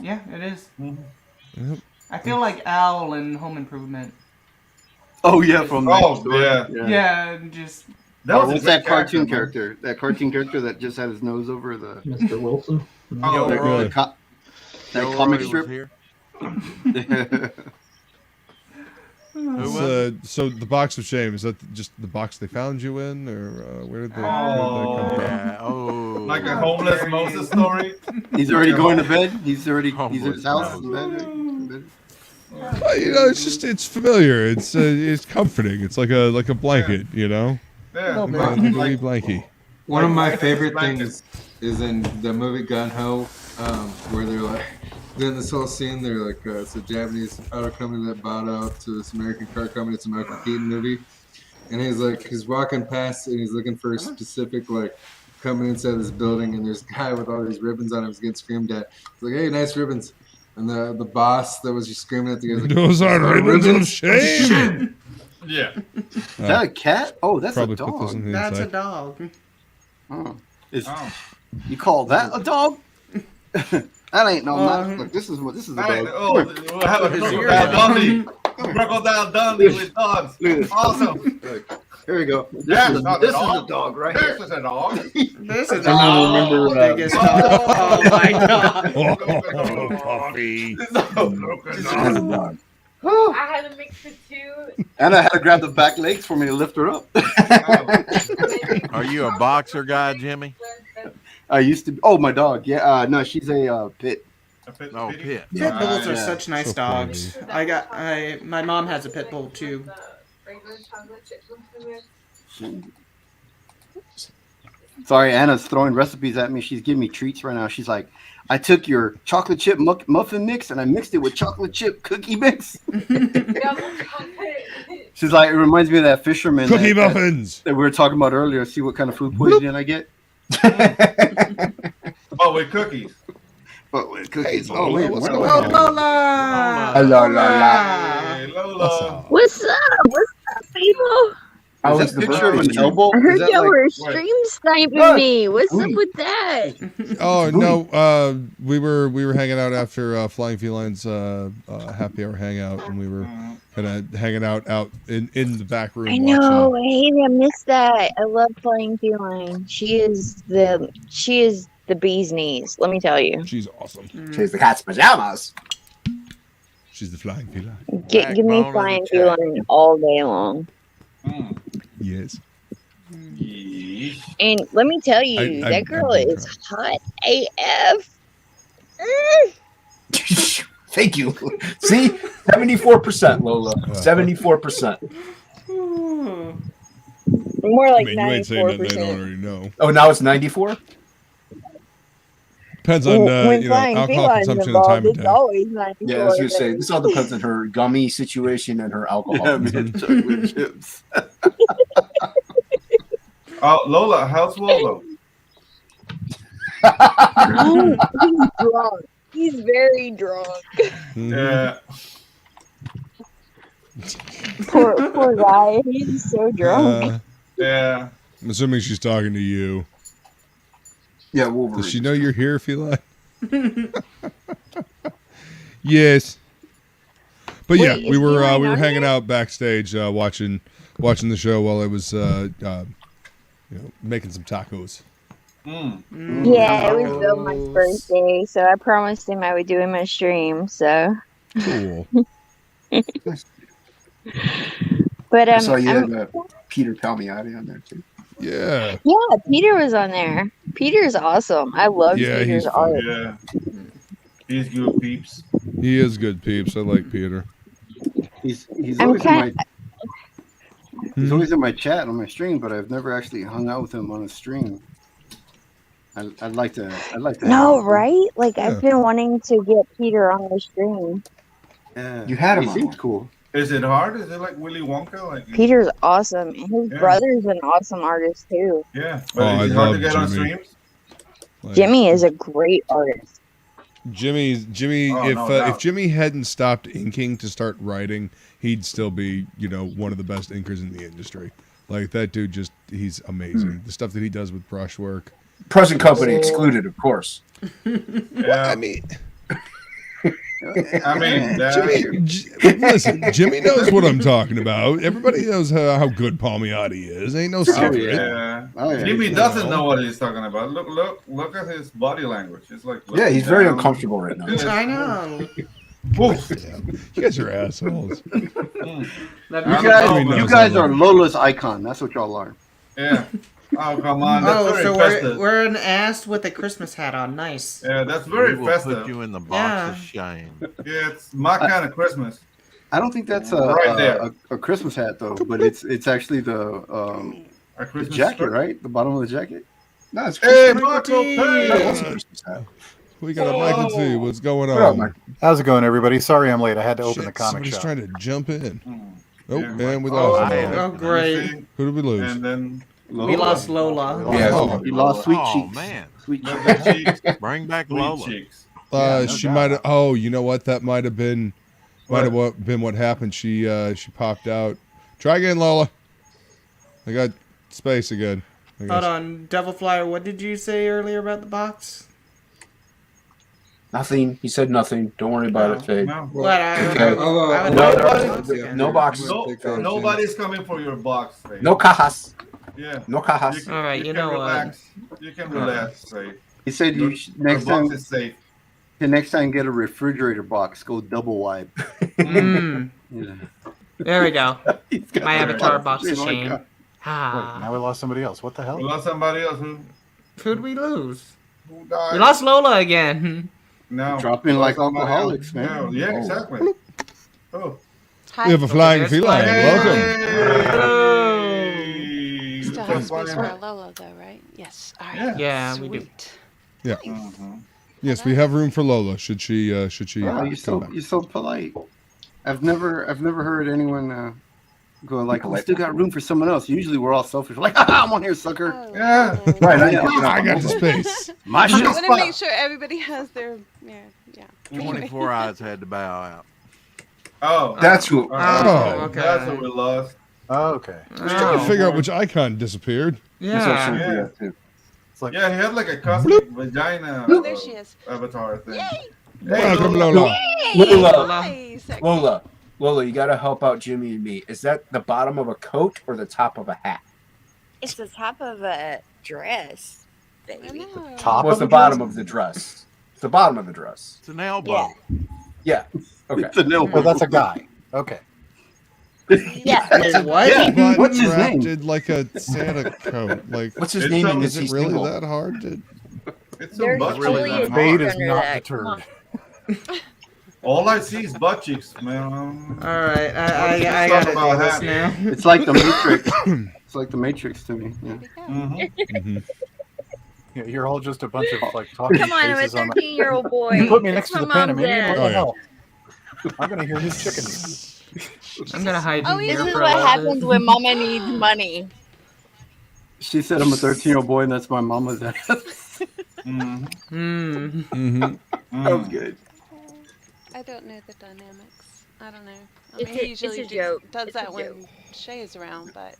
Speaker 11: Yeah, it is.
Speaker 2: Mm-hmm.
Speaker 11: I feel like Al in Home Improvement.
Speaker 7: Oh yeah, from
Speaker 11: Yeah, just.
Speaker 7: What's that cartoon character? That cartoon character that just had his nose over the
Speaker 6: Mr. Wilson.
Speaker 7: Oh, that comic strip.
Speaker 10: Here.
Speaker 2: So the box of shame, is that just the box they found you in, or where did they come from?
Speaker 10: Yeah.
Speaker 12: Like a homeless Moses story.
Speaker 7: He's already going to bed. He's in his house. In bed.
Speaker 2: It's familiar. It's comforting. It's like a blanket,
Speaker 12: Yeah.
Speaker 2: blankie.
Speaker 5: One of my favorite things is in the movie Gun Ho, where they're like, in this whole scene, they're like, it's a Japanese auto company that bought out to this American car company. It's a Michael Keaton movie. And he's walking past and he's looking for a specific, coming inside this building, and there's a guy with all these ribbons on him. He's getting screamed at. He's like, hey, nice ribbons. And the boss that was just screaming at the guy, like,
Speaker 2: those are ribbons of shame.
Speaker 12: Yeah.
Speaker 7: Is that a cat? Oh, that's a dog.
Speaker 11: That's a dog.
Speaker 7: Oh. You call that a dog? That ain't no. Look, this is a dog.
Speaker 12: Oh, we'll have a crocodile Dundee. Crocodile Dundee with dogs. Awesome.
Speaker 7: Here we go. This is a dog, right?
Speaker 12: This is a dog.
Speaker 11: This is a dog.
Speaker 6: Remember,
Speaker 11: Biggest dog. Oh my god.
Speaker 2: Oh, puppy.
Speaker 13: I had to mix the two.
Speaker 7: And I had to grab the back legs for me to lift her up.
Speaker 10: Are you a boxer guy, Jimmy?
Speaker 7: I used to be. Oh, my dog. Yeah. No, she's a pit.
Speaker 10: Oh, pit.
Speaker 11: Pit bulls are
Speaker 7: Yeah.
Speaker 11: such nice
Speaker 2: So
Speaker 11: dogs. My mom has a pit bull too.
Speaker 7: Sorry, Anna's throwing recipes at me. She's giving me treats right now. She's like, I took your chocolate chip muffin mix and I mixed it with chocolate chip cookie mix. She's like, it reminds me of that fisherman
Speaker 2: Cookie muffins
Speaker 7: that we were talking about earlier. See what kind of food poisoning I get.
Speaker 12: Oh, with cookies.
Speaker 7: But with cookies.
Speaker 2: Hey,
Speaker 7: Oh, wait,
Speaker 2: what's
Speaker 7: where
Speaker 2: going
Speaker 7: am I
Speaker 2: on?
Speaker 11: Lola!
Speaker 4: Hello, Lola.
Speaker 12: Hey, Lola.
Speaker 14: What's up? What's up, people?
Speaker 4: How
Speaker 7: Is
Speaker 4: was
Speaker 7: that
Speaker 4: the
Speaker 7: picture of
Speaker 4: birthday
Speaker 7: an
Speaker 4: treat?
Speaker 7: elbow?
Speaker 14: I heard
Speaker 7: Is that
Speaker 14: y'all
Speaker 7: like-
Speaker 14: were stream sniping me. What's up with that?
Speaker 2: Oh no, we were hanging out after Flying Feline's happy hour hangout, and we were kind of hanging out in the back room.
Speaker 14: I know.
Speaker 2: watching.
Speaker 14: Hey, I missed that. I love playing Feline. She is the bee's knees. Let me tell you.
Speaker 2: She's awesome.
Speaker 4: She's the cat's pajamas.
Speaker 2: She's the Flying Feline.
Speaker 14: Give me
Speaker 10: Backbone of
Speaker 14: Flying
Speaker 10: the chat.
Speaker 14: Feline all day long.
Speaker 2: Yes.
Speaker 14: And let me tell you,
Speaker 2: I-
Speaker 14: that girl
Speaker 2: I've been
Speaker 14: is hot AF.
Speaker 4: Thank you. See, 74%, Lola. 74%.
Speaker 14: More like
Speaker 2: I mean, you ain't saying nothing they don't
Speaker 14: 94%.
Speaker 2: already know.
Speaker 4: Oh, now it's 94.
Speaker 2: Depends on
Speaker 14: When Flying
Speaker 2: alcohol
Speaker 14: Feline's
Speaker 2: consumption and time
Speaker 14: involved,
Speaker 2: of
Speaker 14: it's
Speaker 2: day.
Speaker 14: always 94.
Speaker 4: Yeah, I was gonna say this all depends on her gummy situation and her alcohol.
Speaker 7: Yeah, man, chocolate chips.
Speaker 12: Oh, Lola, how's Lola?
Speaker 14: Oh, he's drunk. He's very drunk.
Speaker 2: Mhm.
Speaker 12: Yeah.
Speaker 14: Poor guy. He's so drunk.
Speaker 12: Yeah.
Speaker 2: I'm assuming she's talking to you.
Speaker 4: Yeah, Wolverine.
Speaker 2: Does she know you're here, Feline? Yes. But
Speaker 14: Wait,
Speaker 2: yeah,
Speaker 14: is
Speaker 2: we were
Speaker 14: Feline on
Speaker 2: hanging
Speaker 14: here?
Speaker 2: out backstage watching the show while I was making some tacos.
Speaker 14: Yeah, it was Bill my birthday, so I promised him I would do him a stream. So,
Speaker 2: Cool.
Speaker 14: but
Speaker 4: I saw you
Speaker 14: I'm-
Speaker 4: had Peter Palmiotti on there too.
Speaker 2: Yeah.
Speaker 14: yeah, Peter was on there. Peter's awesome. I love
Speaker 2: Yeah,
Speaker 14: Peter's
Speaker 2: he's fun.
Speaker 14: art.
Speaker 12: Yeah. He's good, peeps.
Speaker 2: He is good, peeps. I like Peter.
Speaker 7: He's
Speaker 14: I'm
Speaker 7: always in my. He's always in my chat on my stream, but I've never actually hung out with him on a stream. I'd like to.
Speaker 14: No, right? Like I've been wanting to get Peter on the stream.
Speaker 7: Yeah,
Speaker 4: You had him
Speaker 7: He
Speaker 4: on
Speaker 7: seems
Speaker 4: one.
Speaker 7: cool.
Speaker 12: Is it hard? Is it like Willy Wonka? Like
Speaker 14: Peter's awesome. And his
Speaker 12: Yeah.
Speaker 14: brother's an awesome artist too.
Speaker 12: Yeah,
Speaker 2: Oh,
Speaker 12: but
Speaker 2: I
Speaker 12: is it hard to
Speaker 2: love
Speaker 12: get on
Speaker 2: Jimmy.
Speaker 12: streams?
Speaker 2: Like,
Speaker 14: Jimmy is a great artist.
Speaker 2: Jimmy.
Speaker 12: Oh,
Speaker 2: If
Speaker 12: no doubt.
Speaker 2: if Jimmy hadn't stopped inking to start writing, he'd still be one of the best inkers in the industry. Like that dude, he's amazing. The stuff that he does with brushwork.
Speaker 4: Present company excluded, of course.
Speaker 12: Yeah.
Speaker 2: I mean,
Speaker 12: Listen,
Speaker 2: Jimmy knows what I'm talking about. Everybody knows how good Palmiotti is. Ain't no secret.
Speaker 12: Jimmy doesn't know what he's talking about. Look at his body language. It's like
Speaker 4: Yeah, he's very uncomfortable right now.
Speaker 11: I know.
Speaker 2: You guys are assholes.
Speaker 7: You guys are Lola's icon. That's what y'all are.
Speaker 12: Yeah. Oh, come on. That's
Speaker 11: Oh,
Speaker 12: very
Speaker 11: so
Speaker 12: festive.
Speaker 11: we're an ass with a Christmas hat on. Nice.
Speaker 12: Yeah, that's very
Speaker 10: We will
Speaker 12: festive.
Speaker 10: put you in the box of shame.
Speaker 12: Yeah, it's my kind of Christmas.
Speaker 7: I don't think that's
Speaker 12: Right there.
Speaker 7: a Christmas hat though, but it's actually the
Speaker 12: Christmas
Speaker 7: jacket,
Speaker 12: skirt?
Speaker 7: right? The bottom of the jacket.
Speaker 4: No, it's
Speaker 12: Hey,
Speaker 4: Christmas.
Speaker 12: Michael
Speaker 4: That's a
Speaker 12: P.
Speaker 4: Christmas hat.
Speaker 2: We got a Michael T. What's going
Speaker 4: What up,
Speaker 2: on?
Speaker 4: Mike?
Speaker 15: How's it going, everybody? Sorry I'm late. I had to open the
Speaker 2: Shit,
Speaker 15: comic
Speaker 2: somebody's
Speaker 15: shop.
Speaker 2: trying to jump in. Oh,
Speaker 12: Yeah.
Speaker 2: and we lost him.
Speaker 11: Oh, great.
Speaker 2: Who did we lose?
Speaker 12: And then
Speaker 11: We lost Lola.
Speaker 4: Yeah.
Speaker 2: Oh,
Speaker 7: You lost Sweet
Speaker 10: Oh
Speaker 7: Cheeks.
Speaker 10: man,
Speaker 7: Sweet
Speaker 12: look
Speaker 7: Cheeks.
Speaker 12: at cheeks,
Speaker 10: bring back
Speaker 12: sweet
Speaker 10: Lola.
Speaker 12: cheeks.
Speaker 2: she might have. Oh, you know what? That might have been been what happened. She popped out. Try again, Lola. I got space again. I guess.
Speaker 11: Hold on, Devil Flyer. What did you say earlier about the box?
Speaker 4: Nothing. He said nothing. Don't worry about it, Fade.
Speaker 12: No.
Speaker 11: What?
Speaker 4: Okay. No box.
Speaker 12: Nobody's coming for your box, Faye.
Speaker 4: No cajas.
Speaker 12: Yeah.
Speaker 4: No cajas.
Speaker 11: All right, you
Speaker 12: can
Speaker 11: know what?
Speaker 12: relax. You can relax, Faye.
Speaker 7: He said
Speaker 12: Your,
Speaker 7: you should, next
Speaker 12: your
Speaker 7: time.
Speaker 12: box is safe.
Speaker 7: The next time, get a refrigerator box. Go double wide.
Speaker 11: Mm.
Speaker 7: Yeah.
Speaker 11: There we go.
Speaker 7: He's got
Speaker 11: My
Speaker 7: the
Speaker 11: avatar
Speaker 7: box.
Speaker 11: box is
Speaker 7: Oh my
Speaker 11: shame.
Speaker 7: God.
Speaker 15: Wait,
Speaker 11: Ah.
Speaker 15: now we lost somebody else. What the
Speaker 12: We
Speaker 15: hell?
Speaker 12: lost somebody else who
Speaker 11: Who'd we lose?
Speaker 12: died.
Speaker 11: We lost Lola again.
Speaker 12: No.
Speaker 7: Dropping
Speaker 12: Lost
Speaker 7: like
Speaker 12: somebody
Speaker 7: alcoholics,
Speaker 12: else.
Speaker 7: man.
Speaker 12: No, yeah, exactly. Oh.
Speaker 2: We have a flying
Speaker 11: There's
Speaker 2: feline.
Speaker 11: Flying.
Speaker 2: Welcome.
Speaker 12: Hey.
Speaker 16: Still have space for a Lola, though, right? Yes. All right.
Speaker 11: Yeah, we do.
Speaker 16: Sweet.
Speaker 2: Yeah.
Speaker 12: Mhm.
Speaker 2: Yes, we have room for Lola. Should she?
Speaker 7: Oh,
Speaker 2: come back?
Speaker 7: you're so polite. I've never heard anyone go like, "We still got room for someone else." Usually, we're all selfish. We're like, "Ha, I'm on here, sucker."
Speaker 16: Oh,
Speaker 12: Yeah.
Speaker 16: oh.
Speaker 4: Right.
Speaker 2: I got the space.
Speaker 7: My
Speaker 16: I
Speaker 7: shit.
Speaker 16: want to make sure everybody has their yeah.
Speaker 10: 24 eyes had to bow out.
Speaker 12: Oh.
Speaker 4: That's who.
Speaker 2: Oh,
Speaker 11: okay.
Speaker 12: That's what we lost.
Speaker 15: Oh, okay.
Speaker 2: Just trying to figure out which icon disappeared.
Speaker 11: Yeah.
Speaker 12: Yeah.
Speaker 15: It's like,
Speaker 12: Yeah, he had like a custom vagina
Speaker 16: Oh, there she is.
Speaker 12: avatar thing.
Speaker 2: Welcome, Lola.
Speaker 4: Lola.
Speaker 16: Nice.
Speaker 4: Lola, you gotta help out Jimmy and me. Is that the bottom of a coat or the top of a hat?
Speaker 14: It's the top of a dress,
Speaker 16: I
Speaker 14: baby.
Speaker 16: know.
Speaker 15: top
Speaker 4: What's
Speaker 15: of
Speaker 4: the
Speaker 15: a
Speaker 4: bottom
Speaker 15: dress?
Speaker 4: of the dress? It's the bottom of the dress.
Speaker 10: It's an elbow.
Speaker 4: Yeah. Okay.
Speaker 7: It's a no.
Speaker 15: Well, that's a guy. Okay.
Speaker 14: Yeah.
Speaker 11: Wait, what?
Speaker 7: Yeah. What's his name?
Speaker 2: Drafted like a Santa coat. Like,
Speaker 4: What's his
Speaker 12: It's
Speaker 4: name?
Speaker 12: some-
Speaker 4: in
Speaker 2: is
Speaker 4: this
Speaker 2: it really
Speaker 4: symbol?
Speaker 2: that hard to?
Speaker 12: It's
Speaker 14: There's
Speaker 12: some butt
Speaker 14: really
Speaker 12: cheeks.
Speaker 14: a
Speaker 15: Fade
Speaker 14: dude
Speaker 15: is
Speaker 14: under
Speaker 15: not
Speaker 14: that. Come on.
Speaker 15: deterred.
Speaker 12: All I see is butt cheeks, man.
Speaker 11: All right,
Speaker 12: Let's
Speaker 11: I
Speaker 12: talk
Speaker 11: gotta
Speaker 12: about
Speaker 11: do this
Speaker 12: that.
Speaker 11: now.
Speaker 7: It's like the Matrix. It's like the Matrix to me. Yeah.
Speaker 12: Mm-hmm.
Speaker 15: Yeah, you're all just a bunch of like talking
Speaker 14: Come on, I'm a
Speaker 15: faces on the.
Speaker 14: 13-year-old boy.
Speaker 15: You put me
Speaker 14: It's
Speaker 15: next to
Speaker 14: my
Speaker 15: the
Speaker 14: mom's
Speaker 15: Panamanian. What
Speaker 14: dad.
Speaker 15: the
Speaker 2: Oh, yeah.
Speaker 15: hell? I'm gonna hear his chickens.
Speaker 11: I'm gonna hide
Speaker 16: Oh,
Speaker 11: in
Speaker 16: yeah.
Speaker 11: here
Speaker 14: This is
Speaker 11: for a
Speaker 14: what
Speaker 11: little
Speaker 14: happens
Speaker 11: bit.
Speaker 14: when mama needs money.
Speaker 7: She said I'm a 13-year-old boy, and that's my mama's ass.
Speaker 12: Mm-hmm.
Speaker 11: Hmm.
Speaker 2: Mm-hmm.
Speaker 7: That was good.
Speaker 16: I don't know the dynamics. I don't know. I
Speaker 14: It's
Speaker 16: mean,
Speaker 14: a-
Speaker 16: he usually
Speaker 14: it's a joke.
Speaker 16: does
Speaker 14: It's
Speaker 16: that
Speaker 14: a
Speaker 16: when
Speaker 14: joke.
Speaker 16: Shay is around, but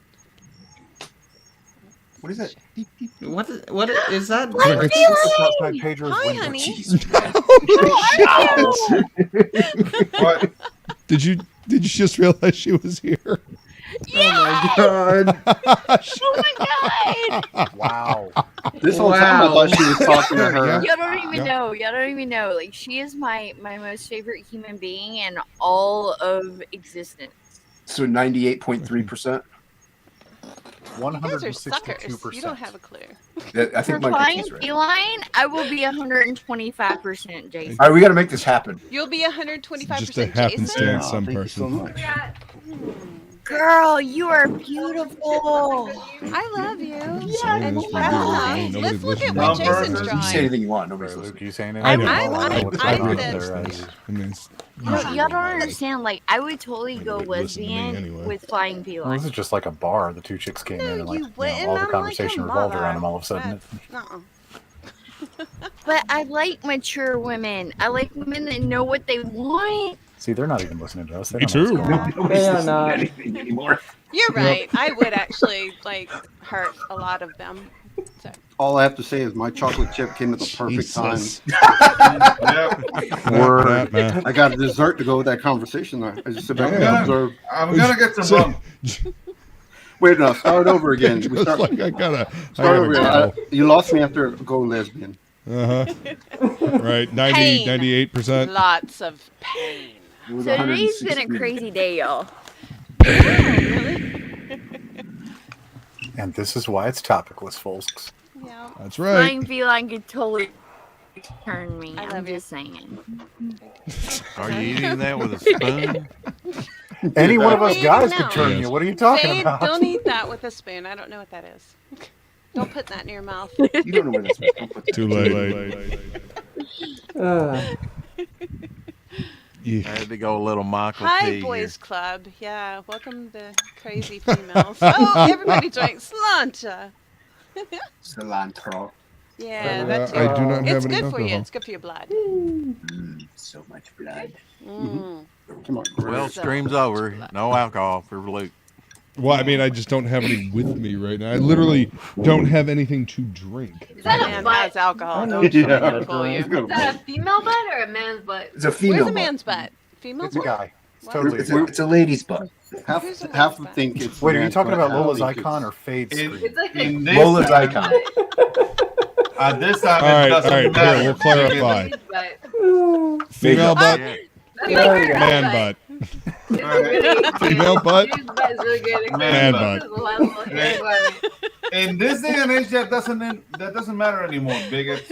Speaker 4: What is that?
Speaker 11: What is that?
Speaker 15: It's just outside Pedro's
Speaker 16: hi,
Speaker 15: window.
Speaker 16: honey.
Speaker 12: What?
Speaker 2: Did you just realize she was here?
Speaker 11: Oh my god!
Speaker 14: Oh my god!
Speaker 15: Wow.
Speaker 7: This whole time I thought she was talking to her.
Speaker 14: Y'all don't even
Speaker 2: Yeah.
Speaker 14: know. Y'all don't even know. Like, she is my most favorite human being in all of existence.
Speaker 4: So 98.3%.
Speaker 16: you guys are suckers. You
Speaker 15: 162%.
Speaker 16: don't have a clue.
Speaker 4: I think
Speaker 14: For
Speaker 4: Mike
Speaker 14: flying
Speaker 4: is right.
Speaker 14: feline, I will be 125%, Jason.
Speaker 4: All right, we got to make this happen.
Speaker 16: You'll be 125%
Speaker 2: Just a
Speaker 16: Jason.
Speaker 2: happenstance, some
Speaker 7: Thank you so
Speaker 2: person.
Speaker 7: much.
Speaker 14: Girl, you are beautiful.
Speaker 16: I love you.
Speaker 2: Saying this for
Speaker 16: Yeah.
Speaker 2: good.
Speaker 16: Let's look at
Speaker 2: Nobody's
Speaker 16: what Jason's
Speaker 2: listening.
Speaker 4: You say
Speaker 16: drawing.
Speaker 4: anything you want. Nobody's listening.
Speaker 15: Luke, you saying
Speaker 2: I
Speaker 15: anything?
Speaker 2: know.
Speaker 16: I'm-
Speaker 2: I know what's going on
Speaker 16: the-
Speaker 2: there. I mean, it's
Speaker 14: Y'all don't understand. Like, I would totally go
Speaker 2: Nobody listen to me
Speaker 14: lesbian
Speaker 2: anyway.
Speaker 14: with flying
Speaker 15: Well,
Speaker 14: feline.
Speaker 15: this is just like a bar. The two chicks came in and like
Speaker 16: you wouldn't.
Speaker 15: all the
Speaker 16: I'm
Speaker 15: conversation
Speaker 16: like a
Speaker 15: revolved
Speaker 16: mother.
Speaker 15: around them all of a sudden.
Speaker 16: Uh-uh.
Speaker 14: But I like mature women. I like women that know what they want.
Speaker 15: See, they're not even listening to us. They
Speaker 2: Me
Speaker 15: don't know
Speaker 2: too.
Speaker 15: what's going on.
Speaker 4: Nobody's
Speaker 17: They are
Speaker 4: listening to
Speaker 17: not.
Speaker 4: anything anymore.
Speaker 16: You're right. I would actually like hurt a lot of them. So.
Speaker 7: All I have to say is my chocolate chip came at the perfect
Speaker 2: Jesus.
Speaker 7: time. Word.
Speaker 2: man.
Speaker 7: I got a dessert to go with that conversation. I just sit back and observe.
Speaker 12: I'm gonna get some rum.
Speaker 7: Wait, no, start over again. We
Speaker 2: Just
Speaker 7: start,
Speaker 2: like I gotta
Speaker 7: start over again.
Speaker 2: go.
Speaker 7: You lost me after go lesbian.
Speaker 2: Right, 90,
Speaker 16: Pain.
Speaker 2: 98%.
Speaker 16: Lots of pain.
Speaker 14: So today's been a crazy day, y'all.
Speaker 15: And this is why it's topicless, folks.
Speaker 16: Yeah.
Speaker 2: That's right.
Speaker 14: Flying feline could totally turn me.
Speaker 16: I
Speaker 14: I'm
Speaker 16: love you.
Speaker 14: just saying.
Speaker 10: Are you eating that with a spoon?
Speaker 15: Any one of us
Speaker 16: Fade,
Speaker 15: guys
Speaker 16: no.
Speaker 15: could turn you. What are you talking
Speaker 16: Fade,
Speaker 15: about?
Speaker 16: don't eat that with a spoon. I don't know what that is. Don't put that in your mouth.
Speaker 4: You don't know where that's from. Don't put that-
Speaker 2: Too late.
Speaker 10: I had to go a little Michael
Speaker 16: Hi,
Speaker 10: T
Speaker 16: boys club. Yeah, welcome to crazy females. Oh, everybody drinks cilantro.
Speaker 4: Cilantro.
Speaker 16: Yeah, that's
Speaker 2: I do not have
Speaker 16: It's
Speaker 2: any
Speaker 16: good for you.
Speaker 2: alcohol.
Speaker 16: It's good for your blood.
Speaker 4: So much blood.
Speaker 16: Mm.
Speaker 7: Come on,
Speaker 10: Well, stream's over. No alcohol for Luke.
Speaker 2: Well, I mean, I just don't have any with me right now. I literally don't have anything to drink.
Speaker 11: Is that a
Speaker 16: Man
Speaker 11: butt?
Speaker 16: has alcohol.
Speaker 7: Yeah.
Speaker 16: Don't try to fool you.
Speaker 11: Is that a female butt or a man's butt?
Speaker 4: It's a female.
Speaker 16: Where's a
Speaker 4: butt.
Speaker 16: man's butt? Female
Speaker 15: It's a
Speaker 16: butt?
Speaker 15: guy. It's
Speaker 16: What?
Speaker 15: totally
Speaker 4: It's a lady's butt.
Speaker 7: Half
Speaker 16: Who's the
Speaker 7: half
Speaker 16: last
Speaker 7: think it's.
Speaker 15: Wait, are you
Speaker 7: man's
Speaker 15: talking
Speaker 7: butt,
Speaker 15: about
Speaker 7: half
Speaker 15: Lola's
Speaker 7: think
Speaker 15: icon
Speaker 7: it's-
Speaker 15: or Fade's
Speaker 12: In,
Speaker 15: screen?
Speaker 11: It's like a
Speaker 12: in this
Speaker 4: Lola's
Speaker 12: time,
Speaker 4: icon.
Speaker 12: At this time,
Speaker 2: All
Speaker 12: it
Speaker 2: right,
Speaker 12: doesn't
Speaker 2: here,
Speaker 12: matter.
Speaker 2: we'll clarify.
Speaker 11: lady's butt.
Speaker 2: Female butt,
Speaker 10: Yeah.
Speaker 11: That's
Speaker 17: There
Speaker 11: like
Speaker 17: we go.
Speaker 11: her
Speaker 2: man
Speaker 11: butt.
Speaker 2: butt.
Speaker 11: It's really
Speaker 2: Female butt,
Speaker 11: Dude's butt is really good.
Speaker 2: man
Speaker 12: butt.
Speaker 11: This is the last little hair requirement.
Speaker 12: In this day and age, that doesn't matter anymore, bigots.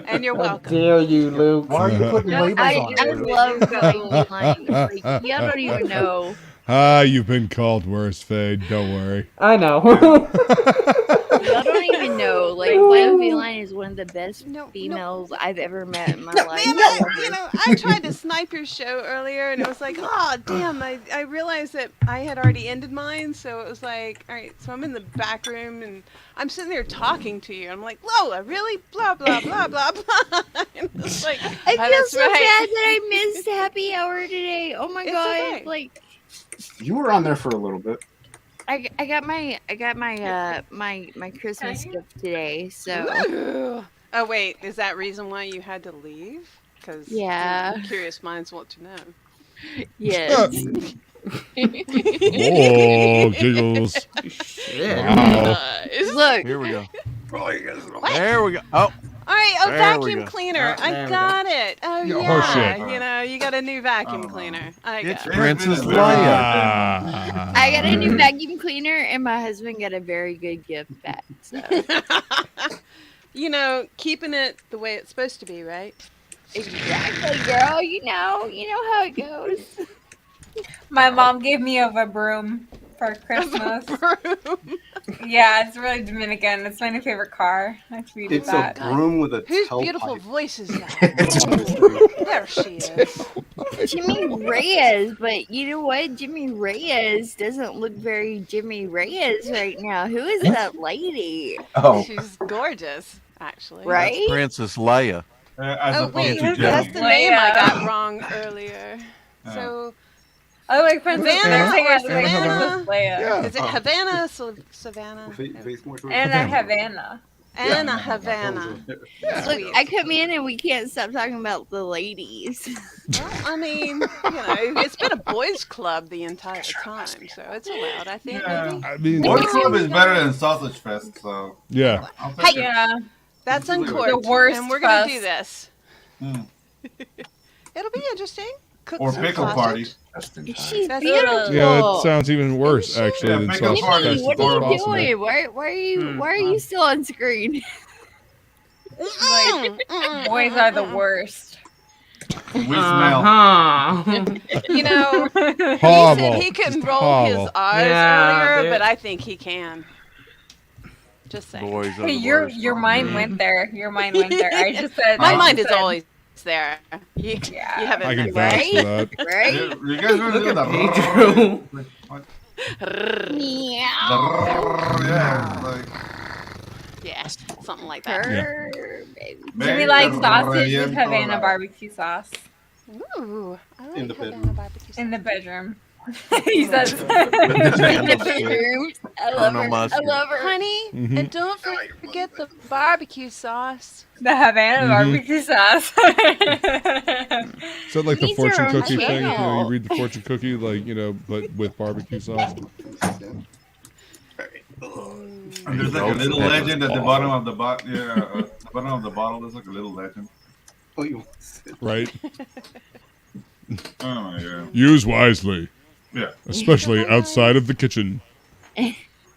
Speaker 16: And you're
Speaker 17: How
Speaker 16: welcome.
Speaker 17: dare you, Luke?
Speaker 15: Why are you putting
Speaker 11: No,
Speaker 15: labels on
Speaker 14: I
Speaker 15: it?
Speaker 14: love flying feline. Like, y'all don't even know.
Speaker 2: Ah, you've been called worse, Fade. Don't worry.
Speaker 17: I know.
Speaker 14: Y'all don't even know. Like, flying feline is one of the best
Speaker 16: No,
Speaker 14: females I've ever met in my life.
Speaker 16: Man, I tried to snipe your show earlier, and it was like, oh, damn, I realized that I had already ended mine, so it was like, all right, so I'm in the back room, and I'm sitting there talking to you. I'm like, Lola, really? Blah, blah, blah, blah, blah. And it's like,
Speaker 14: I feel
Speaker 16: that's
Speaker 14: so
Speaker 16: right.
Speaker 14: bad that I missed happy hour today. Oh my
Speaker 16: It's
Speaker 14: god!
Speaker 16: okay.
Speaker 14: Like,
Speaker 4: You were on there for a little bit.
Speaker 14: I got my Christmas gift today. So
Speaker 16: Ooh. Oh, wait, is that reason why you had to leave? Because
Speaker 14: Yeah.
Speaker 16: curious minds want to know.
Speaker 14: yes.
Speaker 2: Oh, giggles.
Speaker 17: Shit.
Speaker 2: Wow.
Speaker 14: Look,
Speaker 10: Here we go. There we go. Oh,
Speaker 16: All right, a
Speaker 10: There we
Speaker 16: vacuum
Speaker 10: go.
Speaker 16: cleaner.
Speaker 17: There
Speaker 16: I
Speaker 17: we
Speaker 16: got it. Oh,
Speaker 2: Yeah,
Speaker 16: yeah.
Speaker 2: horseshit.
Speaker 16: You know, you got a new vacuum cleaner. I
Speaker 10: it's
Speaker 16: got it.
Speaker 10: Princess Leia.
Speaker 2: Ah.
Speaker 14: I got a new vacuum cleaner, and my husband got a very good gift back. So
Speaker 16: You know, keeping it the way it's supposed to be, right?
Speaker 14: exactly, girl. You know how it goes.
Speaker 13: My mom gave me a broom for Christmas. Yeah, it's really Dominican. It's my new favorite car. I tweeted
Speaker 7: It's a
Speaker 13: that.
Speaker 7: broom with a
Speaker 16: Whose
Speaker 7: tailpipe.
Speaker 16: beautiful voice is that? There she is.
Speaker 14: Jimmy Reyes, but you know what? Jimmy Reyes doesn't look very Jimmy Reyes right now. Who is that lady?
Speaker 4: Oh,
Speaker 16: She's gorgeous, actually.
Speaker 14: Right?
Speaker 10: Princess Leia.
Speaker 12: As
Speaker 16: Oh,
Speaker 12: opposed
Speaker 16: wait,
Speaker 12: to
Speaker 16: that's
Speaker 12: Jenny.
Speaker 16: the name I
Speaker 13: Leia.
Speaker 16: got wrong earlier. So,
Speaker 13: I like Princess
Speaker 16: Havana
Speaker 13: Leia.
Speaker 16: or
Speaker 13: I like
Speaker 16: Savannah?
Speaker 13: Princess Leia.
Speaker 16: is it Havana, Savannah?
Speaker 7: Face more towards
Speaker 13: And
Speaker 7: the
Speaker 13: I Havana.
Speaker 16: Anna Havana.
Speaker 14: Look,
Speaker 16: Sweet.
Speaker 14: I come in and we can't stop talking about the ladies.
Speaker 16: Well, I mean, you know, it's been a boys' club the entire time, so it's allowed, I think, maybe.
Speaker 2: I mean,
Speaker 12: Boys Club is better than Sausage Fest, so
Speaker 2: yeah.
Speaker 12: I'll take it.
Speaker 13: Yeah.
Speaker 16: That's
Speaker 12: The
Speaker 16: uncorked,
Speaker 13: worst
Speaker 16: and we're going to do
Speaker 13: fest.
Speaker 16: this.
Speaker 12: Mm.
Speaker 16: It'll be interesting. Cook
Speaker 12: Or
Speaker 16: some
Speaker 12: pickle
Speaker 16: sausage.
Speaker 12: party.
Speaker 4: just in time.
Speaker 14: She's
Speaker 16: That's
Speaker 14: beautiful.
Speaker 2: Yeah, it sounds even worse actually
Speaker 12: Yeah,
Speaker 2: than
Speaker 12: make a
Speaker 2: sausage
Speaker 12: party.
Speaker 14: Jimmy,
Speaker 2: fest.
Speaker 14: what
Speaker 2: That's
Speaker 14: are you
Speaker 2: awesome.
Speaker 14: doing? Why are you still on screen?
Speaker 13: Like, boys are the worst.
Speaker 12: We smell.
Speaker 16: You know, he
Speaker 2: Horrible.
Speaker 16: said he couldn't
Speaker 2: Just
Speaker 16: roll his
Speaker 2: horrible.
Speaker 16: R's earlier, but I think he can. Just saying.
Speaker 10: Boys are
Speaker 13: Hey,
Speaker 10: the
Speaker 13: your
Speaker 10: worst.
Speaker 13: mind went there. Your mind went there. I just said.
Speaker 16: My
Speaker 13: I
Speaker 16: mind
Speaker 13: just
Speaker 16: is
Speaker 13: said-
Speaker 16: always there. You haven't
Speaker 2: I can
Speaker 16: met
Speaker 2: vouch
Speaker 16: me.
Speaker 2: for that.
Speaker 14: Right?
Speaker 12: You guys want to do that? Yeah, like
Speaker 16: Yeah, something like that.
Speaker 14: Purr, baby.
Speaker 13: Jimmy likes sausage with Havana barbecue sauce
Speaker 16: Ooh, I like
Speaker 8: In the
Speaker 16: Havana barbecue sauce.
Speaker 13: in the bedroom. He says.
Speaker 14: In the bedroom. I love her. I
Speaker 10: mustard.
Speaker 14: love her.
Speaker 16: Honey,
Speaker 2: Mhm.
Speaker 16: and don't forget the barbecue sauce.
Speaker 13: The Havana
Speaker 2: Mhm.
Speaker 13: barbecue sauce.
Speaker 2: Is that like the
Speaker 14: Needs her
Speaker 2: fortune
Speaker 14: own
Speaker 2: cookie thing? You know,
Speaker 14: channel.
Speaker 2: you read the fortune cookie, like, you know, but with barbecue sauce.
Speaker 12: and there's like a little legend at the bottom of the bottle. Yeah, the bottom of the bottle. There's like a little legend.
Speaker 7: Oh, you
Speaker 2: Right?
Speaker 12: Oh yeah.
Speaker 2: Use wisely,
Speaker 12: Yeah.
Speaker 2: especially outside of the kitchen.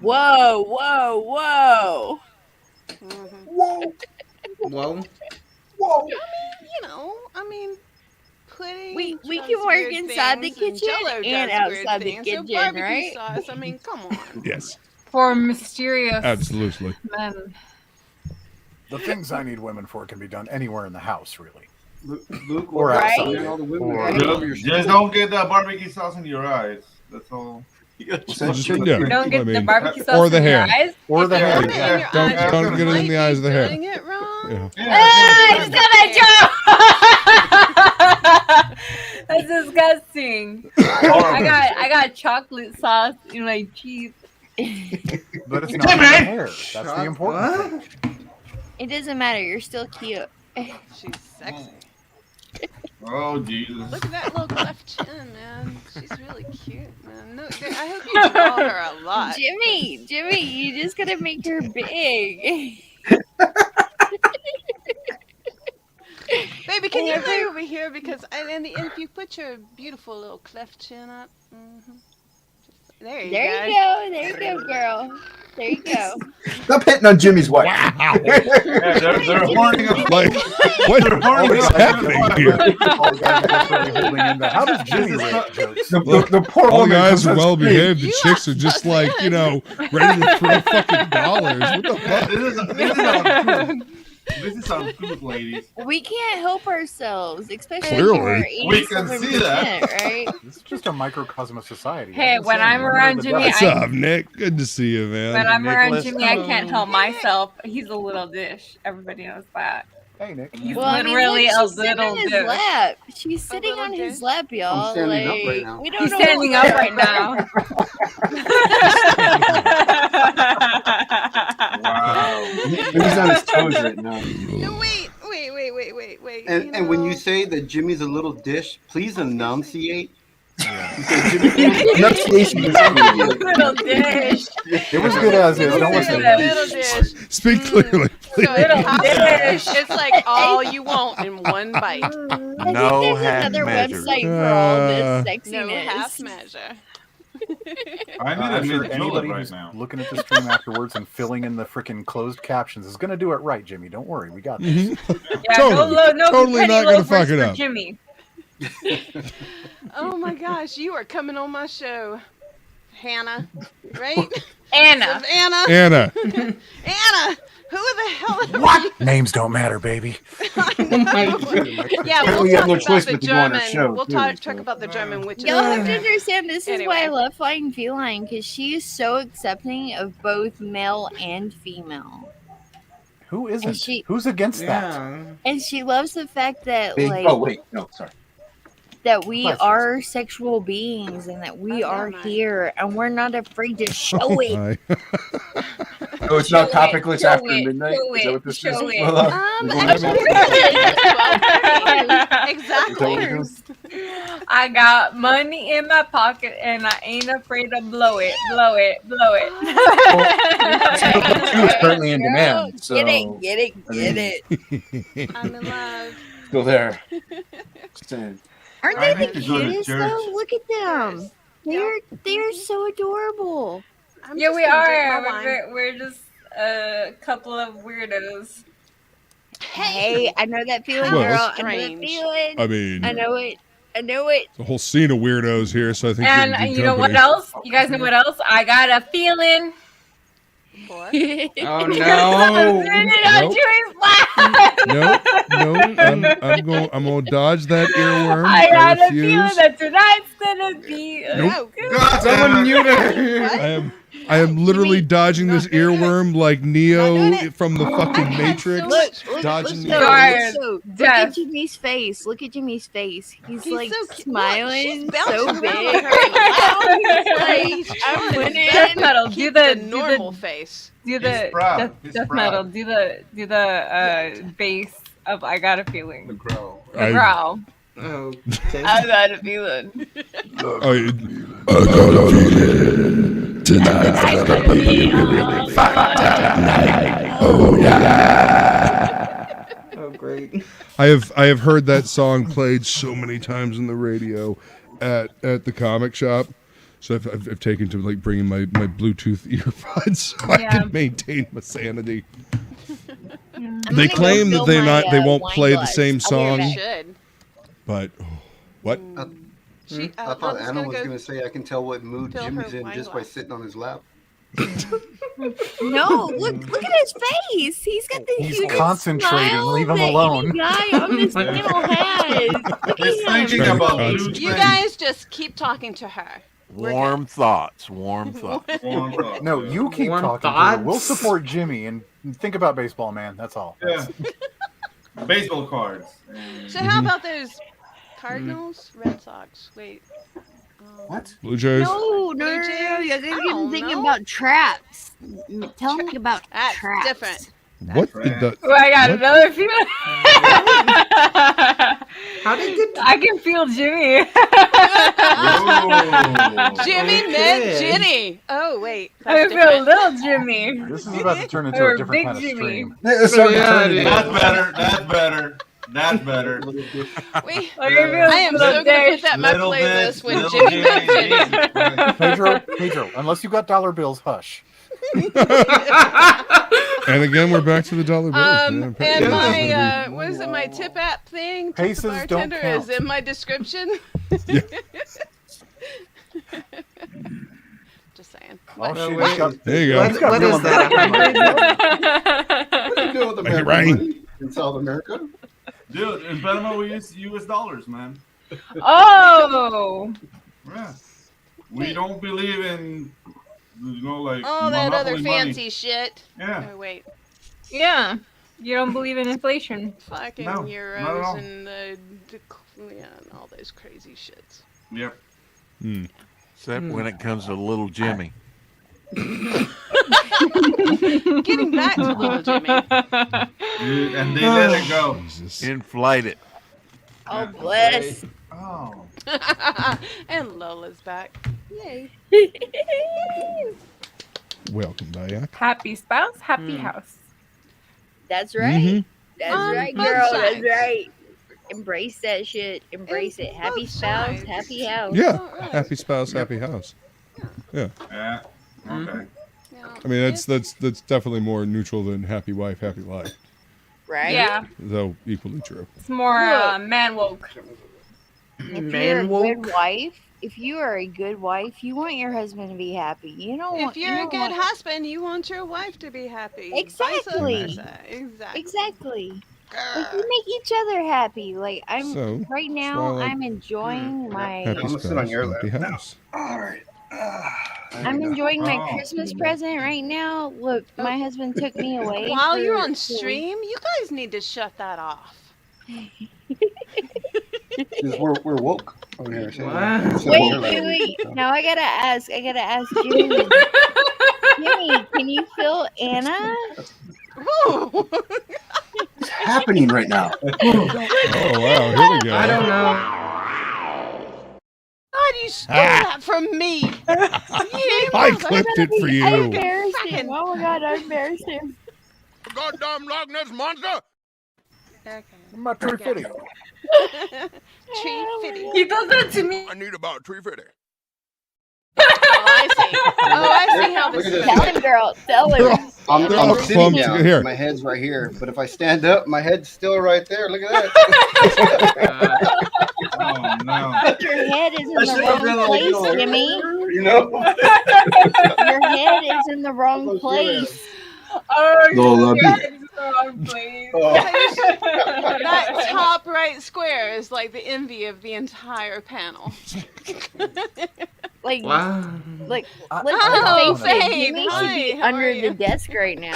Speaker 14: Whoa, whoa, whoa.
Speaker 11: Whoa.
Speaker 16: You know, I mean, pudding.
Speaker 14: We
Speaker 16: does
Speaker 14: can work
Speaker 16: weird
Speaker 14: inside the
Speaker 16: things,
Speaker 14: kitchen
Speaker 16: Jell-O
Speaker 14: and
Speaker 16: does weird
Speaker 14: outside the
Speaker 16: things, so
Speaker 14: kitchen,
Speaker 16: barbecue
Speaker 14: right?
Speaker 16: sauce. I mean, come on.
Speaker 2: Yes,
Speaker 13: For mysterious
Speaker 2: absolutely.
Speaker 13: men.
Speaker 15: The things I need women for can be done anywhere in the house, really.
Speaker 7: Luke,
Speaker 15: Or
Speaker 14: Right?
Speaker 15: outside. Or,
Speaker 12: Just don't get that barbecue sauce in your eyes. That's all.
Speaker 2: Yeah,
Speaker 13: Don't get
Speaker 2: I
Speaker 13: the
Speaker 2: mean,
Speaker 13: barbecue sauce
Speaker 2: or the
Speaker 13: in your
Speaker 2: hair.
Speaker 13: eyes.
Speaker 15: or the
Speaker 12: Yeah,
Speaker 15: hair.
Speaker 12: yeah.
Speaker 16: Your
Speaker 2: Don't-
Speaker 16: eyes
Speaker 2: don't get it in
Speaker 16: might
Speaker 2: the eyes of the hair.
Speaker 16: Doing it wrong.
Speaker 2: Yeah.
Speaker 13: Ah, I still that joke. That's disgusting. I got chocolate sauce in my cheese.
Speaker 15: But it's not in the hair. That's the important thing.
Speaker 14: It doesn't matter. You're still cute.
Speaker 16: She's sexy.
Speaker 12: Oh Jesus.
Speaker 16: Look at that little cleft chin, man. She's really cute, man. No, I hope you draw her a lot.
Speaker 14: Jimmy, you just gotta make her big.
Speaker 16: Baby, can you lay over here? Because and if you put your beautiful little cleft chin up. There you go.
Speaker 14: There you go, girl. There you go.
Speaker 4: Stop hitting on Jimmy's wife.
Speaker 12: Yeah, they're horning up.
Speaker 2: Like, what is happening here?
Speaker 15: All the guys are really holding in that. How does Jimmy rate jokes?
Speaker 4: The poor
Speaker 2: All the
Speaker 4: woman
Speaker 2: guys
Speaker 4: comes
Speaker 2: are
Speaker 4: on
Speaker 2: well
Speaker 4: screen.
Speaker 2: behaved. The chicks are just like, you know, ready to throw fucking dollars. What the fuck?
Speaker 12: This is on food, ladies.
Speaker 14: We can't help ourselves, especially
Speaker 2: Clearly.
Speaker 14: when we're
Speaker 12: We can see that.
Speaker 14: 87%, right?
Speaker 15: This is just a microcosm of society.
Speaker 13: Hey,
Speaker 15: I'm
Speaker 13: when
Speaker 15: saying,
Speaker 13: I'm
Speaker 15: we're
Speaker 13: around
Speaker 15: the
Speaker 13: Jimmy,
Speaker 2: What's
Speaker 15: devil.
Speaker 2: up, Nick? Good to see you,
Speaker 13: When
Speaker 2: man.
Speaker 13: I'm around
Speaker 15: Nicholas.
Speaker 13: Jimmy, I can't help myself. He's a little dish. Everybody knows that.
Speaker 15: Hey, Nick.
Speaker 13: He's
Speaker 14: Well, I mean,
Speaker 13: literally
Speaker 14: look,
Speaker 13: a
Speaker 14: she's sitting
Speaker 13: little
Speaker 14: on his
Speaker 13: dish.
Speaker 14: lap. She's sitting
Speaker 16: little
Speaker 14: on his
Speaker 16: dish?
Speaker 14: lap, y'all.
Speaker 4: I'm standing up
Speaker 14: Like,
Speaker 4: right now.
Speaker 14: we don't
Speaker 13: He's
Speaker 14: know
Speaker 13: standing
Speaker 14: what
Speaker 13: up
Speaker 14: we're
Speaker 13: right now.
Speaker 12: Wow.
Speaker 4: He's on his toes right now.
Speaker 16: No, wait.
Speaker 7: And when you say that Jimmy's a little dish, please enunciate.
Speaker 4: Enunciation is
Speaker 13: Little dish.
Speaker 15: It was good as is. Don't listen to
Speaker 16: Little
Speaker 15: that.
Speaker 16: dish.
Speaker 2: Speak clearly, please.
Speaker 16: So it's like all you want in one bite.
Speaker 14: I
Speaker 10: No
Speaker 14: think there's
Speaker 10: half
Speaker 14: another
Speaker 10: measure.
Speaker 14: website for all this
Speaker 16: No half
Speaker 14: sexiness.
Speaker 16: measure.
Speaker 12: I need a
Speaker 15: I'm sure
Speaker 12: new
Speaker 15: anybody
Speaker 12: julep right
Speaker 15: who's
Speaker 12: now.
Speaker 15: looking at the stream afterwards and filling in the freaking closed captions is going to do it right, Jimmy. Don't worry. We got this.
Speaker 13: Yeah,
Speaker 2: Totally.
Speaker 13: no
Speaker 2: Totally
Speaker 13: penny
Speaker 2: not gonna
Speaker 13: loafers
Speaker 2: fuck it
Speaker 13: for
Speaker 2: up.
Speaker 13: Jimmy.
Speaker 16: Oh my gosh, you are coming on my show, Hannah, right?
Speaker 13: Anna.
Speaker 16: Anna.
Speaker 2: Anna.
Speaker 16: Anna. Who the hell?
Speaker 15: What? Names don't matter, baby.
Speaker 16: Yeah,
Speaker 4: Apparently
Speaker 16: we'll
Speaker 4: you have
Speaker 16: talk
Speaker 4: no
Speaker 16: about
Speaker 4: choice
Speaker 16: the
Speaker 4: but to go on our
Speaker 16: German.
Speaker 4: show,
Speaker 16: We'll
Speaker 4: too,
Speaker 16: talk
Speaker 4: so.
Speaker 16: about the German witches.
Speaker 14: Y'all have to understand, this is why I
Speaker 16: Anyway.
Speaker 14: love fighting Feline, because she is so accepting of both male and female.
Speaker 15: Who
Speaker 14: And
Speaker 15: isn't?
Speaker 14: she,
Speaker 15: Who's against that?
Speaker 14: and she loves the fact that, like,
Speaker 4: Oh wait, no, sorry.
Speaker 14: that we
Speaker 15: Bless
Speaker 14: are sexual beings and that we are here and we're not afraid to show it.
Speaker 2: Hi.
Speaker 4: Oh, it's not
Speaker 14: Show it,
Speaker 4: topicless
Speaker 14: show
Speaker 4: after
Speaker 14: it,
Speaker 4: midnight.
Speaker 14: show
Speaker 4: Is that what this
Speaker 14: it,
Speaker 4: is?
Speaker 14: show it.
Speaker 4: Well,
Speaker 16: Exactly.
Speaker 13: I got money in my pocket and I ain't afraid to blow it.
Speaker 4: Two is currently in demand, so
Speaker 14: Get it.
Speaker 16: I'm in love.
Speaker 4: still there. Just saying.
Speaker 14: Aren't
Speaker 12: I
Speaker 14: they
Speaker 12: need
Speaker 14: the
Speaker 12: to go to
Speaker 14: cutest
Speaker 12: church.
Speaker 14: though? Look at them. They're so adorable.
Speaker 16: I'm
Speaker 13: Yeah,
Speaker 16: just
Speaker 13: we
Speaker 16: gonna drink
Speaker 13: are.
Speaker 16: my wine.
Speaker 13: We're just a couple of weirdos.
Speaker 14: Hey, I know that feeling,
Speaker 2: Well,
Speaker 14: girl. I know that
Speaker 16: strange.
Speaker 14: feeling.
Speaker 2: I mean,
Speaker 14: I know it. I know it.
Speaker 2: the whole scene of weirdos here, so I think you're in
Speaker 13: And
Speaker 2: good
Speaker 13: you know what
Speaker 2: company.
Speaker 13: else? You guys know what else? I got a feeling.
Speaker 16: What?
Speaker 11: Oh no!
Speaker 2: I'm gonna dodge that earworm.
Speaker 13: I got a
Speaker 2: refuse.
Speaker 13: feeling that tonight's gonna be.
Speaker 2: Nope.
Speaker 11: Someone mute her.
Speaker 2: I am literally dodging this earworm like Neo from the fucking Matrix. Dodging the
Speaker 13: Guys,
Speaker 14: Look at Jimmy's face. Look at Jimmy's face. He's like
Speaker 16: so cute.
Speaker 14: smiling
Speaker 16: Look,
Speaker 14: so big.
Speaker 16: He's
Speaker 14: Like, I'm winning.
Speaker 13: Death metal. Do the
Speaker 16: normal face.
Speaker 13: Do the
Speaker 12: proud. He's
Speaker 13: death
Speaker 12: proud.
Speaker 13: metal. Do the bass of I got a feeling.
Speaker 5: The growl.
Speaker 13: The growl.
Speaker 11: Okay.
Speaker 13: I got a feeling.
Speaker 2: I got a feeling tonight's gonna be a really fucked-up night. Oh yeah.
Speaker 11: Oh great.
Speaker 2: I have heard that song played so many times on the radio at the comic shop. So I've taken to like bringing my Bluetooth earbuds so I can maintain my sanity. They claim that they won't play the same song. But what?
Speaker 7: I thought Anna was going to say I can tell what mood Jimmy's in just by sitting on his lap.
Speaker 14: No, look at his face. He's got the
Speaker 15: He's
Speaker 14: cutest
Speaker 15: concentrating.
Speaker 14: smile
Speaker 15: Leave him
Speaker 14: that
Speaker 15: alone.
Speaker 14: any guy on this panel has. Look at him.
Speaker 16: You guys just keep talking to her.
Speaker 10: Warm thoughts.
Speaker 15: No, you keep
Speaker 11: Warm
Speaker 15: talking to
Speaker 11: thoughts?
Speaker 15: her. We'll support Jimmy and think about baseball, man. That's all.
Speaker 12: Yeah. Baseball cards.
Speaker 16: So how about those Cardinals, Red Sox? Wait.
Speaker 4: What?
Speaker 2: Blue Jays?
Speaker 14: No. You're even thinking about traps. Tell me about traps.
Speaker 16: Different.
Speaker 2: What?
Speaker 13: Well, I got another feeling.
Speaker 11: How did you?
Speaker 13: I can feel Jimmy.
Speaker 16: Jimmy met Ginny. Oh wait.
Speaker 13: I can feel little Jimmy.
Speaker 15: This is about to turn into
Speaker 13: Or
Speaker 15: a different
Speaker 13: big
Speaker 15: kind of
Speaker 13: Jimmy.
Speaker 15: stream.
Speaker 12: That's better.
Speaker 16: Wait,
Speaker 13: I can feel
Speaker 16: I am
Speaker 13: little
Speaker 16: so gonna
Speaker 13: dish.
Speaker 16: put that in my
Speaker 12: Little
Speaker 16: playlist
Speaker 12: bit,
Speaker 16: when
Speaker 12: little
Speaker 16: Jimmy met Ginny.
Speaker 15: Pedro, unless you got dollar bills, hush.
Speaker 2: And again, we're back to the dollar bills.
Speaker 16: And my what is it? My tip app thing.
Speaker 15: Paces
Speaker 16: Tip the
Speaker 15: don't
Speaker 16: bartender
Speaker 15: count.
Speaker 16: is in my description. Just saying.
Speaker 15: Oh, shit,
Speaker 11: wait.
Speaker 15: he's got-
Speaker 2: There you go.
Speaker 11: What is that?
Speaker 7: What are you doing with
Speaker 2: Make it
Speaker 7: American
Speaker 2: rain.
Speaker 7: money in South America?
Speaker 12: Dude, in Panama we use US dollars, man.
Speaker 13: Oh.
Speaker 12: Yeah. We don't believe in, like
Speaker 16: All that other
Speaker 12: monopoly money.
Speaker 16: fancy shit.
Speaker 12: Yeah.
Speaker 16: Oh wait.
Speaker 13: Yeah. You don't believe in inflation.
Speaker 16: Fucking
Speaker 12: No, not at all.
Speaker 16: euros and and all those crazy shits.
Speaker 12: Yep.
Speaker 10: Except when it comes to little Jimmy.
Speaker 16: Getting back to little Jimmy.
Speaker 12: Dude, and they let it go.
Speaker 10: Inflate it.
Speaker 14: Oh, bless.
Speaker 12: Oh.
Speaker 16: And Lola's back. Yay.
Speaker 2: Welcome back.
Speaker 13: Happy spouse, happy house.
Speaker 14: That's right.
Speaker 2: Mhm.
Speaker 14: That's
Speaker 16: On
Speaker 14: right,
Speaker 16: both
Speaker 14: girl.
Speaker 16: sides.
Speaker 14: That's right. Embrace that shit. Embrace it. Happy
Speaker 16: both
Speaker 14: spouse,
Speaker 16: sides.
Speaker 14: happy house.
Speaker 2: Yeah. Happy spouse, happy house. Yeah.
Speaker 12: Yeah. Okay.
Speaker 2: I mean, that's definitely more neutral than happy wife, happy life.
Speaker 14: Right?
Speaker 13: Yeah.
Speaker 2: Though equally true.
Speaker 13: It's more man woke.
Speaker 14: If
Speaker 11: Man
Speaker 14: you're a
Speaker 11: woke.
Speaker 14: good wife, if you are a good wife, you want your husband to be happy. You don't want.
Speaker 16: If you're
Speaker 14: you
Speaker 16: a
Speaker 14: don't
Speaker 16: good
Speaker 14: want-
Speaker 16: husband, you want your wife to be happy.
Speaker 14: Exactly.
Speaker 16: Vice versa. Exactly.
Speaker 14: Exactly. Like, we make each other happy. Like I'm
Speaker 2: So,
Speaker 14: right
Speaker 2: that's
Speaker 14: now.
Speaker 2: why I like
Speaker 14: I'm enjoying my.
Speaker 2: Happy
Speaker 7: gonna
Speaker 2: spouse,
Speaker 7: sit on your
Speaker 2: happy
Speaker 7: lap.
Speaker 2: house.
Speaker 7: All right.
Speaker 14: I'm enjoying my
Speaker 12: Oh.
Speaker 14: Christmas present right now. Look, my husband took me away.
Speaker 16: While you're
Speaker 14: for-
Speaker 16: on stream, you guys need to shut that off.
Speaker 7: Because we're woke over here. So
Speaker 11: Wow.
Speaker 7: sit on your
Speaker 14: Wait.
Speaker 7: lap.
Speaker 14: Now I gotta ask Jimmy. Jimmy, can you feel Anna?
Speaker 4: What's happening right now?
Speaker 2: Oh wow, here we go.
Speaker 11: I don't know.
Speaker 16: God, you stole that from me.
Speaker 2: I clipped it for
Speaker 14: I
Speaker 2: you.
Speaker 14: embarrassed him. Oh my god, I embarrassed him.
Speaker 1: Goddamn Loch Ness monster!
Speaker 16: Okay.
Speaker 15: My tree fitty.
Speaker 16: Tree fitty.
Speaker 13: He does that to me.
Speaker 1: I need about 350.
Speaker 16: Oh, I I see. Oh, I see how this is.
Speaker 14: Tell him, girl. Tell
Speaker 2: They're
Speaker 14: him.
Speaker 2: all-
Speaker 7: I'm
Speaker 2: They're all
Speaker 7: sitting
Speaker 2: clumped
Speaker 7: down.
Speaker 2: together.
Speaker 7: My head's right here, but if I stand up, my head's still right there. Look at that.
Speaker 12: Oh no.
Speaker 14: But your head is in
Speaker 7: I
Speaker 14: the
Speaker 7: should have been
Speaker 14: wrong
Speaker 7: like,
Speaker 14: place, Jimmy.
Speaker 7: You know.
Speaker 14: Your head is in the wrong place.
Speaker 13: Oh,
Speaker 4: Lola,
Speaker 13: your head's in the wrong place.
Speaker 16: That top right square is like the envy of the entire panel.
Speaker 14: Like,
Speaker 12: Wow.
Speaker 14: like,
Speaker 16: Oh,
Speaker 14: let's face it,
Speaker 16: babe,
Speaker 14: Jimmy should
Speaker 16: hi,
Speaker 14: be
Speaker 16: how are
Speaker 14: under
Speaker 16: you?
Speaker 14: the desk right now.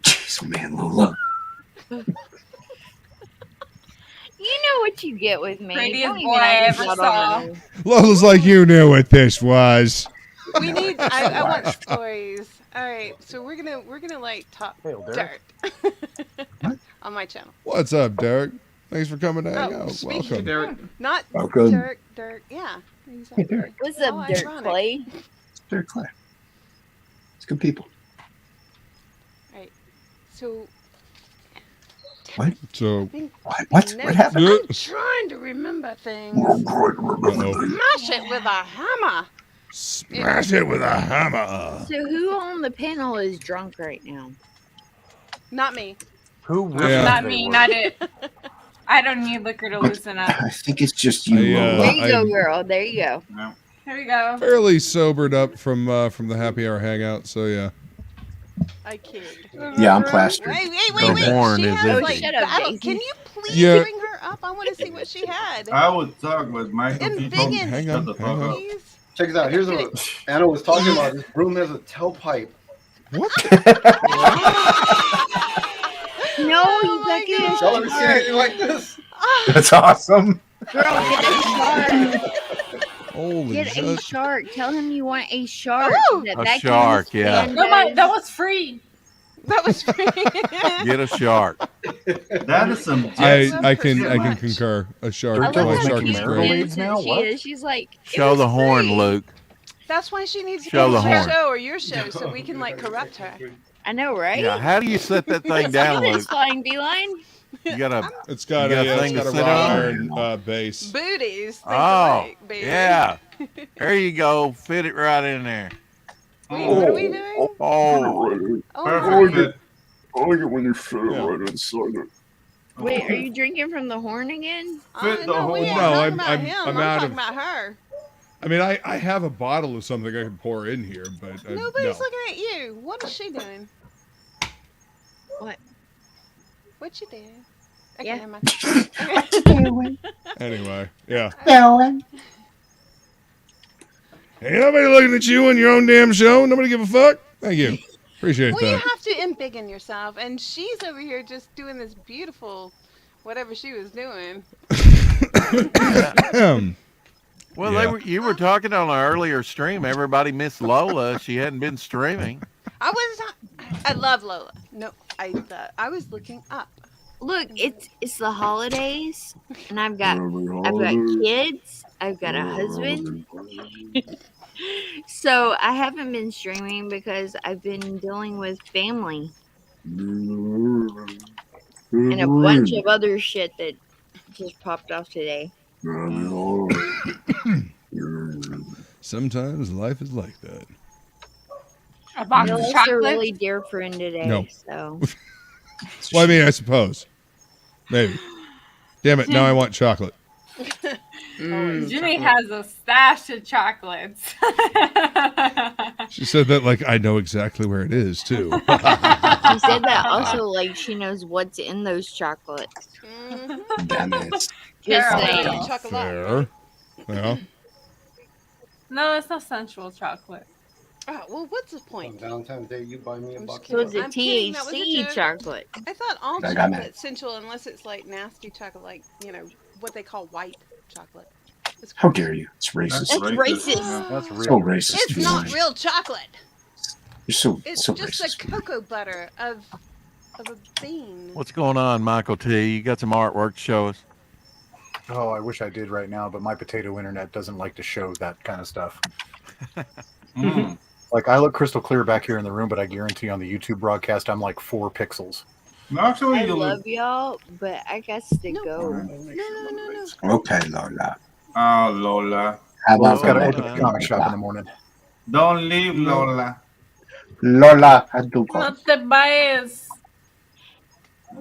Speaker 4: Jeez, man, Lola.
Speaker 14: You know what you get with me.
Speaker 13: Prettiest
Speaker 14: Don't
Speaker 13: boy
Speaker 14: even
Speaker 13: I
Speaker 14: have to
Speaker 13: ever
Speaker 14: shout on
Speaker 13: saw.
Speaker 14: me.
Speaker 2: Lola's like, you knew what this was.
Speaker 16: We need. I want stories. All right, so we're gonna like talk
Speaker 15: Hail, Derek.
Speaker 16: dirt on my channel.
Speaker 2: What's up, Derek? Thanks for coming to hang out.
Speaker 16: speaking
Speaker 2: Welcome.
Speaker 16: Not
Speaker 4: Welcome.
Speaker 16: Dirk. Yeah, exactly.
Speaker 4: Derek.
Speaker 14: What's up,
Speaker 16: Oh,
Speaker 14: Dirt
Speaker 16: ironic.
Speaker 14: Clay?
Speaker 4: They're clear. It's good people.
Speaker 16: Right. So
Speaker 4: What?
Speaker 2: So,
Speaker 4: What? What happened?
Speaker 2: Yeah.
Speaker 16: I'm trying to remember things.
Speaker 2: uh-oh.
Speaker 16: Smash it with a hammer.
Speaker 2: Smash it with a hammer.
Speaker 14: So who on the panel is drunk right now?
Speaker 16: Not me.
Speaker 15: Who wishes
Speaker 2: Yeah.
Speaker 13: Not
Speaker 15: they
Speaker 13: me,
Speaker 15: were?
Speaker 13: not it. I don't need liquor to loosen up.
Speaker 4: I think it's just you,
Speaker 2: I,
Speaker 14: There
Speaker 4: Lola.
Speaker 14: you go,
Speaker 2: I'm
Speaker 14: girl. There you go.
Speaker 13: Here we go.
Speaker 2: fairly sobered up from the happy hour hangout, so yeah.
Speaker 16: I kid.
Speaker 4: Yeah, I'm plastered.
Speaker 16: Wait.
Speaker 9: Her
Speaker 16: She
Speaker 9: horn is
Speaker 16: has
Speaker 9: empty.
Speaker 16: like
Speaker 14: Shut up,
Speaker 16: battle.
Speaker 14: Jason.
Speaker 16: Can you please
Speaker 2: Yeah.
Speaker 16: bring her up? I want to see what she had.
Speaker 12: I would talk with Michael
Speaker 16: And
Speaker 12: T.
Speaker 16: big
Speaker 12: Shut
Speaker 2: hang on,
Speaker 12: the
Speaker 2: hang
Speaker 12: fuck
Speaker 2: on.
Speaker 12: up.
Speaker 16: Please.
Speaker 7: Check this out. Here's what Anna was talking about. This room has a tailpipe.
Speaker 2: What?
Speaker 14: No,
Speaker 16: Oh
Speaker 14: you
Speaker 16: my
Speaker 14: got to get a
Speaker 7: Y'all ever seen
Speaker 14: shark.
Speaker 7: anything like this?
Speaker 4: That's awesome.
Speaker 14: Girl, get a shark.
Speaker 2: Holy
Speaker 14: Get a
Speaker 2: shit.
Speaker 14: shark. Tell him you want a shark.
Speaker 16: Oh!
Speaker 9: A shark, yeah.
Speaker 13: No, that was free.
Speaker 16: That was free.
Speaker 9: Get a shark.
Speaker 12: That is some
Speaker 2: I can
Speaker 12: shit.
Speaker 2: concur. A shark.
Speaker 14: I
Speaker 15: Don't
Speaker 14: love
Speaker 2: My
Speaker 14: how
Speaker 2: shark is
Speaker 15: marital
Speaker 2: great.
Speaker 15: leads now?
Speaker 14: she
Speaker 15: What?
Speaker 14: is. She's like, it
Speaker 9: Show
Speaker 14: was
Speaker 9: the horn,
Speaker 14: free.
Speaker 9: Luke.
Speaker 16: That's why she needs to
Speaker 9: Show
Speaker 16: come
Speaker 9: the
Speaker 16: to our
Speaker 9: horn.
Speaker 16: show or your show so we can like corrupt her.
Speaker 14: I know, right?
Speaker 9: Yeah, how do you set that thing down, Luke?
Speaker 14: Satisfying, Beeline.
Speaker 9: You got a
Speaker 2: It's got
Speaker 9: You got a
Speaker 2: it's
Speaker 9: thing to
Speaker 2: got a
Speaker 9: sit
Speaker 2: wrought
Speaker 9: on?
Speaker 2: iron base.
Speaker 16: Booties. Think
Speaker 9: oh,
Speaker 16: alike, baby.
Speaker 9: yeah. There you go. Fit it right in there.
Speaker 16: Wait, what are we doing?
Speaker 9: Oh,
Speaker 16: Oh,
Speaker 12: Perfect.
Speaker 4: I like it when you fit
Speaker 2: Yeah.
Speaker 4: right inside it.
Speaker 14: Wait, are you drinking from the horn again?
Speaker 12: Fit the
Speaker 16: no,
Speaker 12: whole
Speaker 16: we ain't
Speaker 2: No,
Speaker 16: talking
Speaker 2: I'm-
Speaker 16: about
Speaker 2: I'm-
Speaker 16: him.
Speaker 2: I'm
Speaker 16: I'm
Speaker 2: out
Speaker 16: talking
Speaker 2: of-
Speaker 16: about her.
Speaker 2: I mean, I have a bottle of something I can pour in here, but
Speaker 16: Nobody's
Speaker 2: no.
Speaker 16: looking at you. What is she doing?
Speaker 14: What?
Speaker 16: What you doing? Okay,
Speaker 14: Yeah.
Speaker 16: never mind.
Speaker 2: Anyway, yeah.
Speaker 4: Going.
Speaker 2: Ain't nobody looking at you on your own damn show. Nobody give a fuck. Thank you. Appreciate
Speaker 16: Well, you
Speaker 2: that.
Speaker 16: have to embiggen yourself, and she's over here just doing this beautiful, whatever she was doing.
Speaker 9: well,
Speaker 2: Yeah.
Speaker 9: you were talking on an earlier stream. Everybody missed Lola. She hadn't been streaming.
Speaker 16: I was. I love Lola. No, I was looking up.
Speaker 14: Look, it's the holidays, and I've got kids. I've got a husband. So I haven't been streaming because I've been dealing with family and a bunch of other shit that just popped off today.
Speaker 2: Sometimes life is like that.
Speaker 13: A box
Speaker 14: I
Speaker 13: of
Speaker 14: lost a
Speaker 13: chocolate.
Speaker 14: really dear friend today.
Speaker 2: No.
Speaker 14: So
Speaker 2: Well, I mean, I suppose. Maybe. Damn it, now I want chocolate.
Speaker 13: Jimmy has a stash of chocolates.
Speaker 2: She said that like I know exactly where it is, too.
Speaker 14: she said that also like she knows what's in those chocolates.
Speaker 4: Damn it.
Speaker 14: Just
Speaker 13: Caramel.
Speaker 14: saying.
Speaker 2: Fair. Yeah.
Speaker 13: No, it's not sensual chocolate.
Speaker 16: Oh, well, what's the point?
Speaker 7: Valentine's Day, you buy me a box.
Speaker 14: So it's a
Speaker 16: I'm kidding, that was a
Speaker 14: THC
Speaker 16: joke.
Speaker 14: chocolate.
Speaker 16: I thought all
Speaker 4: I got
Speaker 16: chocolate's sensual unless it's like nasty chocolate, like what they call white chocolate. It's
Speaker 4: How dare you? It's racist.
Speaker 14: That's racist.
Speaker 15: That's real.
Speaker 4: So racist.
Speaker 16: It's
Speaker 4: you
Speaker 16: not
Speaker 4: know.
Speaker 16: real chocolate.
Speaker 4: You're so
Speaker 16: It's
Speaker 4: so
Speaker 16: just
Speaker 4: racist.
Speaker 16: the cocoa butter of a bean.
Speaker 9: What's going on, Michael T? You got some artwork to show us?
Speaker 15: Oh, I wish I did right now, but my potato internet doesn't like to show that kind of stuff. Like, I look crystal clear back here in the room, but I guarantee on the YouTube broadcast, I'm like 4 pixels.
Speaker 12: Actually,
Speaker 14: I
Speaker 12: you
Speaker 14: love
Speaker 12: look.
Speaker 14: y'all, but I got to go.
Speaker 16: No.
Speaker 4: Okay, Lola.
Speaker 12: Oh, Lola.
Speaker 4: How
Speaker 15: Well,
Speaker 4: about
Speaker 15: I've got to
Speaker 4: that?
Speaker 15: open the comic shop in the morning.
Speaker 12: Don't leave, Lola.
Speaker 4: Lola, I do go.
Speaker 13: Not the bias.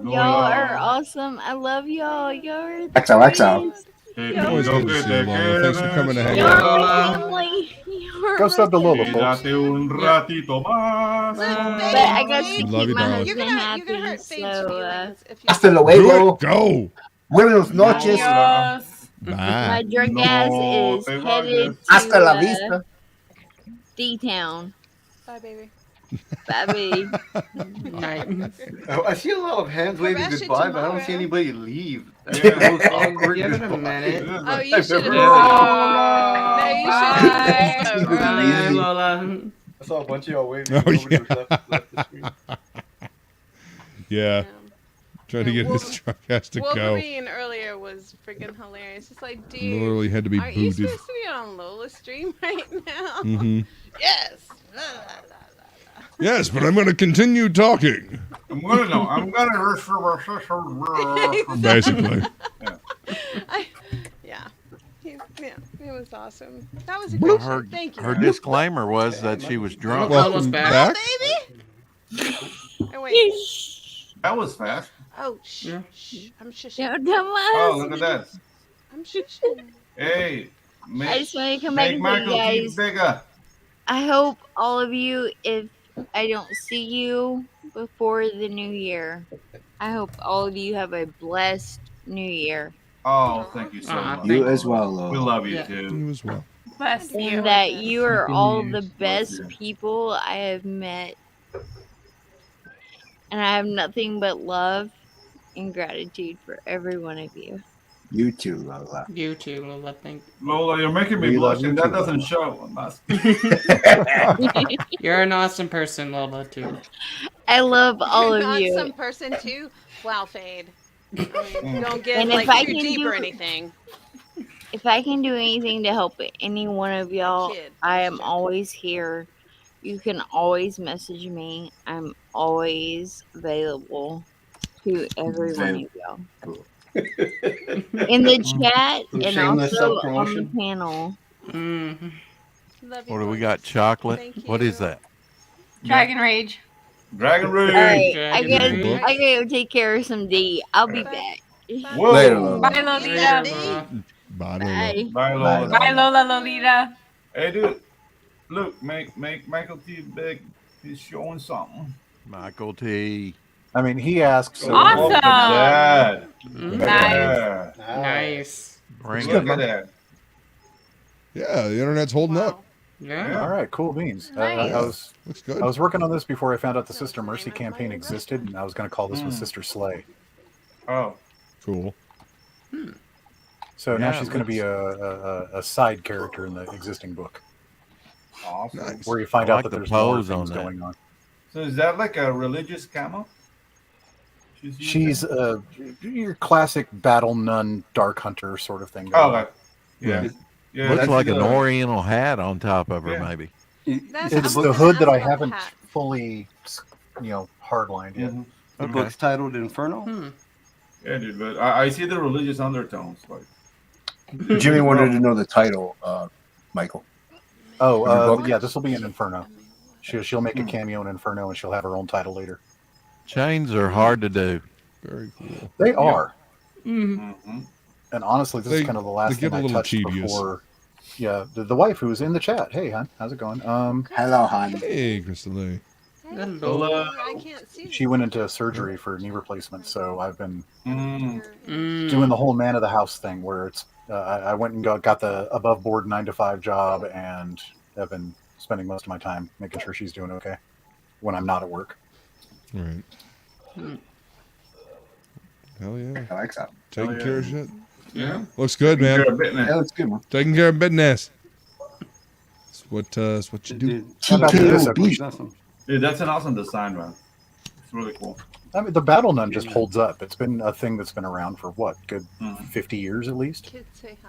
Speaker 14: Y'all are awesome. I love y'all. Y'all are the
Speaker 4: Exo, exo.
Speaker 14: greatest.
Speaker 2: Always good to see you, Lola. Thanks for coming to hang
Speaker 14: Y'all
Speaker 2: out.
Speaker 14: are my family. Y'all
Speaker 15: Go
Speaker 14: are
Speaker 15: sub the
Speaker 14: my
Speaker 15: Lola,
Speaker 14: family.
Speaker 15: folks.
Speaker 12: Un ratito más.
Speaker 14: But I got to
Speaker 2: Love
Speaker 14: keep
Speaker 2: you,
Speaker 14: my
Speaker 2: darling.
Speaker 14: husband happy, so
Speaker 4: Hasta
Speaker 2: Do
Speaker 4: luego.
Speaker 2: it. Go.
Speaker 4: Buenos noches.
Speaker 13: Adios.
Speaker 14: my
Speaker 2: Bye.
Speaker 14: drunk ass is
Speaker 12: te
Speaker 14: headed
Speaker 4: Hasta la
Speaker 14: to
Speaker 4: vista.
Speaker 14: D-Town.
Speaker 16: Bye, baby.
Speaker 14: Bye, baby.
Speaker 11: Nice.
Speaker 7: I see a lot of hands waving
Speaker 16: Arrest you
Speaker 7: goodbye, but I don't see
Speaker 16: tomorrow.
Speaker 7: anybody leave. That's
Speaker 12: Yeah.
Speaker 7: the most awkward
Speaker 11: Give it a
Speaker 7: goodbye
Speaker 11: minute.
Speaker 16: Oh, you
Speaker 7: I've
Speaker 16: should have.
Speaker 7: ever
Speaker 16: No,
Speaker 7: heard.
Speaker 16: you should have
Speaker 13: Bye.
Speaker 16: vote earlier.
Speaker 11: Lola.
Speaker 7: I saw a bunch of y'all waving.
Speaker 2: Oh,
Speaker 7: Nobody
Speaker 2: yeah.
Speaker 7: was left the screen.
Speaker 2: Yeah. Trying to get his truck has to go.
Speaker 16: Wolverine earlier was freaking hilarious. It's like, dude,
Speaker 2: Literally had to be
Speaker 16: aren't you
Speaker 2: booted.
Speaker 16: supposed to be on Lola's stream right now?
Speaker 2: Mm-hmm.
Speaker 16: Yes.
Speaker 2: Yes, but I'm going to continue talking.
Speaker 12: I'm gonna
Speaker 2: Basically.
Speaker 16: Yeah. It was awesome. That was a good show. Thank you.
Speaker 10: Her
Speaker 16: guys.
Speaker 10: disclaimer was that she was drunk.
Speaker 2: Welcome back.
Speaker 16: Baby. Oh, wait.
Speaker 12: That was fast.
Speaker 16: Oh, shh. Shh. I'm shushing.
Speaker 14: Don't tell my
Speaker 12: Oh,
Speaker 14: husband.
Speaker 12: look at that.
Speaker 16: I'm shushing.
Speaker 12: Hey,
Speaker 14: I just want to come back
Speaker 12: make
Speaker 14: and say,
Speaker 12: Michael keep
Speaker 14: guys,
Speaker 12: bigger.
Speaker 14: I hope all of you, if I don't see you before the new year, I hope all of you have a blessed new year.
Speaker 12: Oh, thank you so much.
Speaker 4: You as well, Lola.
Speaker 12: We love you
Speaker 11: Yeah.
Speaker 12: too.
Speaker 2: You as well.
Speaker 13: Bless you.
Speaker 14: And that you are
Speaker 12: Happy
Speaker 14: all
Speaker 12: New
Speaker 14: the
Speaker 12: Year's.
Speaker 14: best
Speaker 12: Bless you.
Speaker 14: people I have met. And I have nothing but love and gratitude for every one of you.
Speaker 4: You too, Lola.
Speaker 11: You too, Lola. Thank
Speaker 12: Lola, you're making me
Speaker 7: We
Speaker 12: blush,
Speaker 7: love you
Speaker 12: and that
Speaker 7: too,
Speaker 12: doesn't
Speaker 7: Lola.
Speaker 12: show.
Speaker 11: You're an awesome person, Lola, too.
Speaker 14: I love all
Speaker 16: You're
Speaker 14: of
Speaker 16: not
Speaker 14: you.
Speaker 16: some person too. Wow, Fade. I mean, don't get
Speaker 14: And if
Speaker 16: like
Speaker 14: I
Speaker 16: too
Speaker 14: can
Speaker 16: deep
Speaker 14: do-
Speaker 16: or anything.
Speaker 14: If I can do anything to help any one of y'all,
Speaker 16: Kid.
Speaker 14: I am always here. You can always message me. I'm always available to every one of y'all. In the chat and
Speaker 7: Shameless
Speaker 14: also on the
Speaker 7: self-promotion.
Speaker 14: panel.
Speaker 11: Mm-hmm.
Speaker 16: Love you
Speaker 10: What do we
Speaker 16: boys.
Speaker 10: got? Chocolate?
Speaker 16: Thank
Speaker 10: What is
Speaker 16: you.
Speaker 10: that?
Speaker 13: Dragon Rage.
Speaker 12: Dragon Rage.
Speaker 14: Alright,
Speaker 11: Dragon Rage.
Speaker 14: I gotta go take care of some D. I'll be back.
Speaker 12: Whoa.
Speaker 4: Later, Lola.
Speaker 13: Bye,
Speaker 11: Later,
Speaker 13: Lolita.
Speaker 11: Lola.
Speaker 2: Bye, Lola.
Speaker 14: Bye.
Speaker 12: Bye, Lola.
Speaker 4: Bye,
Speaker 13: Bye, Lola Lolita.
Speaker 12: Hey, dude. Look, make Michael T big. He's showing something.
Speaker 10: Michael T.
Speaker 15: I mean, he asks. So
Speaker 13: Awesome.
Speaker 12: Look at that.
Speaker 11: Mm,
Speaker 12: Yeah.
Speaker 11: Nice.
Speaker 10: Bring
Speaker 12: Look
Speaker 10: it.
Speaker 12: at that.
Speaker 2: Yeah, the internet's holding up.
Speaker 11: Yeah.
Speaker 15: All right, cool beans.
Speaker 13: Nice.
Speaker 2: Looks good.
Speaker 15: I was working on this before I found out the Sister Mercy campaign existed, and I was going to call this one Sister Slay.
Speaker 12: Oh.
Speaker 2: Cool.
Speaker 15: So now
Speaker 10: Yeah,
Speaker 15: she's going to be a side character in the existing book,
Speaker 12: Awesome.
Speaker 2: Nice.
Speaker 15: where you find
Speaker 10: I
Speaker 15: out
Speaker 10: like
Speaker 15: that
Speaker 10: the
Speaker 15: there's more
Speaker 10: pose on
Speaker 15: things
Speaker 10: that.
Speaker 15: going on.
Speaker 12: So is that like a religious camo?
Speaker 15: She's your classic battle nun, dark hunter sort of thing.
Speaker 12: Oh, okay. Yeah.
Speaker 2: Right.
Speaker 12: Yeah.
Speaker 10: Looks
Speaker 12: that's
Speaker 10: like an
Speaker 12: the-
Speaker 10: Oriental hat on top of her,
Speaker 12: Yeah.
Speaker 10: maybe.
Speaker 16: That's
Speaker 15: It's
Speaker 16: I'm
Speaker 15: the
Speaker 16: gonna
Speaker 15: hood that
Speaker 16: ask
Speaker 15: I
Speaker 16: about the
Speaker 15: haven't
Speaker 16: hat.
Speaker 15: fully, hardlined yet.
Speaker 12: Mhm.
Speaker 7: The
Speaker 10: Okay.
Speaker 7: book's titled Inferno.
Speaker 11: Hmm.
Speaker 12: Yeah, dude. But I see the religious undertones. Like.
Speaker 4: Jimmy wanted to know the title, Michael.
Speaker 15: Oh,
Speaker 4: Of your book?
Speaker 15: yeah, this will be in Inferno. She'll make a cameo in Inferno, and she'll have her own title later.
Speaker 10: Chains are hard to do.
Speaker 2: Very cool.
Speaker 15: They are.
Speaker 12: Mm-hmm.
Speaker 15: And honestly, this
Speaker 2: They-
Speaker 15: is kind of the
Speaker 2: they
Speaker 15: last
Speaker 2: get
Speaker 15: thing
Speaker 2: a
Speaker 15: I
Speaker 2: little
Speaker 15: touched
Speaker 2: tedious.
Speaker 15: before. Yeah, the wife who's in the chat. Hey, hon, how's it going?
Speaker 4: Hello, hon.
Speaker 2: Hey, Crystal.
Speaker 11: Hello.
Speaker 16: I can't see.
Speaker 15: She went into surgery for knee replacement, so I've been
Speaker 12: Mm.
Speaker 15: doing the whole man of the house thing, where it's I went and got the above board 9-to-5 job, and have been spending most of my time making sure she's doing okay when I'm not at work.
Speaker 2: Right. Hell yeah.
Speaker 4: I like that.
Speaker 2: Taking
Speaker 12: yeah.
Speaker 2: care of shit.
Speaker 12: Yeah.
Speaker 2: Looks good, man.
Speaker 12: You're a bit, man.
Speaker 4: Yeah, that's good, man.
Speaker 2: Taking care of business. It's what you do.
Speaker 15: How about this?
Speaker 7: Awesome.
Speaker 12: Dude, that's an awesome design, man. It's really cool.
Speaker 15: I mean, the battle nun just holds up. It's been a thing that's been around for what, good
Speaker 12: Mhm.
Speaker 15: 50 years at least.
Speaker 16: Kids say hi.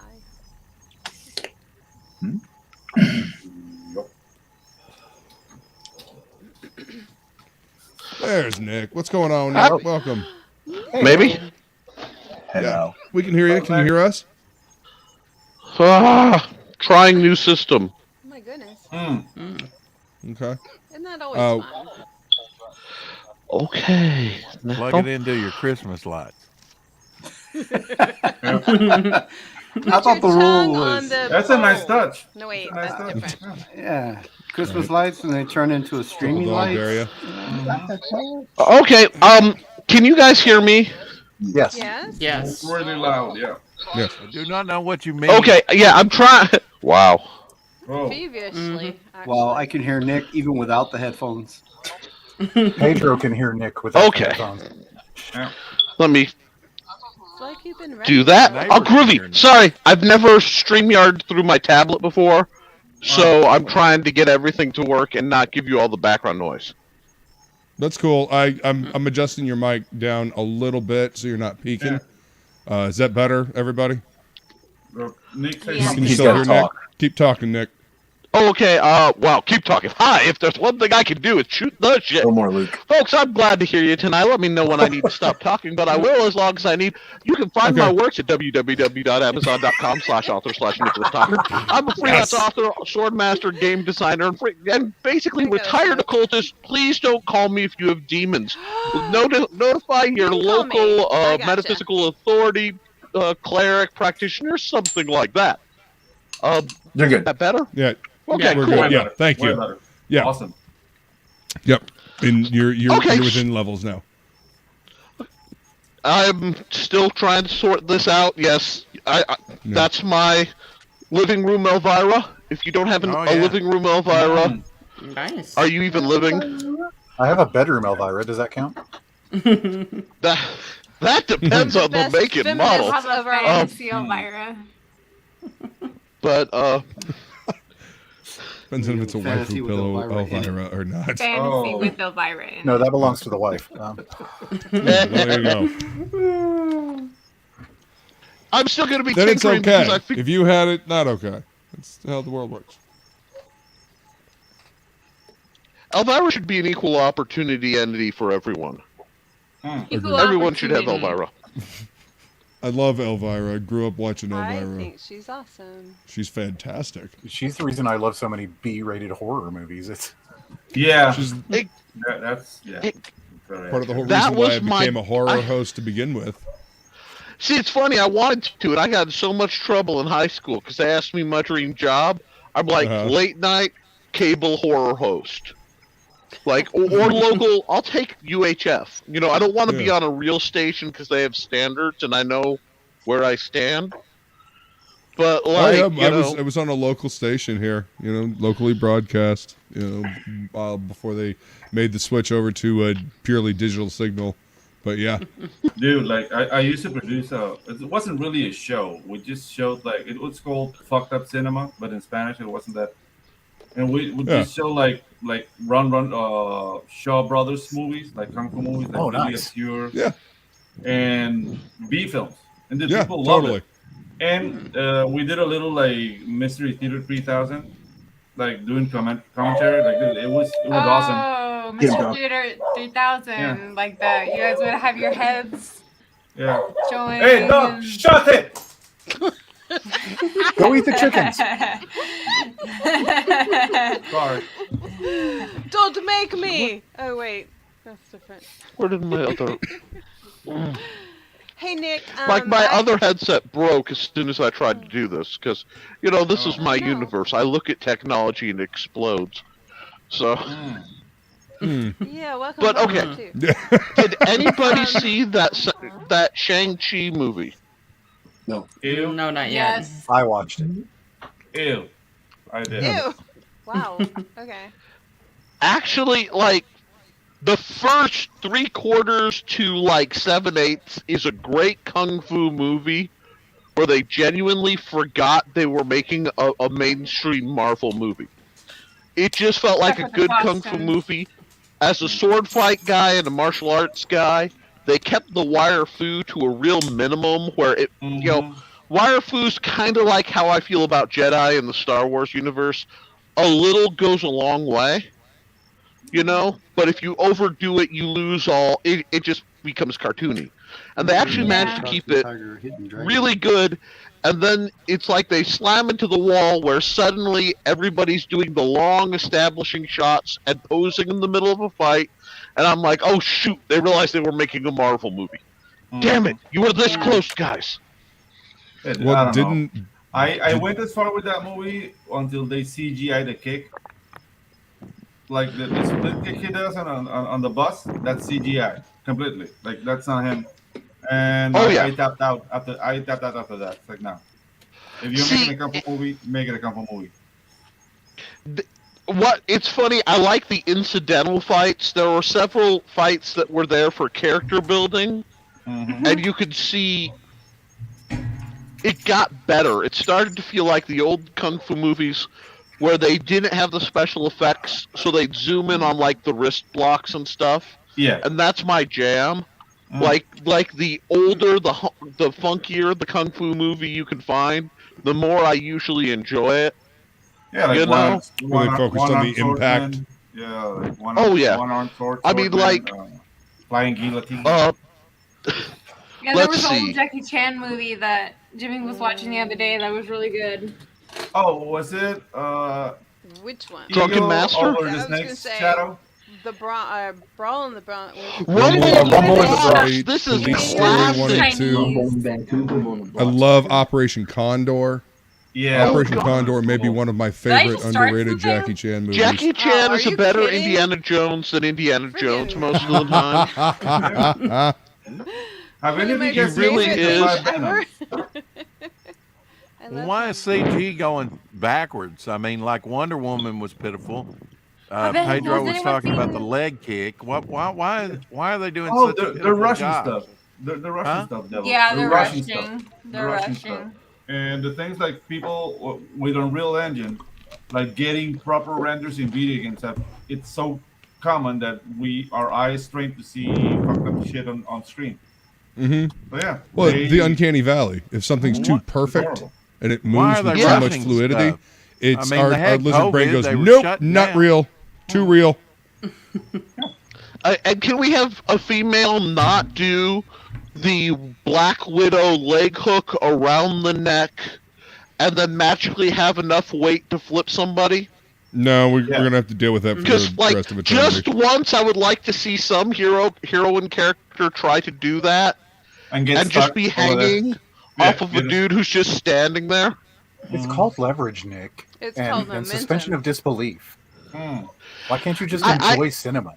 Speaker 2: There's Nick. What's going on, Nick? Welcome.
Speaker 17: Maybe.
Speaker 4: Hello.
Speaker 2: We can hear you. Can you hear us?
Speaker 17: Trying new system.
Speaker 16: Oh my goodness.
Speaker 2: Okay.
Speaker 16: Isn't that always fun?
Speaker 17: Okay.
Speaker 10: Plug it into your Christmas lights.
Speaker 7: I thought the rule was
Speaker 12: That's a nice touch.
Speaker 16: No, wait,
Speaker 12: That's
Speaker 16: that's
Speaker 12: a nice
Speaker 16: different.
Speaker 7: yeah, Christmas lights, and they turn into a streaming light.
Speaker 17: Okay. Can you guys hear me?
Speaker 15: Yes.
Speaker 11: Yes.
Speaker 12: Really loud, yeah.
Speaker 2: Yes.
Speaker 10: I do not know what you mean.
Speaker 17: Okay. Yeah, I'm trying. Wow.
Speaker 12: Oh.
Speaker 16: Previously,
Speaker 7: Well, I can hear Nick even without the headphones.
Speaker 15: Pedro can hear Nick without
Speaker 17: Okay.
Speaker 15: the headphones.
Speaker 17: Let me
Speaker 16: it's like you've been
Speaker 17: do that. Oh, groovy. Sorry, I've never StreamYard through my tablet before, so I'm trying to get everything to work and not give you all the background noise.
Speaker 2: That's cool. I'm adjusting your mic down a little bit so you're not peaking. Is that better, everybody?
Speaker 12: Nick says
Speaker 2: Can you still hear Nick? Keep talking, Nick.
Speaker 17: Okay, wow, keep talking. Hi, if there's one thing I can do, it's shoot the shit.
Speaker 4: No more, Luke.
Speaker 17: Folks, I'm glad to hear you tonight. Let me know when I need to stop talking, but I will as long as I need. You can find my works at www.amazon.com/author/Nicholas Tucker. I'm a freelance author, swordmaster, game designer, and basically retired occultist. Please don't call me if you have demons. Notify your local metaphysical authority, cleric, practitioner, something like that.
Speaker 4: You're good.
Speaker 17: Is that better?
Speaker 2: Yeah.
Speaker 17: Okay,
Speaker 2: we're
Speaker 17: cool.
Speaker 2: good. Yeah, thank you.
Speaker 12: Better.
Speaker 2: Yeah.
Speaker 12: Awesome.
Speaker 2: Yep. And you're
Speaker 17: Okay.
Speaker 2: within levels now.
Speaker 17: I'm still trying to sort this out. Yes, that's my living room, Elvira. If you don't have a living room, Elvira,
Speaker 11: Nice.
Speaker 17: are you even living?
Speaker 15: I have a bedroom, Elvira. Does that count?
Speaker 17: That depends on the make and model.
Speaker 13: Have a fantasy, Elvira.
Speaker 17: But
Speaker 2: depends on if it's a
Speaker 7: Fantasy
Speaker 2: waifu
Speaker 7: with
Speaker 2: pillow,
Speaker 7: Elvira
Speaker 2: Elvira, or not.
Speaker 13: Fantasy with Elvira.
Speaker 15: No, that belongs to the wife.
Speaker 2: Yeah, there you go.
Speaker 17: I'm still going to be
Speaker 2: Then it's
Speaker 17: tinkering
Speaker 2: okay.
Speaker 17: because I think
Speaker 2: If you had it, not okay. That's how the world works.
Speaker 17: Elvira should be an equal opportunity entity for everyone.
Speaker 13: Equal
Speaker 17: Everyone should have
Speaker 13: opportunity.
Speaker 17: Elvira.
Speaker 2: I love Elvira. I grew up watching
Speaker 16: I
Speaker 2: Elvira.
Speaker 16: think she's awesome.
Speaker 2: She's fantastic.
Speaker 15: She's the reason I love so many B-rated horror movies. It's
Speaker 12: Yeah.
Speaker 2: She's
Speaker 12: That's
Speaker 2: part of the whole
Speaker 17: That
Speaker 2: reason why I
Speaker 17: was my-
Speaker 2: became a horror host to begin with.
Speaker 17: See, it's funny. I wanted to, and I got in so much trouble in high school because they asked me my dream job. I'm like late night cable horror host, like or local. I'll take UHF. You know, I don't want to be on a real station because they have standards, and I know where I stand. But like,
Speaker 2: I was on a local station here. You know, locally broadcast. You know, before they made the switch over to a purely digital signal. But yeah,
Speaker 12: dude, like I used to produce it wasn't really a show. We just showed like it was called Fucked Up Cinema, but in Spanish it wasn't that. And we would just show like run Shaw Brothers movies, like kung fu movies, like really obscure, and B films, and the people loved it. And we did a little like Mystery Theater 3000, like doing commentary, like it was awesome.
Speaker 13: Oh, Mr. Theater 3000, like that. You guys would have your heads showing.
Speaker 12: Hey, no, shut it!
Speaker 15: Go eat the chickens.
Speaker 12: Sorry.
Speaker 16: Don't make me. Oh wait, that's different.
Speaker 17: where did my other?
Speaker 16: Hey Nick.
Speaker 17: Like my other headset broke as soon as I tried to do this because this is my universe. I look at technology and it explodes. So.
Speaker 16: Yeah, welcome.
Speaker 17: But okay, did anybody see that Shang-Chi movie?
Speaker 4: No.
Speaker 12: Ew.
Speaker 11: No, not yet.
Speaker 13: Yes.
Speaker 15: I watched it.
Speaker 12: Ew. I did.
Speaker 16: Ew. Wow. Okay.
Speaker 17: Actually, like the first 3/4 to like 7/8 is a great kung fu movie where they genuinely forgot they were making a mainstream Marvel movie. It just felt like a good kung fu movie. As a sword fight guy and a martial arts guy, they kept the wire fu to a real minimum where it, wire fu's kind of like how I feel about Jedi in the Star Wars universe. A little goes a long way, but if you overdo it, you lose all, it just becomes cartoony. And they actually managed to keep it really good and then it's like they slam into the wall where suddenly everybody's doing the long establishing shots and posing in the middle of a fight, and I'm like, oh shoot, they realized they were making a Marvel movie. Damn it, you were this close, guys.
Speaker 12: Well, I went as far with that movie until they CGI the kick. Like the split kick he does on the bus, that's CGI completely. Like that's not him. And I tapped out after that. It's like, no. If you're making a kung fu movie, make it a kung fu movie.
Speaker 17: It's funny, I like the incidental fights. There were several fights that were there for character building, and you could see it got better. It started to feel like the old kung fu movies where they didn't have the special effects, so they'd zoom in on like the wrist blocks and stuff.
Speaker 12: Yeah.
Speaker 17: And that's my jam. Like the older, the funkier the kung fu movie you can find, the more I usually enjoy it.
Speaker 12: Yeah, like
Speaker 2: where they focused on the impact.
Speaker 12: Yeah, like one arm sword.
Speaker 17: I mean, like
Speaker 12: flying guillotine.
Speaker 13: Yeah, there was an old Jackie Chan movie that Jimmy was watching the other day that was really good.
Speaker 12: Oh, was it?
Speaker 16: Which one?
Speaker 17: Drunken Master?
Speaker 12: Or the Snake's Shadow?
Speaker 16: The Brawl in the Bronx.
Speaker 17: This is
Speaker 2: classic. I love Operation Condor.
Speaker 12: Yeah,
Speaker 2: Operation Condor may be one of my favorite underrated Jackie Chan movies.
Speaker 17: Jackie Chan is a better Indiana Jones than Indiana Jones most of the time.
Speaker 12: He
Speaker 10: really is.
Speaker 16: Why
Speaker 10: is CG going backwards? I mean, like Wonder Woman was pitiful. Pedro was talking about the leg kick. Why are they doing such a
Speaker 12: they're rushing
Speaker 10: job?
Speaker 12: stuff. They're rushing stuff, Devil.
Speaker 13: Yeah, they're rushing.
Speaker 12: Stuff.
Speaker 13: They're rushing.
Speaker 12: Stuff. And the things like people with Unreal Engine, like getting proper renders in video games, it's so common that our eyes trained to see fucked up shit on screen. But yeah.
Speaker 2: Well, the uncanny valley. If something's too perfect and it moves with too much fluidity, it's our lizard brain goes, nope, not real, too real.
Speaker 17: And can we have a female not do the Black Widow leg hook around the neck and then magically have enough weight to flip somebody?
Speaker 2: No, we're going to have to deal with that for the rest of eternity.
Speaker 17: Just once, I would like to see some heroine character try to do that and just be hanging off of a dude who's just standing there.
Speaker 15: It's called leverage, Nick.
Speaker 16: It's called momentum.
Speaker 15: And suspension of disbelief. Why can't you just enjoy cinema?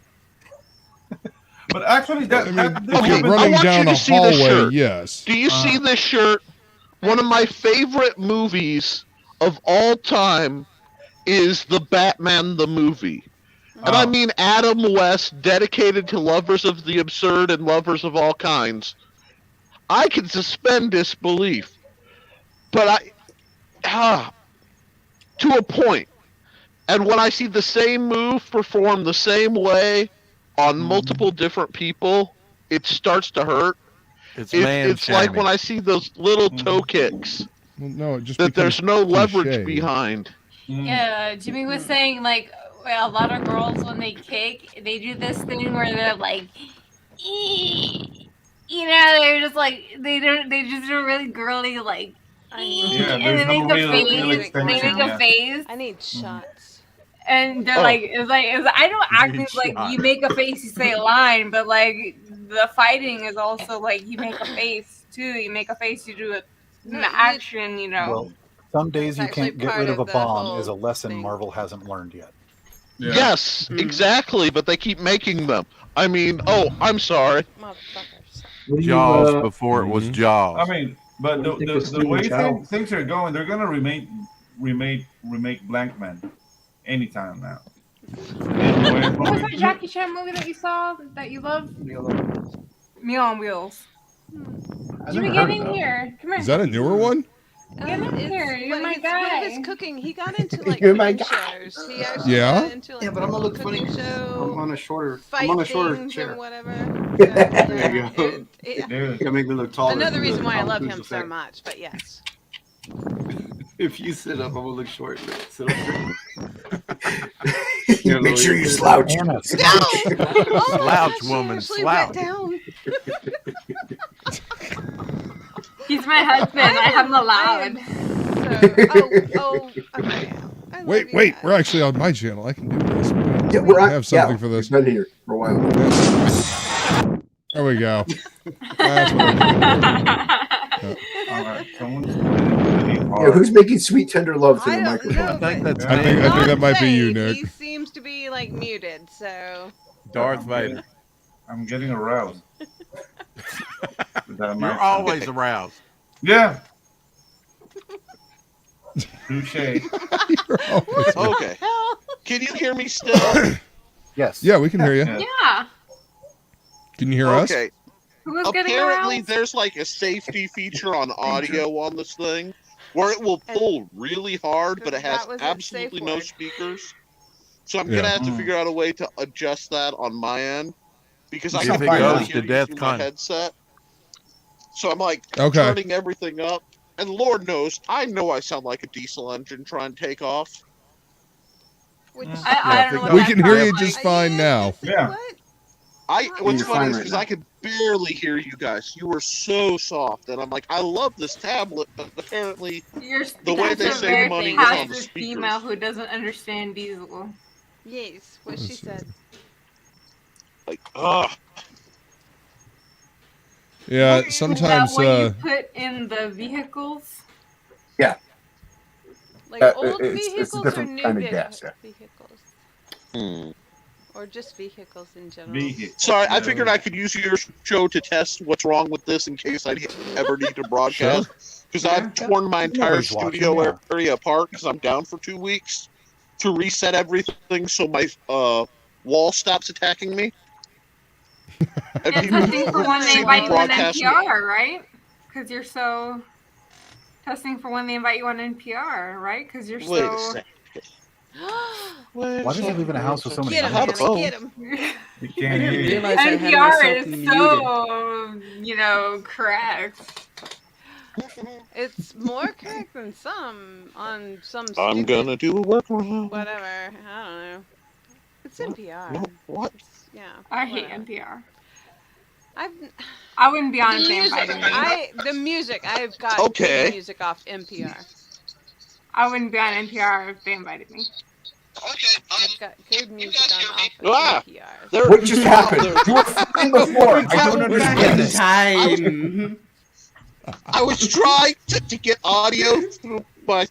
Speaker 12: But actually,
Speaker 2: running down a hallway, yes.
Speaker 17: Do you see this shirt? One of my favorite movies of all time is The Batman the Movie. And I mean Adam West, dedicated to lovers of the absurd and lovers of all kinds. I can suspend disbelief. But to a point. And when I see the same move performed the same way on multiple different people, it starts to hurt. It's like when I see those little toe kicks that there's no leverage behind.
Speaker 13: Yeah, Jimmy was saying like a lot of girls when they kick, they do this thing where they're like, they're just like they just do a really girly like, and they make a face. They make a face.
Speaker 16: I need shots.
Speaker 13: And they're like, I don't actually like you make a face, you say a line, but like the fighting is also like you make a face too. You make a face, you do an action,
Speaker 15: Well, some days you can't get rid of a bomb is a lesson Marvel hasn't learned yet.
Speaker 17: Yeah. Yes, exactly, but they keep making them. I mean, I'm sorry.
Speaker 10: Jaws before it was Jaws.
Speaker 12: I mean, but the way things are going, they're gonna remake Blank Man anytime now.
Speaker 13: What was that Jackie Chan movie that you saw that you love? Meal on Wheels. Jimmy, get in here. Come here.
Speaker 2: Is that a newer one?
Speaker 13: Get in here. You're my guy.
Speaker 16: His cooking. He got into like
Speaker 2: You're my
Speaker 16: cooking shows. He actually got into like
Speaker 7: but I'm gonna look funny.
Speaker 16: Show,
Speaker 7: I'm on a shorter chair.
Speaker 16: And whatever.
Speaker 7: There you go.
Speaker 16: Yeah.
Speaker 7: You make me look taller.
Speaker 16: Another reason why I love him so much, but yes.
Speaker 7: If you sit up, I'm gonna look short. Sit up.
Speaker 4: Make sure you slouch.
Speaker 16: No!
Speaker 10: Slouch, woman, slouch.
Speaker 13: He's my husband. I am allowed.
Speaker 16: Okay.
Speaker 2: Wait, we're actually on my channel. I can do this.
Speaker 4: Yeah,
Speaker 2: I have something for this.
Speaker 4: Been here for a while.
Speaker 2: There we go. That's what
Speaker 4: Yeah, who's making sweet tender love to the microphone?
Speaker 15: I think that's
Speaker 2: I think that might be you, Nick.
Speaker 16: He seems to be like muted, so.
Speaker 10: Darth Vader.
Speaker 12: I'm getting aroused.
Speaker 10: You're always aroused.
Speaker 12: Yeah. Touche.
Speaker 17: Okay. Can you hear me still?
Speaker 15: Yes.
Speaker 2: Yeah, we can hear you.
Speaker 13: Yeah.
Speaker 2: Can you hear us?
Speaker 17: Okay.
Speaker 13: Who was getting
Speaker 17: Apparently,
Speaker 13: aroused?
Speaker 17: there's like a safety feature on audio on this thing where it will pull really hard, but it has absolutely no speakers. So I'm gonna have to figure out a way to adjust that on my end because I
Speaker 10: If
Speaker 17: can
Speaker 10: it
Speaker 17: barely
Speaker 10: goes
Speaker 17: hear
Speaker 10: to
Speaker 17: you
Speaker 10: death
Speaker 17: through my
Speaker 10: con.
Speaker 17: headset. So I'm like
Speaker 2: Okay.
Speaker 17: turning everything up, and Lord knows, I know I sound like a diesel engine trying to take off.
Speaker 13: I don't know what
Speaker 2: We
Speaker 13: that
Speaker 2: can hear
Speaker 13: sounds
Speaker 2: you
Speaker 13: like.
Speaker 2: just fine now.
Speaker 12: Yeah.
Speaker 17: What's
Speaker 4: You're
Speaker 17: funny
Speaker 4: fine
Speaker 17: is
Speaker 4: right
Speaker 17: because
Speaker 4: now.
Speaker 17: I could barely hear you guys. You were so soft, and I'm like, I love this tablet, but apparently
Speaker 13: You're
Speaker 17: the way
Speaker 13: that's
Speaker 17: they
Speaker 13: a
Speaker 17: save
Speaker 13: very
Speaker 17: money is on the
Speaker 13: passive
Speaker 17: speakers.
Speaker 13: female who doesn't understand diesel.
Speaker 16: Yes, what she said.
Speaker 17: Like, ugh.
Speaker 2: Yeah,
Speaker 13: Is
Speaker 2: sometimes.
Speaker 13: that what you put in the vehicles?
Speaker 4: Yeah.
Speaker 16: Like old
Speaker 4: it's a
Speaker 16: vehicles or
Speaker 4: different
Speaker 16: new
Speaker 4: kind of gas,
Speaker 16: vehicles? Or just vehicles in general?
Speaker 17: Sorry, I figured I could use your show to test what's wrong with this in case I ever need to broadcast. Because I've torn my entire
Speaker 15: Nobody's watching,
Speaker 17: studio
Speaker 15: yeah.
Speaker 17: area apart because I'm down for 2 weeks to reset everything so my wall stops attacking me. And
Speaker 13: It's testing for when they invite you on
Speaker 17: broadcasting-
Speaker 13: NPR, right? Because you're so testing for when they invite you on NPR, right? Because you're
Speaker 17: Wait a
Speaker 13: so.
Speaker 17: second.
Speaker 15: Why does he live in a house with so many?
Speaker 16: Get him,
Speaker 15: animals?
Speaker 16: Hannah, get him.
Speaker 12: You can't hear you.
Speaker 13: NPR is so, correct.
Speaker 16: It's more correct than some on some.
Speaker 17: I'm
Speaker 16: stupid
Speaker 17: gonna do a workaround.
Speaker 16: Whatever. I don't know. It's NPR.
Speaker 17: What?
Speaker 16: Yeah.
Speaker 13: I hate
Speaker 16: whatever.
Speaker 13: NPR.
Speaker 16: I
Speaker 13: wouldn't be on if they invited me.
Speaker 16: The music. I've got
Speaker 17: Okay.
Speaker 16: good music off NPR.
Speaker 13: I wouldn't be on NPR if they invited me.
Speaker 16: I've got good music on off NPR.
Speaker 4: What just happened? You were fine before. I don't understand this.
Speaker 18: Time.
Speaker 17: I was trying to get audio through my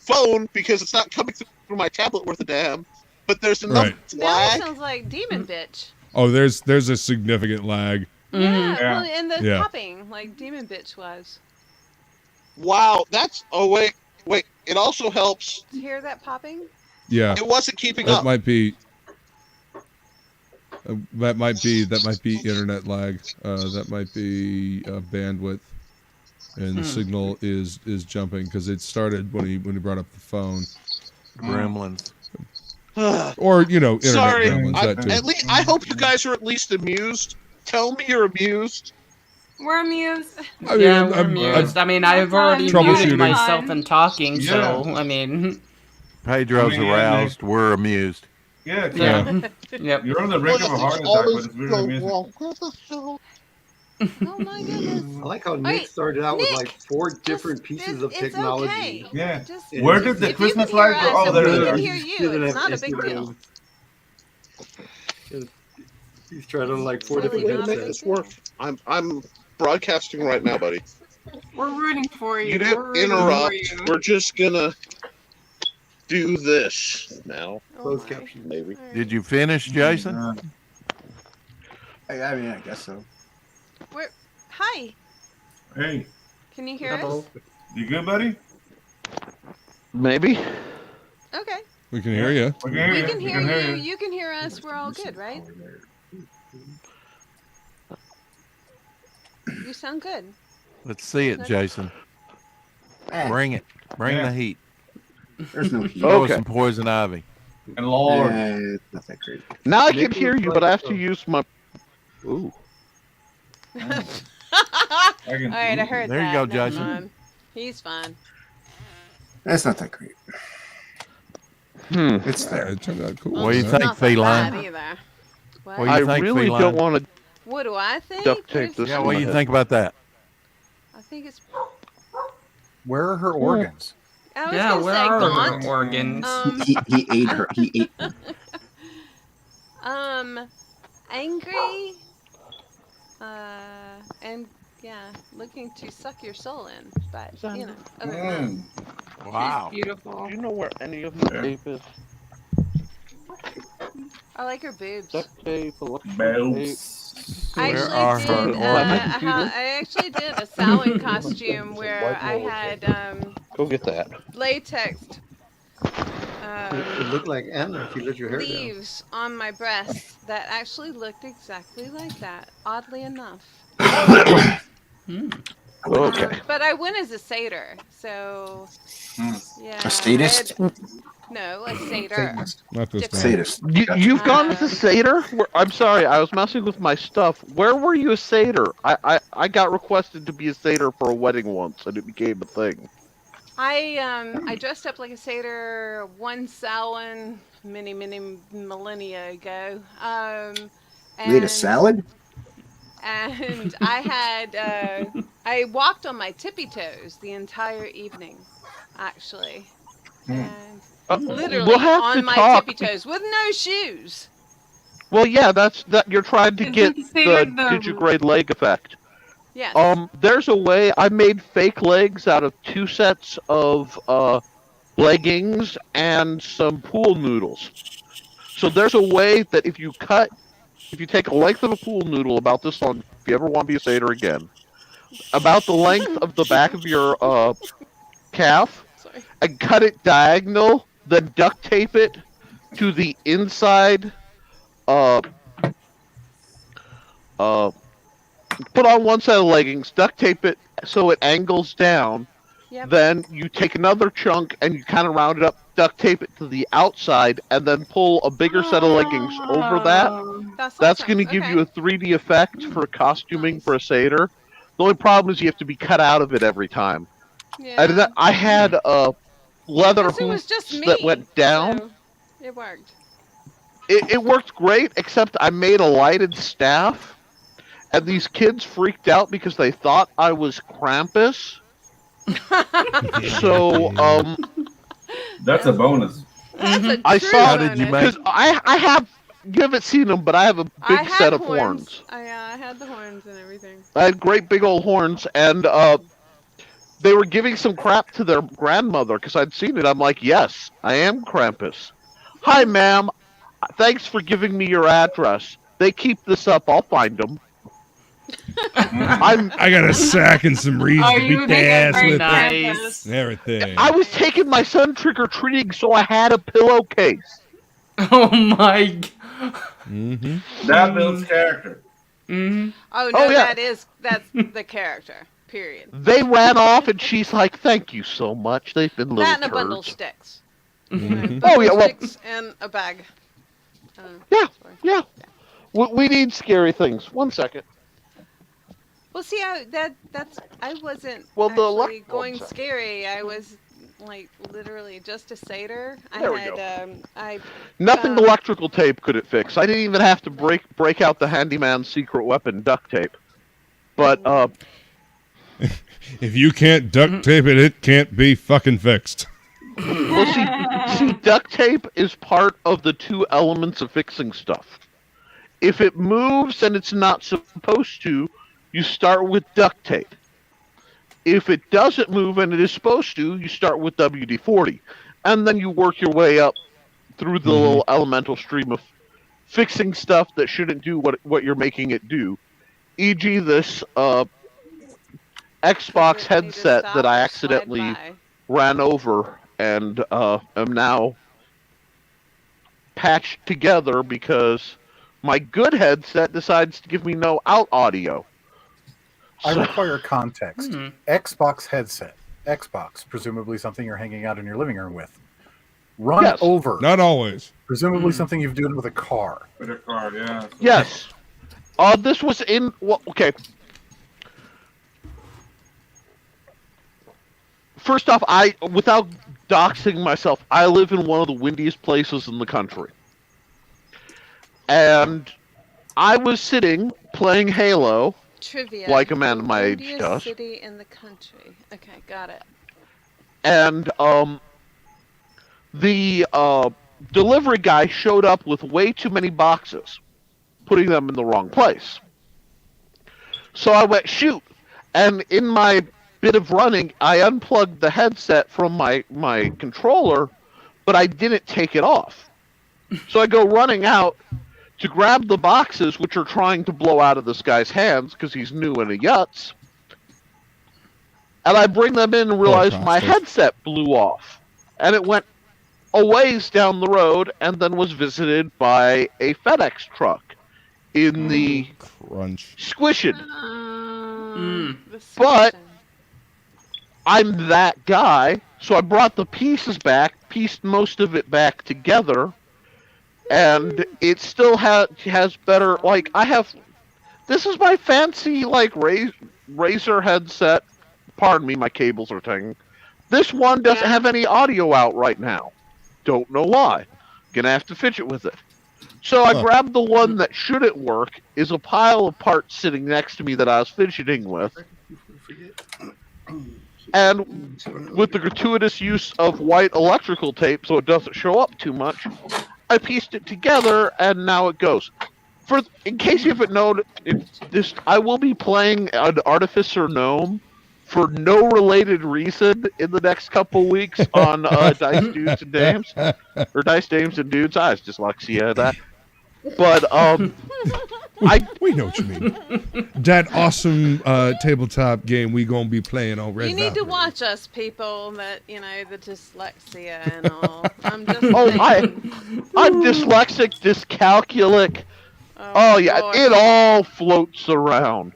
Speaker 17: phone because it's not coming through my tablet worth a damn. But there's enough
Speaker 16: That
Speaker 17: lag.
Speaker 16: sounds like Demon Bitch.
Speaker 2: Oh, there's a significant lag.
Speaker 16: Yeah, well, and the
Speaker 2: Yeah.
Speaker 16: popping, like Demon Bitch was.
Speaker 17: Wow, that's. Oh wait. It also helps.
Speaker 16: Did you hear that popping?
Speaker 2: Yeah.
Speaker 17: It wasn't keeping
Speaker 2: That
Speaker 17: up.
Speaker 2: might be. That might be internet lag. That might be bandwidth, and the signal is jumping because it started when he brought up the phone.
Speaker 10: Gremlins.
Speaker 2: Or internet
Speaker 17: Sorry.
Speaker 2: gremlins. That too.
Speaker 17: At least I hope you guys are at least amused. Tell me you're amused.
Speaker 13: We're amused.
Speaker 2: I mean,
Speaker 18: Yeah,
Speaker 2: I'm-
Speaker 18: we're
Speaker 2: I'm-
Speaker 18: amused. I mean, I've already
Speaker 2: Troubleshooting.
Speaker 18: muted myself and talking,
Speaker 12: Yeah.
Speaker 18: so I mean,
Speaker 10: Pedro's
Speaker 12: I mean, yeah,
Speaker 10: aroused. We're amused.
Speaker 12: Yeah,
Speaker 18: yeah,
Speaker 12: exactly.
Speaker 18: yep.
Speaker 12: You're on the brink of a heart attack, but it's really amusing.
Speaker 17: What the hell?
Speaker 16: Oh my goodness.
Speaker 19: I like how Nick
Speaker 16: Wait,
Speaker 19: started out with
Speaker 16: Nick,
Speaker 19: like 4 different pieces of
Speaker 16: it's
Speaker 19: technology.
Speaker 16: okay.
Speaker 12: Yeah.
Speaker 16: Just-
Speaker 12: Where did the
Speaker 16: if you
Speaker 12: Christmas
Speaker 16: can hear
Speaker 12: lights go?
Speaker 16: us
Speaker 12: Oh,
Speaker 16: and
Speaker 12: there
Speaker 16: we
Speaker 12: they
Speaker 16: can
Speaker 12: are.
Speaker 16: hear you. It's not a big deal.
Speaker 19: He's trying on like 4
Speaker 16: Really
Speaker 19: different
Speaker 16: not a big
Speaker 19: headsets.
Speaker 16: deal.
Speaker 17: Work. I'm broadcasting right now, buddy.
Speaker 13: We're rooting for you.
Speaker 17: You
Speaker 13: We're
Speaker 17: didn't
Speaker 13: rooting for
Speaker 17: interrupt.
Speaker 13: you.
Speaker 17: We're just gonna do this now.
Speaker 19: Closed caption.
Speaker 17: Maybe.
Speaker 10: Did you finish, Jason?
Speaker 4: I mean, I guess so.
Speaker 16: Hi.
Speaker 12: Hey,
Speaker 16: Can you hear us?
Speaker 12: you good, buddy?
Speaker 17: Maybe.
Speaker 16: Okay.
Speaker 2: We can hear you.
Speaker 12: We can
Speaker 16: We
Speaker 12: hear
Speaker 16: can
Speaker 12: you.
Speaker 16: hear you. You can hear us. We're all good, right? You sound good.
Speaker 10: Let's see it, Jason. Bring it. Bring
Speaker 12: Yeah.
Speaker 10: the heat.
Speaker 4: There's no heat.
Speaker 10: Throw
Speaker 17: Okay.
Speaker 10: some poison ivy.
Speaker 12: And Lord.
Speaker 4: It's not that great.
Speaker 17: Now I can hear you, but I have to use my. Ooh.
Speaker 16: All right, I heard
Speaker 10: There you
Speaker 16: that.
Speaker 10: go,
Speaker 16: Never
Speaker 10: Jason.
Speaker 16: mind. He's fine.
Speaker 4: That's not that great.
Speaker 17: Hmm.
Speaker 4: It's there.
Speaker 2: It turned out cool.
Speaker 10: What do you
Speaker 16: It's
Speaker 10: think,
Speaker 16: not that
Speaker 10: Feline?
Speaker 16: bad either. What?
Speaker 10: What do
Speaker 17: I
Speaker 10: you think,
Speaker 17: really
Speaker 10: Feline?
Speaker 17: don't want to
Speaker 16: What do I think?
Speaker 17: duct tape this.
Speaker 10: Yeah,
Speaker 17: in
Speaker 10: what
Speaker 17: my
Speaker 10: do you
Speaker 17: head.
Speaker 10: think about that?
Speaker 16: I think it's.
Speaker 15: Where are her organs?
Speaker 16: I was
Speaker 18: Yeah,
Speaker 16: gonna
Speaker 18: where
Speaker 16: say
Speaker 18: are
Speaker 16: gaunt.
Speaker 18: her organs?
Speaker 4: He ate her. He ate them.
Speaker 16: Angry. And yeah, looking to suck your soul in. But you know, other than that.
Speaker 10: Wow.
Speaker 13: She's beautiful.
Speaker 17: Do you know where any of the tape is?
Speaker 16: I like her boobs.
Speaker 17: Duct tape, electrical
Speaker 12: Boobs.
Speaker 16: I
Speaker 10: Where
Speaker 16: actually
Speaker 10: are
Speaker 16: did.
Speaker 10: her
Speaker 16: I actually did a Samhain costume where I had
Speaker 17: Go get that.
Speaker 16: latex
Speaker 19: It looked like Anna if you let your hair down.
Speaker 16: leaves on my breasts that actually looked exactly like that. Oddly enough.
Speaker 17: Okay.
Speaker 16: But I went as a satyr, so yeah.
Speaker 4: A statist?
Speaker 16: No, a satyr.
Speaker 2: Not this time.
Speaker 4: Sadist.
Speaker 17: You've gone as a satyr? I'm sorry, I was messing with my stuff. Where were you a satyr? I got requested to be a satyr for a wedding once, and it became a thing.
Speaker 16: I dressed up like a satyr one Samhain many millennia ago.
Speaker 4: You ate a salad?
Speaker 16: And I had I walked on my tippy toes the entire evening, actually, and literally
Speaker 17: We'll have
Speaker 16: on
Speaker 17: to
Speaker 16: my
Speaker 17: talk.
Speaker 16: tippy toes with no shoes.
Speaker 17: Well, yeah, that's that. You're trying to
Speaker 13: Isn't
Speaker 17: get
Speaker 13: satyr
Speaker 17: the
Speaker 13: the-
Speaker 17: digigrade leg effect.
Speaker 16: Yes.
Speaker 17: There's a way. I made fake legs out of 2 sets of leggings and some pool noodles. So there's a way that if you take a length of a pool noodle about this long, if you ever want to be a satyr again, about the length of the back of your calf, and cut it diagonal, then duct tape it to the inside. Put on one set of leggings, duct tape it so it angles down.
Speaker 16: Yep.
Speaker 17: Then you take another chunk and you kind of round it up, duct tape it to the outside, and then pull a bigger set of leggings over that. That's
Speaker 16: awesome.
Speaker 17: going to give
Speaker 16: Okay.
Speaker 17: you a 3D effect for costuming for a satyr. The only problem is you have to be cut out of it every time.
Speaker 16: Yeah.
Speaker 17: And I had leather
Speaker 16: Plus, it was
Speaker 17: hoops
Speaker 16: just me,
Speaker 17: that went down.
Speaker 16: so it worked.
Speaker 17: It worked great, except I made a lighted staff, and these kids freaked out because they thought I was Krampus. So,
Speaker 12: That's a bonus.
Speaker 16: That's a
Speaker 17: I
Speaker 16: true
Speaker 17: saw
Speaker 16: bonus.
Speaker 17: because I have, you haven't seen them, but I have a
Speaker 16: I
Speaker 17: big
Speaker 16: had
Speaker 17: set of horns.
Speaker 16: I had the horns and everything.
Speaker 17: I had great big old horns, and they were giving some crap to their grandmother because I'd seen it. I'm like, yes, I am Krampus. Hi, ma'am. Thanks for giving me your address. They keep this up. I'll find them.
Speaker 2: I got a sack and some reeds
Speaker 13: Oh,
Speaker 2: to
Speaker 13: you
Speaker 2: beat
Speaker 13: make
Speaker 2: the
Speaker 13: a
Speaker 2: ass
Speaker 13: great
Speaker 2: with
Speaker 13: Krampus.
Speaker 2: and everything.
Speaker 17: I was taking my son trick-or-treating, so I had a pillowcase.
Speaker 18: Oh my.
Speaker 2: Mm-hmm.
Speaker 12: That builds character.
Speaker 18: Mm-hmm.
Speaker 16: Oh no,
Speaker 17: Oh, yeah.
Speaker 16: that's the character. Period.
Speaker 17: They ran off, and she's like, thank you so much. They've been little
Speaker 16: That and a bundle of
Speaker 17: turds.
Speaker 16: sticks.
Speaker 2: Mhm.
Speaker 17: Oh, yeah, well,
Speaker 16: Sticks and a bag.
Speaker 17: yeah. We need scary things. 1 second.
Speaker 16: Well, see, that's I wasn't
Speaker 17: Well, the
Speaker 16: actually
Speaker 17: elec-
Speaker 16: going
Speaker 17: sorry.
Speaker 16: scary. I was like literally just a satyr.
Speaker 17: There we
Speaker 16: I
Speaker 17: Nothing
Speaker 16: found-
Speaker 17: electrical tape could it fix. I didn't even have to break out the handyman's secret weapon, duct tape. But
Speaker 2: If you can't duct tape it, it can't be fucking fixed.
Speaker 17: well, see, duct tape is part of the 2 elements of fixing stuff. If it moves and it's not supposed to, you start with duct tape. If it doesn't move and it is supposed to, you start with WD-40. And then you work your way up through the little elemental stream of fixing stuff that shouldn't do what you're making it do. E.g. this Xbox headset that I accidentally ran over and am now patched together because my good headset decides to give me no out audio.
Speaker 15: I require context. Xbox headset. Xbox, presumably something you're hanging out in your living room with. Run
Speaker 17: Yes.
Speaker 15: over.
Speaker 2: Not always.
Speaker 15: Presumably something you've done with a car.
Speaker 12: With a car, yeah.
Speaker 17: Yes. This was in... Well, okay. First off, without doxing myself, I live in one of the windiest places in the country. And I was sitting playing Halo
Speaker 16: Trivia.
Speaker 17: like a man my age
Speaker 16: Windiest
Speaker 17: does.
Speaker 16: city in the country. Okay, got it.
Speaker 17: And the delivery guy showed up with way too many boxes, putting them in the wrong place. So I went, shoot. And in my bit of running, I unplugged the headset from my controller, but I didn't take it off. So I go running out to grab the boxes, which are trying to blow out of this guy's hands because he's new and a yutz. And I bring them in and realize my headset blew off. And it went a ways down the road and then was visited by a FedEx truck in the squishing. But I'm that guy, so I brought the pieces back, pieced most of it back together, and it still has better, like, this is my fancy, like, Razer headset. Pardon me, my cables are tingling. This one doesn't have any audio out right now. Don't know why. Gonna have to fidget with it. So I grabbed the one that shouldn't work, is a pile of parts sitting next to me that I was fidgeting with. And with the gratuitous use of white electrical tape so it doesn't show up too much, I pieced it together and now it goes. In case you haven't known, I will be playing an Artificer Gnome for no related reason in the next couple weeks on Dice Dudes and Dames. Or Dice Dames and Dudes. I was dyslexia that. But,
Speaker 2: we know what you mean. That awesome tabletop game we gonna be playing on Red
Speaker 16: You need to
Speaker 2: Valkyrie.
Speaker 16: watch us, people, that, the dyslexia and all. I'm just
Speaker 17: I'm dyslexic, dyscalculic. Oh yeah,
Speaker 16: Lord.
Speaker 17: it all floats around.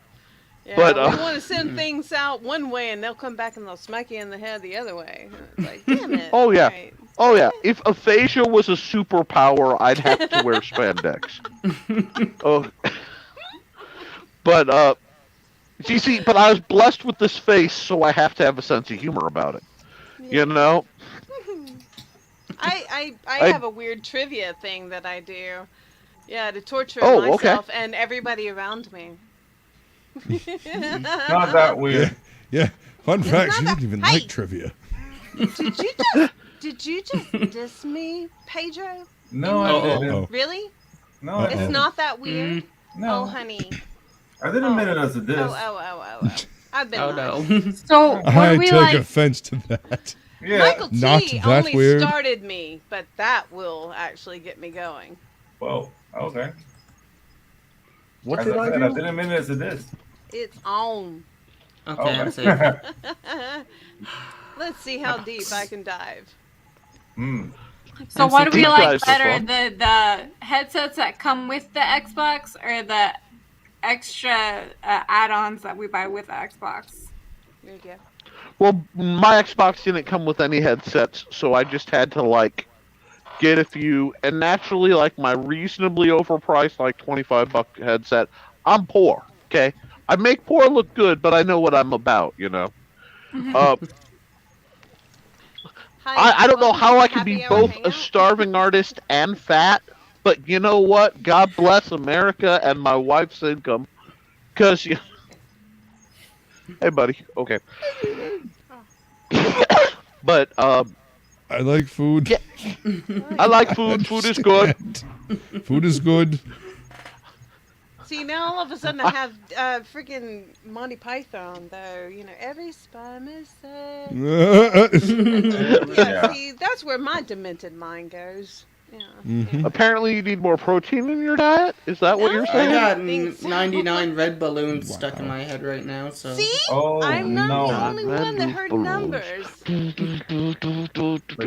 Speaker 16: Yeah,
Speaker 17: But,
Speaker 16: we want to send things out one way and they'll come back and they'll smack you in the head the other way. It's like, damn it.
Speaker 17: Oh yeah.
Speaker 16: Right.
Speaker 17: Oh yeah. If aphasia was a superpower, I'd have to wear spandex. Oh. But you see, but I was blessed with this face, so I have to have a sense of humor about it. You know?
Speaker 16: I have a weird trivia thing that I do. Yeah, to torture myself and everybody around me.
Speaker 12: Not that weird.
Speaker 2: Yeah. Fun fact, she didn't even like trivia.
Speaker 16: Did you just diss me, Pedro?
Speaker 12: No, I didn't.
Speaker 16: Really?
Speaker 12: No,
Speaker 16: It's not that weird?
Speaker 12: No.
Speaker 16: Oh, honey.
Speaker 12: I didn't mean it as a diss.
Speaker 16: Oh. I've been nice.
Speaker 13: So
Speaker 2: I
Speaker 13: we
Speaker 2: take
Speaker 13: like
Speaker 2: offense to that.
Speaker 12: Yeah.
Speaker 16: Michael
Speaker 2: Not
Speaker 16: T
Speaker 2: that
Speaker 16: only
Speaker 2: weird.
Speaker 16: started me, but that will actually get me going.
Speaker 12: Whoa. Okay.
Speaker 15: What
Speaker 12: As
Speaker 15: did
Speaker 12: I
Speaker 15: I
Speaker 12: said,
Speaker 15: do?
Speaker 12: I didn't mean it as a diss.
Speaker 16: It's on.
Speaker 18: Okay, I'm safe.
Speaker 16: Let's see how deep I can dive.
Speaker 13: So what do we
Speaker 17: deep
Speaker 13: like
Speaker 17: dives are
Speaker 13: better,
Speaker 17: fun.
Speaker 13: the headsets that come with the Xbox or the extra add-ons that we buy with the Xbox?
Speaker 16: There you go.
Speaker 17: Well, my Xbox didn't come with any headsets, so I just had to, like, get a few. And naturally, like, my reasonably overpriced, like, $25 headset, I'm poor, okay? I make poor look good, but I know what I'm about, you know? I don't know how I can be both a starving artist and fat, but you know what? God bless America and my wife's income. Because, hey, buddy. Okay. But,
Speaker 2: I like food.
Speaker 17: Yeah. I like food. Food is good.
Speaker 2: Food is good.
Speaker 16: See, now all of a sudden I have freaking Monty Python, though. Every spy mistake. Yeah, see, that's where my demented mind goes. Yeah.
Speaker 17: Apparently, you need more protein in your diet. Is that what you're
Speaker 18: I
Speaker 17: saying?
Speaker 18: got 99 red balloons stuck in my head right now. So.
Speaker 16: See?
Speaker 12: Oh,
Speaker 16: I'm not the only one that heard numbers.
Speaker 15: Like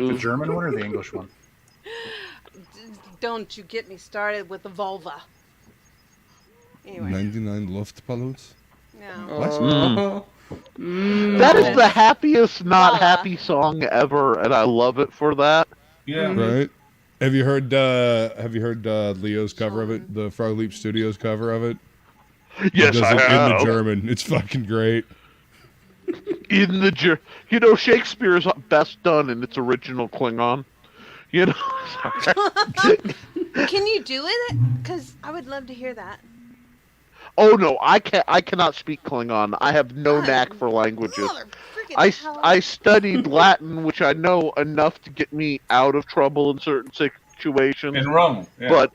Speaker 15: the German one or the English one?
Speaker 16: Don't you get me started with the vulva. Anyway.
Speaker 2: 99 Luftballons.
Speaker 16: No.
Speaker 17: That is the happiest, not happy song ever, and I love it for that.
Speaker 12: Yeah.
Speaker 2: Right. Have you heard Leo's cover of it? The Frog Leap Studios cover of it?
Speaker 17: Yes,
Speaker 2: He does
Speaker 17: I
Speaker 2: it
Speaker 17: have.
Speaker 2: in the German. It's fucking great.
Speaker 17: In the Shakespeare is best done in its original Klingon.
Speaker 16: Can you do it? Because I would love to hear that.
Speaker 17: Oh no, I cannot speak Klingon. I have no knack for languages. I studied Latin, which I know enough to get me out of trouble in certain situations.
Speaker 12: In Rome, yeah.
Speaker 17: But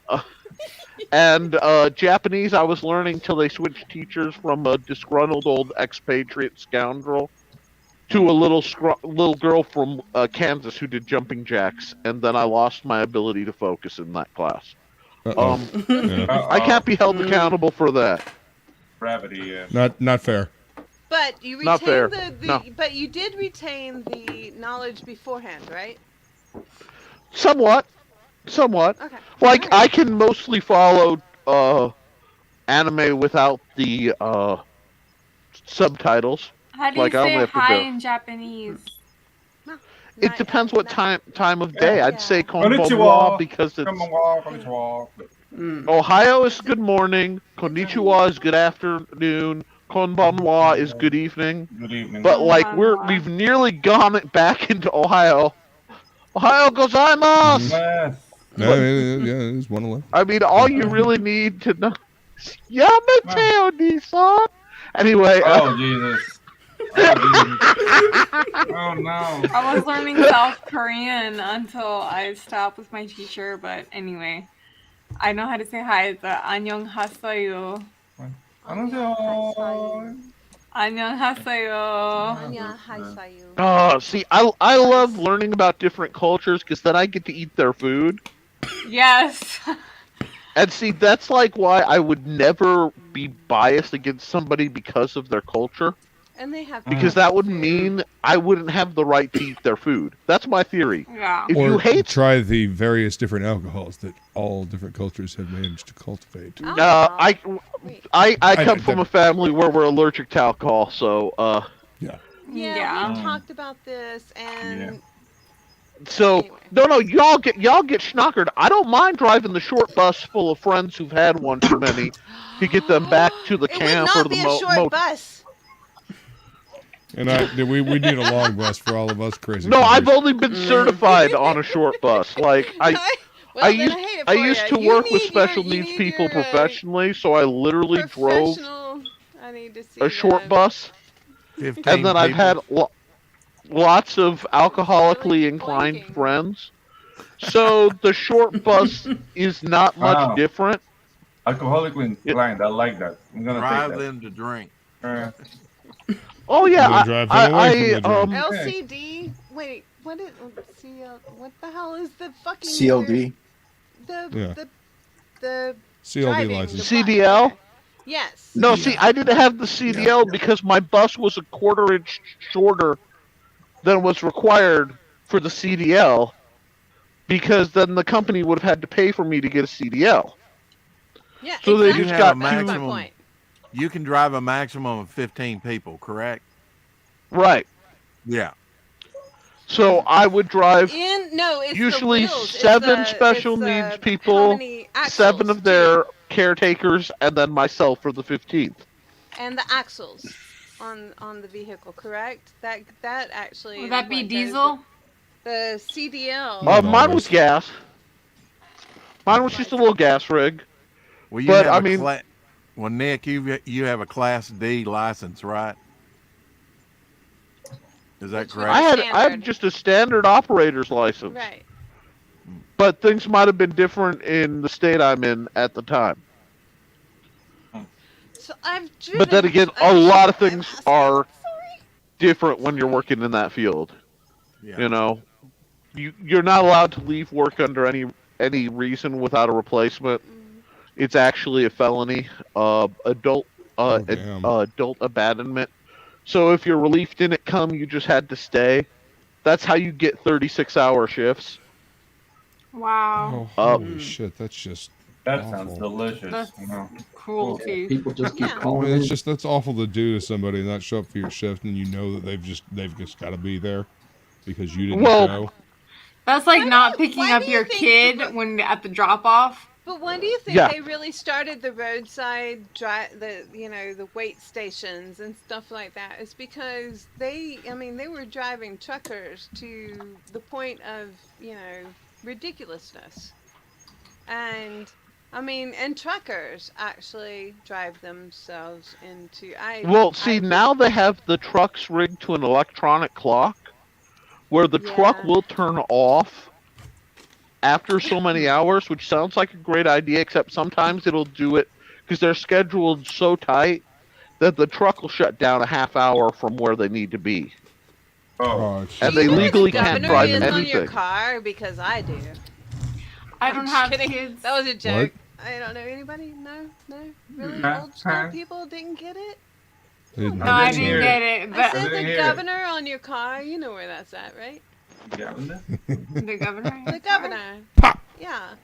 Speaker 17: and Japanese, I was learning till they switched teachers from a disgruntled old expatriate scoundrel to a little girl from Kansas who did jumping jacks, and then I lost my ability to focus in that class. I can't be held accountable for that.
Speaker 12: Gravity, yeah.
Speaker 2: Not fair.
Speaker 16: But you
Speaker 17: Not fair.
Speaker 16: retained
Speaker 17: No.
Speaker 16: but you did retain the knowledge beforehand, right?
Speaker 17: Somewhat.
Speaker 16: Okay.
Speaker 17: Like I can mostly follow anime without the subtitles.
Speaker 13: How do you
Speaker 17: Like I only
Speaker 13: say
Speaker 17: have to
Speaker 13: hi
Speaker 17: do.
Speaker 13: in Japanese?
Speaker 17: It depends what time of day. I'd say
Speaker 12: Konnichiwa.
Speaker 17: konbanwa because it's
Speaker 12: Konnichiwa.
Speaker 17: Ohio is good morning, konnichiwa is good afternoon, konbanwa is good evening.
Speaker 12: Good evening.
Speaker 17: But like we've nearly gone it back into Ohio. Ohio gozaimasu.
Speaker 2: Yeah, it's 111.
Speaker 17: I mean, all you really need to know. Yamete Onisan. Anyway.
Speaker 12: Oh Jesus. Oh no.
Speaker 13: I was learning South Korean until I stopped with my teacher, but anyway. I know how to say hi. It's 안녕하세요. 안녕하세요.
Speaker 17: See, I love learning about different cultures because then I get to eat their food.
Speaker 13: Yes.
Speaker 17: And see, that's like why I would never be biased against somebody because of their culture.
Speaker 16: And they have
Speaker 17: Because that would mean I wouldn't have the right to eat their food. That's my theory.
Speaker 13: Yeah.
Speaker 17: If
Speaker 2: Or
Speaker 17: you hate,
Speaker 2: try the various different alcohols that all different cultures have managed to cultivate.
Speaker 17: I come from a family where we're allergic to alcohol, so
Speaker 16: Yeah,
Speaker 13: Yeah.
Speaker 16: we talked about this, and
Speaker 17: so no, y'all get schnockered. I don't mind driving the short bus full of friends who've had one too many to get them back to the
Speaker 16: it would
Speaker 17: camp or
Speaker 16: not
Speaker 17: the
Speaker 16: be a short bus.
Speaker 2: And we need a long bus for all of us crazy.
Speaker 17: No,
Speaker 2: crazies.
Speaker 17: I've only been certified on a short bus. Like I used to work with special needs people professionally, so I literally drove
Speaker 16: I need to see
Speaker 17: a short bus.
Speaker 10: 15
Speaker 17: And then I've had
Speaker 10: people.
Speaker 17: lots of alcoholically inclined friends. So the short bus is not much
Speaker 12: Wow.
Speaker 17: different.
Speaker 12: Alcoholically inclined. I like that. I'm gonna
Speaker 10: Drive
Speaker 12: take that.
Speaker 10: them to drink.
Speaker 17: Oh yeah,
Speaker 2: They drive them away from the drink.
Speaker 16: LCD. Wait, what is CL? What the hell is the fucking
Speaker 4: CLD.
Speaker 16: The
Speaker 2: CLD
Speaker 16: driving,
Speaker 2: license.
Speaker 16: the bus.
Speaker 17: CDL?
Speaker 16: Yes.
Speaker 17: No, see, I didn't have the CDL because my bus was a quarter-inch shorter than was required for the CDL, because then the company would have had to pay for me to get a CDL.
Speaker 16: Yeah,
Speaker 17: So they
Speaker 10: You
Speaker 17: just
Speaker 10: have
Speaker 17: got
Speaker 10: a maximum. You can drive a maximum of 15 people, correct?
Speaker 17: Right.
Speaker 10: Yeah.
Speaker 17: So I would drive
Speaker 16: It's
Speaker 17: usually
Speaker 16: the wheels. It's
Speaker 17: 7
Speaker 16: the-
Speaker 17: special
Speaker 16: it's the-
Speaker 17: needs
Speaker 16: how
Speaker 17: people,
Speaker 16: many axles,
Speaker 17: 7 of their caretakers, and then myself for the 15th.
Speaker 16: and the axles on the vehicle, correct? That actually.
Speaker 13: Would
Speaker 16: is
Speaker 13: that be
Speaker 16: what
Speaker 13: diesel?
Speaker 16: goes- The CDL.
Speaker 17: Mine was gas. Mine was just a little gas rig.
Speaker 10: Well, you
Speaker 17: But,
Speaker 10: have
Speaker 17: I
Speaker 10: a
Speaker 17: mean-
Speaker 10: well, Nick, you have a Class D license, right? Is that correct?
Speaker 17: I had just a standard operator's license.
Speaker 16: Right.
Speaker 17: But things might have been different in the state I'm in at the time.
Speaker 16: So I've driven.
Speaker 17: But then again, a lot of things are different when you're working in that field.
Speaker 10: Yeah.
Speaker 17: You know, you're not allowed to leave work under any reason without a replacement. It's actually a felony, adult abandonment. So if your relief didn't come, you just had to stay. That's how you get 36-hour shifts.
Speaker 13: Wow.
Speaker 2: Holy shit, that's just
Speaker 12: That
Speaker 2: awful.
Speaker 12: sounds delicious.
Speaker 13: That's
Speaker 12: you know.
Speaker 13: cruelty.
Speaker 6: People just keep
Speaker 2: I
Speaker 6: calling
Speaker 2: mean,
Speaker 6: in.
Speaker 2: that's awful to do to somebody and not show up for your shift, and you know that they've just got to be there because you didn't show.
Speaker 13: That's like not picking up your kid when at the drop off.
Speaker 16: But when do you think
Speaker 17: Yeah.
Speaker 16: they really started the roadside the weight stations and stuff like that? It's because they were driving truckers to the point of, ridiculousness. And I mean, and truckers actually drive themselves into.
Speaker 17: Well, see, now they have the trucks rigged to an electronic clock where the truck will turn off after so many hours, which sounds like a great idea, except sometimes it'll do it because they're scheduled so tight that the truck will shut down a half hour from where they need to be.
Speaker 2: Oh,
Speaker 17: and they legally can't drive
Speaker 16: is on your
Speaker 17: anything.
Speaker 16: car because I do.
Speaker 13: I don't have kids.
Speaker 16: That was a joke.
Speaker 2: What?
Speaker 16: I don't know anybody. No, really
Speaker 12: Nah,
Speaker 16: old school
Speaker 12: huh?
Speaker 16: people didn't get it.
Speaker 13: No, I didn't get it.
Speaker 16: I said the governor on your car. You know where that's at, right?
Speaker 12: Governor?
Speaker 13: The governor?
Speaker 16: The governor. Yeah.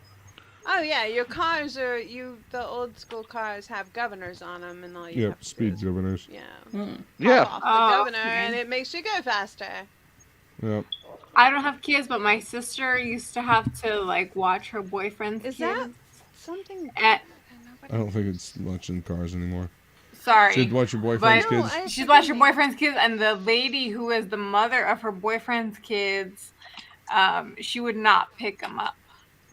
Speaker 16: Oh yeah, your cars are the old school cars have governors on them and all you
Speaker 2: Yep, speed governors.
Speaker 17: Yeah.
Speaker 16: off the governor and it makes you go faster.
Speaker 2: Yep.
Speaker 13: I don't have kids, but my sister used to have to like watch her boyfriend's kids.
Speaker 16: Is that something?
Speaker 13: At,
Speaker 2: I don't think it's much in cars anymore.
Speaker 13: sorry.
Speaker 2: She'd watch your boyfriend's
Speaker 13: but
Speaker 2: kids.
Speaker 13: She'd watch her boyfriend's kids, and the lady who is the mother of her boyfriend's kids, she would not pick them up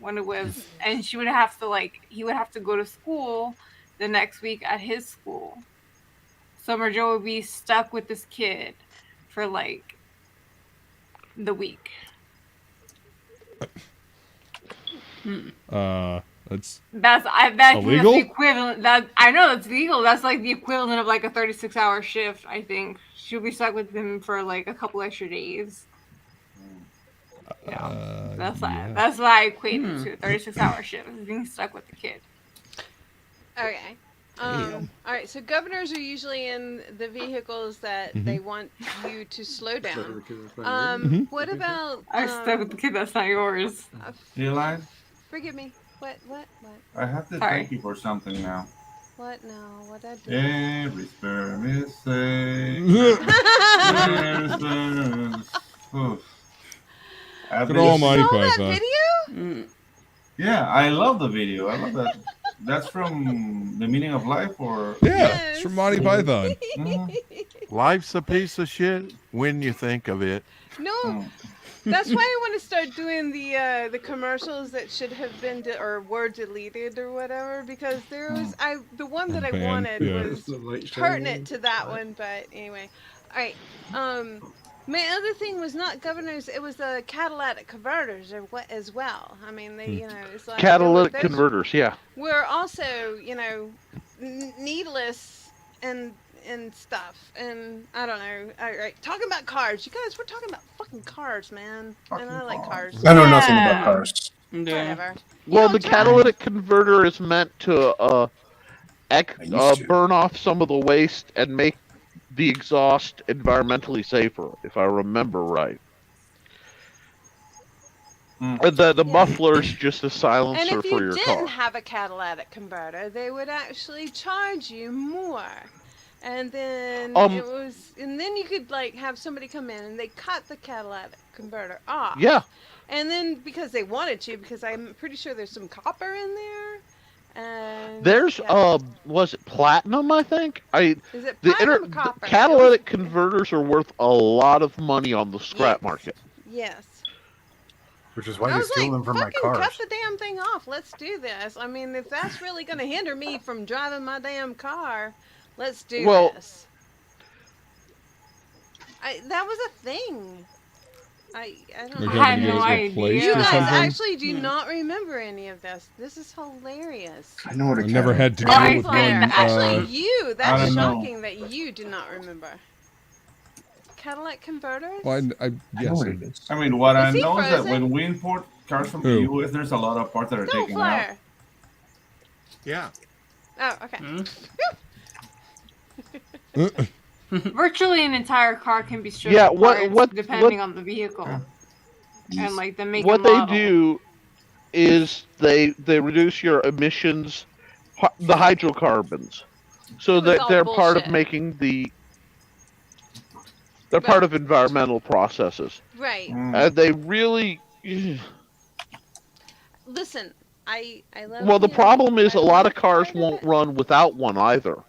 Speaker 13: when it was, and she would have to he would have to go to school the next week at his school. Summer Joe would be stuck with this kid for the week.
Speaker 2: That's
Speaker 13: That's
Speaker 2: illegal?
Speaker 13: the equivalent. That I know that's legal. That's like the equivalent of like a 36-hour shift. I think she'll be stuck with him for like a couple extra days. That's what I equate it to. 36-hour shift is being stuck with the kid.
Speaker 16: Okay. All right. So governors are usually in the vehicles that they want you to slow down. What about?
Speaker 13: I'm stuck with the kid. That's not yours.
Speaker 12: Feline?
Speaker 16: Forgive me. What?
Speaker 12: I have to
Speaker 13: Sorry.
Speaker 12: thank you for something now.
Speaker 16: What now? What I do?
Speaker 12: Every sperm is safe.
Speaker 2: Good almighty
Speaker 16: That
Speaker 2: Python.
Speaker 16: video?
Speaker 12: Yeah, I love the video. I love that. That's from The Meaning of Life, or
Speaker 2: Yeah, it's from Monty Python.
Speaker 10: Life's a piece of shit when you think of it.
Speaker 16: No. That's why I want to start doing the commercials that should have been or were deleted or whatever, because there was the one that I
Speaker 2: Banned,
Speaker 16: wanted
Speaker 2: yeah.
Speaker 16: was pertinent to that one, but anyway. All right. My other thing was not governors; it was the catalytic converters as well. I mean, they it's like
Speaker 17: Catalytic
Speaker 16: those
Speaker 17: converters, yeah.
Speaker 16: were also needless and stuff, and I don't know. All right, talking about cars, you guys, we're talking about fucking cars, man. And I like cars.
Speaker 4: I know nothing about cars.
Speaker 16: Whatever.
Speaker 17: Well, the catalytic converter is meant to burn off some of the waste and make the exhaust environmentally safer, if I remember right. The muffler's just a silencer
Speaker 16: And if
Speaker 17: for
Speaker 16: you
Speaker 17: your
Speaker 16: didn't
Speaker 17: car.
Speaker 16: have a catalytic converter, they would actually charge you more. And then and then you could have somebody come in and they cut the catalytic converter off.
Speaker 17: Yeah.
Speaker 16: And then because they wanted to, because I'm pretty sure there's some copper in there. And
Speaker 17: There's was it platinum? I think
Speaker 16: Is it platinum or
Speaker 17: the
Speaker 16: copper?
Speaker 17: catalytic converters are worth a lot of money on the scrap market.
Speaker 16: Yes.
Speaker 15: Which is why
Speaker 16: I
Speaker 15: they
Speaker 16: was
Speaker 15: steal
Speaker 16: like,
Speaker 15: them from my
Speaker 16: fucking
Speaker 15: cars.
Speaker 16: cut the damn thing off. Let's do this. I mean, if that's really going to hinder me from driving my damn car, let's do this. That was a thing. I don't know.
Speaker 13: I had no idea.
Speaker 16: You guys actually do not remember any of this. This is hilarious.
Speaker 4: I know what
Speaker 2: I never had to deal with one.
Speaker 16: Actually, that's
Speaker 12: don't know.
Speaker 16: shocking that you do not remember. Catalytic converters?
Speaker 2: Well, I yes.
Speaker 12: I mean, what I
Speaker 16: Is he
Speaker 12: know is that
Speaker 16: frozen?
Speaker 12: when we import cars from the
Speaker 2: Who?
Speaker 12: US, there's a lot of parts that are
Speaker 16: Don't
Speaker 12: taken out.
Speaker 16: flare.
Speaker 10: Yeah.
Speaker 16: Oh, okay.
Speaker 13: Virtually an entire car can be stripped
Speaker 17: Yeah,
Speaker 13: apart depending on the vehicle and the make
Speaker 17: What
Speaker 13: and
Speaker 17: they
Speaker 13: model.
Speaker 17: do is they reduce your emissions, the hydrocarbons, so
Speaker 16: It was
Speaker 17: that
Speaker 16: all
Speaker 17: they're part of
Speaker 16: bullshit.
Speaker 17: making they're part of environmental processes.
Speaker 16: Right.
Speaker 17: And they really.
Speaker 16: Listen, I love.
Speaker 17: Well, the
Speaker 16: you.
Speaker 17: problem is
Speaker 16: I
Speaker 17: a lot of
Speaker 16: love
Speaker 17: cars
Speaker 16: part of
Speaker 17: won't
Speaker 16: it.
Speaker 17: run without one either,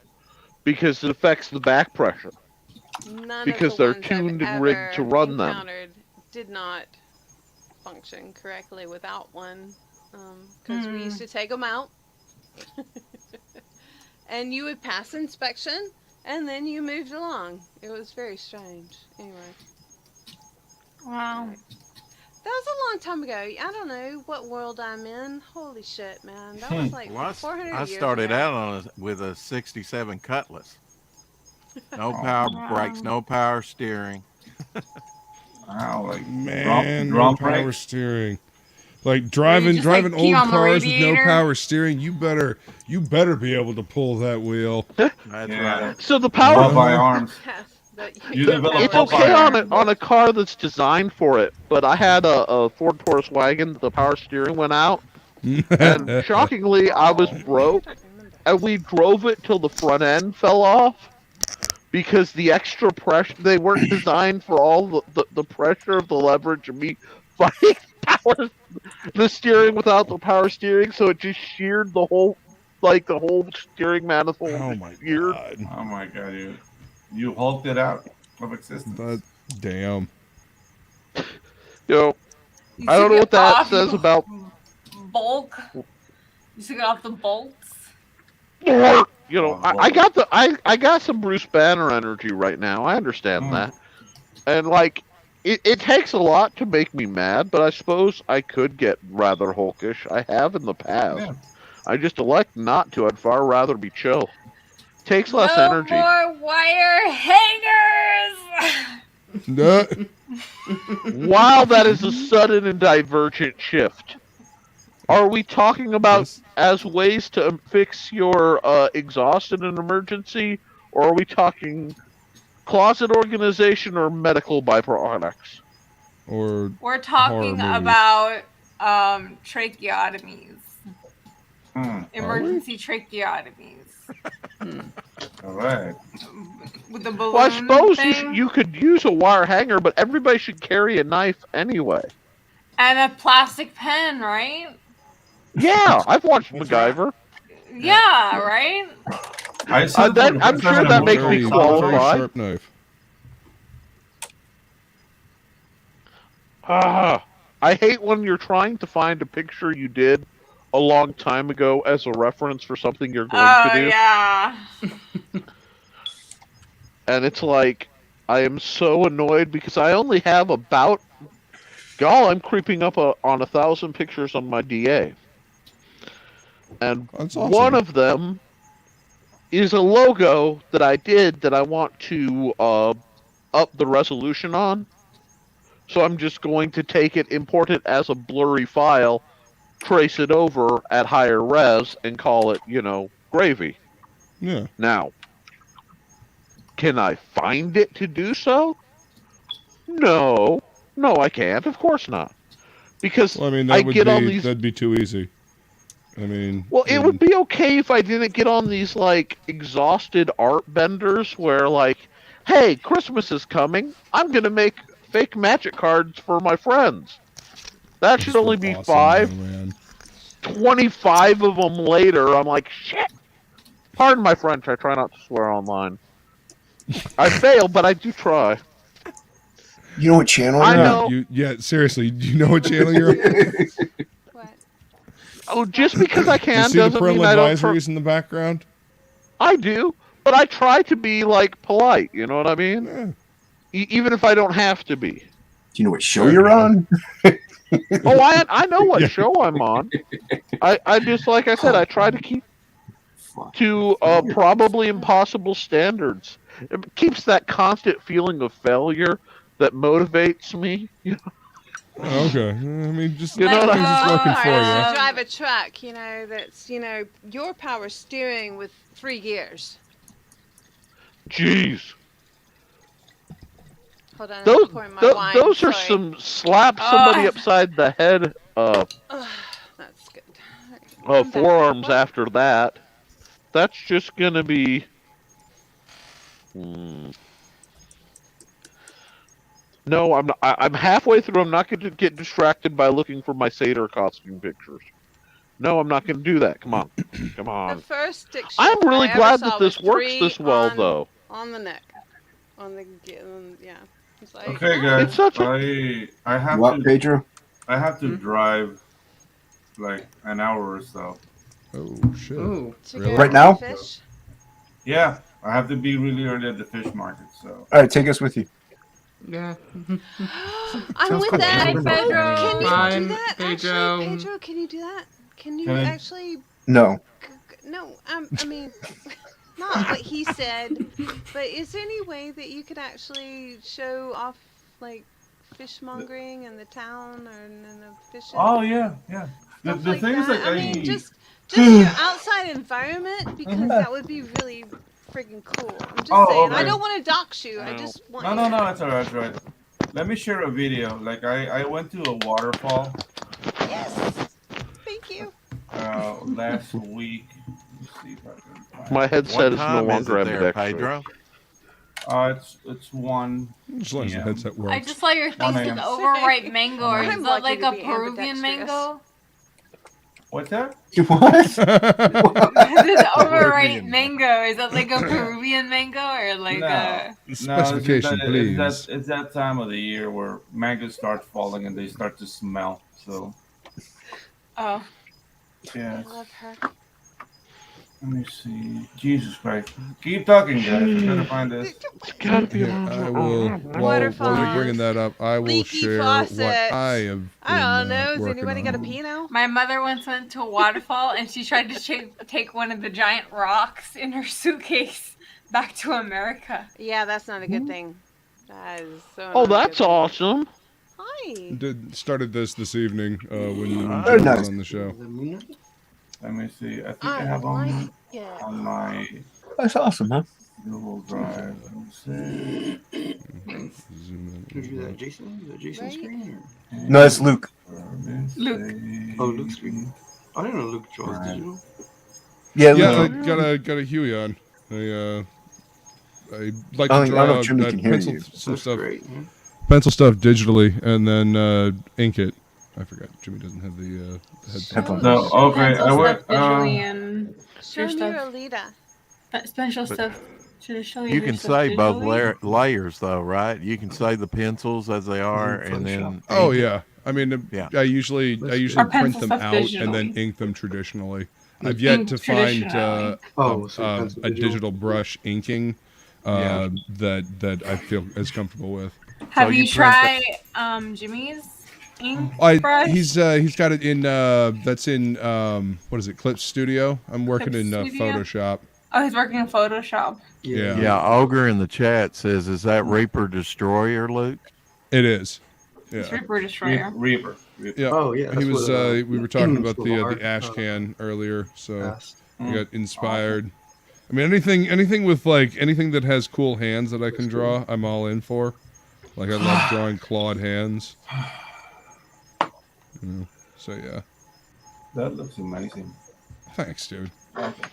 Speaker 17: because it affects the back pressure.
Speaker 16: None
Speaker 17: because
Speaker 16: of the
Speaker 17: they're
Speaker 16: ones
Speaker 17: tuned
Speaker 16: I've
Speaker 17: and rigged to
Speaker 16: ever
Speaker 17: run them.
Speaker 16: encountered did not function correctly without one. Because we used to take them out And you would pass inspection, and then you moved along. It was very strange. Anyway.
Speaker 13: Wow.
Speaker 16: That was a long time ago. I don't know what world I'm in. Holy shit, man. That was like
Speaker 10: Well,
Speaker 16: 400
Speaker 10: I
Speaker 16: years
Speaker 10: started
Speaker 16: ago.
Speaker 10: out with a '67 Cutlass. No power brakes, no power steering.
Speaker 12: Wow, like
Speaker 2: Man,
Speaker 12: drum
Speaker 2: no power
Speaker 12: brakes?
Speaker 2: steering. Like driving
Speaker 13: just, like, pee
Speaker 2: old
Speaker 13: on the
Speaker 2: cars with no
Speaker 13: radiator?
Speaker 2: power steering, you better be able to pull that wheel.
Speaker 10: That's
Speaker 12: Yeah.
Speaker 10: right.
Speaker 17: So the power.
Speaker 12: Popeye arms. You develop
Speaker 17: It's okay
Speaker 12: Popeye
Speaker 17: on a car that's designed for it, but I had a Ford Taurus wagon. The power steering went out, and shockingly, I was broke, and we drove it till the front end fell off because the extra pressure. They weren't designed for all the pressure of the leverage of me fighting the steering without the power steering, so it just sheared the whole steering manifold.
Speaker 2: Oh my
Speaker 17: god!
Speaker 12: Oh my god, you hulked it out of existence.
Speaker 2: Damn.
Speaker 17: You know, I don't know what that says about
Speaker 13: bulk. You took it off the bolts.
Speaker 17: You know, I got some Bruce Banner energy right now. I understand that, and like it takes a lot to make me mad, but I suppose I could get rather hulkish. I have in the past.
Speaker 12: Yeah.
Speaker 17: I just elect not to. I'd far rather be chill. Takes less
Speaker 13: No
Speaker 17: energy.
Speaker 13: more wire hangers.
Speaker 17: Wow, that is a sudden and divergent shift. Are we talking about as ways to fix your exhaust in an emergency, or are we talking closet organization or medical byproducts?
Speaker 2: Or
Speaker 13: We're talking
Speaker 2: horror movies.
Speaker 13: about tracheotomies. Emergency tracheotomies.
Speaker 12: All right.
Speaker 13: With the balloon
Speaker 17: Well, I suppose
Speaker 13: thing.
Speaker 17: you could use a wire hanger, but everybody should carry a knife anyway.
Speaker 13: And a plastic pen, right?
Speaker 17: Yeah, I've watched MacGyver.
Speaker 13: Yeah, right?
Speaker 17: I'm sure that makes me qualified.
Speaker 2: Sharp knife.
Speaker 17: I hate when you're trying to find a picture you did a long time ago as a reference for something you're going to do.
Speaker 13: Yeah.
Speaker 17: And it's like, I am so annoyed because I only have about... Y'all, I'm creeping up on 1,000 pictures on my DA. And
Speaker 2: awesome.
Speaker 17: One of them is a logo that I did that I want to up the resolution on. So I'm just going to take it, import it as a blurry file, trace it over at higher res, and call it, gravy.
Speaker 2: Yeah.
Speaker 17: Now, can I find it to do so? No, I can't. Of course not, because
Speaker 2: Well, I mean, that'd be too easy. I mean,
Speaker 17: Well, it would be okay if I didn't get on these exhausted art benders where hey, Christmas is coming. I'm gonna make fake magic cards for my friends. That should only be
Speaker 2: awesome,
Speaker 17: 5.
Speaker 2: man.
Speaker 17: 25 of them later, I'm like, shit. Pardon my French. I try not to swear online. I fail, but I do try.
Speaker 4: You know what channel
Speaker 17: I
Speaker 4: you're
Speaker 17: know.
Speaker 4: on?
Speaker 2: Yeah, seriously, do you know what channel you're on?
Speaker 17: Oh, just because I
Speaker 2: You
Speaker 17: can
Speaker 2: see the
Speaker 17: doesn't
Speaker 2: parental
Speaker 17: mean I don't.
Speaker 2: advisories in the background?
Speaker 17: I do, but I try to be polite. You know what I mean? Even if I don't have to be.
Speaker 4: Do you know what show you're on?
Speaker 17: Oh, I know what show I'm on. I just, like I said, I try to keep to probably impossible standards. It keeps that constant feeling of failure that motivates me.
Speaker 2: Oh, okay. I mean, just
Speaker 17: You know what
Speaker 2: things that's working for
Speaker 16: You
Speaker 2: you.
Speaker 16: drive a truck, that's, your power steering with 3 gears.
Speaker 17: Jeez.
Speaker 16: Hold on, I'm
Speaker 17: Those
Speaker 16: pouring my wine.
Speaker 17: those are
Speaker 16: Sorry.
Speaker 17: some slap somebody upside the head
Speaker 16: That's good.
Speaker 17: forearms after that. That's just gonna be. No, I'm not. I'm halfway through. I'm not going to get distracted by looking for my satyr costume pictures. No, I'm not going to do that. Come on, come on.
Speaker 16: The first stick shift
Speaker 17: I'm really
Speaker 16: I ever
Speaker 17: glad
Speaker 16: saw
Speaker 17: that this
Speaker 16: was
Speaker 17: works
Speaker 16: 3
Speaker 17: this well,
Speaker 16: on,
Speaker 17: though.
Speaker 16: On the neck, yeah. It's like,
Speaker 12: Okay, guys.
Speaker 17: It's such
Speaker 12: I have
Speaker 4: What,
Speaker 12: to.
Speaker 4: Pedro?
Speaker 12: I have to drive like an hour or so.
Speaker 2: Oh shit!
Speaker 11: Ooh.
Speaker 2: Really?
Speaker 4: Right now?
Speaker 16: Fish?
Speaker 12: Yeah, I have to be really early at the fish market. So.
Speaker 4: All right, take us with you.
Speaker 11: Yeah.
Speaker 16: I'm with
Speaker 15: cool.
Speaker 16: that.
Speaker 15: I've never been
Speaker 16: Oh, can you
Speaker 11: Fine,
Speaker 16: do that?
Speaker 11: Pedro.
Speaker 16: Actually, Pedro, can you do that? Can you
Speaker 12: Can I-
Speaker 16: actually?
Speaker 4: No.
Speaker 16: No. I mean, not what he said. But is there any way that you could actually show off like fishmongering in the town or in the fishing?
Speaker 12: Oh yeah. The
Speaker 16: Stuff like
Speaker 12: thing is,
Speaker 16: that.
Speaker 12: like,
Speaker 16: I mean, just your outside environment because that would be really freaking cool. I'm just
Speaker 12: Oh,
Speaker 16: saying. I
Speaker 12: okay.
Speaker 16: don't want to dox you. I just want.
Speaker 12: No, that's alright. That's right. Let me share a video. Like I went to a waterfall.
Speaker 16: Yes. Thank you.
Speaker 12: Last week. Let's see if I can find
Speaker 17: My
Speaker 12: it.
Speaker 17: headset is no
Speaker 20: time is
Speaker 17: longer
Speaker 20: it there,
Speaker 17: ambidextrous.
Speaker 20: Pedro?
Speaker 12: It's 1.
Speaker 2: As long as the
Speaker 12: p.m.
Speaker 2: headset works.
Speaker 13: I just saw your thing
Speaker 12: One
Speaker 13: with
Speaker 12: a.m.
Speaker 13: overripe mango. Or
Speaker 16: I'm
Speaker 13: is that like
Speaker 16: lucky
Speaker 13: a
Speaker 16: to be
Speaker 13: Peruvian
Speaker 16: ambidextrous.
Speaker 13: mango?
Speaker 12: What's that?
Speaker 4: What?
Speaker 13: This overripe
Speaker 2: Peruvian.
Speaker 13: mango. Is that like a Peruvian mango or like a?
Speaker 2: Specification, please.
Speaker 12: It's that time of the year where mangoes start falling and they start to smell. So
Speaker 13: Oh.
Speaker 12: yeah.
Speaker 16: I love her.
Speaker 12: Let me see. Jesus Christ. Keep talking, guys. I'm trying to find this.
Speaker 17: It's gotta be
Speaker 2: Here,
Speaker 17: around
Speaker 2: I
Speaker 17: here.
Speaker 2: will. While you're bringing that up, I will
Speaker 16: Leaky
Speaker 2: share what
Speaker 16: faucets.
Speaker 2: I have.
Speaker 16: I don't
Speaker 2: been,
Speaker 16: know. Has
Speaker 2: working
Speaker 16: anybody got a
Speaker 2: on.
Speaker 16: pee now?
Speaker 13: My mother once went to a waterfall and she tried to take one of the giant rocks in her suitcase back to America.
Speaker 16: Yeah, that's not a good thing. That is so.
Speaker 17: Oh,
Speaker 16: not a
Speaker 17: that's
Speaker 16: good thing.
Speaker 17: awesome.
Speaker 16: Hi.
Speaker 2: Started this evening when
Speaker 4: Very
Speaker 2: Jim was
Speaker 4: nice.
Speaker 2: on the show.
Speaker 12: Let me see. I think I
Speaker 16: I
Speaker 12: have
Speaker 16: like it.
Speaker 12: on my
Speaker 4: That's awesome, huh?
Speaker 12: Google Drive. Let me see.
Speaker 2: Zoom
Speaker 19: Who drew
Speaker 2: in.
Speaker 19: that, Jason? Is that Jason's
Speaker 16: Right?
Speaker 19: screen? Or?
Speaker 4: No, that's Luke.
Speaker 13: Luke.
Speaker 19: Oh, Luke's screen. I didn't know Luke draws digital.
Speaker 4: Yeah,
Speaker 2: Yeah,
Speaker 4: Luke.
Speaker 2: I got a Huey on. I like
Speaker 4: I
Speaker 2: to
Speaker 4: don't know
Speaker 2: draw.
Speaker 4: if Jimmy
Speaker 2: I
Speaker 4: can hear
Speaker 2: pencil
Speaker 4: you.
Speaker 2: some
Speaker 19: That's
Speaker 2: stuff.
Speaker 19: great. Yeah.
Speaker 2: Pencil stuff digitally and then ink it. I forgot Jimmy doesn't have the headphones.
Speaker 12: No, okay. I went.
Speaker 13: Visually and
Speaker 16: Show
Speaker 13: your
Speaker 16: me
Speaker 13: stuff.
Speaker 16: your Alita.
Speaker 13: Special
Speaker 20: But
Speaker 13: stuff. Should I show
Speaker 20: You
Speaker 13: your
Speaker 20: can
Speaker 13: stuff
Speaker 20: say both
Speaker 13: digitally?
Speaker 20: layers, though, right? You can say the pencils as they are, and then.
Speaker 2: Oh
Speaker 20: ink it.
Speaker 2: yeah, I mean,
Speaker 20: Yeah.
Speaker 2: I usually
Speaker 13: Or
Speaker 2: print
Speaker 13: pencil
Speaker 2: them
Speaker 13: stuff
Speaker 2: out and then
Speaker 13: digitally.
Speaker 2: ink them traditionally. I've yet
Speaker 13: Ink
Speaker 2: to find
Speaker 13: traditionally.
Speaker 2: a digital brush inking that I feel as comfortable with.
Speaker 13: Have
Speaker 20: you
Speaker 13: you
Speaker 20: print
Speaker 13: tried Jimmy's ink brush?
Speaker 2: He's got it in that's in what is it, Clip Studio? I'm working
Speaker 13: Clip
Speaker 2: in
Speaker 13: Studio?
Speaker 2: Photoshop.
Speaker 13: Oh, he's working in Photoshop.
Speaker 2: Yeah.
Speaker 20: Yeah, Ogre in the chat says, "Is that Reaper Destroyer, Luke?"
Speaker 2: It is.
Speaker 13: It's
Speaker 2: Yeah.
Speaker 13: Reaper Destroyer.
Speaker 12: Reaper.
Speaker 2: Yeah.
Speaker 19: Oh, yeah,
Speaker 2: He
Speaker 19: that's
Speaker 2: was.
Speaker 19: what,
Speaker 2: We were talking about
Speaker 19: Slavar,
Speaker 2: the ash can earlier, so
Speaker 19: asked.
Speaker 2: I got inspired. I mean, anything with like anything that has cool hands that I can draw, I'm all in for. Like I love drawing clawed hands. So yeah.
Speaker 12: That looks amazing.
Speaker 2: Thanks, dude.
Speaker 12: Okay.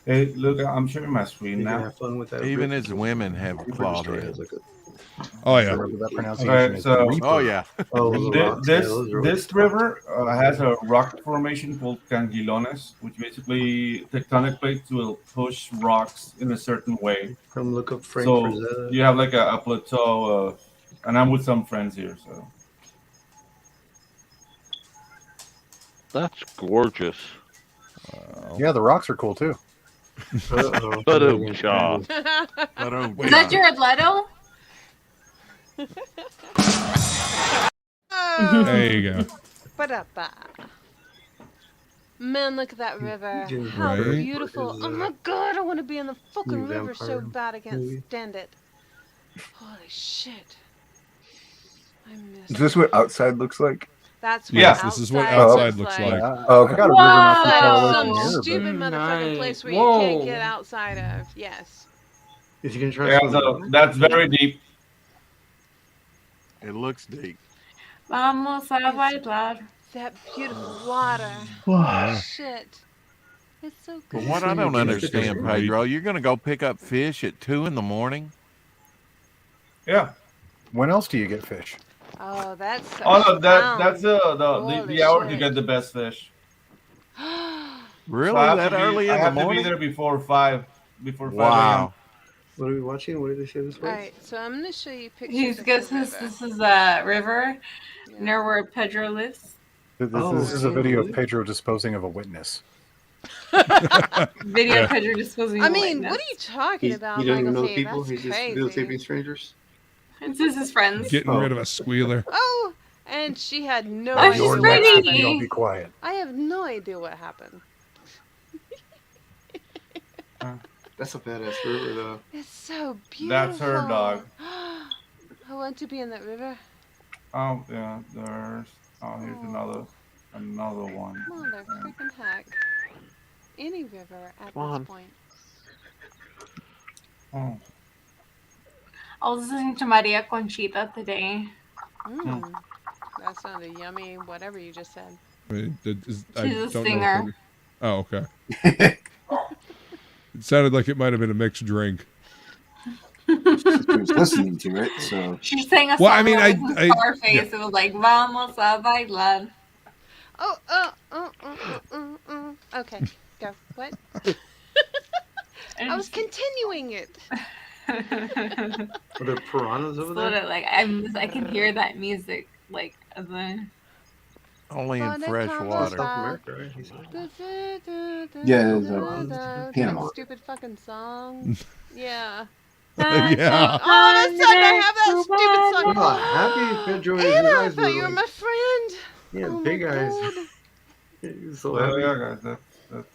Speaker 12: Hey, look, I'm sharing my screen
Speaker 19: You can
Speaker 12: now.
Speaker 19: have fun with that.
Speaker 20: Even as women have clawed heads.
Speaker 2: Oh yeah.
Speaker 15: That pronunciation
Speaker 12: Okay,
Speaker 15: is
Speaker 12: so
Speaker 15: Reaper.
Speaker 20: Oh yeah.
Speaker 12: this river has a rock formation called cangilones, which basically tectonic plates will push rocks in a certain way.
Speaker 19: Come look up Frank
Speaker 12: So
Speaker 19: Frazetta.
Speaker 12: you have like a plateau, and I'm with some friends here. So
Speaker 17: That's gorgeous.
Speaker 15: Yeah, the rocks are cool too.
Speaker 17: But oh, job.
Speaker 13: Is that Jared Leto?
Speaker 2: There you go.
Speaker 16: Ba-da-ba. Man, look at that river.
Speaker 19: Jim
Speaker 16: How
Speaker 2: Right?
Speaker 16: beautiful. Oh my god, I want to be in the fucking
Speaker 19: New
Speaker 16: river so
Speaker 19: vampire
Speaker 16: bad I can't
Speaker 19: movie.
Speaker 16: stand it. Holy shit. I miss
Speaker 4: Is this what outside looks like?
Speaker 16: That's what
Speaker 2: Yes, this is what outside looks like.
Speaker 4: Oh,
Speaker 15: I got a river not too far away
Speaker 16: Some
Speaker 15: from here,
Speaker 16: stupid
Speaker 15: but
Speaker 16: motherfucking place where you
Speaker 11: Whoa.
Speaker 16: can't get outside of. Yes.
Speaker 19: If you can try
Speaker 12: yeah,
Speaker 19: some
Speaker 12: so that's very deep.
Speaker 20: It looks deep.
Speaker 13: Vamos a bailar.
Speaker 16: That beautiful water.
Speaker 2: Yeah.
Speaker 16: Shit. It's so
Speaker 20: But
Speaker 16: good.
Speaker 20: what I don't understand,
Speaker 2: Right.
Speaker 20: Pedro, you're going to go pick up fish at 2 a.m?
Speaker 12: Yeah.
Speaker 15: when else do you get fish?
Speaker 16: Oh, that's so
Speaker 12: Oh no,
Speaker 16: down.
Speaker 12: that's
Speaker 16: Holy
Speaker 12: the hour to
Speaker 16: shit.
Speaker 12: get the best fish.
Speaker 20: Really?
Speaker 12: So I have
Speaker 20: That
Speaker 12: to be-
Speaker 20: early
Speaker 12: I
Speaker 20: in the
Speaker 12: have to be
Speaker 20: morning?
Speaker 12: there before 5 a.m.
Speaker 20: Wow.
Speaker 19: What are we watching? What did they say this was?
Speaker 16: Alright, so I'm gonna show you pictures
Speaker 13: He's
Speaker 16: of
Speaker 13: guess
Speaker 16: the
Speaker 13: this
Speaker 16: river.
Speaker 13: this is a river near where Pedro lives.
Speaker 15: This
Speaker 19: Oh,
Speaker 15: is a
Speaker 19: okay.
Speaker 15: video of Pedro disposing of a witness.
Speaker 13: Videotape your disposal.
Speaker 16: I mean, what are you talking about,
Speaker 19: He doesn't even
Speaker 16: Michael
Speaker 19: know
Speaker 16: T?
Speaker 19: people.
Speaker 16: That's
Speaker 19: He's just
Speaker 16: crazy.
Speaker 19: videotaping strangers.
Speaker 13: It's just his friends.
Speaker 2: Getting rid of a squealer.
Speaker 16: Oh, and she had no
Speaker 13: Oh,
Speaker 16: idea
Speaker 13: she's
Speaker 16: what
Speaker 13: pretty.
Speaker 16: happened.
Speaker 15: You don't be quiet.
Speaker 16: I have no idea what happened.
Speaker 19: That's a badass river, though.
Speaker 16: It's so beautiful.
Speaker 12: That's her dog.
Speaker 16: I want to be in that river.
Speaker 12: Oh yeah, there's. Oh, here's another one.
Speaker 16: Mother freaking heck. Any river at
Speaker 17: Come on.
Speaker 16: this point.
Speaker 12: Oh.
Speaker 13: I was listening to Maria Conchita today.
Speaker 16: That sounded yummy, whatever you just said.
Speaker 2: Wait,
Speaker 13: She's a singer.
Speaker 2: Know. Oh, okay. It sounded like it might have been a mixed drink.
Speaker 4: She was listening to it, so.
Speaker 13: She sang a song.
Speaker 2: Well, I mean,
Speaker 13: Scarface. It was like "Vamos a bailar."
Speaker 16: Okay, go. What? I was continuing it.
Speaker 19: Are there piranhas over
Speaker 13: Sort
Speaker 19: there?
Speaker 13: of like I can hear that music like as a.
Speaker 20: Only in fresh water.
Speaker 19: South America, right? He said.
Speaker 4: Yeah, Panama.
Speaker 16: That stupid fucking song. Yeah.
Speaker 2: Yeah.
Speaker 16: All of a sudden, I have that stupid song.
Speaker 19: Oh, happy Pedro and his
Speaker 16: Anna, I
Speaker 19: eyes
Speaker 16: thought you were
Speaker 19: like-
Speaker 16: my friend.
Speaker 19: Yeah,
Speaker 16: Oh
Speaker 19: big
Speaker 16: my
Speaker 19: eyes.
Speaker 16: God.
Speaker 19: Yeah, he was so
Speaker 12: Well,
Speaker 19: happy.
Speaker 12: yeah, guys, that's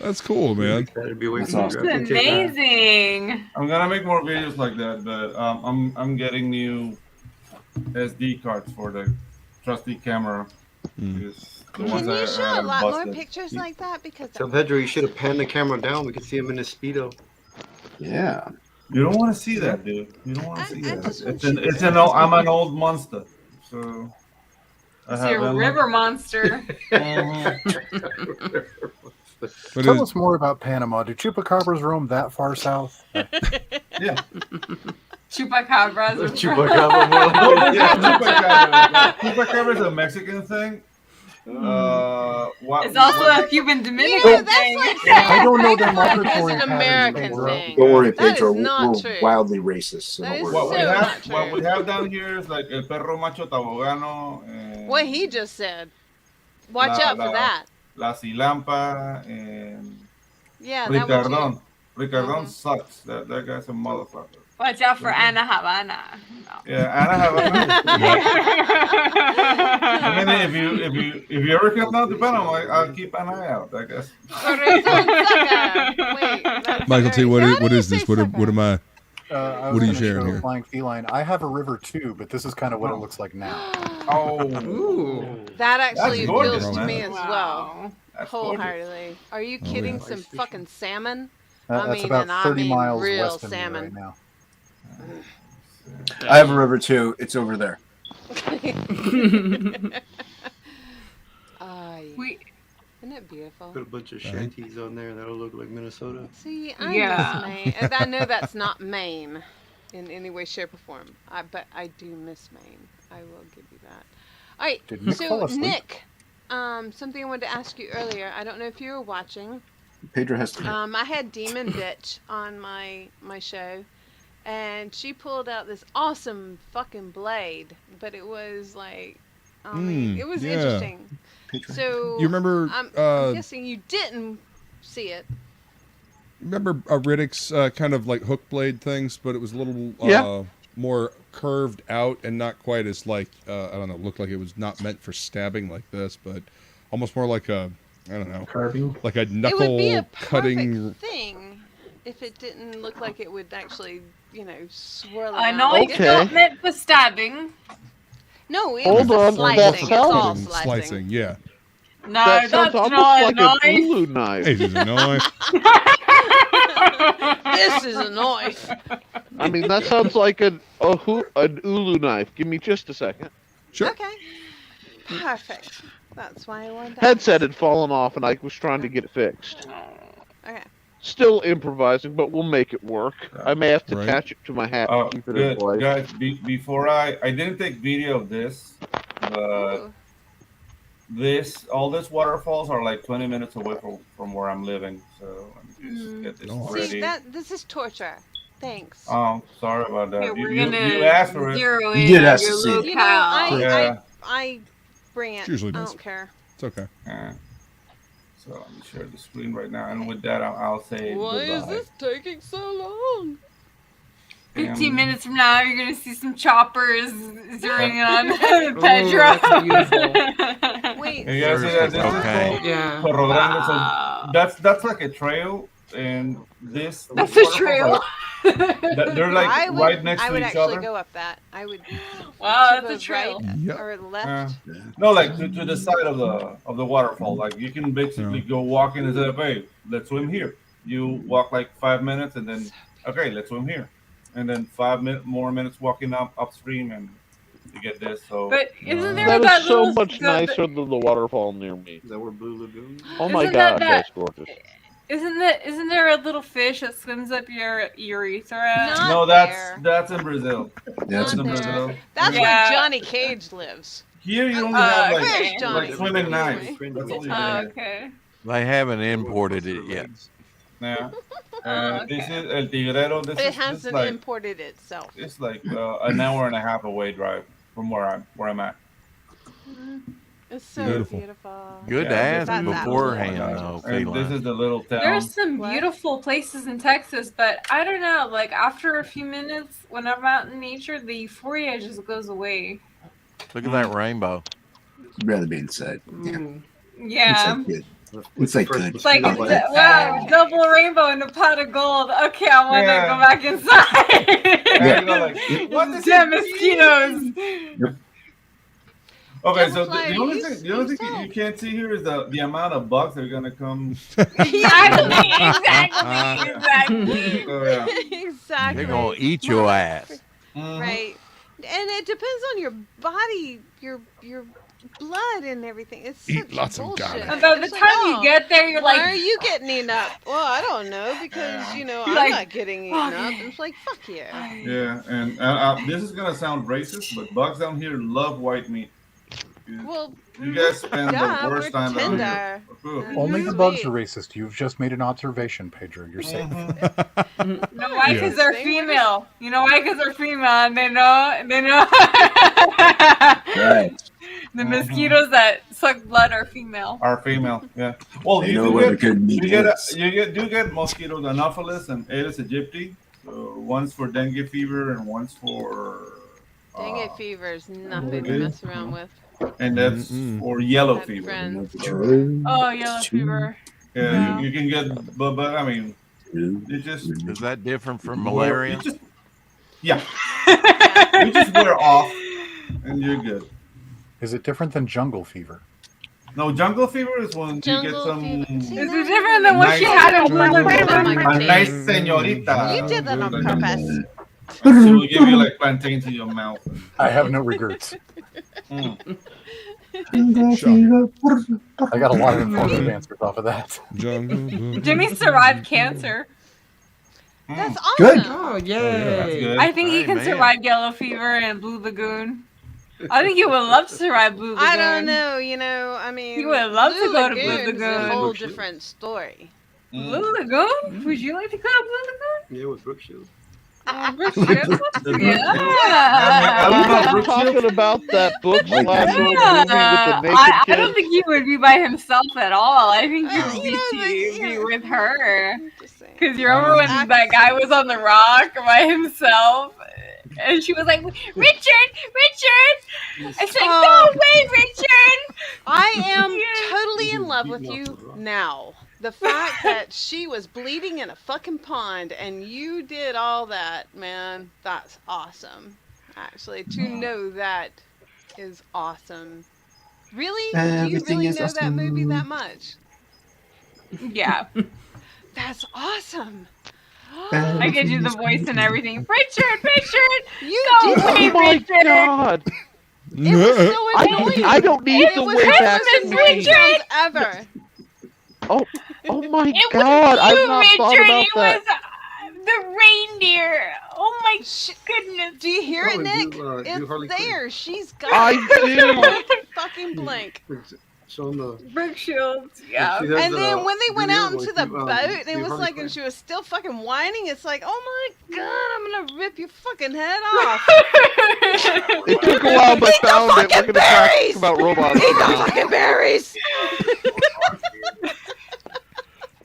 Speaker 2: That's cool, man.
Speaker 19: Excited to be away
Speaker 4: That's
Speaker 19: from
Speaker 4: awesome.
Speaker 19: you. I can take that.
Speaker 13: Amazing.
Speaker 12: I'm gonna make more videos like that, but I'm getting new SD cards for the trusty camera. Because the ones
Speaker 16: Can
Speaker 12: I
Speaker 16: you show a
Speaker 12: had
Speaker 16: lot more
Speaker 12: busted.
Speaker 16: pictures like that? Because
Speaker 19: Tell Pedro you should have panned the camera down. We could see him in his Speedo.
Speaker 4: Yeah.
Speaker 12: You don't want to see that, dude. You don't want to see
Speaker 16: I
Speaker 12: that.
Speaker 16: just want
Speaker 12: I'm an old monster, so. I
Speaker 13: It's
Speaker 12: have
Speaker 13: your
Speaker 12: them.
Speaker 13: river monster.
Speaker 2: But
Speaker 15: Tell
Speaker 2: it-
Speaker 15: us more about Panama. Do chupacabras roam that far south?
Speaker 12: Yeah.
Speaker 13: Chupacabras. are-
Speaker 19: Chupacabra, more like it.
Speaker 12: Yeah, chupacabra. Chupacabra is a Mexican thing.
Speaker 13: It's also a Cuban Dominican
Speaker 16: Yeah, that's
Speaker 13: thing.
Speaker 16: like
Speaker 15: I don't know their
Speaker 16: It's
Speaker 15: migratory
Speaker 16: an
Speaker 15: patterns.
Speaker 16: American
Speaker 15: Pedro.
Speaker 16: thing.
Speaker 4: Don't worry,
Speaker 16: That
Speaker 4: Pedro.
Speaker 16: is not
Speaker 4: We're
Speaker 16: true.
Speaker 4: wildly racist. So
Speaker 16: That
Speaker 4: don't
Speaker 16: is
Speaker 4: worry.
Speaker 12: What we
Speaker 16: so
Speaker 12: have,
Speaker 16: not
Speaker 12: what we
Speaker 16: true.
Speaker 12: have down here is like el perro macho tabogano, and
Speaker 16: What he just said. Watch out for that.
Speaker 12: La Cilampa, and
Speaker 16: Yeah, that one too.
Speaker 12: Ricardon. Ricardon sucks. That guy's a motherfucker.
Speaker 13: Watch out for Ana Havana. No.
Speaker 12: Yeah, Ana Havana. I mean, if you ever come down to Panama, I'll keep an eye out, I guess.
Speaker 2: Michael T, what is this? What am I?
Speaker 15: I
Speaker 2: What
Speaker 15: was
Speaker 2: are you
Speaker 15: gonna
Speaker 2: sharing
Speaker 15: show
Speaker 2: here?
Speaker 15: Flying Feline. I have a river too, but this is kind of what it looks like now.
Speaker 12: Oh.
Speaker 16: That actually
Speaker 12: That's gorgeous,
Speaker 16: appeals to
Speaker 12: man.
Speaker 16: me as well.
Speaker 12: That's
Speaker 16: Wholeheartedly. Are you
Speaker 2: Oh,
Speaker 16: kidding?
Speaker 2: yeah.
Speaker 16: Some fucking salmon?
Speaker 15: That's about 30 miles
Speaker 16: real
Speaker 15: west of me
Speaker 16: salmon.
Speaker 15: right now.
Speaker 4: I have a river too. It's over there.
Speaker 16: Isn't it beautiful?
Speaker 19: Put a bunch of shanties on there. That'll look like Minnesota.
Speaker 16: See, I
Speaker 13: Yeah.
Speaker 16: miss Maine. And I know that's not Maine in any way, shape, or form. But I do miss Maine. I will give you that. All right.
Speaker 15: Did Nick fall
Speaker 16: So,
Speaker 15: asleep?
Speaker 16: Nick, something I wanted to ask you earlier. I don't know if you were watching.
Speaker 4: Pedro has to.
Speaker 16: I had Demon Bitch on my show, and she pulled out this awesome fucking blade, but it was like, I mean, it was
Speaker 2: yeah.
Speaker 16: interesting. So
Speaker 2: You remember,
Speaker 16: I'm guessing you didn't see it.
Speaker 2: Remember Riddick's kind of like hook blade things, but it was a little more curved out and not quite as like I don't know, looked like it was not meant for stabbing like this, but almost more like a I don't know,
Speaker 19: carving,
Speaker 2: like a
Speaker 16: It would be
Speaker 2: knuckle
Speaker 16: a
Speaker 2: cutting.
Speaker 16: perfect thing if it didn't look like it would actually, swirl.
Speaker 13: I
Speaker 16: around.
Speaker 13: know
Speaker 16: Like,
Speaker 13: it's not meant for stabbing.
Speaker 16: No, it
Speaker 17: Hold
Speaker 16: was
Speaker 17: on,
Speaker 16: slicing.
Speaker 17: that's
Speaker 16: It's all
Speaker 2: Cutting,
Speaker 16: slicing.
Speaker 2: slicing, yeah.
Speaker 13: No,
Speaker 17: That sounds
Speaker 13: that's
Speaker 17: almost
Speaker 13: not
Speaker 17: like
Speaker 13: a knife.
Speaker 17: an Ulu knife.
Speaker 2: It is a knife.
Speaker 16: This is a knife.
Speaker 17: I mean, that sounds like an Ulu knife. Give me just a second.
Speaker 2: Sure.
Speaker 16: Okay. Perfect. That's why I wanted to
Speaker 17: Headset had fallen off, and I was trying to get it fixed.
Speaker 16: Okay.
Speaker 17: Still improvising, but we'll make it work. I may have to
Speaker 2: Right.
Speaker 17: attach it to my hat to keep it in
Speaker 12: Good.
Speaker 17: place.
Speaker 12: Guys, before I didn't take video of this, but all these waterfalls are like 20 minutes away from where I'm living, so let me just get this ready.
Speaker 16: See, this is torture. Thanks.
Speaker 12: Oh, sorry about that.
Speaker 13: Okay, we're
Speaker 12: you
Speaker 13: gonna
Speaker 12: asked for it.
Speaker 13: zero
Speaker 4: You
Speaker 13: in
Speaker 4: did
Speaker 13: on
Speaker 4: ask
Speaker 13: your
Speaker 4: to see it.
Speaker 16: You know,
Speaker 12: Yeah.
Speaker 16: I bring it.
Speaker 2: It's usually
Speaker 16: I
Speaker 2: nice.
Speaker 16: don't care.
Speaker 2: It's okay.
Speaker 12: Yeah. So let me share the screen right now, and with that, I'll say
Speaker 16: Why is
Speaker 12: goodbye.
Speaker 16: this taking so long?
Speaker 13: 15 minutes from now, you're gonna see some choppers zeroing in on Pedro.
Speaker 16: Wait.
Speaker 12: You guys see that? This is called Corro Grande. So that's like a trail, and this.
Speaker 13: That's a trail.
Speaker 12: They're like right next to
Speaker 16: I would
Speaker 12: each
Speaker 16: actually
Speaker 12: other.
Speaker 16: go up that. I would.
Speaker 13: Wow,
Speaker 16: to
Speaker 13: that's a
Speaker 16: the
Speaker 13: trail.
Speaker 16: right or left.
Speaker 12: No, like to the side of the waterfall. Like you can basically go walking and say, "Okay, let's swim here." You walk like 5 minutes, and then okay, let's swim here, and then 5 more minutes walking upstream, and you get this. So,
Speaker 13: But isn't there
Speaker 17: That
Speaker 13: that
Speaker 17: is so
Speaker 13: little
Speaker 17: much nicer than the waterfall near me.
Speaker 19: Is that where Blue Lagoon?
Speaker 17: Oh my
Speaker 13: Isn't
Speaker 17: god,
Speaker 13: that-
Speaker 17: that's gorgeous.
Speaker 13: Isn't there a little fish that swims up your urethra?
Speaker 12: no, that's in Brazil.
Speaker 4: That's
Speaker 12: in
Speaker 16: Not there.
Speaker 12: Brazil.
Speaker 16: That's
Speaker 13: Yeah.
Speaker 16: where Johnny Cage lives.
Speaker 12: Here you only have like,
Speaker 16: Where's Johnny?
Speaker 12: like swimming knives. That's all you get.
Speaker 13: Okay.
Speaker 20: They haven't imported it yet.
Speaker 12: Yeah.
Speaker 16: Oh,
Speaker 12: This is El Tigrero. This
Speaker 16: It
Speaker 12: is
Speaker 16: hasn't
Speaker 12: like
Speaker 16: imported itself.
Speaker 12: it's like an hour and a half away drive from where I'm at.
Speaker 16: It's so
Speaker 2: Beautiful.
Speaker 16: beautiful.
Speaker 20: Good to
Speaker 12: Yeah,
Speaker 20: ask
Speaker 16: that's
Speaker 20: beforehand,
Speaker 16: absolutely
Speaker 20: though.
Speaker 12: And this
Speaker 20: Feline.
Speaker 12: is the little town.
Speaker 13: There's some beautiful places in Texas, but I don't know. Like after a few minutes, when I'm out in nature, the euphoria just goes away.
Speaker 20: Look at that rainbow.
Speaker 4: I'd rather be inside.
Speaker 13: Yeah.
Speaker 4: It's like good. It's like good.
Speaker 13: It's like,
Speaker 4: I like it.
Speaker 13: wow, double rainbow and a pot of gold. Okay, I want to
Speaker 12: Yeah.
Speaker 13: go back inside.
Speaker 12: Yeah, you know, like, what is
Speaker 13: Damn
Speaker 12: it?
Speaker 13: mosquitoes.
Speaker 12: Okay, so
Speaker 16: Camouflage,
Speaker 12: the only thing you can't see here is the amount of bugs that are gonna come.
Speaker 13: Exactly.
Speaker 12: So, yeah.
Speaker 16: Exactly.
Speaker 20: They're going to eat your ass.
Speaker 16: Right. And it depends on your body, your blood and everything. It's
Speaker 2: Eat
Speaker 16: such
Speaker 2: lots of
Speaker 16: bullshit.
Speaker 2: garlic.
Speaker 13: And by the
Speaker 16: It's like,
Speaker 13: time you get there, you're
Speaker 16: why
Speaker 13: like,
Speaker 16: are you getting eaten up? Well, I don't know because
Speaker 13: You're
Speaker 16: I'm
Speaker 13: like,
Speaker 16: not getting eaten up. It's like fuck yeah.
Speaker 12: Yeah, and this is gonna sound racist, but bugs down here love white meat.
Speaker 16: Well,
Speaker 12: You guys spend
Speaker 16: yeah,
Speaker 12: the worst
Speaker 16: we're
Speaker 12: time down
Speaker 16: tender.
Speaker 12: here. Ooh.
Speaker 15: Only the bugs are racist. You've just made an observation, Pedro. You're safe.
Speaker 12: Mm-hmm.
Speaker 13: you know why? Because they're
Speaker 16: Stay with
Speaker 13: female. You know why? Because they're female, and they know.
Speaker 4: Right.
Speaker 13: The mosquitoes that suck blood are female.
Speaker 12: Are female, yeah. Well,
Speaker 4: They
Speaker 12: you
Speaker 4: know
Speaker 12: do
Speaker 4: where
Speaker 12: get,
Speaker 4: the good meat is.
Speaker 12: you get mosquitoes Anopheles and Aedes aegypti. So one's for dengue fever and one's for
Speaker 16: Dengue fever is nothing to
Speaker 12: okay.
Speaker 16: mess around with.
Speaker 12: and that's for yellow
Speaker 16: Had
Speaker 12: fever.
Speaker 16: friends.
Speaker 13: Oh, yellow fever.
Speaker 12: Yeah, you can get, but I mean, you just
Speaker 20: Is that different from malaria?
Speaker 12: yeah, you just wear off and you're good.
Speaker 15: Is it different than jungle fever?
Speaker 12: No, jungle fever is when you get
Speaker 16: Jungle
Speaker 12: some
Speaker 16: fever. See,
Speaker 13: Is
Speaker 16: now
Speaker 13: it different than what she had in
Speaker 16: Jungle
Speaker 13: Blue
Speaker 16: fever.
Speaker 13: Lagoon?
Speaker 16: Oh my
Speaker 12: a nice
Speaker 16: God.
Speaker 12: señorita.
Speaker 16: You did that on purpose.
Speaker 12: She will give you like plantain to your mouth.
Speaker 15: I have no regrets.
Speaker 12: Mm.
Speaker 15: I got a lot of informative answers off of that.
Speaker 2: Jungle.
Speaker 13: Jimmy survived cancer.
Speaker 16: That's awesome.
Speaker 4: Good.
Speaker 18: Oh,
Speaker 12: That's
Speaker 18: yay.
Speaker 12: good.
Speaker 13: I think he
Speaker 20: Hey,
Speaker 13: can
Speaker 20: man.
Speaker 13: survive yellow fever and Blue Lagoon. I think he would love to survive Blue Lagoon.
Speaker 16: I don't know, I mean,
Speaker 13: You would love to go to Blue
Speaker 16: Lagoon's a
Speaker 13: Lagoon.
Speaker 16: whole different story.
Speaker 13: Blue Lagoon? Would you like to go to Blue
Speaker 19: Yeah, with Brookshield.
Speaker 13: Lagoon? Brookshire?
Speaker 12: I don't know,
Speaker 13: Yeah.
Speaker 12: Brooke
Speaker 17: Talking
Speaker 12: Shields.
Speaker 17: about that book slash
Speaker 13: Yeah.
Speaker 17: old movie with the naked
Speaker 13: I
Speaker 17: kid.
Speaker 13: don't think he would be by himself at all. I think he would
Speaker 16: You know,
Speaker 13: be with her.
Speaker 16: Just saying.
Speaker 13: Because you remember when that guy was on the rock by himself? And she was like, Richard! I said,
Speaker 16: Oh.
Speaker 13: go away, Richard!
Speaker 16: I am totally in love with you now. The fact that she was bleeding in a fucking pond and you did all that, man, that's awesome. Actually, to know that is awesome. Really? Do you
Speaker 4: Everything
Speaker 16: really
Speaker 4: is
Speaker 16: know that movie
Speaker 4: awesome.
Speaker 16: that much?
Speaker 13: Yeah.
Speaker 16: That's awesome.
Speaker 13: I get you the voice and everything. Richard!
Speaker 16: You
Speaker 13: Go
Speaker 16: did.
Speaker 13: away,
Speaker 17: Oh my
Speaker 13: Richard!
Speaker 17: god!
Speaker 16: It was so annoying.
Speaker 17: I don't need
Speaker 13: It
Speaker 17: the
Speaker 13: was
Speaker 17: way back
Speaker 13: Christmas,
Speaker 17: to
Speaker 13: Richard!
Speaker 17: me.
Speaker 16: Ever.
Speaker 17: Oh my
Speaker 13: It
Speaker 17: god!
Speaker 13: was
Speaker 17: I've
Speaker 13: you,
Speaker 17: not thought
Speaker 13: Richard!
Speaker 17: about
Speaker 13: It
Speaker 17: that.
Speaker 13: was the reindeer! Oh my goodness!
Speaker 16: Do you hear it,
Speaker 19: Oh,
Speaker 16: Nick?
Speaker 19: you,
Speaker 16: It's
Speaker 19: Harley Quinn.
Speaker 16: there. She's got
Speaker 17: I
Speaker 16: it.
Speaker 17: do.
Speaker 16: Don't fucking blink.
Speaker 19: Showing the.
Speaker 13: Brooke Shields, yeah.
Speaker 19: She has
Speaker 16: And then when they went
Speaker 19: video
Speaker 16: out into
Speaker 19: like
Speaker 16: the
Speaker 19: you,
Speaker 16: boat, and it
Speaker 19: you
Speaker 16: was
Speaker 19: Harley
Speaker 16: like,
Speaker 19: Quinn.
Speaker 16: and she was still fucking whining. It's like, oh my god, I'm gonna rip your fucking head off.
Speaker 17: It took a while, but found it. We're gonna talk about robots.
Speaker 16: Eat the fucking berries.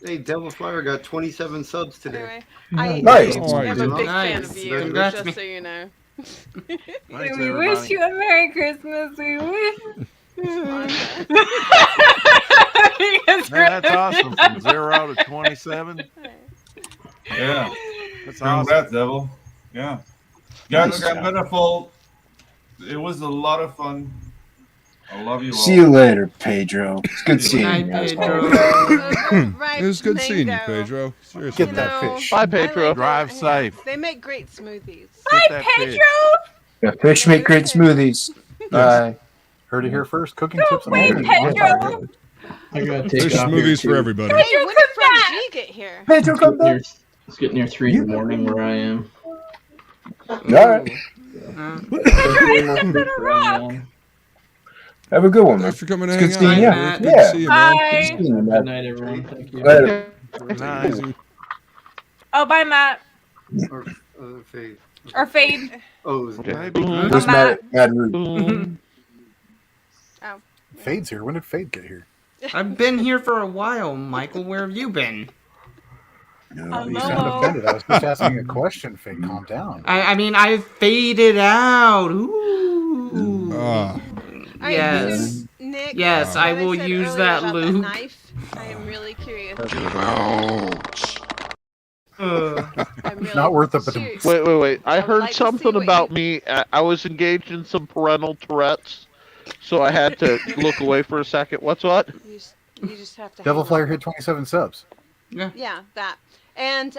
Speaker 7: Hey, Devil Flyer got 27 subs today.
Speaker 16: Anyway,
Speaker 4: Nice.
Speaker 16: I am a big fan
Speaker 18: Nice.
Speaker 16: of you,
Speaker 18: Congrats,
Speaker 16: just so you know.
Speaker 13: We wish you a Merry Christmas. We wish.
Speaker 20: Man, that's awesome. From 0 to 27.
Speaker 12: Yeah.
Speaker 20: That's
Speaker 12: Congrats,
Speaker 20: awesome.
Speaker 12: Devil. Yeah. Guys,
Speaker 4: Nice
Speaker 12: I'm gonna fold. It was a lot of fun. I love you all.
Speaker 4: See you later, Pedro. It's good seeing
Speaker 18: Night,
Speaker 4: you guys.
Speaker 18: Pedro.
Speaker 2: It was good seeing you, Pedro. Seriously.
Speaker 15: Get that fish.
Speaker 17: Bye, Pedro.
Speaker 20: Drive safe.
Speaker 16: They make great smoothies.
Speaker 13: Bye, Pedro.
Speaker 4: Yeah, fish make great smoothies. Bye.
Speaker 15: Heard it here first. Cooking tips and
Speaker 13: Wait,
Speaker 15: all.
Speaker 13: Pedro.
Speaker 6: I gotta take
Speaker 2: Fish
Speaker 6: off here,
Speaker 2: smoothies for
Speaker 6: too.
Speaker 2: everybody.
Speaker 16: Hey,
Speaker 13: Pedro,
Speaker 16: when
Speaker 13: come
Speaker 16: did Fred
Speaker 13: back.
Speaker 16: G get here?
Speaker 4: Pedro, come back.
Speaker 6: It's getting near 3 in the morning where I am.
Speaker 4: All right. Have a good one, man.
Speaker 2: Thanks for coming to
Speaker 4: It's
Speaker 2: hang
Speaker 4: good
Speaker 2: out.
Speaker 4: seeing you.
Speaker 2: Good to
Speaker 4: Yeah.
Speaker 2: see you,
Speaker 13: Bye.
Speaker 2: man.
Speaker 4: Good seeing you,
Speaker 6: Good
Speaker 4: man.
Speaker 6: night, everyone. Thank you.
Speaker 4: Later.
Speaker 20: Nice.
Speaker 13: Oh, bye, Matt.
Speaker 7: Or, Fade.
Speaker 13: Or Fade.
Speaker 7: Oh, it was
Speaker 20: Maybe.
Speaker 4: Where's Mad Root?
Speaker 16: Oh.
Speaker 15: Fade's here. When did Fade get here?
Speaker 18: I've been here for a while, Michael. Where have you been?
Speaker 4: No,
Speaker 15: You sound offended. I was just asking a question, Fade. Calm down.
Speaker 18: I mean, I've faded out. Ooh.
Speaker 2: Ah.
Speaker 16: Alright,
Speaker 18: Yes.
Speaker 16: Nick,
Speaker 18: Yes, I will
Speaker 16: said
Speaker 18: use
Speaker 16: earlier
Speaker 18: that
Speaker 16: about
Speaker 18: loop.
Speaker 16: knife. I am really curious. I'm really
Speaker 15: Not worth it, but
Speaker 16: serious.
Speaker 17: Wait. I
Speaker 16: I would
Speaker 17: heard
Speaker 16: like to
Speaker 17: something
Speaker 16: see what
Speaker 17: about
Speaker 16: you-
Speaker 17: me. I was engaged in some parental Tourette's, so I had to look away for a second. What's what?
Speaker 16: You just have to.
Speaker 15: Devil
Speaker 16: hang
Speaker 15: Flyer
Speaker 16: on.
Speaker 15: hit 27 subs.
Speaker 16: Yeah, that. And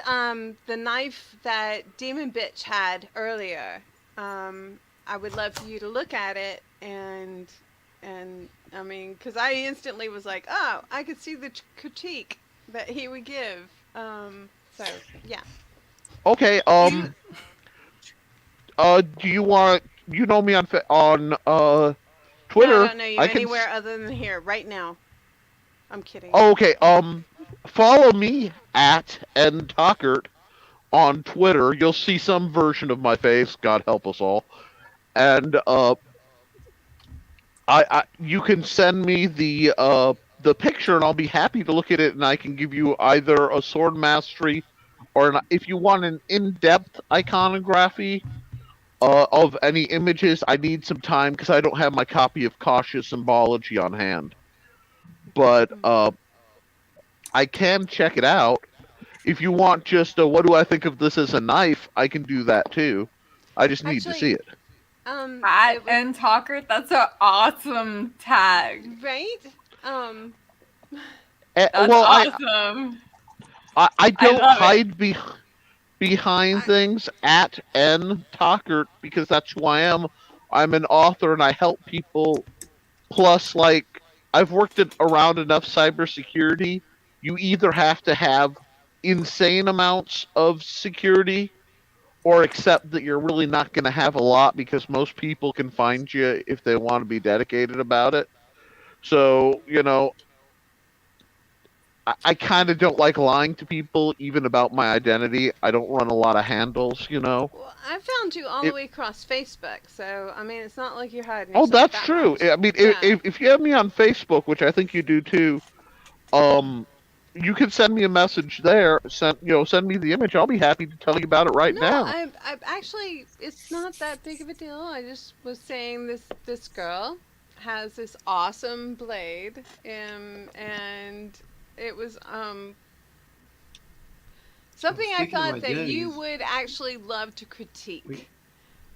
Speaker 16: the knife that Demon Bitch had earlier. I would love for you to look at it and I mean, because I instantly was like, oh, I could see the critique that he would give. So yeah.
Speaker 17: Okay. Do you want? You know me on Twitter.
Speaker 16: No, I don't know you
Speaker 17: I can
Speaker 16: anywhere other than here right now. I'm kidding.
Speaker 17: Oh, okay. Follow me at ntalkert on Twitter. You'll see some version of my face. God help us all. And you can send me the picture, and I'll be happy to look at it, and I can give you either a sword mastery, or if you want an in-depth iconography of any images. I need some time because I don't have my copy of Cautious Symbology on hand. But I can check it out. If you want just what do I think of this as a knife, I can do that too. I just need to see it.
Speaker 13: At and Talker, that's an awesome tag.
Speaker 16: Right?
Speaker 13: That's
Speaker 17: well,
Speaker 13: awesome.
Speaker 17: I don't
Speaker 13: love
Speaker 17: hide behind things at ntalkert because that's who I am. I'm an author and I help people. Plus, like, I've worked around enough cybersecurity. You either have to have insane amounts of security or accept that you're really not going to have a lot because most people can find you if they want to be dedicated about it. So, I kind of don't like lying to people even about my identity. I don't run a lot of handles,
Speaker 16: Well, I found you all the way across Facebook, so I mean, it's not like you're hiding.
Speaker 17: Oh,
Speaker 16: yourself
Speaker 17: that's
Speaker 16: that
Speaker 17: true.
Speaker 16: much.
Speaker 17: I mean, if you have me on Facebook, which I think you do too, you can send me a message there. Send me the image. I'll be happy to tell you about it right
Speaker 16: No,
Speaker 17: now.
Speaker 16: I actually, it's not that big of a deal. I just was saying this girl has this awesome blade, and it was something I
Speaker 7: Speaking of
Speaker 16: thought that you
Speaker 7: identities-
Speaker 16: would actually love to critique
Speaker 7: We gotta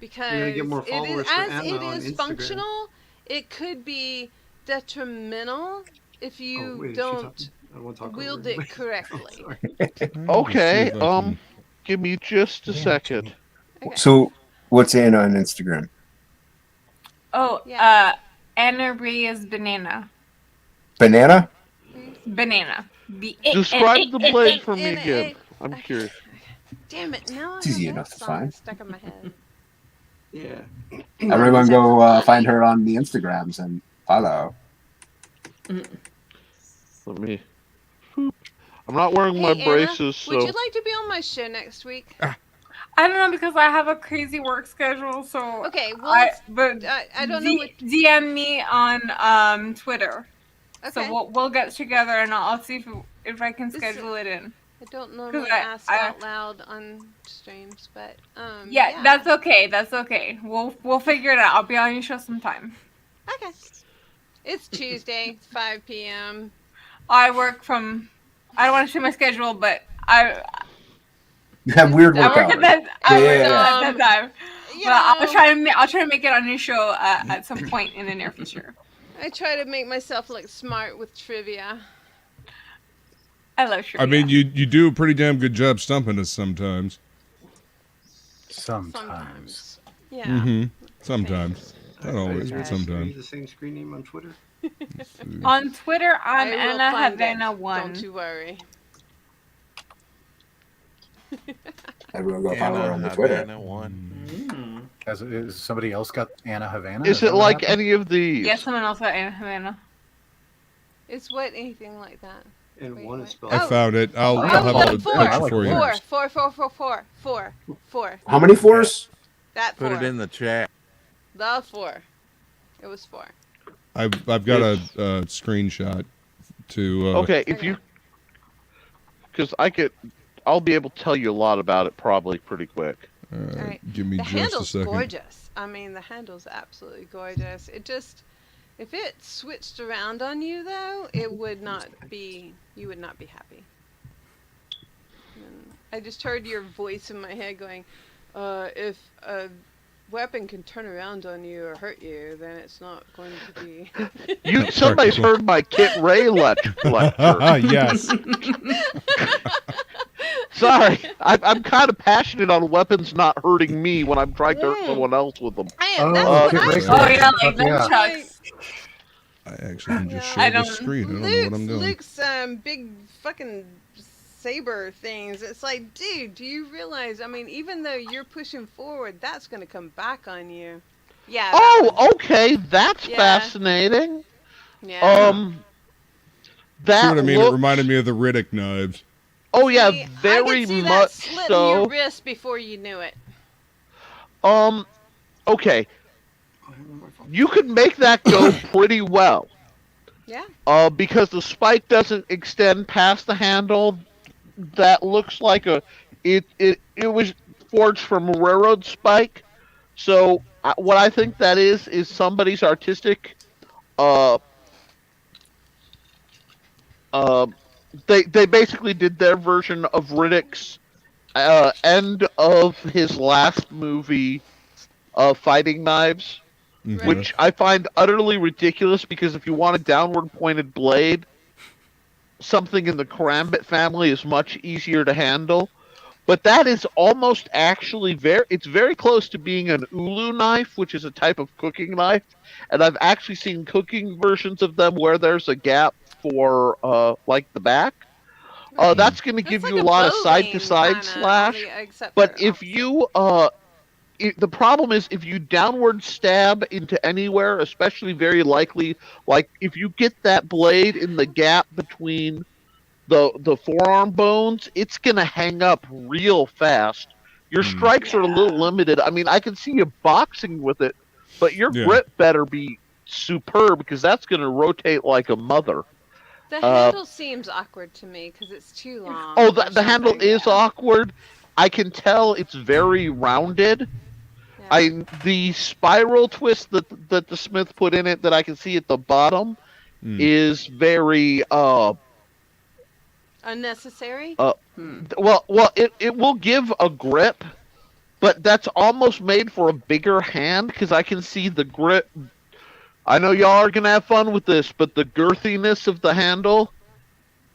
Speaker 16: because
Speaker 7: get more
Speaker 16: it is
Speaker 7: followers for
Speaker 16: as
Speaker 7: Emma
Speaker 16: it
Speaker 7: on
Speaker 16: is
Speaker 7: Instagram.
Speaker 16: functional. It could be detrimental if you
Speaker 7: wait, is she
Speaker 16: don't
Speaker 7: talking? I don't wanna talk over
Speaker 16: wield
Speaker 7: her.
Speaker 16: it correctly.
Speaker 17: Okay. Give me just a second.
Speaker 4: So, what's Anna on Instagram?
Speaker 13: Oh, Anna Maria's banana.
Speaker 4: Banana?
Speaker 13: Banana.
Speaker 17: Describe the blade for me again. I'm curious.
Speaker 16: Damn it! Now
Speaker 4: It's easy enough to
Speaker 16: song
Speaker 4: find.
Speaker 16: stuck in my head.
Speaker 7: Yeah.
Speaker 4: Everyone go find her on the Instagrams and follow.
Speaker 17: Let me. I'm not wearing my
Speaker 16: Hey, Anna,
Speaker 17: braces, so.
Speaker 16: would you like to be on my show next week?
Speaker 13: I don't know because I have a crazy work schedule, so
Speaker 16: Okay, well,
Speaker 13: I
Speaker 16: don't know what.
Speaker 13: DM me on Twitter.
Speaker 16: Okay.
Speaker 13: So we'll get together and I'll see if I can schedule it in.
Speaker 16: I don't normally
Speaker 13: I-
Speaker 16: ask out loud on streams, but
Speaker 13: Yeah, that's okay. That's okay. We'll figure it out. I'll be on your show sometime.
Speaker 16: Okay. It's Tuesday, 5 p.m.
Speaker 13: I work from. I don't want to share my schedule, but
Speaker 4: You have weird
Speaker 13: I
Speaker 4: work
Speaker 13: work at
Speaker 4: hours.
Speaker 13: that. I work
Speaker 4: Yeah.
Speaker 13: at that time. But I'll try to make it on your show at some point in the near future.
Speaker 16: I try to make myself look smart with trivia.
Speaker 13: I love trivia.
Speaker 2: I mean, you do a pretty damn good job stumping us sometimes.
Speaker 15: Sometimes.
Speaker 16: Yeah.
Speaker 2: Mm-hmm. Sometimes. Not
Speaker 21: Are
Speaker 2: always,
Speaker 21: you
Speaker 2: but
Speaker 21: the
Speaker 2: sometimes.
Speaker 21: same screen name on Twitter?
Speaker 13: On Twitter, I'm
Speaker 16: I will
Speaker 13: Anna
Speaker 16: find it.
Speaker 13: Havana 1.
Speaker 16: Don't you worry.
Speaker 4: Everyone go follow her on the Twitter.
Speaker 15: Has somebody else got Anna Havana?
Speaker 17: Is
Speaker 15: that
Speaker 17: it
Speaker 15: what
Speaker 17: like
Speaker 15: happened?
Speaker 17: any of these?
Speaker 13: Yes, someone else got Anna Havana.
Speaker 16: Is what anything like that?
Speaker 21: And one is spelled.
Speaker 2: I found it. I'll
Speaker 16: Oh,
Speaker 2: have a
Speaker 16: the four.
Speaker 2: picture for you.
Speaker 16: Four.
Speaker 4: How many fours?
Speaker 16: That
Speaker 20: Put
Speaker 16: four.
Speaker 20: it in the chat.
Speaker 16: The four. It was four.
Speaker 2: I've got a screenshot to.
Speaker 17: Okay, if you, because I'll be able to tell you a lot about it probably pretty quick.
Speaker 16: Right.
Speaker 2: Give me
Speaker 16: The
Speaker 2: just a
Speaker 16: handle's
Speaker 2: second.
Speaker 16: gorgeous. I mean, the handle's absolutely gorgeous. It just, if it switched around on you though, it would not be. You would not be happy. And I just heard your voice in my head going, "If a weapon can turn around on you or hurt you, then it's not going to be."
Speaker 17: Somebody's heard my Kit Ray lecture.
Speaker 2: Yes.
Speaker 17: Sorry, I'm kind of passionate on weapons not hurting me when I'm trying to hurt someone else with them.
Speaker 13: Yeah, like nunchucks.
Speaker 2: I actually can just
Speaker 16: I
Speaker 2: share the
Speaker 16: don't-
Speaker 2: screen. I don't know what I'm doing.
Speaker 16: Luke's big fucking saber things. It's like, dude, do you realize? I mean, even though you're pushing forward, that's going to come back on you. Yeah.
Speaker 17: Oh, okay, that's
Speaker 16: Yeah.
Speaker 17: fascinating.
Speaker 16: Yeah.
Speaker 17: That
Speaker 2: See what I mean? It
Speaker 17: looks-
Speaker 2: reminded me of the Riddick knives.
Speaker 17: Oh yeah,
Speaker 16: See,
Speaker 17: very
Speaker 16: I could see that
Speaker 17: much
Speaker 16: slit in
Speaker 17: so.
Speaker 16: your wrist before you knew it.
Speaker 17: Okay. You could make that go pretty well.
Speaker 16: Yeah.
Speaker 17: Because the spike doesn't extend past the handle. That looks like it was forged from a railroad spike. So what I think that is somebody's artistic. They basically did their version of Riddick's end of his last movie, Fighting Knives.
Speaker 2: Mhm.
Speaker 17: Which I find utterly ridiculous because if you want a downward pointed blade, something in the Karambit family is much easier to handle. But that is almost actually it's very close to being an ulu knife, which is a type of cooking knife. And I've actually seen cooking versions of them where there's a gap for like the back. That's going to give you a lot of side to side slash. But if you the problem is if you downward stab into anywhere, especially very likely, like if you get that blade in the gap between the forearm bones, it's gonna hang up real fast. Your strikes are a little limited. I mean, I can see you boxing with it, but your grip better be superb because that's gonna rotate like a mother.
Speaker 16: The handle seems awkward to me because it's too long.
Speaker 17: Oh, the handle is awkward. I can tell it's very rounded. The spiral twist that the Smith put in it that I can see at the bottom is very
Speaker 16: unnecessary.
Speaker 17: Well, it will give a grip, but that's almost made for a bigger hand because I can see the grip. I know y'all are gonna have fun with this, but the girthiness of the handle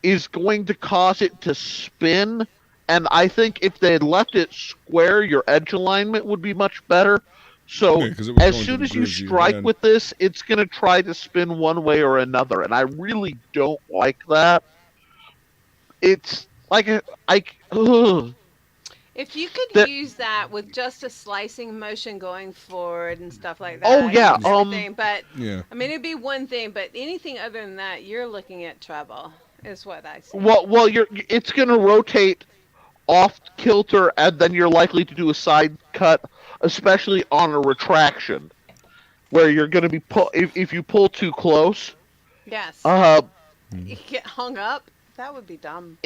Speaker 17: is going to cause it to spin. And I think if they had left it square, your edge alignment would be much better. So
Speaker 2: Yeah, 'cause it was
Speaker 17: as
Speaker 2: going
Speaker 17: soon
Speaker 2: to
Speaker 17: as you
Speaker 2: bruise your
Speaker 17: strike
Speaker 2: head.
Speaker 17: with this, it's going to try to spin one way or another. And I really don't like that. It's like, ugh.
Speaker 16: If you could use that with just a slicing motion going forward and stuff like that.
Speaker 17: Oh, yeah,
Speaker 16: it's everything, but
Speaker 2: yeah.
Speaker 16: I mean, it'd be one thing, but anything other than that, you're looking at trouble. Is what I see.
Speaker 17: Well, it's going to rotate off kilter, and then you're likely to do a side cut, especially on a retraction, where you're going to be if you pull too close.
Speaker 16: Yes.
Speaker 17: Uh,
Speaker 16: You get hung up. That would be dumb.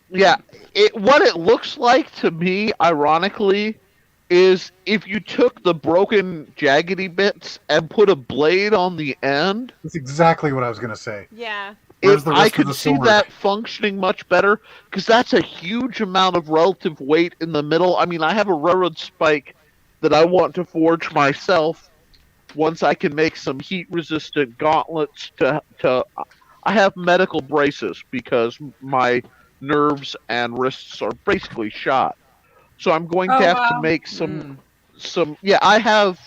Speaker 17: What it looks like to me, ironically, is if you took the broken jaggedy bits and put a blade on the end.
Speaker 15: That's exactly what I was going to say.
Speaker 16: Yeah.
Speaker 17: I could see that functioning much better because that's a huge amount of relative weight in the middle. I mean, I have a railroad spike that I want to forge myself once I can make some heat-resistant gauntlets I have medical braces because my nerves and wrists are basically shot. So I'm going to have to make some I have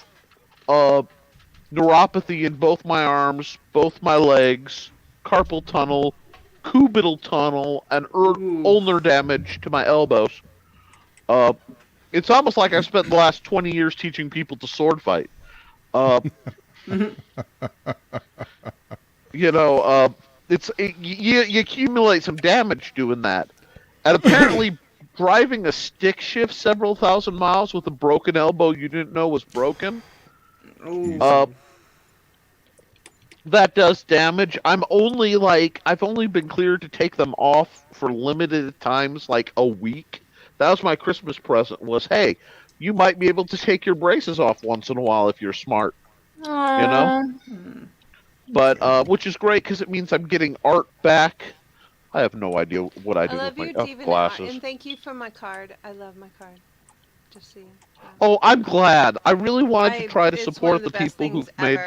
Speaker 17: neuropathy in both my arms, both my legs, carpal tunnel, cubital tunnel, and ulnar damage to my elbows. It's almost like I've spent the last 20 years teaching people to sword fight. You accumulate some damage doing that. And apparently driving a stick shift several thousand miles with a broken elbow you didn't know was broken, that does damage. I've only been cleared to take them off for limited times, like a week. That was my Christmas present, was, hey, you might be able to take your braces off once in a while if you're smart.
Speaker 13: Aww.
Speaker 17: But which is great because it means I'm getting art back. I have no idea what I do with my glasses.
Speaker 16: And thank you for my card. I love my card. Just so you know.
Speaker 17: Oh, I'm glad. I really wanted to try to support the people who've made.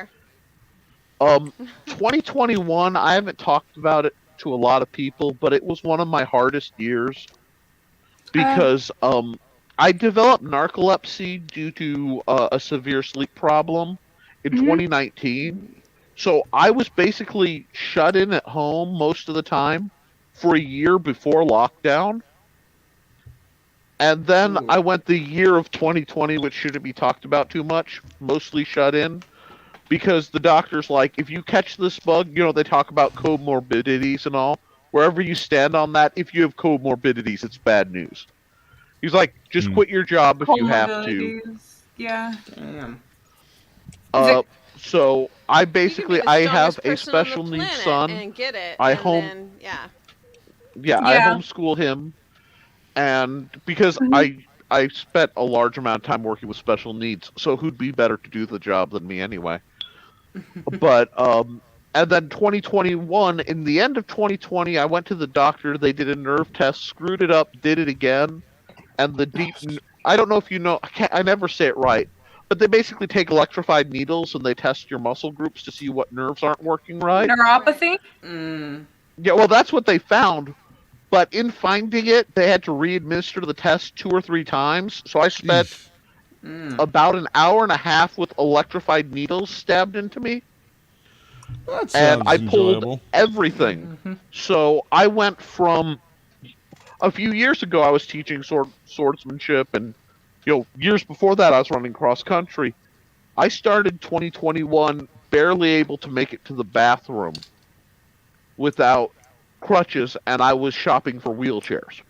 Speaker 17: 2021, I haven't talked about it to a lot of people, but it was one of my hardest years because I developed narcolepsy due to a severe sleep problem in 2019. So I was basically shut in at home most of the time for a year before lockdown. And then I went the year of 2020, which shouldn't be talked about too much, mostly shut in. Because the doctor's like, if you catch this bug, they talk about comorbidities and all. Wherever you stand on that, if you have comorbidities, it's bad news. He's like, just quit your job if you have to.
Speaker 13: Yeah.
Speaker 17: So I basically, I have a special needs son.
Speaker 16: And get it.
Speaker 17: I
Speaker 16: Yeah.
Speaker 17: homeschool him. And because I spent a large amount of time working with special needs, so who'd be better to do the job than me anyway? But and then 2021, in the end of 2020, I went to the doctor. They did a nerve test, screwed it up, did it again, and I don't know if you know. I never say it right, but they basically take electrified needles and they test your muscle groups to see what nerves aren't working right.
Speaker 13: Neuropathy?
Speaker 17: Yeah, well, that's what they found. But in finding it, they had to re-administer the test 2 or 3 times. So I spent about an hour and a half with electrified needles stabbed into me. And I pulled everything. So I went from a few years ago, I was teaching swordsmanship, and years before that, I was running cross country. I started 2021 barely able to make it to the bathroom without crutches, and I was shopping for wheelchairs.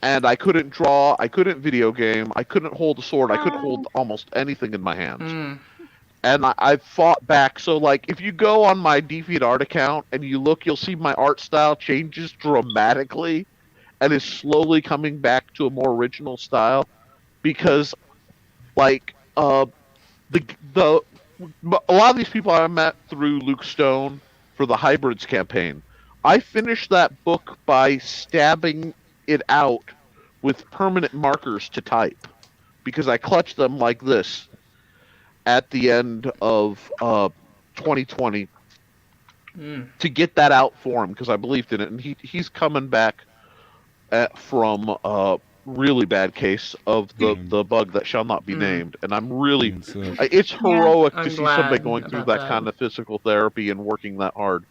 Speaker 17: And I couldn't draw, I couldn't video game, I couldn't hold a sword, I couldn't hold almost anything in my hands. And I fought back. So, if you go on my DeviantArt account and you look, you'll see my art style changes dramatically and is slowly coming back to a more original style. Because, a lot of these people I met through Luke Stone for the Hybrids campaign, I finished that book by stabbing it out with permanent markers to type. Because I clutched them like this at the end of 2020 to get that out for him because I believed in it, and he's coming back from a really bad case of the bug that shall not be named, and I'm really it's heroic to see somebody going through that kind of physical therapy and working that hard.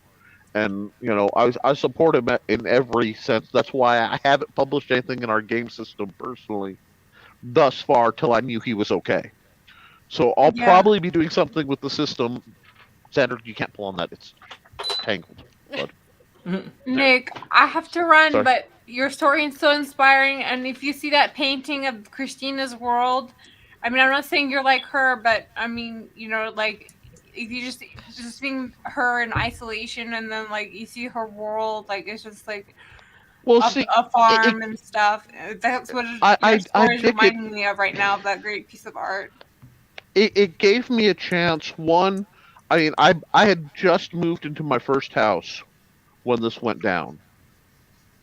Speaker 17: And I support him in every sense. That's why I haven't published anything in our game system personally thus far till I knew he was okay. So I'll probably be doing something with the system. Sandra, you can't pull on that. It's tangled.
Speaker 13: Nick, I have to run,
Speaker 17: Sorry.
Speaker 13: but your story is so inspiring. And if you see that painting of Christina's world, I mean, I'm not saying you're like her, but I mean, you just seeing her in isolation, and then like you see her world, like it's just like a farm and stuff. That's what your story is reminding me of right now, of that great piece of art.
Speaker 17: It gave me a chance. One, I mean, I had just moved into my first house when this went down.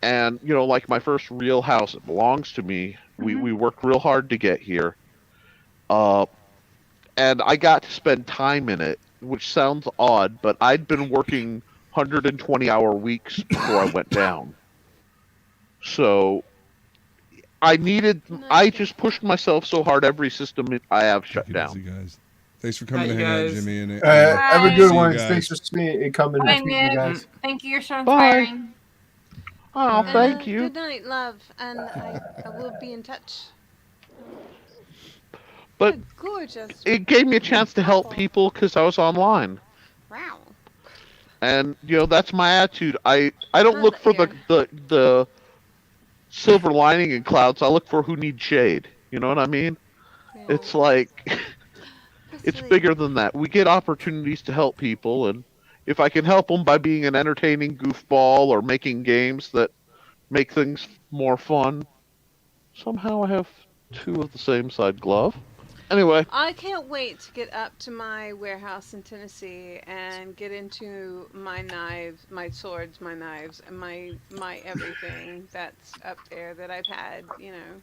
Speaker 17: And, you know, like my first real house, it belongs to me. We worked real hard to get here. And I got to spend time in it, which sounds odd, but I'd been working 120-hour weeks before I went down. So I just pushed myself so hard, every system I have shut down.
Speaker 2: Guys. Thanks for coming to hang out, Jimmy. And
Speaker 4: have a good
Speaker 2: see you
Speaker 4: one.
Speaker 2: guys.
Speaker 4: Thanks for coming
Speaker 13: Bye,
Speaker 4: and meeting you
Speaker 13: Nick.
Speaker 4: guys.
Speaker 13: Thank you. You're so inspiring.
Speaker 17: Oh, thank you.
Speaker 16: Good night, love, and I will be in touch.
Speaker 17: But
Speaker 16: Gorgeous.
Speaker 17: it gave me a chance to help people because I was online.
Speaker 16: Wow.
Speaker 17: And, you know, that's my attitude. I don't look for the silver lining in clouds. I look for who needs shade. You know what I mean? Yeah. It's like, it's bigger than that. We get opportunities to help people, and if I can help them by being an entertaining goofball or making games that make things more fun, somehow I have two of the same side glove. Anyway.
Speaker 16: I can't wait to get up to my warehouse in Tennessee and get into my knives, my swords, my knives, and my everything that's up there that I've had, you know,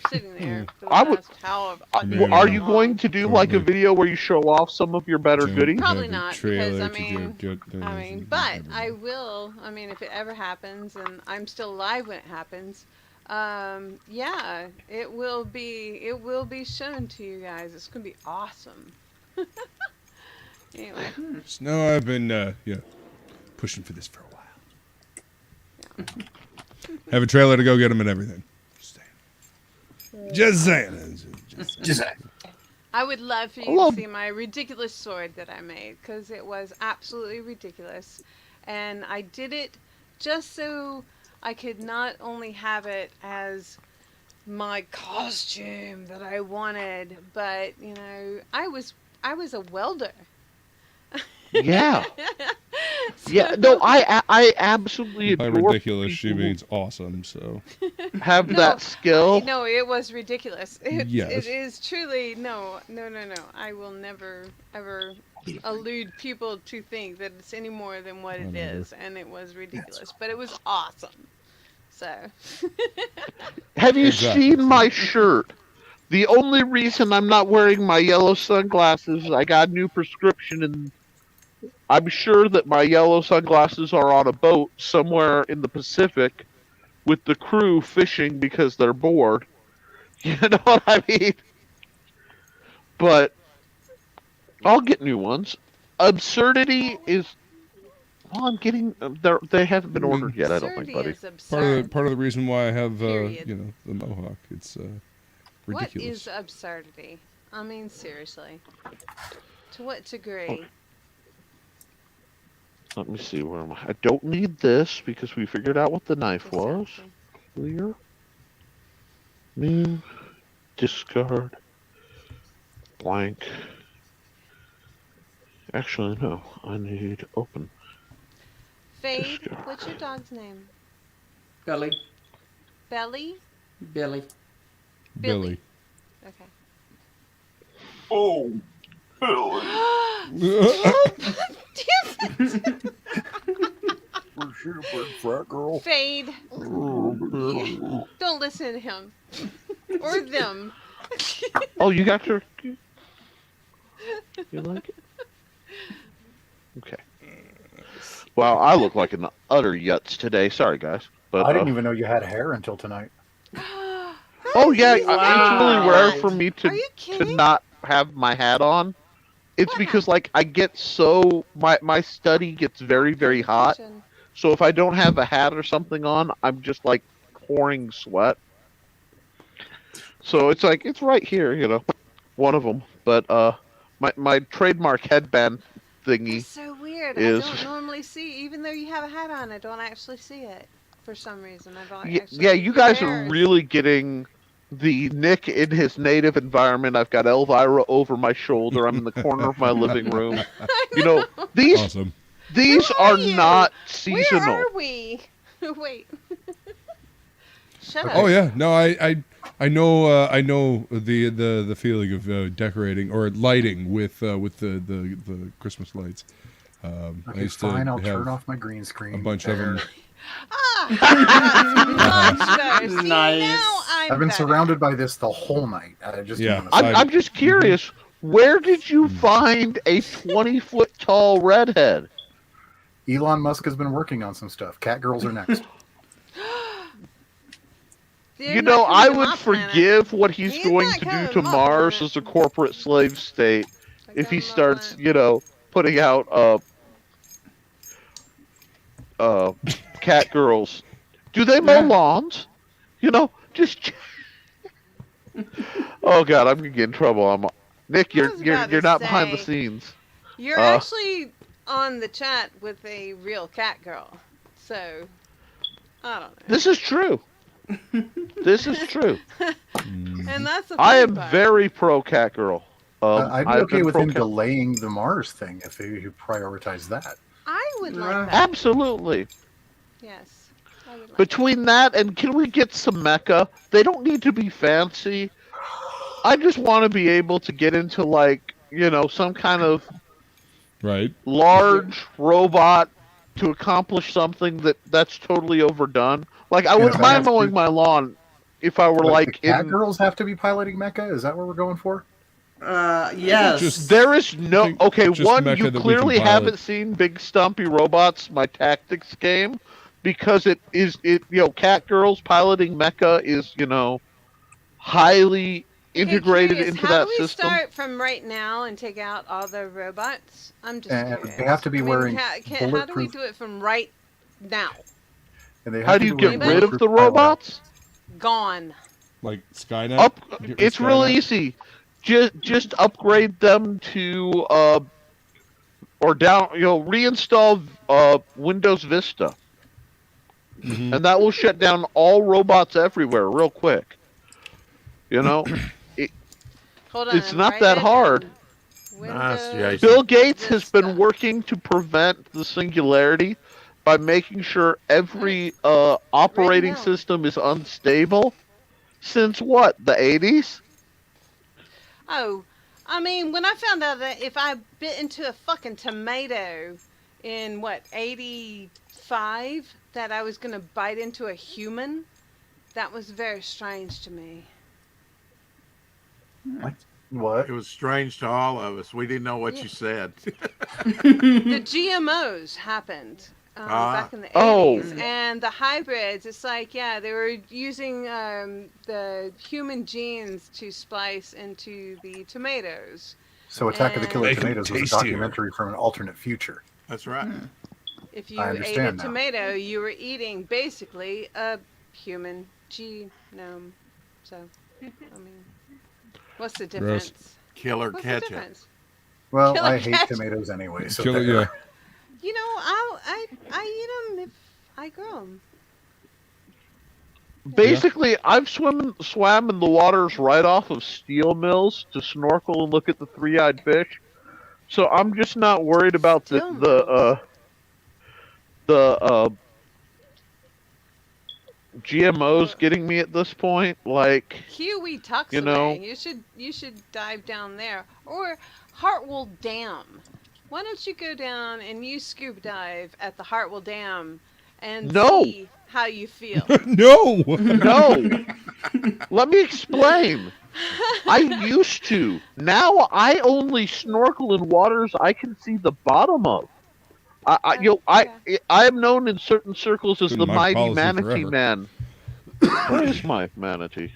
Speaker 16: sitting there for the last however.
Speaker 17: Are you going to do like a video where you show off some of your better goodies?
Speaker 16: Probably not, because but I will. I mean, if it ever happens, and I'm still alive when it happens, yeah, it will be shown to you guys. It's gonna be awesome. Anyway.
Speaker 2: No, I've been pushing for this for a while. Yeah. Have a trailer to go get them and everything. Just saying. Just saying.
Speaker 16: I would love for you to see my ridiculous sword that I made, because it was absolutely ridiculous, and I did it just so I could not only have it as my costume that I wanted, but you know, I was a welder.
Speaker 17: Yeah. Yeah. No, I absolutely adore.
Speaker 2: By ridiculous, she means awesome. So
Speaker 17: have that skill.
Speaker 16: No, it was ridiculous.
Speaker 2: Yes.
Speaker 16: It is truly no. I will never ever allude people to think that it's any more than what it is, and it was ridiculous, but it was awesome. So.
Speaker 17: Have you seen my shirt? The only reason I'm not wearing my yellow sunglasses, I got a new prescription, and I'm sure that my yellow sunglasses are on a boat somewhere in the Pacific with the crew fishing because they're bored. You know what I mean? But I'll get new ones. Absurdity is... Well, I'm getting... They haven't been ordered yet, I don't think, buddy.
Speaker 2: Part of the reason why I have, the mohawk. It's ridiculous.
Speaker 16: What is absurdity? I mean, seriously. To what degree?
Speaker 17: Let me see, where am I? I don't need this because we figured out what the knife was. Clear. New. Discard. Blank. Actually, no. I need open.
Speaker 16: Fade,
Speaker 17: Discard.
Speaker 16: what's your dog's name?
Speaker 18: Belly.
Speaker 16: Belly?
Speaker 18: Billy.
Speaker 2: Billy.
Speaker 16: Okay.
Speaker 1: Oh, Billy.
Speaker 15: Was she a big fat girl?
Speaker 16: Fade.
Speaker 15: Oh, Billy.
Speaker 16: Don't listen to him. Or them.
Speaker 17: Oh, you got your... You like it? Okay. Wow, I look like an utter yutz today. Sorry, guys. But
Speaker 15: I didn't even know you had hair until tonight.
Speaker 17: Oh yeah, it's
Speaker 16: Wow.
Speaker 17: really rare for me to not have my hat on. It's because like I get so my study gets very, very hot. So if I don't have a hat or something on, I'm just like pouring sweat. So it's like it's right here, you know, one of them. But my trademark headband thingy
Speaker 16: It's so weird.
Speaker 17: is
Speaker 16: I don't normally see, even though you have a hat on, I don't actually see it for some reason. I don't.
Speaker 17: yeah,
Speaker 16: actually see
Speaker 17: you
Speaker 16: your
Speaker 17: guys
Speaker 16: hair.
Speaker 17: are really getting the Nick in his native environment. I've got Elvira over my shoulder. I'm in the corner of my living room. You know, these
Speaker 2: awesome.
Speaker 17: These are not seasonal.
Speaker 16: Where are we? Wait. Shut up.
Speaker 2: Oh yeah, no, I know the feeling of decorating or lighting with the Christmas lights. I
Speaker 15: Okay,
Speaker 2: used
Speaker 15: fine.
Speaker 2: to
Speaker 15: I'll
Speaker 2: have
Speaker 15: turn off my green screen.
Speaker 2: a bunch of them.
Speaker 16: Nice.
Speaker 15: I've been surrounded by this the whole night. I just
Speaker 17: I'm just curious. Where did you find a 20-foot tall redhead?
Speaker 15: Elon Musk has been working on some stuff. Cat girls are next.
Speaker 17: You know, I would forgive what he's going to do to Mars as a corporate slave state if he starts, you know, putting out cat girls. Do they mow lawns? You know, just. Oh God, I'm gonna get in trouble. Nick, you're not behind the scenes.
Speaker 16: You're actually on the chat with a real cat girl, so I don't know.
Speaker 17: This is true. This is true.
Speaker 16: And that's the
Speaker 17: I
Speaker 16: funny
Speaker 17: am
Speaker 16: part.
Speaker 17: very pro cat girl.
Speaker 15: I'd be
Speaker 17: I've
Speaker 15: okay
Speaker 17: been
Speaker 15: with
Speaker 17: pro
Speaker 15: him
Speaker 17: cat-
Speaker 15: delaying the Mars thing if he prioritized that.
Speaker 16: I would like that.
Speaker 17: Absolutely.
Speaker 16: Yes. I would like
Speaker 17: Between that and can we get some mecha? They don't need to be fancy. I just want to be able to get into, like, you know, some kind of large robot to accomplish something that's totally overdone. Like, I wouldn't mind mowing my lawn if I were like
Speaker 15: the cat
Speaker 17: in.
Speaker 15: girls have to be piloting mecha. Is that what we're going for?
Speaker 18: Yes.
Speaker 17: There is no. Okay,
Speaker 15: just
Speaker 17: one,
Speaker 15: mecha
Speaker 17: you
Speaker 15: that we can
Speaker 17: clearly
Speaker 15: pilot.
Speaker 17: haven't seen Big Stumpy Robots, my tactics game, because cat girls piloting mecha is, you know, highly integrated
Speaker 16: Curious,
Speaker 17: into
Speaker 16: how
Speaker 17: that
Speaker 16: do we
Speaker 17: system.
Speaker 16: start from right now and take out all the robots? I'm just
Speaker 15: And
Speaker 16: curious.
Speaker 15: they have to be wearing
Speaker 16: how do we
Speaker 15: bulletproof-
Speaker 16: do it from right now?
Speaker 15: And they have
Speaker 17: How
Speaker 15: to
Speaker 17: do you
Speaker 15: be
Speaker 17: get
Speaker 15: wearing
Speaker 17: rid of the
Speaker 15: bulletproof pilot
Speaker 17: robots?
Speaker 16: Gone.
Speaker 2: Like Skynet. Get rid
Speaker 17: It's
Speaker 2: of
Speaker 17: real
Speaker 2: Skynet?
Speaker 17: easy. Just upgrade them to reinstall Windows Vista, and that will shut down all robots everywhere real quick. You know,
Speaker 16: Hold on,
Speaker 17: it's
Speaker 16: I'm
Speaker 17: not that
Speaker 16: writing
Speaker 17: hard.
Speaker 20: Nice, Jason.
Speaker 17: Bill Gates has been working to prevent the singularity by making sure every operating system is unstable since what, the 80s?
Speaker 16: Oh, I mean, when I found out that if I bit into a fucking tomato in, 85, that I was going to bite into a human, that was very strange to me.
Speaker 15: What?
Speaker 10: It was strange to all of us. We didn't know what you said.
Speaker 16: The GMOs happened back in the 80s. And the hybrids, it's like, they were using the human genes to splice into the tomatoes.
Speaker 15: So Attack of the Killer
Speaker 16: And
Speaker 15: Tomatoes was a documentary from an alternate future.
Speaker 10: That's right.
Speaker 16: if you
Speaker 15: I
Speaker 16: ate a
Speaker 15: understand now.
Speaker 16: tomato, you were eating basically a human genome. So, I mean, what's the difference?
Speaker 10: Killer
Speaker 16: What's the
Speaker 10: ketchup.
Speaker 16: difference?
Speaker 15: Well,
Speaker 16: Killer
Speaker 15: I hate
Speaker 16: ketchup.
Speaker 15: tomatoes anyway. So
Speaker 2: Killer,
Speaker 15: there.
Speaker 2: yeah.
Speaker 16: You know, I eat them if I grow them.
Speaker 17: Basically, I've swam in the waters right off of steel mills to snorkel and look at the three-eyed fish. So I'm just not worried about the GMOs getting me at this point. Like,
Speaker 16: Kiwi Tuxabang.
Speaker 17: you know,
Speaker 16: You should dive down there. Or Hartwell Dam. Why don't you go down and you scuba dive at the Hartwell Dam and see how you feel?
Speaker 2: No.
Speaker 17: No. Let me explain. I used to. Now I only snorkel in waters I can see the bottom of. I am known in certain circles as
Speaker 2: Been
Speaker 17: the
Speaker 2: my
Speaker 17: mighty
Speaker 2: policy
Speaker 17: manatee
Speaker 2: forever.
Speaker 17: man. Where is my manatee?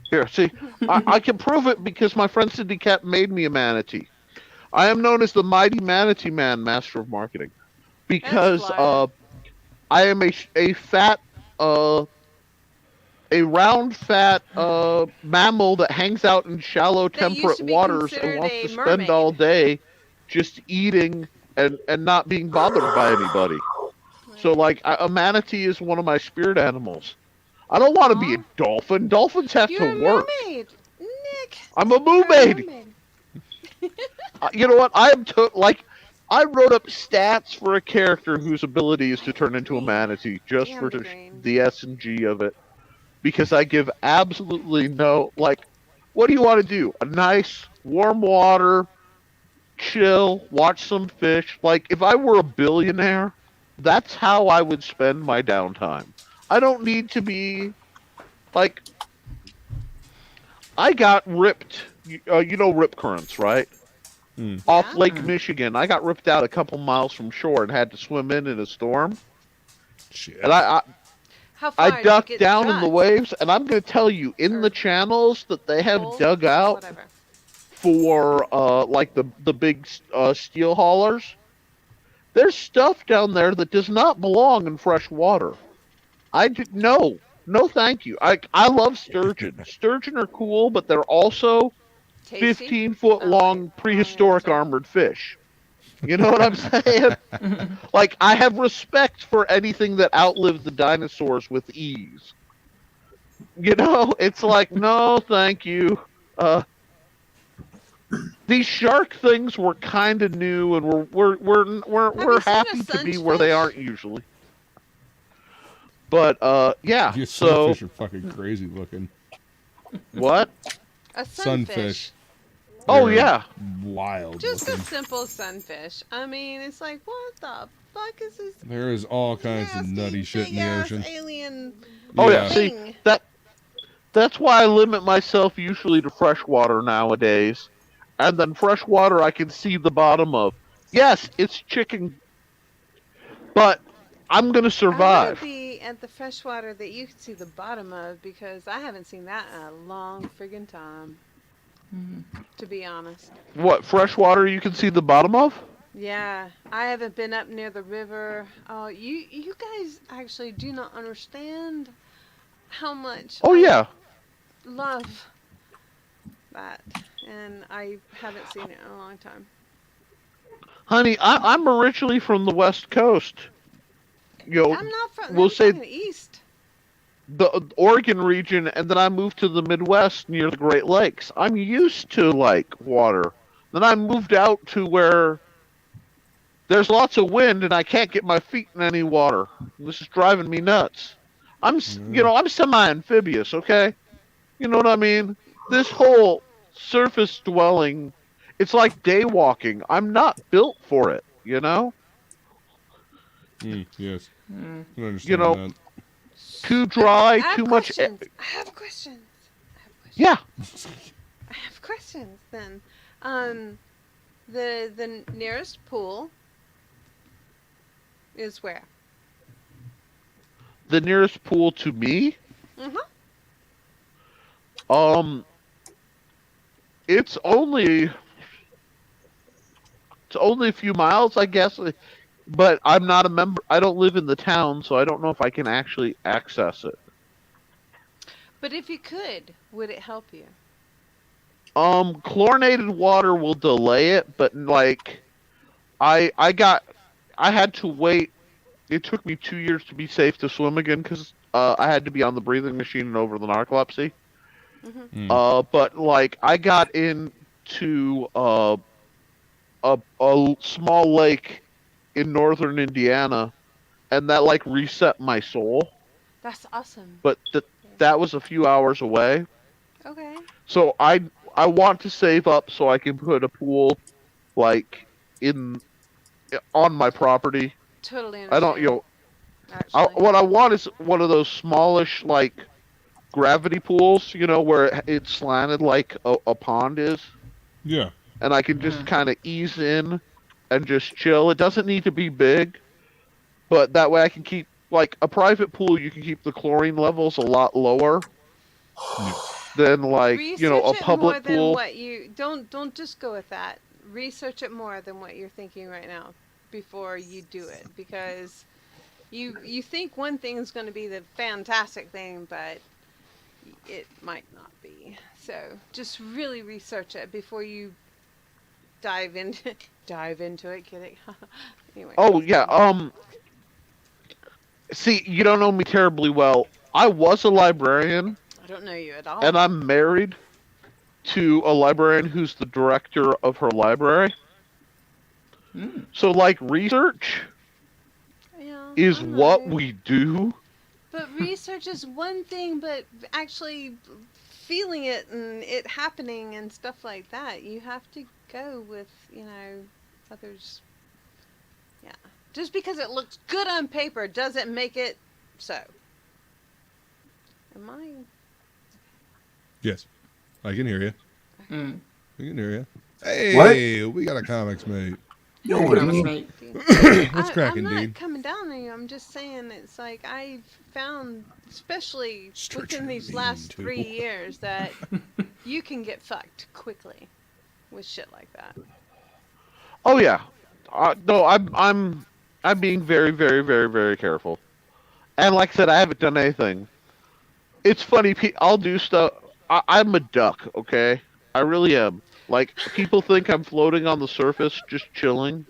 Speaker 17: Here, see, I can prove it because my friend Cindy Cat made me a manatee. I am known as the mighty manatee man, master of marketing, because I am a fat a round fat mammal that hangs out in shallow temperate waters and wants to spend all day just eating and not being bothered by anybody. So, like, a manatee is one of my spirit animals. I don't want to be a dolphin. Dolphins have
Speaker 16: You're
Speaker 17: to
Speaker 16: a
Speaker 17: work.
Speaker 16: mermaid, Nick.
Speaker 17: I'm a
Speaker 16: You're a
Speaker 17: mermaid.
Speaker 16: mermaid.
Speaker 17: You know what? I wrote up stats for a character whose ability is to turn into a manatee just for the S and G of it, because I give absolutely no like. What do you want to do? A nice warm water, chill, watch some fish. Like if I were a billionaire, that's how I would spend my downtime. I don't need to be like. I got ripped. You know rip currents, right? Off Lake Michigan. I got ripped out a couple miles from shore and had to swim in a storm.
Speaker 2: Shit.
Speaker 17: And I ducked down in the waves, and I'm going to tell you, in the channels that they have dug out for like the big steel haulers, there's stuff down there that does not belong in fresh water. No, thank you. I love sturgeon. Sturgeon are cool, but they're also 15-foot long prehistoric armored fish. You know what I'm saying? Like, I have respect for anything that outlived the dinosaurs with ease. You know, it's like, no, thank you. These shark things were kind of new, and we're happy to be where they aren't usually. But yeah,
Speaker 2: Your
Speaker 17: so
Speaker 2: sunfish are fucking crazy looking.
Speaker 17: What?
Speaker 16: A sunfish.
Speaker 17: Oh
Speaker 2: They're
Speaker 17: yeah,
Speaker 2: wild.
Speaker 16: Just
Speaker 2: looking.
Speaker 16: a simple sunfish. I mean, it's like, what the fuck is this?
Speaker 2: There is all kinds of nutty shit in the ocean.
Speaker 16: Alien.
Speaker 17: Oh yeah,
Speaker 16: thing.
Speaker 17: see that's why I limit myself usually to freshwater nowadays, and then freshwater I can see the bottom of. Yes, it's chicken, but I'm gonna
Speaker 16: I
Speaker 17: survive.
Speaker 16: want to be at the freshwater that you can see the bottom of, because I haven't seen that in a long friggin' time. To be honest.
Speaker 17: What, freshwater you can see the bottom of?
Speaker 16: Yeah, I haven't been up near the river. Oh, you guys actually do not understand how much I love that, and I haven't seen it in a long time.
Speaker 17: Honey, I'm originally from the West Coast. You know,
Speaker 16: I'm not from.
Speaker 17: we'll
Speaker 16: I'm
Speaker 17: say
Speaker 16: from the east.
Speaker 17: the Oregon region, and then I moved to the Midwest near the Great Lakes. I'm used to like water. Then I moved out to where there's lots of wind, and I can't get my feet in any water. This is driving me nuts. I'm semi-amphibious, okay? You know what I mean? This whole surface dwelling, it's like day walking. I'm not built for it, you know?
Speaker 2: Yes. I understand
Speaker 17: You know,
Speaker 2: that.
Speaker 17: too dry, too much.
Speaker 16: I have questions.
Speaker 17: Yeah.
Speaker 16: I have questions then. The nearest pool is where?
Speaker 17: The nearest pool to me? It's only a few miles, I guess. But I'm not a member. I don't live in the town, so I don't know if I can actually access it.
Speaker 16: But if you could, would it help you?
Speaker 17: Chlorinated water will delay it, but like, I had to wait. It took me 2 years to be safe to swim again because I had to be on the breathing machine and over the narcolepsy. But like, I got into a small lake in northern Indiana, and that like reset my soul.
Speaker 16: That's awesome.
Speaker 17: But that was a few hours away.
Speaker 16: Okay.
Speaker 17: So I want to save up so I can put a pool like on my property.
Speaker 16: Totally understand.
Speaker 17: I don't, what I want is one of those smallish like gravity pools, where it's slanted like a pond is.
Speaker 2: Yeah.
Speaker 17: And I can just kind of ease in and just chill. It doesn't need to be big, but that way I can keep, like, a private pool, you can keep the chlorine levels a lot lower than, like, a public pool.
Speaker 16: Don't just go with that. Research it more than what you're thinking right now before you do it, because you think one thing is going to be the fantastic thing, but it might not be. So just really research it before you dive into it. Get it? Anyway.
Speaker 17: Oh yeah. See, you don't know me terribly well. I was a librarian,
Speaker 16: I don't know you at all.
Speaker 17: and I'm married to a librarian who's the director of her library. So, like, research is what we do.
Speaker 16: But research is one thing, but actually feeling it and it happening and stuff like that, you have to go with, others. Yeah. Just because it looks good on paper doesn't make it so. Am I?
Speaker 2: Yes. I can hear you.
Speaker 18: Mm.
Speaker 2: We can hear you. Hey, we got a comics mate.
Speaker 18: Yo,
Speaker 2: What's cracking,
Speaker 16: I'm not
Speaker 2: Dean?
Speaker 16: coming down on you. I'm just saying it's like I've found, especially within these last 3 years, that you can get fucked quickly with shit like that.
Speaker 17: Oh yeah, no, I'm being very, very, very, very careful. And like I said, I haven't done anything. It's funny. I'll do stuff. I'm a duck, okay? I really am. Like, people think I'm floating on the surface, just chilling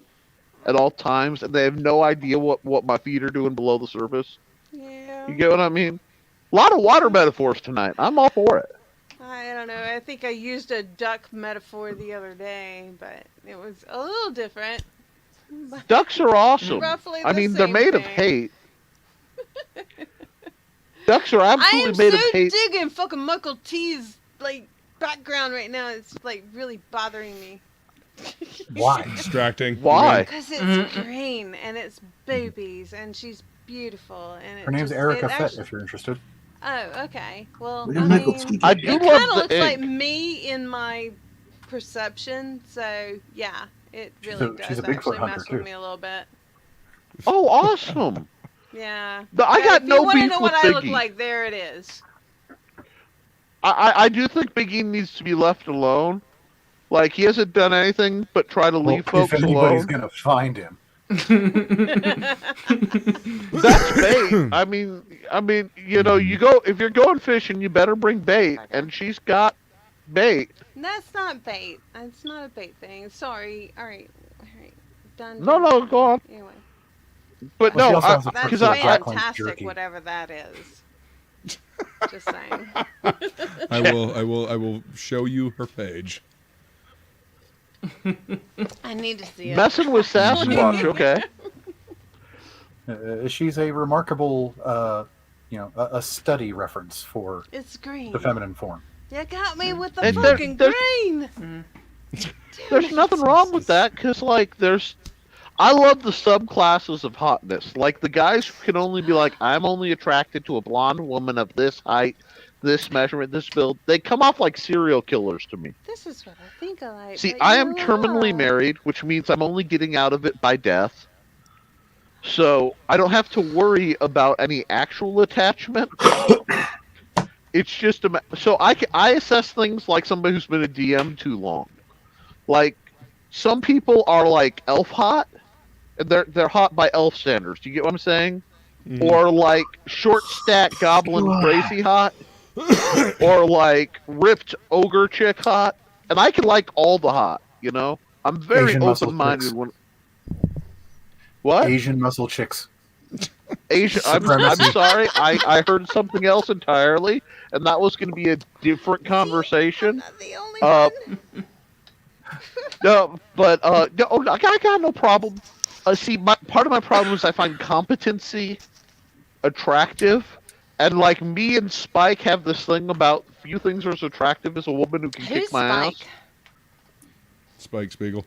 Speaker 17: at all times, and they have no idea what my feet are doing below the surface.
Speaker 16: Yeah.
Speaker 17: You get what I mean? A lot of water metaphors tonight. I'm all for it.
Speaker 16: I don't know. I think I used a duck metaphor the other day, but it was a little different.
Speaker 17: Ducks are awesome.
Speaker 16: Roughly
Speaker 17: I
Speaker 16: the
Speaker 17: mean, they're
Speaker 16: same
Speaker 17: made of
Speaker 16: thing.
Speaker 17: hate. Ducks are absolutely made of hate.
Speaker 16: I am so digging fucking Michael T's like background right now. It's like really bothering me.
Speaker 2: Why? Distracting.
Speaker 17: Why?
Speaker 16: Because it's green and it's babies and she's beautiful and
Speaker 15: Her name's Erica Fett, if you're interested.
Speaker 16: Oh, okay. Well,
Speaker 15: Look
Speaker 16: I
Speaker 15: at Michael
Speaker 16: mean,
Speaker 15: T.
Speaker 17: I do
Speaker 16: it
Speaker 17: love
Speaker 16: kind of
Speaker 17: the
Speaker 16: looks like
Speaker 17: ink.
Speaker 16: me in my perception. So yeah, it really
Speaker 15: she's a
Speaker 16: does
Speaker 15: Bigfoot
Speaker 16: actually
Speaker 15: hunter,
Speaker 16: mess with
Speaker 15: too.
Speaker 16: me a little bit.
Speaker 17: Oh, awesome.
Speaker 16: Yeah.
Speaker 17: I got
Speaker 16: if
Speaker 17: no
Speaker 16: you want to
Speaker 17: beef
Speaker 16: know
Speaker 17: with
Speaker 16: what I look
Speaker 17: Biggie.
Speaker 16: like, there it is.
Speaker 17: I do think Biggie needs to be left alone. Like, he hasn't done anything but try to leave folks
Speaker 15: if anybody's
Speaker 17: alone.
Speaker 15: gonna find him.
Speaker 17: That's bait. I mean, you go if you're going fishing, you better bring bait, and she's got bait.
Speaker 16: That's not bait. It's not a bait thing. Sorry. All right. Done.
Speaker 17: No, go on.
Speaker 16: Anyway.
Speaker 17: But
Speaker 15: Well, she
Speaker 17: no,
Speaker 15: also has a
Speaker 16: That's
Speaker 15: purse of Black Link
Speaker 16: fantastic,
Speaker 15: jerky.
Speaker 16: whatever that is. Just saying.
Speaker 2: I will show you her page.
Speaker 16: I need to see it.
Speaker 17: Messing with Sasquatch, okay.
Speaker 15: She's a remarkable, a study reference for
Speaker 16: It's green.
Speaker 15: the feminine form.
Speaker 16: You got me with the
Speaker 17: And
Speaker 16: fucking
Speaker 17: there's-
Speaker 16: green.
Speaker 17: There's nothing wrong with that, because, like, I love the subclasses of hotness. Like, the guys who can only be like, I'm only attracted to a blonde woman of this height, this measurement, this build. They come off like serial killers to me.
Speaker 16: This is what I think I like.
Speaker 17: See,
Speaker 16: but
Speaker 17: I
Speaker 16: you
Speaker 17: am terminally
Speaker 16: are.
Speaker 17: married, which means I'm only getting out of it by death. So I don't have to worry about any actual attachment. It's just so I assess things like somebody who's been a DM too long. Like, some people are like elf hot, and they're hot by elf standards. Do you get what I'm saying?
Speaker 2: Mm.
Speaker 17: Or like short stack goblin crazy hot, or like ripped ogre chick hot, and I can like all the hot. You know, I'm very
Speaker 15: Asian muscle
Speaker 17: open-minded
Speaker 15: chicks.
Speaker 17: when. What?
Speaker 15: Asian muscle chicks.
Speaker 17: Asian. I'm
Speaker 15: Supremacy.
Speaker 17: sorry. I heard something else entirely, and that was going to be a different conversation. No, but no, I got no problem. See, part of my problem is I find competency attractive, and like me and Spike have this thing about few things are as attractive as a woman who can
Speaker 16: Who's
Speaker 17: kick my
Speaker 16: Spike?
Speaker 17: ass.
Speaker 2: Spike Spiegel.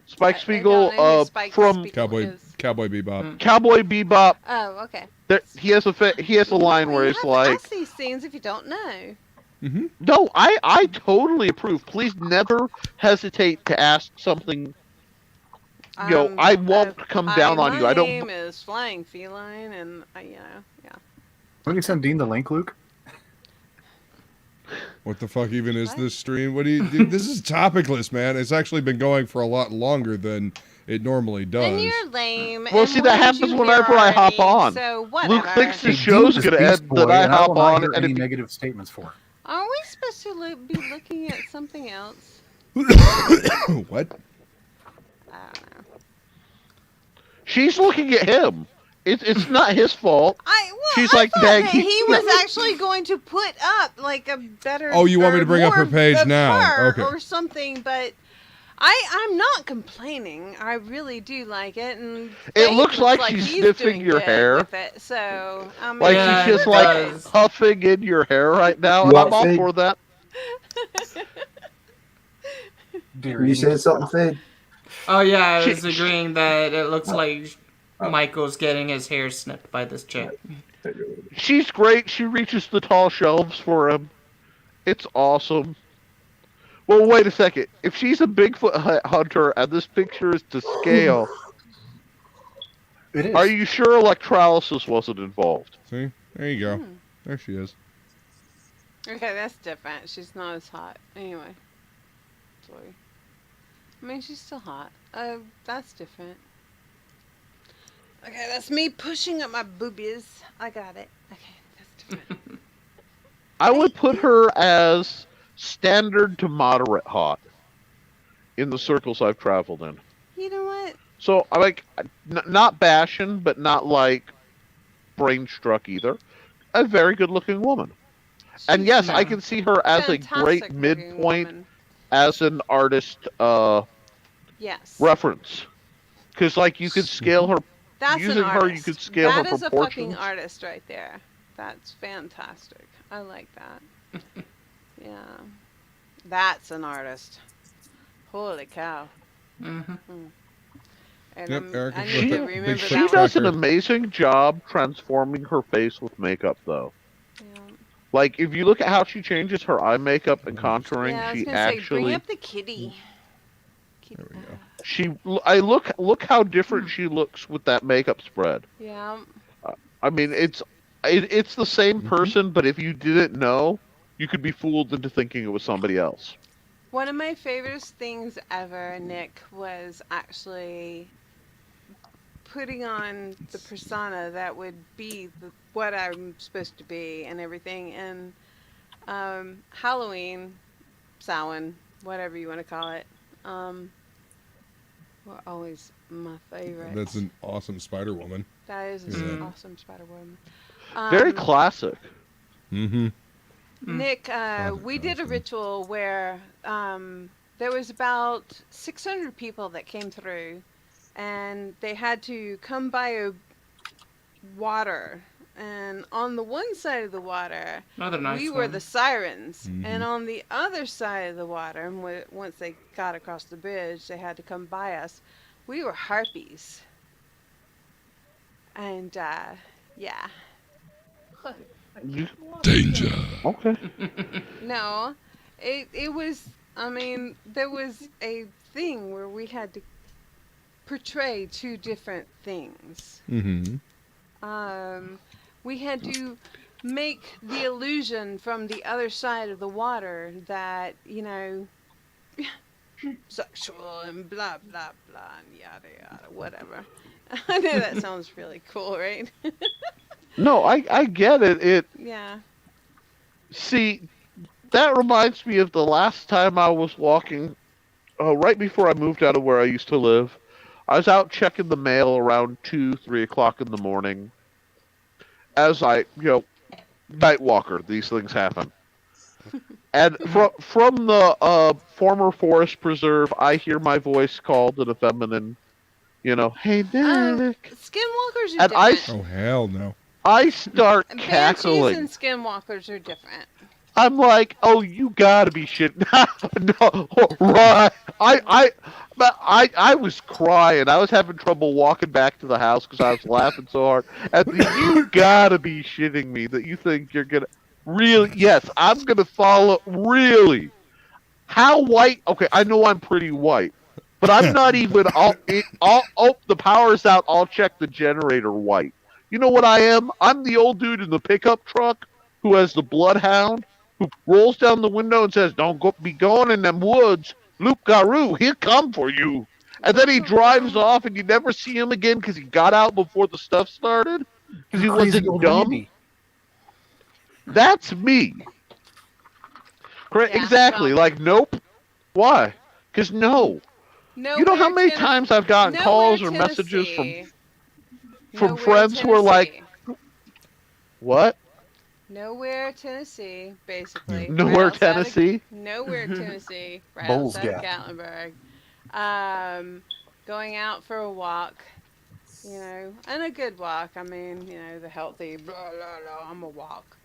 Speaker 17: Spike Spiegel,
Speaker 16: know who Spike
Speaker 17: from
Speaker 16: Spiegel
Speaker 2: Cowboy Bebop.
Speaker 17: Cowboy Bebop.
Speaker 16: Oh, okay.
Speaker 17: He has a line where he's like,
Speaker 16: Ask these things if you don't know.
Speaker 17: "No, I totally approve. Please never hesitate to ask something. You know, I won't come down on you. I
Speaker 16: My
Speaker 17: don't."
Speaker 16: name is Flying Feline, and yeah.
Speaker 15: Will you send Dean the link, Luke?
Speaker 2: What the fuck even is this stream? What do you do? This is topicless, man. It's actually been going for a lot longer than it normally does.
Speaker 16: And you're lame.
Speaker 17: Well,
Speaker 16: and
Speaker 17: see, that
Speaker 16: weren't
Speaker 17: happens
Speaker 16: you
Speaker 17: whenever
Speaker 16: here
Speaker 17: I hop
Speaker 16: already,
Speaker 17: on.
Speaker 16: So
Speaker 17: Luke
Speaker 16: whatever.
Speaker 17: thinks the
Speaker 15: Hey,
Speaker 17: show's
Speaker 15: Dean is
Speaker 17: gonna
Speaker 15: Beast
Speaker 17: end
Speaker 15: Boy,
Speaker 17: that I
Speaker 15: and I
Speaker 17: hop
Speaker 15: will not
Speaker 17: on,
Speaker 15: hear
Speaker 17: and
Speaker 15: any
Speaker 17: it
Speaker 15: negative statements for.
Speaker 16: Are we supposed to be looking at something else?
Speaker 2: What?
Speaker 16: I don't know.
Speaker 17: she's looking at him. It's not his fault. She's
Speaker 16: I
Speaker 17: like,
Speaker 16: thought
Speaker 17: dang,
Speaker 16: that he was actually going to put up like a better.
Speaker 2: Oh, you want me to bring up her
Speaker 16: more
Speaker 2: page
Speaker 16: of
Speaker 2: now?
Speaker 16: her
Speaker 2: Okay.
Speaker 16: Or something, but I'm not complaining. I really do like it, and
Speaker 17: It
Speaker 16: Wade
Speaker 17: looks like she's
Speaker 16: he's
Speaker 17: sniffing
Speaker 16: doing
Speaker 17: your
Speaker 16: good
Speaker 17: hair.
Speaker 16: with it. So I mean,
Speaker 17: Like
Speaker 11: Yeah,
Speaker 17: she's just
Speaker 11: it
Speaker 17: like
Speaker 11: does.
Speaker 17: huffing in your hair right now,
Speaker 4: You
Speaker 17: and
Speaker 4: want
Speaker 17: I'm all
Speaker 4: fake?
Speaker 17: for that.
Speaker 4: You saying something, Fade?
Speaker 11: Oh yeah, I
Speaker 17: She-
Speaker 11: was agreeing that it looks like
Speaker 4: Oh.
Speaker 11: Michael's getting his hair snipped by this chick.
Speaker 17: She's great. She reaches the tall shelves for him. It's awesome. Well, wait a second. If she's a Bigfoot hunter and this picture is to scale,
Speaker 15: It is.
Speaker 17: are you sure electrolysis wasn't involved?
Speaker 2: See? There you go. There she is.
Speaker 16: Okay, that's different. She's not as hot. Anyway. Sorry. I mean, she's still hot. That's different. Okay, that's me pushing up my boobies. I got it. Okay, that's different.
Speaker 17: I would put her as standard to moderate hot in the circles I've traveled in.
Speaker 16: You know what?
Speaker 17: So, I like, not bashing, but not like brain struck either. A very good looking woman. And yes, I can see her as a great
Speaker 16: Fantastic-looking
Speaker 17: midpoint
Speaker 16: woman.
Speaker 17: as an artist
Speaker 16: Yes.
Speaker 17: reference. Because, like, you could scale her.
Speaker 16: That's
Speaker 17: using
Speaker 16: an
Speaker 17: her,
Speaker 16: artist.
Speaker 17: you could scale
Speaker 16: That
Speaker 17: her
Speaker 16: is a
Speaker 17: proportions.
Speaker 16: fucking artist right there. That's fantastic. I like that. Yeah. That's an artist. Holy cow.
Speaker 11: Mm-hmm.
Speaker 16: And
Speaker 2: Yep, Erica,
Speaker 16: I
Speaker 2: big
Speaker 16: need to
Speaker 2: foot-
Speaker 16: remember
Speaker 2: big foot
Speaker 17: She
Speaker 16: that
Speaker 17: does
Speaker 16: one.
Speaker 17: an amazing job transforming her face with makeup, though. Like, if you look at how she changes her eye makeup and contouring,
Speaker 16: Yeah, I was
Speaker 17: she
Speaker 16: gonna say, bring
Speaker 17: actually
Speaker 16: up the kitty.
Speaker 17: look how different she looks with that makeup spread.
Speaker 16: Yeah.
Speaker 17: I mean, it's the same person, but if you didn't know, you could be fooled into thinking it was somebody else.
Speaker 16: One of my favorite things ever, Nick, was actually putting on the persona that would be what I'm supposed to be and everything. And Halloween, Samhain, whatever you want to call it, were always my favorite.
Speaker 2: That's an awesome Spider Woman.
Speaker 16: That is an awesome Spider Woman.
Speaker 17: Very classic.
Speaker 2: Mm-hmm.
Speaker 16: Nick, we did a ritual where there was about 600 people that came through, and they had to come by a water. And on the one side of the water,
Speaker 11: Another nice
Speaker 16: we were
Speaker 11: one.
Speaker 16: the sirens.
Speaker 2: Mhm.
Speaker 16: And on the other side of the water, and once they got across the bridge, they had to come by us. We were harpies. And, yeah.
Speaker 17: Danger. Okay.
Speaker 16: No, it was, I mean, there was a thing where we had to portray two different things.
Speaker 2: Mm-hmm.
Speaker 16: We had to make the illusion from the other side of the water that, you know, sexual and blah, blah, blah, and yada, yada, whatever. I know that sounds really cool, right?
Speaker 17: No, I get it.
Speaker 16: Yeah.
Speaker 17: See, that reminds me of the last time I was walking, right before I moved out of where I used to live. I was out checking the mail around 2, 3 o'clock in the morning. As night walker, these things happen. And from the former forest preserve, I hear my voice called in a feminine, hey, Nick.
Speaker 16: Skinwalkers are
Speaker 17: And
Speaker 16: different.
Speaker 2: Oh, hell no.
Speaker 17: I start
Speaker 16: Banshees
Speaker 17: cackling.
Speaker 16: and skinwalkers are different.
Speaker 17: I'm like, oh, you gotta be shitting. No, right. I was crying. I was having trouble walking back to the house because I was laughing so hard. And you gotta be shitting me that you think you're gonna really? Yes, I'm gonna follow. Really? How white? Okay, I know I'm pretty white, but I'm not even. The power's out. I'll check the generator white. You know what I am? I'm the old dude in the pickup truck who has the bloodhound, who rolls down the window and says, "Don't be going in them woods. Luke Garou, he'll come for you." And then he drives off, and you never see him again because he got out before the stuff started because he
Speaker 15: Crazy
Speaker 17: wasn't
Speaker 15: old
Speaker 17: dumb.
Speaker 15: lady.
Speaker 17: That's me. Exactly. Like, nope. Why? Because no. You know how many times I've gotten calls or messages from from
Speaker 16: Nowhere,
Speaker 17: friends who are like, what?
Speaker 16: Nowhere, Tennessee, basically.
Speaker 17: Nowhere,
Speaker 16: outside
Speaker 17: Tennessee?
Speaker 16: Nowhere, Tennessee. Right
Speaker 15: Bulls
Speaker 16: outside of
Speaker 15: Gap.
Speaker 16: Gatlinburg. Going out for a walk, and a good walk. I mean, the healthy, blah, blah, blah, I'm a walk,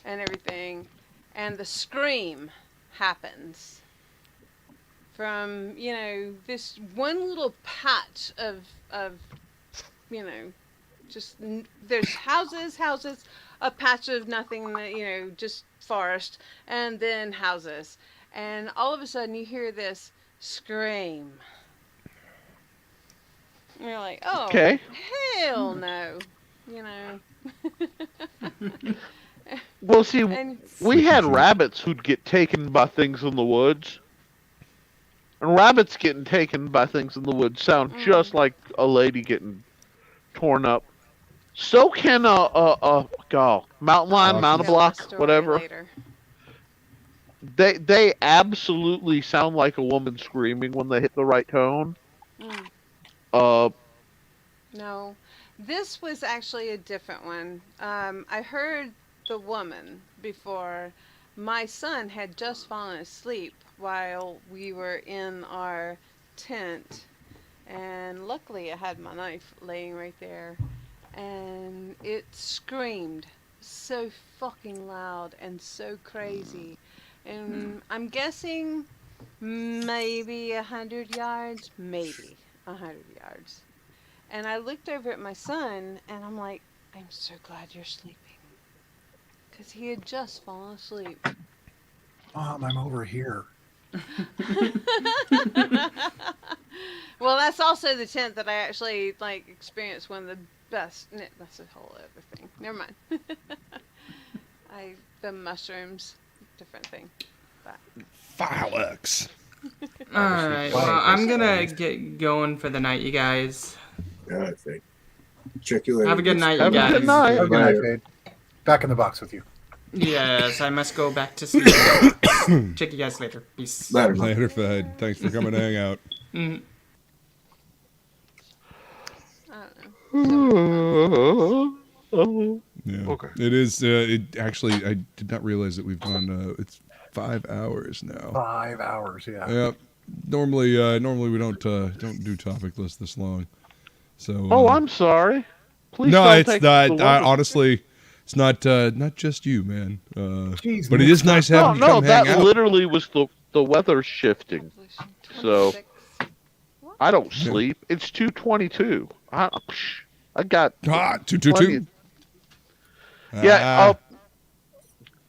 Speaker 16: and everything. And the scream happens from, this one little patch of just, there's houses, a patch of nothing, just forest, and then houses. And all of a sudden you hear this scream. And you're like, oh,
Speaker 17: Okay.
Speaker 16: hell no.
Speaker 17: Well, see,
Speaker 16: And-
Speaker 17: we had rabbits who'd get taken by things in the woods. And rabbits getting taken by things in the woods sound just like a lady getting torn up. So can a mountain lion, mountain block, whatever.
Speaker 16: Later.
Speaker 17: They absolutely sound like a woman screaming when they hit the right tone.
Speaker 16: No, this was actually a different one. I heard the woman before. My son had just fallen asleep while we were in our tent, and luckily I had my knife laying right there, and it screamed so fucking loud and so crazy, and I'm guessing maybe 100 yards, maybe 100 yards. And I looked over at my son, and I'm like, I'm so glad you're sleeping. Because he had just fallen asleep.
Speaker 15: Mom, I'm over here.
Speaker 16: Well, that's also the tent that I actually, experienced one of the best. That's a whole other thing. Never mind. The mushrooms, different thing. But.
Speaker 2: Fireworks.
Speaker 11: Alright, well, I'm gonna get going for the night, you guys.
Speaker 4: Yeah, I think. Check you later.
Speaker 11: Have a good night, you
Speaker 15: Have
Speaker 11: guys.
Speaker 15: a good night, Fade. Back in the box with you.
Speaker 11: Yes, I must go back to sleep. Check you guys later. Peace.
Speaker 2: Later, Fed. Thanks for coming to hang out.
Speaker 11: Mhm.
Speaker 2: Yeah.
Speaker 17: Okay.
Speaker 2: It is. It actually, I did not realize that we've gone. It's 5 hours now.
Speaker 15: 5 hours, yeah.
Speaker 2: Yeah. Normally we don't do topic lists this long. So.
Speaker 17: Oh, I'm sorry. Please
Speaker 2: no,
Speaker 17: don't
Speaker 2: it's
Speaker 17: take
Speaker 2: not.
Speaker 17: the word.
Speaker 2: Honestly, it's not just you, man.
Speaker 15: Jeez,
Speaker 2: but it is nice having you come hang
Speaker 17: that
Speaker 2: out.
Speaker 17: literally was the weather shifting. So I don't sleep. It's 2:22. I got
Speaker 2: 2:22.
Speaker 17: Yeah.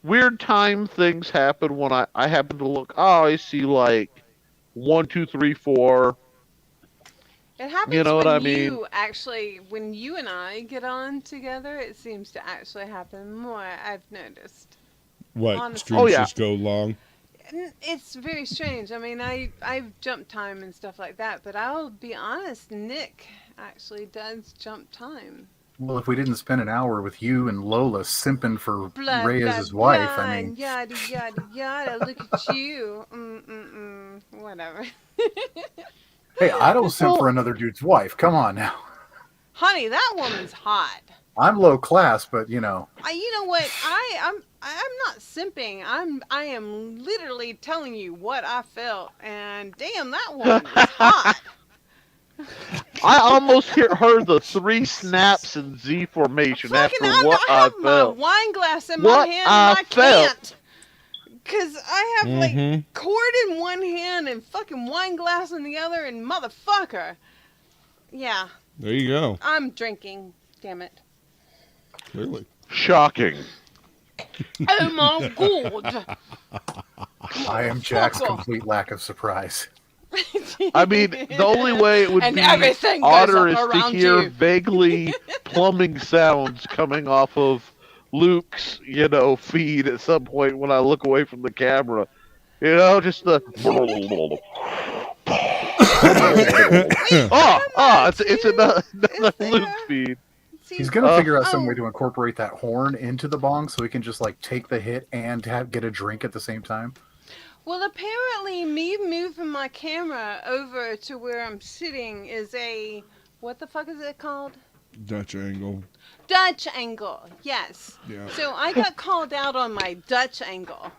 Speaker 17: Weird time things happen when I happen to look. Oh, I see 1, 2, 3, 4.
Speaker 16: It happens
Speaker 17: You know
Speaker 16: when
Speaker 17: what I mean?
Speaker 16: when you and I get on together, it seems to actually happen more, I've noticed.
Speaker 2: What?
Speaker 16: Honestly.
Speaker 2: Streams just go long.
Speaker 16: It's very strange. I mean, I've jumped time and stuff like that, but I'll be honest, Nick actually does jump time.
Speaker 15: Well, if we didn't spend an hour with you and Lola simping for
Speaker 16: Blah,
Speaker 15: Ray
Speaker 16: blah,
Speaker 15: as his wife,
Speaker 16: blah,
Speaker 15: I mean,
Speaker 16: yada yada yada. Look at you. Whatever.
Speaker 15: hey, I don't simp for another dude's wife. Come on now.
Speaker 16: Honey, that woman's hot.
Speaker 15: I'm low class, but
Speaker 16: You know what? I'm not simping. I am literally telling you what I felt, and damn, that woman is hot.
Speaker 17: I almost heard the 3 snaps in Z formation after what I
Speaker 16: have
Speaker 17: felt.
Speaker 16: my wine glass in
Speaker 17: What
Speaker 16: my hand,
Speaker 17: I
Speaker 16: and I
Speaker 17: felt.
Speaker 16: can't. Because I have, cord in one hand and fucking wine glass in the other, and motherfucker. Yeah.
Speaker 2: There you go.
Speaker 16: I'm drinking, damn it.
Speaker 2: Clearly.
Speaker 17: Shocking.
Speaker 16: Oh my god.
Speaker 15: I am Jack's
Speaker 16: Fuck off.
Speaker 15: complete lack of surprise.
Speaker 17: I mean, the only way it would
Speaker 16: And
Speaker 17: be
Speaker 16: everything goes
Speaker 17: odder
Speaker 16: up
Speaker 17: is to
Speaker 16: around
Speaker 17: hear
Speaker 16: you.
Speaker 17: vaguely plumbing sounds coming off of Luke's, feed at some point when I look away from the camera. Just the. It's another Luke feed.
Speaker 15: He's gonna figure out some way to incorporate that horn into the bong, so he can just take the hit and get a drink at the same time.
Speaker 16: Well, apparently me moving my camera over to where I'm sitting is what the fuck is it called?
Speaker 2: Dutch angle.
Speaker 16: Dutch angle, yes.
Speaker 2: Yeah.
Speaker 16: So I got called out on my Dutch angle.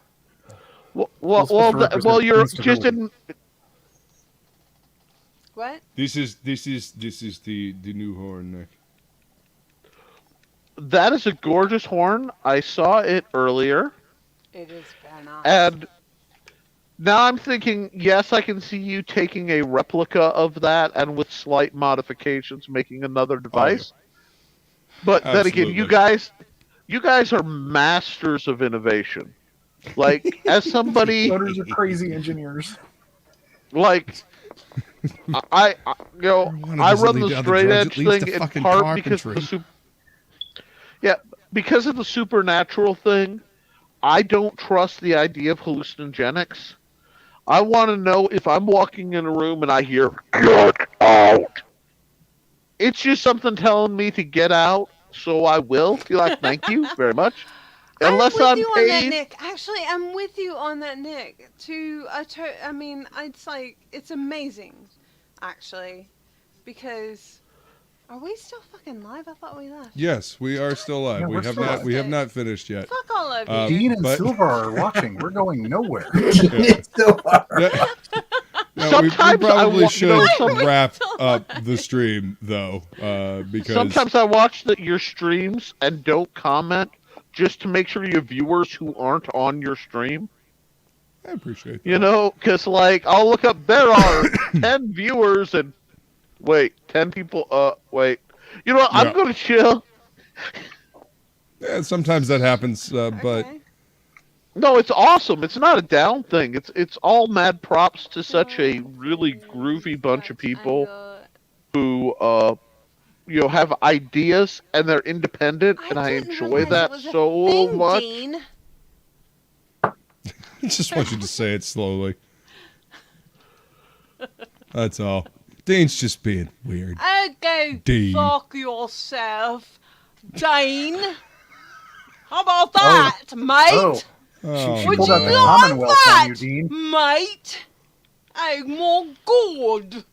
Speaker 17: Well, you're just in.
Speaker 16: What?
Speaker 2: This is the new horn, Nick.
Speaker 17: That is a gorgeous horn. I saw it earlier.
Speaker 16: It is very nice.
Speaker 17: And now I'm thinking, yes, I can see you taking a replica of that and with slight modifications making another device. But then again, you guys are masters of innovation. Like, as somebody,
Speaker 15: Voters are crazy engineers.
Speaker 17: like, I run the straight edge thing in part because because of the supernatural thing. I don't trust the idea of hallucinogenics. I want to know if I'm walking in a room and I hear "get out." It's just something telling me to get out, so I will. Be like, thank you very much. Unless I'm
Speaker 16: with you
Speaker 17: paid.
Speaker 16: on that, Nick. Actually, I'm with you on that, Nick. I mean, it's like it's amazing, actually, because are we still fucking live? I thought we left.
Speaker 2: Yes, we are still live.
Speaker 15: Yeah,
Speaker 2: we have not finished yet.
Speaker 16: Fuck all of you.
Speaker 15: Dean and Silver are watching. We're going nowhere.
Speaker 2: No, we probably should wrap up the stream though, because
Speaker 17: Sometimes I watch your streams and don't comment just to make sure you have viewers who aren't on your stream.
Speaker 2: I appreciate that.
Speaker 17: You know, because like I'll look up, there are 10 viewers and wait, 10 people. Wait, you know what? I'm gonna chill.
Speaker 2: Yeah, sometimes that happens, but.
Speaker 17: No, it's awesome. It's not a down thing. It's all mad props to such a really groovy bunch of people who have ideas and they're independent, and I enjoy that so much.
Speaker 2: I just want you to say it slowly. That's all. Dean's just being weird.
Speaker 16: Okay,
Speaker 2: Dean.
Speaker 16: fuck yourself, Dean. How about that, mate?
Speaker 2: Oh,
Speaker 16: Would
Speaker 15: pulled
Speaker 16: you
Speaker 15: out the
Speaker 16: like
Speaker 15: Commonwealth
Speaker 16: that,
Speaker 15: on you, Dean.
Speaker 16: mate? Oh my god!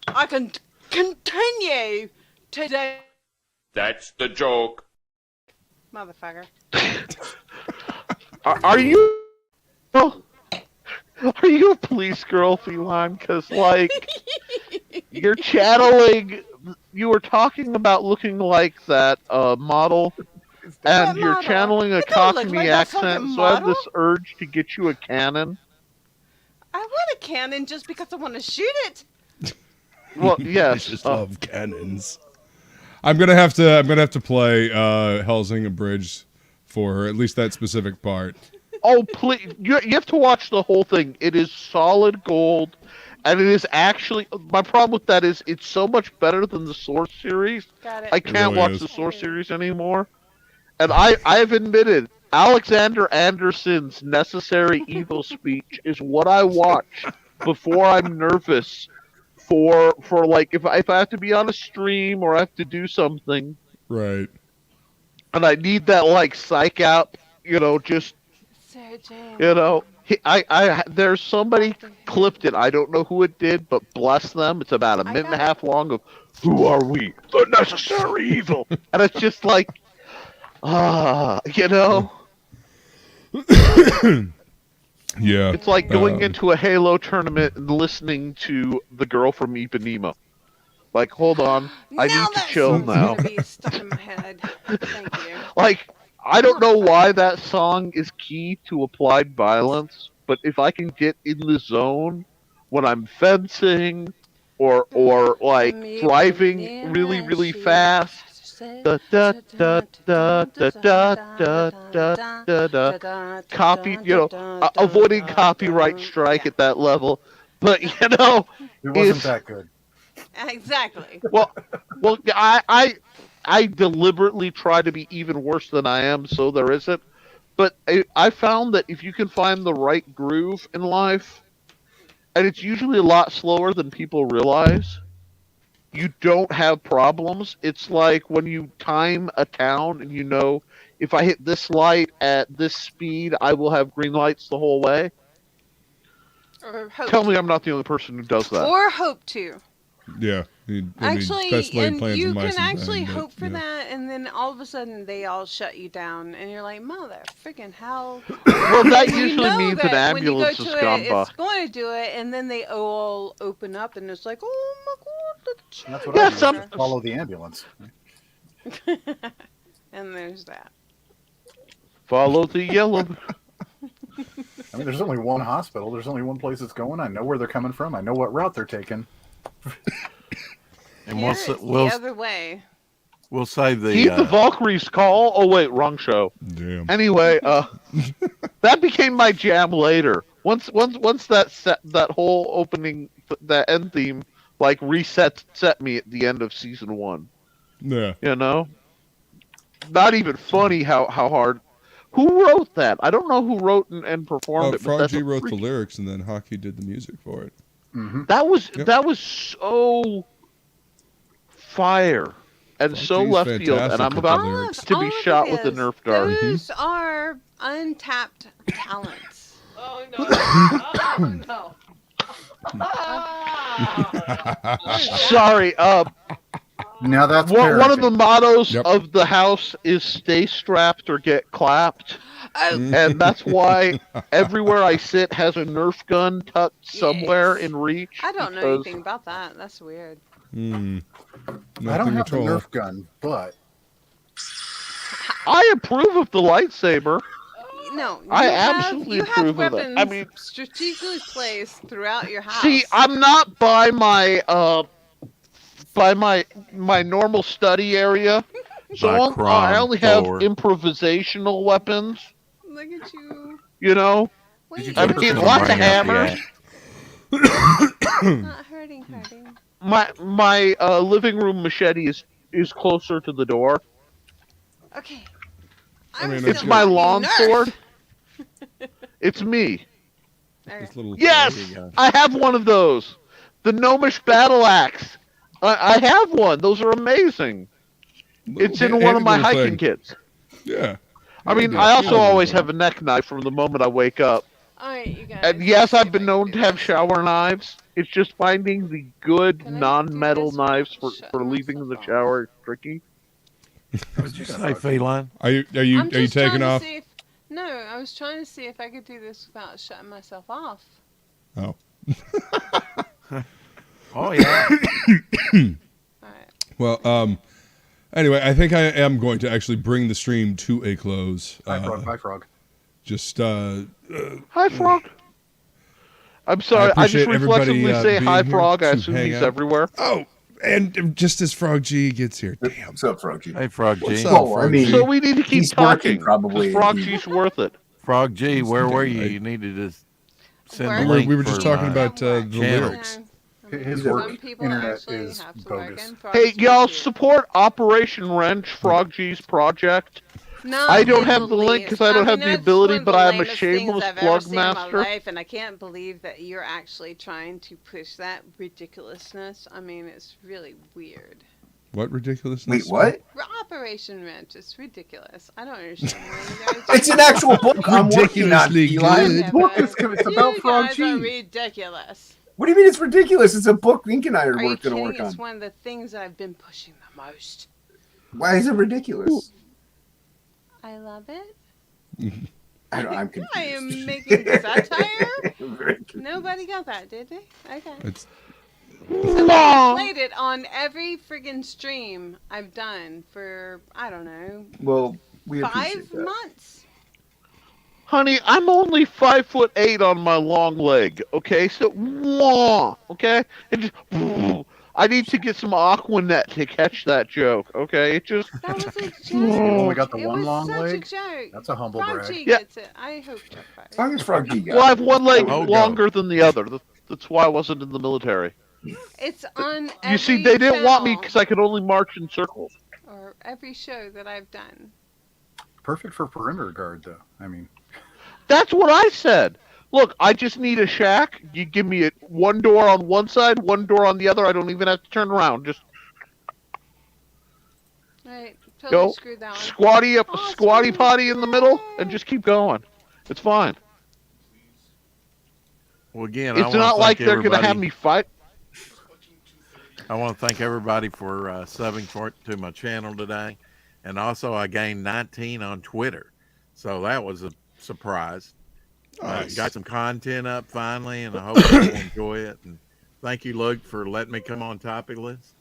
Speaker 16: I can continue today,
Speaker 1: That's the joke.
Speaker 16: motherfucker.
Speaker 17: Are you? Are you a police girl, Feline? Because like you're channeling. You were talking about looking like that model. And you're channeling a Cockney accent, so I have this urge to get you a cannon.
Speaker 16: I want a cannon just because I want to shoot it.
Speaker 17: Well, yes.
Speaker 2: I just love cannons. I'm gonna have to play Helsing Abridged for her, at least that specific part.
Speaker 17: Oh, please! You have to watch the whole thing. It is solid gold, and it is actually. My problem with that is it's so much better than the Source series.
Speaker 16: Got it.
Speaker 17: I can't
Speaker 2: really
Speaker 17: watch
Speaker 2: is.
Speaker 17: the Source series anymore. And I've admitted Alexander Anderson's Necessary Evil speech is what I watch before I'm nervous for like if I have to be on a stream or I have to do something.
Speaker 2: Right.
Speaker 17: And I need that like psych out, just there's somebody clipped it. I don't know who it did, but bless them. It's about a minute and a half long of who are we? The Necessary Evil. And it's just like
Speaker 2: Yeah.
Speaker 17: It's like going into a Halo tournament and listening to the girl from Ipanema. Like, hold on, I need to chill now.
Speaker 16: Gonna be stuck in my head. Thank you.
Speaker 17: Like, I don't know why that song is key to applied violence, but if I can get in the zone when I'm fencing or like driving really, really fast. Da, da, da, da, da, da, da, da, da. Copy, avoiding copyright strike at that level, but
Speaker 15: it wasn't that good.
Speaker 16: Exactly.
Speaker 17: Well, I deliberately try to be even worse than I am, so there isn't. But I found that if you can find the right groove in life, and it's usually a lot slower than people realize, you don't have problems. It's like when you time a town and if I hit this light at this speed, I will have green lights the whole way.
Speaker 16: Or hope
Speaker 17: Tell me I'm not the only person who does that.
Speaker 16: Or hope to.
Speaker 2: Yeah.
Speaker 16: Actually,
Speaker 2: best laid
Speaker 16: and
Speaker 2: plans
Speaker 16: you
Speaker 2: of mice
Speaker 16: can
Speaker 2: and
Speaker 16: actually
Speaker 2: men, but,
Speaker 16: hope for
Speaker 2: yeah.
Speaker 16: that, and then all of a sudden they all shut you down, and you're like, mother freaking hell.
Speaker 17: Well, that
Speaker 16: And you
Speaker 17: usually
Speaker 16: know
Speaker 17: means an
Speaker 16: that when you go
Speaker 17: ambulance
Speaker 16: to
Speaker 17: has
Speaker 16: it,
Speaker 17: gone by.
Speaker 16: it's going to do it, and then they all open up, and it's like, oh my god.
Speaker 15: That's what I do. Follow the ambulance.
Speaker 16: And there's that.
Speaker 17: Follow the yellow.
Speaker 15: I mean, there's only one hospital. There's only one place it's going. I know where they're coming from. I know what route they're taking.
Speaker 20: And
Speaker 16: Here it's the other way.
Speaker 20: We'll save the
Speaker 17: Heed the Valkyrie's call. Oh wait, wrong show.
Speaker 2: Damn.
Speaker 17: Anyway, that became my jam later. Once that whole opening, that end theme, like set me at the end of season 1.
Speaker 2: Yeah.
Speaker 17: You know, not even funny how hard. Who wrote that? I don't know who wrote and performed it. But
Speaker 2: Frog
Speaker 17: that's
Speaker 2: G wrote the lyrics, and then Hockey did the music for it.
Speaker 15: Mm-hmm.
Speaker 17: That was so fire and
Speaker 2: Frog
Speaker 17: so
Speaker 2: G's
Speaker 17: left field, and
Speaker 2: fantastic
Speaker 17: I'm
Speaker 2: with
Speaker 17: about
Speaker 2: the lyrics.
Speaker 17: to be shot with a Nerf dart.
Speaker 16: Those are untapped talents.
Speaker 13: Oh no.
Speaker 17: Sorry.
Speaker 15: Now that's
Speaker 17: one of the mottos
Speaker 2: Yep.
Speaker 17: of the house is "Stay strapped or get clapped," and that's why everywhere I sit has a Nerf gun tucked somewhere in reach.
Speaker 16: I don't know
Speaker 17: because-
Speaker 16: anything about that. That's weird.
Speaker 2: Hmm.
Speaker 15: I don't
Speaker 2: Nothing
Speaker 15: have
Speaker 2: at
Speaker 15: the
Speaker 2: all.
Speaker 15: Nerf gun, but
Speaker 17: I approve of the lightsaber.
Speaker 16: No,
Speaker 17: I absolutely
Speaker 16: you have
Speaker 17: approve of that.
Speaker 16: weapons
Speaker 17: I mean,
Speaker 16: strategically placed throughout your house.
Speaker 17: see, I'm not by my normal study area, so I only have improvisational weapons.
Speaker 16: Look at you.
Speaker 17: You know, I mean, lots of hammers.
Speaker 16: Not hurting.
Speaker 17: My living room machete is closer to the door.
Speaker 16: Okay.
Speaker 2: I mean,
Speaker 17: It's my lawn sword. It's me.
Speaker 2: This little
Speaker 17: Yes, I have one of those. The gnomish battle axe. I have one. Those are amazing. It's in one of my
Speaker 2: little
Speaker 17: hiking
Speaker 2: thing.
Speaker 17: kits.
Speaker 2: Yeah.
Speaker 17: I mean,
Speaker 2: Yeah,
Speaker 17: I also
Speaker 2: yeah.
Speaker 17: always have a neck knife from the moment I wake up.
Speaker 16: Alright, you guys.
Speaker 17: And yes, I've been known to have shower knives. It's just finding the good non-metal knives for leaving the shower is tricky.
Speaker 20: What did you say, Feline?
Speaker 2: Are you
Speaker 16: I'm just trying
Speaker 2: taking
Speaker 16: to
Speaker 2: off?
Speaker 16: see if, no, I was trying to see if I could do this without shutting myself off.
Speaker 2: Oh.
Speaker 20: Oh yeah.
Speaker 2: Well, anyway, I think I am going to actually bring the stream to a close.
Speaker 15: Hi, Frog.
Speaker 2: Just
Speaker 17: Hi, Frog. I'm sorry. I just
Speaker 2: appreciate everybody,
Speaker 17: reflexively say
Speaker 2: being
Speaker 17: hi,
Speaker 2: here
Speaker 17: Frog. I
Speaker 2: to
Speaker 17: assume
Speaker 2: hang
Speaker 17: he's
Speaker 2: out.
Speaker 17: everywhere.
Speaker 2: Oh, and just as Frog G gets here, damn.
Speaker 4: What's up, Frog G?
Speaker 20: Hey, Frog G.
Speaker 2: What's up, Frog G?
Speaker 17: So we need to keep
Speaker 4: he's working,
Speaker 17: talking.
Speaker 4: probably.
Speaker 17: Frog G's worth it.
Speaker 20: Frog G, where were you? You needed to send the
Speaker 16: Working.
Speaker 20: link.
Speaker 2: We were just
Speaker 20: for
Speaker 2: talking
Speaker 20: my
Speaker 2: about the
Speaker 20: channel.
Speaker 2: lyrics.
Speaker 15: His
Speaker 16: Some
Speaker 15: work
Speaker 16: people
Speaker 15: internet
Speaker 16: actually
Speaker 15: is
Speaker 16: have to
Speaker 15: bogus.
Speaker 16: work in for
Speaker 17: Hey,
Speaker 16: us.
Speaker 17: y'all support Operation Wrench, Frog G's project.
Speaker 16: No,
Speaker 17: I don't
Speaker 16: can't
Speaker 17: have the link
Speaker 16: believe-
Speaker 17: because I don't have the
Speaker 16: that's
Speaker 17: ability,
Speaker 16: one of
Speaker 17: but
Speaker 16: the
Speaker 17: I am a
Speaker 16: lamest things
Speaker 17: shameless
Speaker 16: I've ever
Speaker 17: plug
Speaker 16: seen in my
Speaker 17: master.
Speaker 16: life, and I can't believe that you're actually trying to push that ridiculousness. I mean, it's really weird.
Speaker 2: What ridiculousness?
Speaker 4: Wait, what?
Speaker 16: Operation Wrench, it's ridiculous. I don't understand why you guys.
Speaker 4: It's an actual book I'm working on,
Speaker 2: Ridiculously
Speaker 4: Eli.
Speaker 2: good.
Speaker 4: The book is it's about
Speaker 16: You
Speaker 4: Frog
Speaker 16: guys are
Speaker 4: G.
Speaker 16: ridiculous.
Speaker 4: What do you mean it's ridiculous? It's a book Link and I are
Speaker 16: Are you
Speaker 4: going to
Speaker 16: kidding?
Speaker 4: work
Speaker 16: It's
Speaker 4: on.
Speaker 16: one of the things I've been pushing the most.
Speaker 4: Why is it ridiculous?
Speaker 16: I love it.
Speaker 4: I'm confused.
Speaker 16: I am making satire. Nobody got that, did they? Okay.
Speaker 2: It's
Speaker 16: I played it on every friggin' stream I've done for, I don't know,
Speaker 4: Well, we appreciate
Speaker 16: 5
Speaker 4: that.
Speaker 16: months.
Speaker 17: Honey, I'm only 5'8" on my long leg. Okay, so okay, and just I need to get some Aquanet to catch that joke. Okay, it just
Speaker 16: That was a joke.
Speaker 15: You only got the
Speaker 16: It
Speaker 15: one
Speaker 16: was
Speaker 15: long
Speaker 16: such
Speaker 15: leg?
Speaker 16: a joke.
Speaker 15: That's a humble
Speaker 16: Frog
Speaker 15: brag.
Speaker 16: G
Speaker 17: Yeah.
Speaker 16: gets it. I hope Jeff
Speaker 4: As long as Frog G got
Speaker 17: well, I have
Speaker 4: it.
Speaker 17: one leg
Speaker 20: Oh, go.
Speaker 17: longer than the other. That's why I wasn't in the military.
Speaker 16: It's on every
Speaker 17: You see, they didn't want me
Speaker 16: channel
Speaker 17: because I could only march in circles.
Speaker 16: or every show that I've done.
Speaker 15: Perfect for perimeter guard, though. I mean,
Speaker 17: That's what I said. Look, I just need a shack. You give me one door on one side, one door on the other. I don't even have to turn around. Just
Speaker 16: Right. Totally
Speaker 17: go
Speaker 16: screwed that one.
Speaker 17: squatty up,
Speaker 16: Oh,
Speaker 17: squatty
Speaker 16: sweet.
Speaker 17: potty in the middle, and just keep going. It's fine.
Speaker 20: Well, again,
Speaker 17: It's not like they're gonna have me fight.
Speaker 20: I want to thank everybody for subbing to my channel today. And also, I gained 19 on Twitter. So that was a surprise.
Speaker 2: Nice.
Speaker 20: Got some content up finally, and I hope you will enjoy it. And thank you, Luke, for letting me come on TOPicLESS.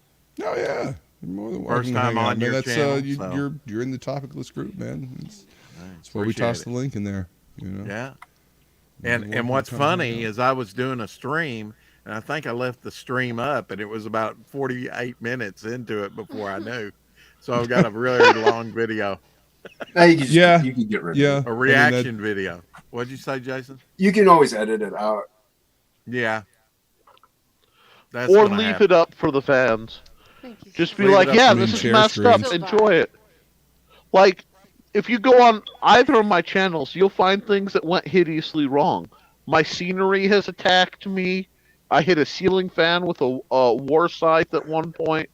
Speaker 2: Oh, yeah. You're more than welcome
Speaker 20: First
Speaker 2: to
Speaker 20: time
Speaker 2: hang out,
Speaker 20: on
Speaker 2: man.
Speaker 20: your
Speaker 2: That's,
Speaker 20: channel.
Speaker 2: you're in the TOPicLESS group, man. That's why we
Speaker 20: appreciate
Speaker 2: tossed
Speaker 20: it.
Speaker 2: the link in there. You know?
Speaker 20: Yeah.
Speaker 2: You're welcome
Speaker 20: And what's
Speaker 2: to come hang
Speaker 20: funny
Speaker 2: out.
Speaker 20: is I was doing a stream, and I think I left the stream up, and it was about 48 minutes into it before I knew. So I've got a really long video.
Speaker 4: You can get rid of it.
Speaker 20: A reaction video. What'd you say, Jason?
Speaker 4: You can always edit it out.
Speaker 20: Yeah. That's
Speaker 17: Or
Speaker 20: gonna
Speaker 17: leave
Speaker 20: happen.
Speaker 17: it up for the fans. Just be
Speaker 20: Leave
Speaker 17: like,
Speaker 20: it up
Speaker 17: yeah,
Speaker 20: for the
Speaker 17: this is
Speaker 2: share
Speaker 17: messed up.
Speaker 2: streams.
Speaker 17: Enjoy it. Like, if you go on either of my channels, you'll find things that went hideously wrong. My scenery has attacked me. I hit a ceiling fan with a war scythe at one point.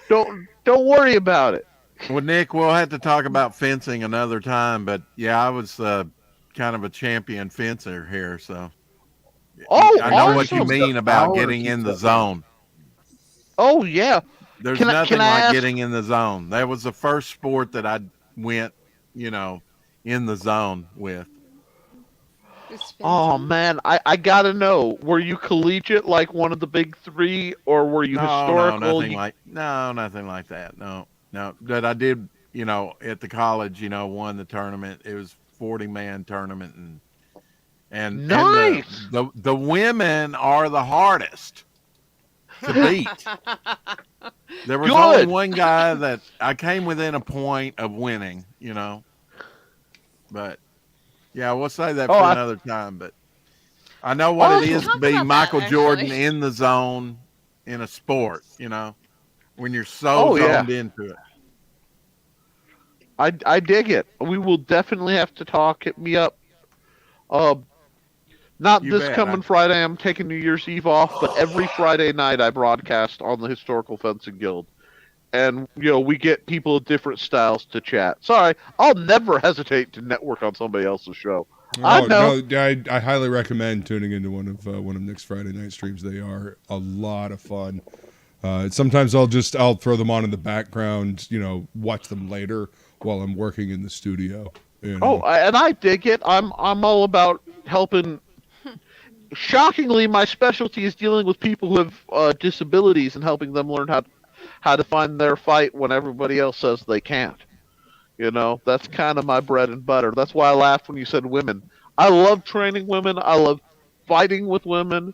Speaker 17: Don't worry about it.
Speaker 20: Well, Nick, we'll have to talk about fencing another time, but yeah, I was kind of a champion fencer here, so
Speaker 17: Oh,
Speaker 20: I know what you
Speaker 17: awesome.
Speaker 20: mean about getting in the zone.
Speaker 17: Oh yeah.
Speaker 20: There's
Speaker 17: Can I
Speaker 20: nothing like
Speaker 17: ask-
Speaker 20: getting in the zone. That was the first sport that I went, in the zone with.
Speaker 17: Oh man, I gotta know. Were you collegiate like one of the big three, or were you historical?
Speaker 20: nothing like that. No. But I did, at the college, won the tournament. It was 40-man tournament, and
Speaker 17: Nice.
Speaker 20: the women are the hardest to beat. There was only one guy that I came within a point of winning, but yeah, we'll say that for another time. But I know what it is to be Michael Jordan in the zone in a sport, when you're so zoned into it.
Speaker 17: I dig it. We will definitely have to talk. Hit me up. Not
Speaker 20: You
Speaker 17: this
Speaker 20: bet.
Speaker 17: coming Friday. I'm taking New Year's Eve off, but every Friday night I broadcast on the Historical Fencing Guild. And, we get people of different styles to chat. Sorry, I'll never hesitate to network on somebody else's show. I know.
Speaker 2: No, I highly recommend tuning into one of Nick's Friday night streams. They are a lot of fun. Sometimes I'll throw them on in the background, watch them later while I'm working in the studio.
Speaker 17: Oh, and I dig it. I'm all about helping. Shockingly, my specialty is dealing with people who have disabilities and helping them learn how to find their fight when everybody else says they can't. That's kind of my bread and butter. That's why I laughed when you said women. I love training women. I love fighting with women.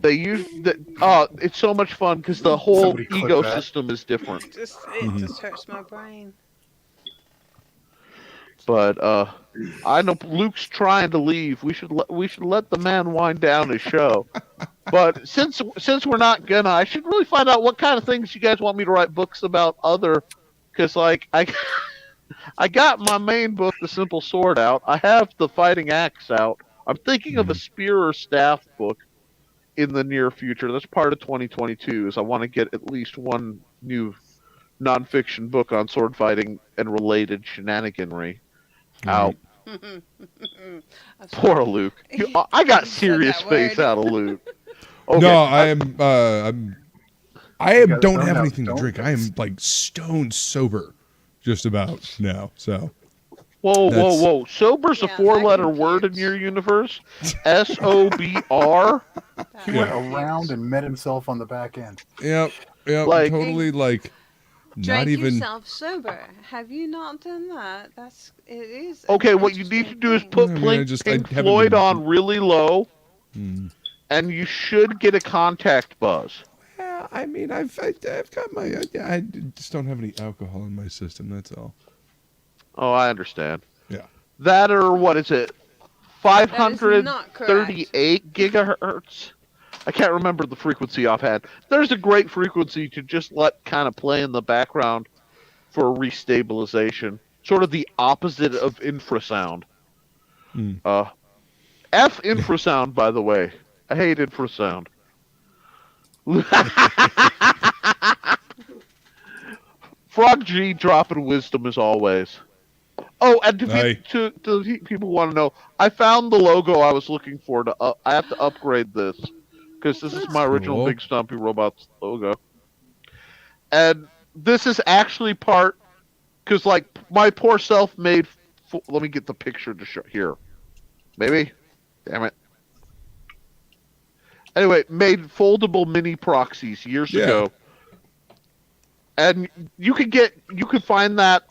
Speaker 17: It's so much fun because the whole
Speaker 15: Somebody clip
Speaker 17: ecosystem is different.
Speaker 16: It just hurts my brain.
Speaker 17: But I know Luke's trying to leave. We should let the man wind down his show. But since we're not gonna, I should really find out what kind of things you guys want me to write books about. Because I got my main book, The Simple Sword, out. I have the Fighting Axe out. I'm thinking of a spear or staff book in the near future. That's part of 2022. Is I want to get at least one new nonfiction book on sword fighting and related shenaniganry out. Poor Luke. I got serious face out of Luke. Okay.
Speaker 2: No, I don't have
Speaker 15: out,
Speaker 2: anything to
Speaker 15: don't
Speaker 2: drink. I am like stone sober, just about now. So.
Speaker 17: Whoa! Sober's a four-letter word in your universe. SOBR.
Speaker 15: He went around and met himself on the back end.
Speaker 2: Yep. Totally not
Speaker 16: Drink
Speaker 2: even.
Speaker 16: yourself sober. Have you not done that? It is.
Speaker 17: Okay, what you need to do is put Pink Floyd on really low, and you should get a contact buzz.
Speaker 2: Yeah, I mean, I've got my. I just don't have any alcohol in my system. That's all.
Speaker 17: Oh, I understand.
Speaker 2: Yeah.
Speaker 17: That or what is it? 538 gigahertz. I can't remember the frequency offhand. There's a great frequency to just let kind of play in the background for restabilization. Sort of the opposite of infrasound. F infrasound, by the way. I hate infrasound. Frog G dropping wisdom as always. Oh, and to people who want to know, I found the logo I was looking for. I have to upgrade this because this is my original Big Stompy Robots logo. And this is actually part, because like my poor self made. Let me get the picture to show here. Maybe, damn it. Anyway, made foldable mini proxies years ago, and you could find that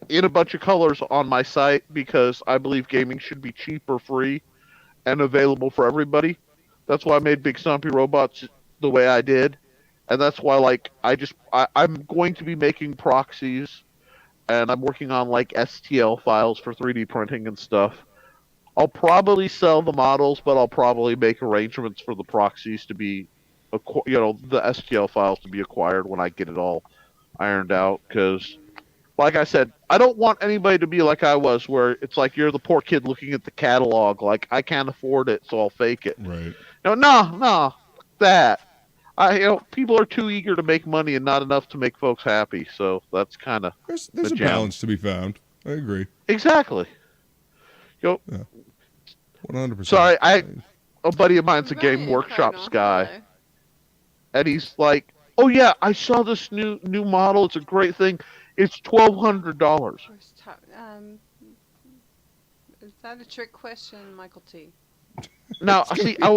Speaker 17: in a bunch of colors on my site because I believe gaming should be cheap or free and available for everybody. That's why I made Big Stompy Robots the way I did, and that's why like I'm going to be making proxies, and I'm working on like STL files for 3D printing and stuff. I'll probably sell the models, but I'll probably make arrangements for the proxies to be, the STL files to be acquired when I get it all ironed out. Because, like I said, I don't want anybody to be like I was, where it's like you're the poor kid looking at the catalog, like I can't afford it, so I'll fake it.
Speaker 2: Right.
Speaker 17: No, that. People are too eager to make money and not enough to make folks happy. So that's kind of
Speaker 2: there's a balance to be found. I agree.
Speaker 17: Exactly.
Speaker 2: 100%.
Speaker 17: Sorry, a buddy of mine's a game workshops guy, and he's like, "Oh yeah, I saw this new model. It's a great thing. It's $1,200."
Speaker 16: Is that a trick question, Michael T?
Speaker 17: Now, see, I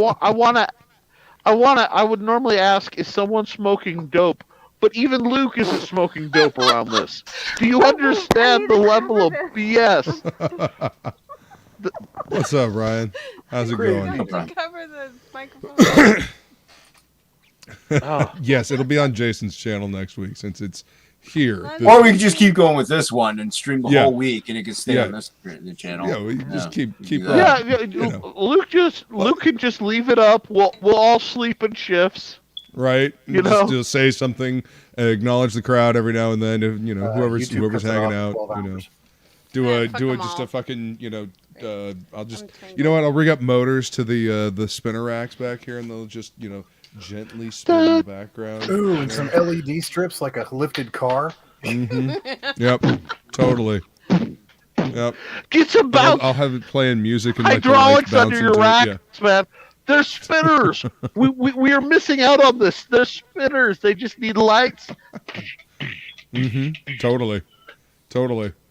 Speaker 17: would normally ask, is someone smoking dope? But even Luke isn't smoking dope around this. Do you understand the level of BS?
Speaker 2: What's up, Ryan? How's it going?
Speaker 16: Cover the microphone.
Speaker 2: Yes, it'll be on Jason's channel next week since it's here.
Speaker 4: Or we can just keep going with this one and stream the whole week, and it can stay on this the channel.
Speaker 2: Yeah, we just keep.
Speaker 17: Luke can just leave it up. We'll all sleep in shifts.
Speaker 2: Right, just say something, acknowledge the crowd every now and then. If whoever's hanging out, do just a fucking I'll just I'll rig up motors to the spinner racks back here, and they'll just gently spin in the background.
Speaker 15: Ooh, and some LED strips like a lifted car.
Speaker 2: Mm-hmm. Yep, totally. Yep.
Speaker 17: Get some bounce.
Speaker 2: I'll have it playing music and
Speaker 17: hydraulics under your racks, man. They're spinners. we are missing out on this. They're spinners. They just need lights.
Speaker 2: Mm-hmm. Totally.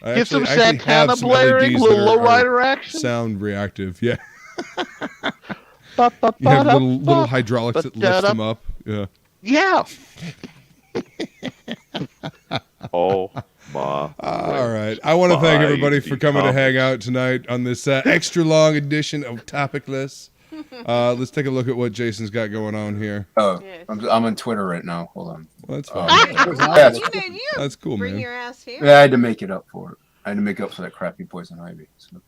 Speaker 17: Get some Santana blaring, little lowrider action.
Speaker 2: Sound reactive, yeah. You have little hydraulics that lift them up. Yeah.
Speaker 17: Yeah. Oh my.
Speaker 2: All right. I want to thank everybody for coming to hang out tonight on this extra long edition of TOPicLESS. Let's take a look at what Jason's got going on here.
Speaker 4: Oh, I'm on Twitter right now. Hold on.
Speaker 2: Well, that's fine. That's cool,
Speaker 16: bring
Speaker 2: man.
Speaker 16: Your ass here.
Speaker 4: Yeah, I had to make it up for it. I had to make up for that crappy Poison Ivy. So.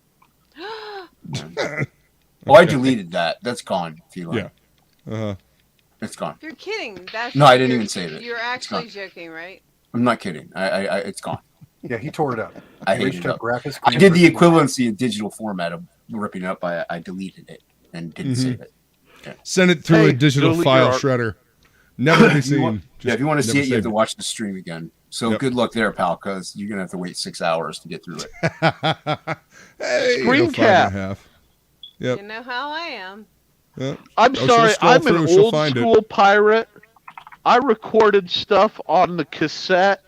Speaker 4: Oh, I deleted that. That's gone. Feline.
Speaker 2: Yeah.
Speaker 4: It's gone.
Speaker 16: You're kidding.
Speaker 4: No, I didn't even save it.
Speaker 16: You're actually joking, right?
Speaker 4: I'm not kidding. It's gone.
Speaker 15: Yeah, he tore it up.
Speaker 4: I hated it. I did the equivalency in digital format of ripping it up. I deleted it and didn't save it. Yeah.
Speaker 2: Send it through a digital file shredder. Never be seen.
Speaker 4: If you want to see it, you have to watch the stream again. So good luck there, pal, because you're gonna have to wait 6 hours to get through it.
Speaker 2: Hey,
Speaker 17: Screen cap.
Speaker 2: 5.5. Yep.
Speaker 16: You know how I am.
Speaker 2: Yep.
Speaker 17: I'm sorry, I'm an old school pirate. I recorded stuff on the cassette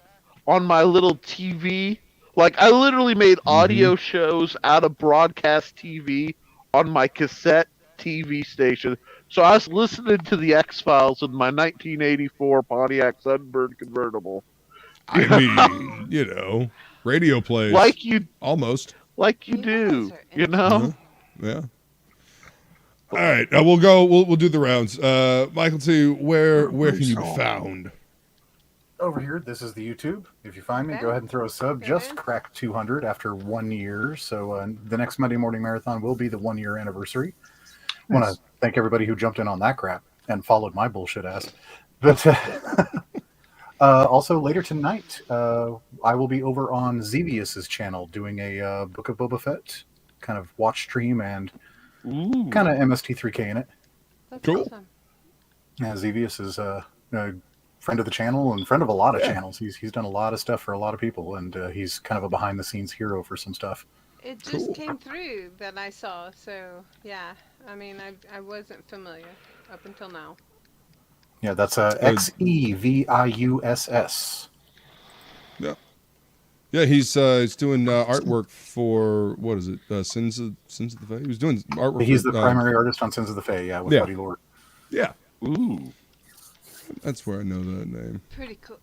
Speaker 17: on my little TV. Like, I literally made audio shows out of broadcast TV on my cassette TV station. So I was listening to the X-Files in my 1984 Pontiac Sunbird convertible.
Speaker 2: I mean, radio plays.
Speaker 17: Like you.
Speaker 2: Almost.
Speaker 17: Like you do, Yeah.
Speaker 2: All right, we'll go. We'll do the rounds. Michael T, where can you be found?
Speaker 15: Over here, this is the YouTube. If you find me, go ahead and throw a sub. Just cracked 200 after 1 year. So the next Monday Morning Marathon will be the 1 year anniversary. I want to thank everybody who jumped in on that crap and followed my bullshit ass. But also later tonight, I will be over on Xevius's channel doing a Book of Boba Fett kind of watch stream and kind of MST3K in it.
Speaker 16: That's awesome.
Speaker 15: Yeah, Xevious is a friend of the channel and friend of a lot of channels. He's done a lot of stuff for a lot of people, and he's kind of a behind-the-scenes hero for some stuff.
Speaker 16: It just came through that I saw. So yeah, I mean, I wasn't familiar up until now.
Speaker 15: Yeah, that's XEVIUSS.
Speaker 2: Yeah. Yeah, he's doing artwork for what is it? Sins of the Fae. He was doing artwork.
Speaker 15: He's
Speaker 2: for,
Speaker 15: the primary artist on Sins of the Fae. Yeah, with Buddy Lord.
Speaker 2: Yeah.
Speaker 17: Ooh.
Speaker 2: That's where I know that name.
Speaker 16: Pretty cool.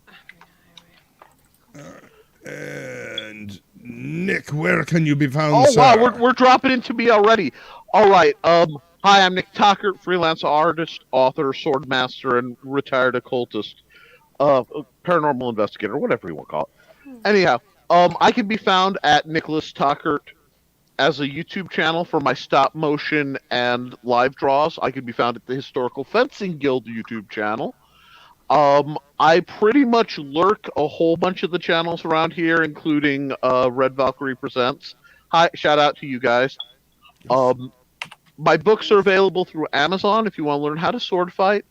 Speaker 2: And Nick, where can you be found?
Speaker 17: Oh
Speaker 2: sir?
Speaker 17: wow, we're dropping into me already. All right. Hi, I'm Nick Tockert, freelance artist, author, sword master, and retired occultist, paranormal investigator, whatever you want to call it. Anyhow, I can be found at Nicholas Tockert as a YouTube channel for my stop motion and live draws. I can be found at the Historical Fencing Guild YouTube channel. I pretty much lurk a whole bunch of the channels around here, including Red Valkyrie Presents. Hi, shout out to you guys. My books are available through Amazon if you want to learn how to sword fight,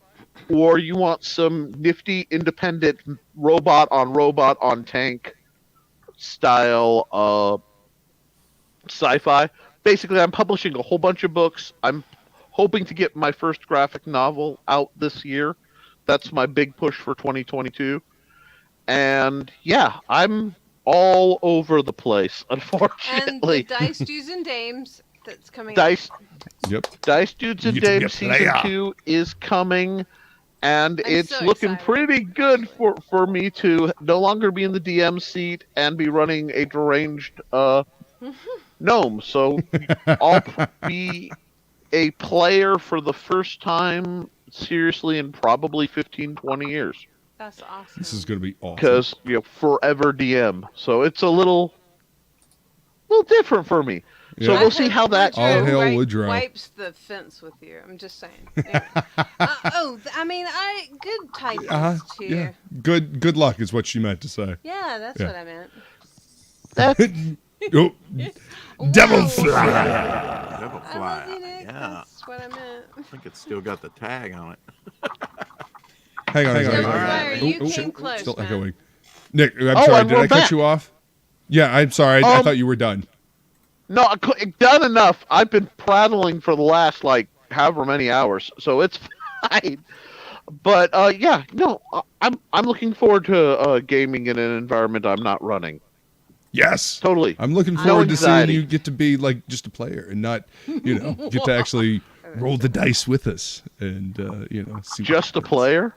Speaker 17: or you want some nifty, independent robot on tank style sci-fi. Basically, I'm publishing a whole bunch of books. I'm hoping to get my first graphic novel out this year. That's my big push for 2022. And yeah, I'm all over the place, unfortunately.
Speaker 16: And the Dice Dudes and Dames that's coming
Speaker 17: Dice,
Speaker 16: out.
Speaker 2: Yep.
Speaker 17: Dice Dudes and Dames Season 2 is coming, and it's
Speaker 16: so
Speaker 17: looking
Speaker 16: excited.
Speaker 17: pretty good for me to no longer be in the DM seat and be running a deranged gnome. So I'll be a player for the first time seriously in probably 15-20 years.
Speaker 16: That's awesome.
Speaker 2: This is going to be awesome.
Speaker 17: Because forever DM, so it's a little different for me. So we'll see how that
Speaker 2: all hail Woodrow.
Speaker 16: Wipes the fence with you. I'm just saying. Anyway. I mean, good typist here.
Speaker 2: Yeah. Good luck is what she meant to say.
Speaker 16: Yeah, that's what I meant.
Speaker 2: Oh, devil fly.
Speaker 10: Devil
Speaker 16: I
Speaker 10: fly.
Speaker 16: love you, Nick.
Speaker 10: Yeah.
Speaker 16: That's what I meant.
Speaker 10: I think it's still got the tag on it.
Speaker 2: Hang on.
Speaker 16: Devil Flyer, you came close,
Speaker 2: Still
Speaker 16: man.
Speaker 2: echoing. Nick, I'm sorry. Did I cut you off? Yeah, I'm sorry. I thought you were done.
Speaker 17: No, done enough. I've been prattling for the last however many hours, so it's fine. But yeah, no, I'm looking forward to gaming in an environment I'm not running.
Speaker 2: Yes,
Speaker 17: totally.
Speaker 2: I'm looking forward to seeing you get to be like just a player and not, get to actually roll the dice with us and see
Speaker 17: just a player.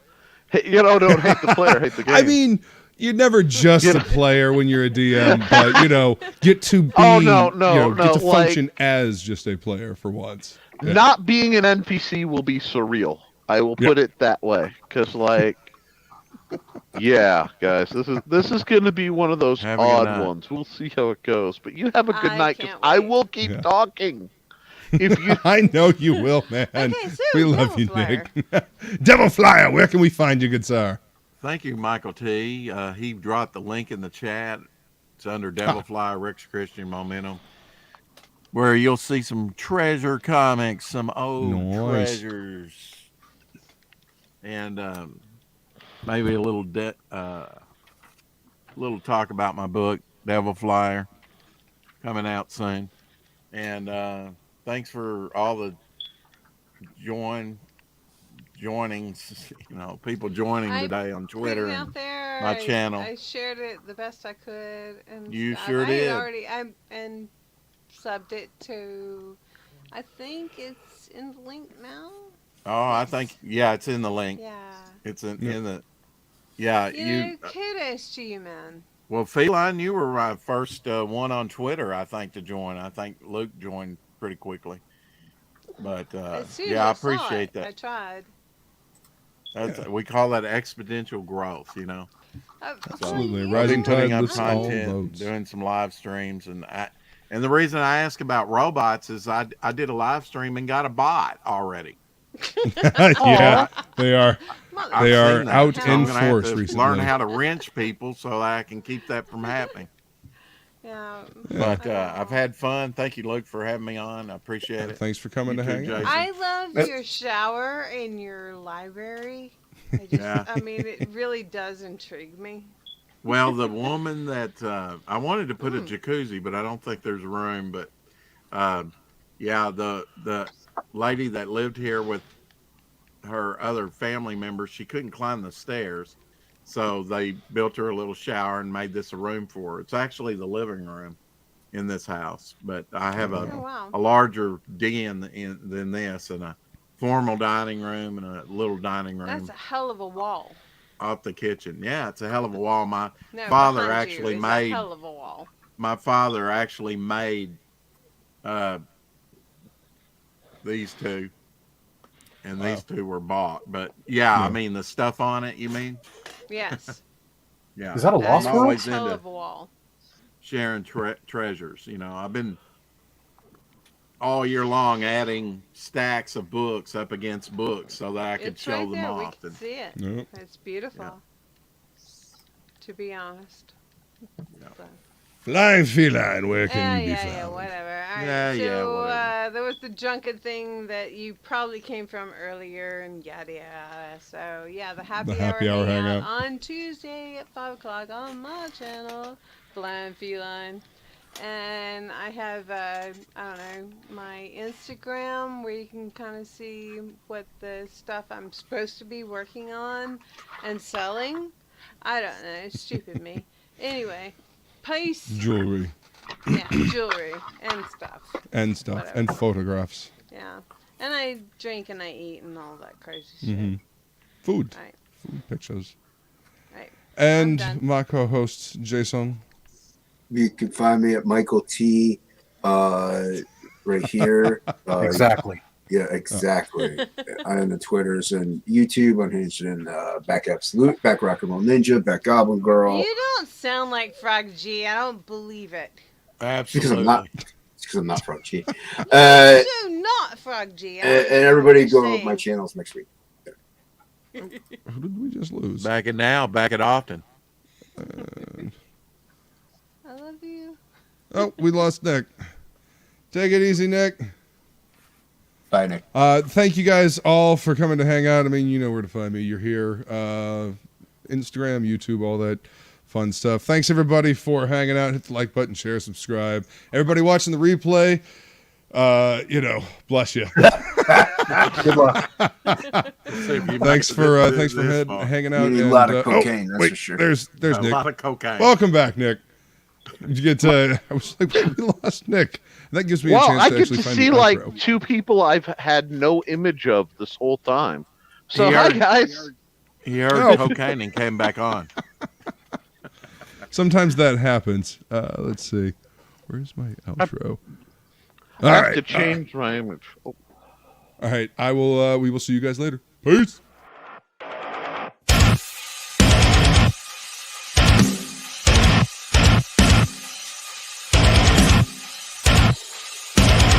Speaker 17: Hey, don't hate the player, hate the game.
Speaker 2: I mean, you're never just a player when you're a DM, but get to be, get to function as just a player for once. Yeah.
Speaker 17: Not being an NPC will be surreal. I will put it that way, because yeah, guys, this is going to be one of those odd ones. We'll see how it goes. But you have a good night, because I will keep talking. If you,
Speaker 2: I know you will, man.
Speaker 16: Okay, so
Speaker 2: we love you, Nick. Devil Flyer, where can we find you, good sir?
Speaker 10: Thank you, Michael T. He dropped the link in the chat. It's under Devil Flyer, Rick's Christian Momentum, where you'll see some treasure comics, some old treasures, and maybe a little little talk about my book, Devil Flyer, coming out soon. And thanks for all the joinings, people joining today on Twitter and my channel.
Speaker 16: I shared it the best I could, and
Speaker 10: you sure did.
Speaker 16: And subbed it to. I think it's in the link now.
Speaker 10: Oh, I think it's in the link.
Speaker 16: Yeah,
Speaker 10: it's in the. Yeah,
Speaker 16: kudos to you, man.
Speaker 10: Well, Feline, you were my first one on Twitter, I think, to join. I think Luke joined pretty quickly. But I appreciate that.
Speaker 16: I tried.
Speaker 10: We call that exponential growth,
Speaker 2: Absolutely.
Speaker 10: So,
Speaker 2: Rising
Speaker 10: putting
Speaker 2: tide
Speaker 10: up
Speaker 2: lifts all
Speaker 10: content,
Speaker 2: boats.
Speaker 10: doing some live streams, and the reason I ask about robots is I did a live stream and got a bot already.
Speaker 2: Yeah, they are. They are out in force recently.
Speaker 10: Learn how to wrench people so I can keep that from happening.
Speaker 16: Yeah.
Speaker 10: But I've had fun. Thank you, Luke, for having me on. I appreciate it.
Speaker 2: Thanks for coming to hang out.
Speaker 16: I love your shower in your library. I mean, it really does intrigue me.
Speaker 10: Well, the woman that I wanted to put a jacuzzi, but I don't think there's room. But yeah, the lady that lived here with her other family members, she couldn't climb the stairs, so they built her a little shower and made this a room for her. It's actually the living room in this house, but I have a larger den than this, and a formal dining room and a little dining room.
Speaker 16: That's a hell of a wall.
Speaker 10: Off the kitchen. Yeah, it's a hell of a wall. My
Speaker 16: No,
Speaker 10: father
Speaker 16: behind you
Speaker 10: actually
Speaker 16: is
Speaker 10: made.
Speaker 16: a hell of a wall.
Speaker 10: My father actually made these two, and these two were bought. But yeah, I mean the stuff on it. You mean?
Speaker 16: Yes.
Speaker 10: Yeah.
Speaker 15: Is that a law
Speaker 10: I'm
Speaker 15: school?
Speaker 10: always
Speaker 16: Hell
Speaker 10: into
Speaker 16: of a wall.
Speaker 10: sharing treasures. You know, I've been all year long adding stacks of books up against books so that I could
Speaker 16: It's
Speaker 10: show
Speaker 16: right
Speaker 10: them
Speaker 16: there.
Speaker 10: off.
Speaker 16: We can
Speaker 10: And-
Speaker 16: see it.
Speaker 2: Yep.
Speaker 16: It's beautiful. To be honest. So.
Speaker 2: Flying Feline, where can you be found?
Speaker 16: Yeah, whatever. All right,
Speaker 10: Yeah,
Speaker 16: so,
Speaker 10: yeah, whatever.
Speaker 16: there was the junket thing that you probably came from earlier, and yada yada. So yeah, the happy hour hangout on Tuesday at 5 o'clock on my channel, Flying Feline. And I have, I don't know, my Instagram where you can kind of see what the stuff I'm supposed to be working on and selling. I don't know, stupid me. Anyway, peace.
Speaker 2: Jewelry.
Speaker 16: Yeah, jewelry and stuff.
Speaker 2: And stuff.
Speaker 16: Whatever.
Speaker 2: And photographs.
Speaker 16: Yeah. And I drink and I eat and all that crazy shit.
Speaker 2: Mm-hmm. Food.
Speaker 16: Right.
Speaker 2: Food pictures.
Speaker 16: Right.
Speaker 2: And
Speaker 16: I'm done.
Speaker 2: my co-host, Jason.
Speaker 4: You can find me at Michael T. Right here.
Speaker 15: Exactly.
Speaker 4: Yeah, exactly. On the Twitters and YouTube, Unhinged, and Back Absolute, Back Rock and Roll Ninja, Back Goblin Girl.
Speaker 16: You don't sound like Frog G. I don't believe it.
Speaker 10: Absolutely.
Speaker 4: Because I'm not Frog G.
Speaker 16: You do not Frog G.
Speaker 4: And everybody go to my channels next week.
Speaker 2: Who did we just lose?
Speaker 10: Back it now, back it often.
Speaker 16: I love you.
Speaker 2: Oh, we lost Nick. Take it easy, Nick.
Speaker 4: Bye, Nick.
Speaker 2: Thank you guys all for coming to hang out. I mean, you know where to find me. You're here. Instagram, YouTube, all that fun stuff. Thanks, everybody, for hanging out. Hit the like button, share, subscribe. Everybody watching the replay, bless you.
Speaker 4: Good luck.
Speaker 2: Thanks for hanging out.
Speaker 4: You need a lot of cocaine, that's for sure.
Speaker 2: There's
Speaker 10: A
Speaker 2: Nick.
Speaker 10: lot of cocaine.
Speaker 2: Welcome back, Nick. Did you get I was like, we lost Nick. And that gives me a chance
Speaker 17: I
Speaker 2: to
Speaker 17: get
Speaker 2: actually
Speaker 17: to
Speaker 2: find
Speaker 17: see
Speaker 2: the
Speaker 17: like
Speaker 2: outro.
Speaker 17: two people I've had no image of this whole time. So hi guys.
Speaker 10: He heard cocaine and came back on.
Speaker 2: Sometimes that happens. Let's see. Where's my outro?
Speaker 17: I have to change my image. Oh.
Speaker 2: All right. We will see you guys later. Peace.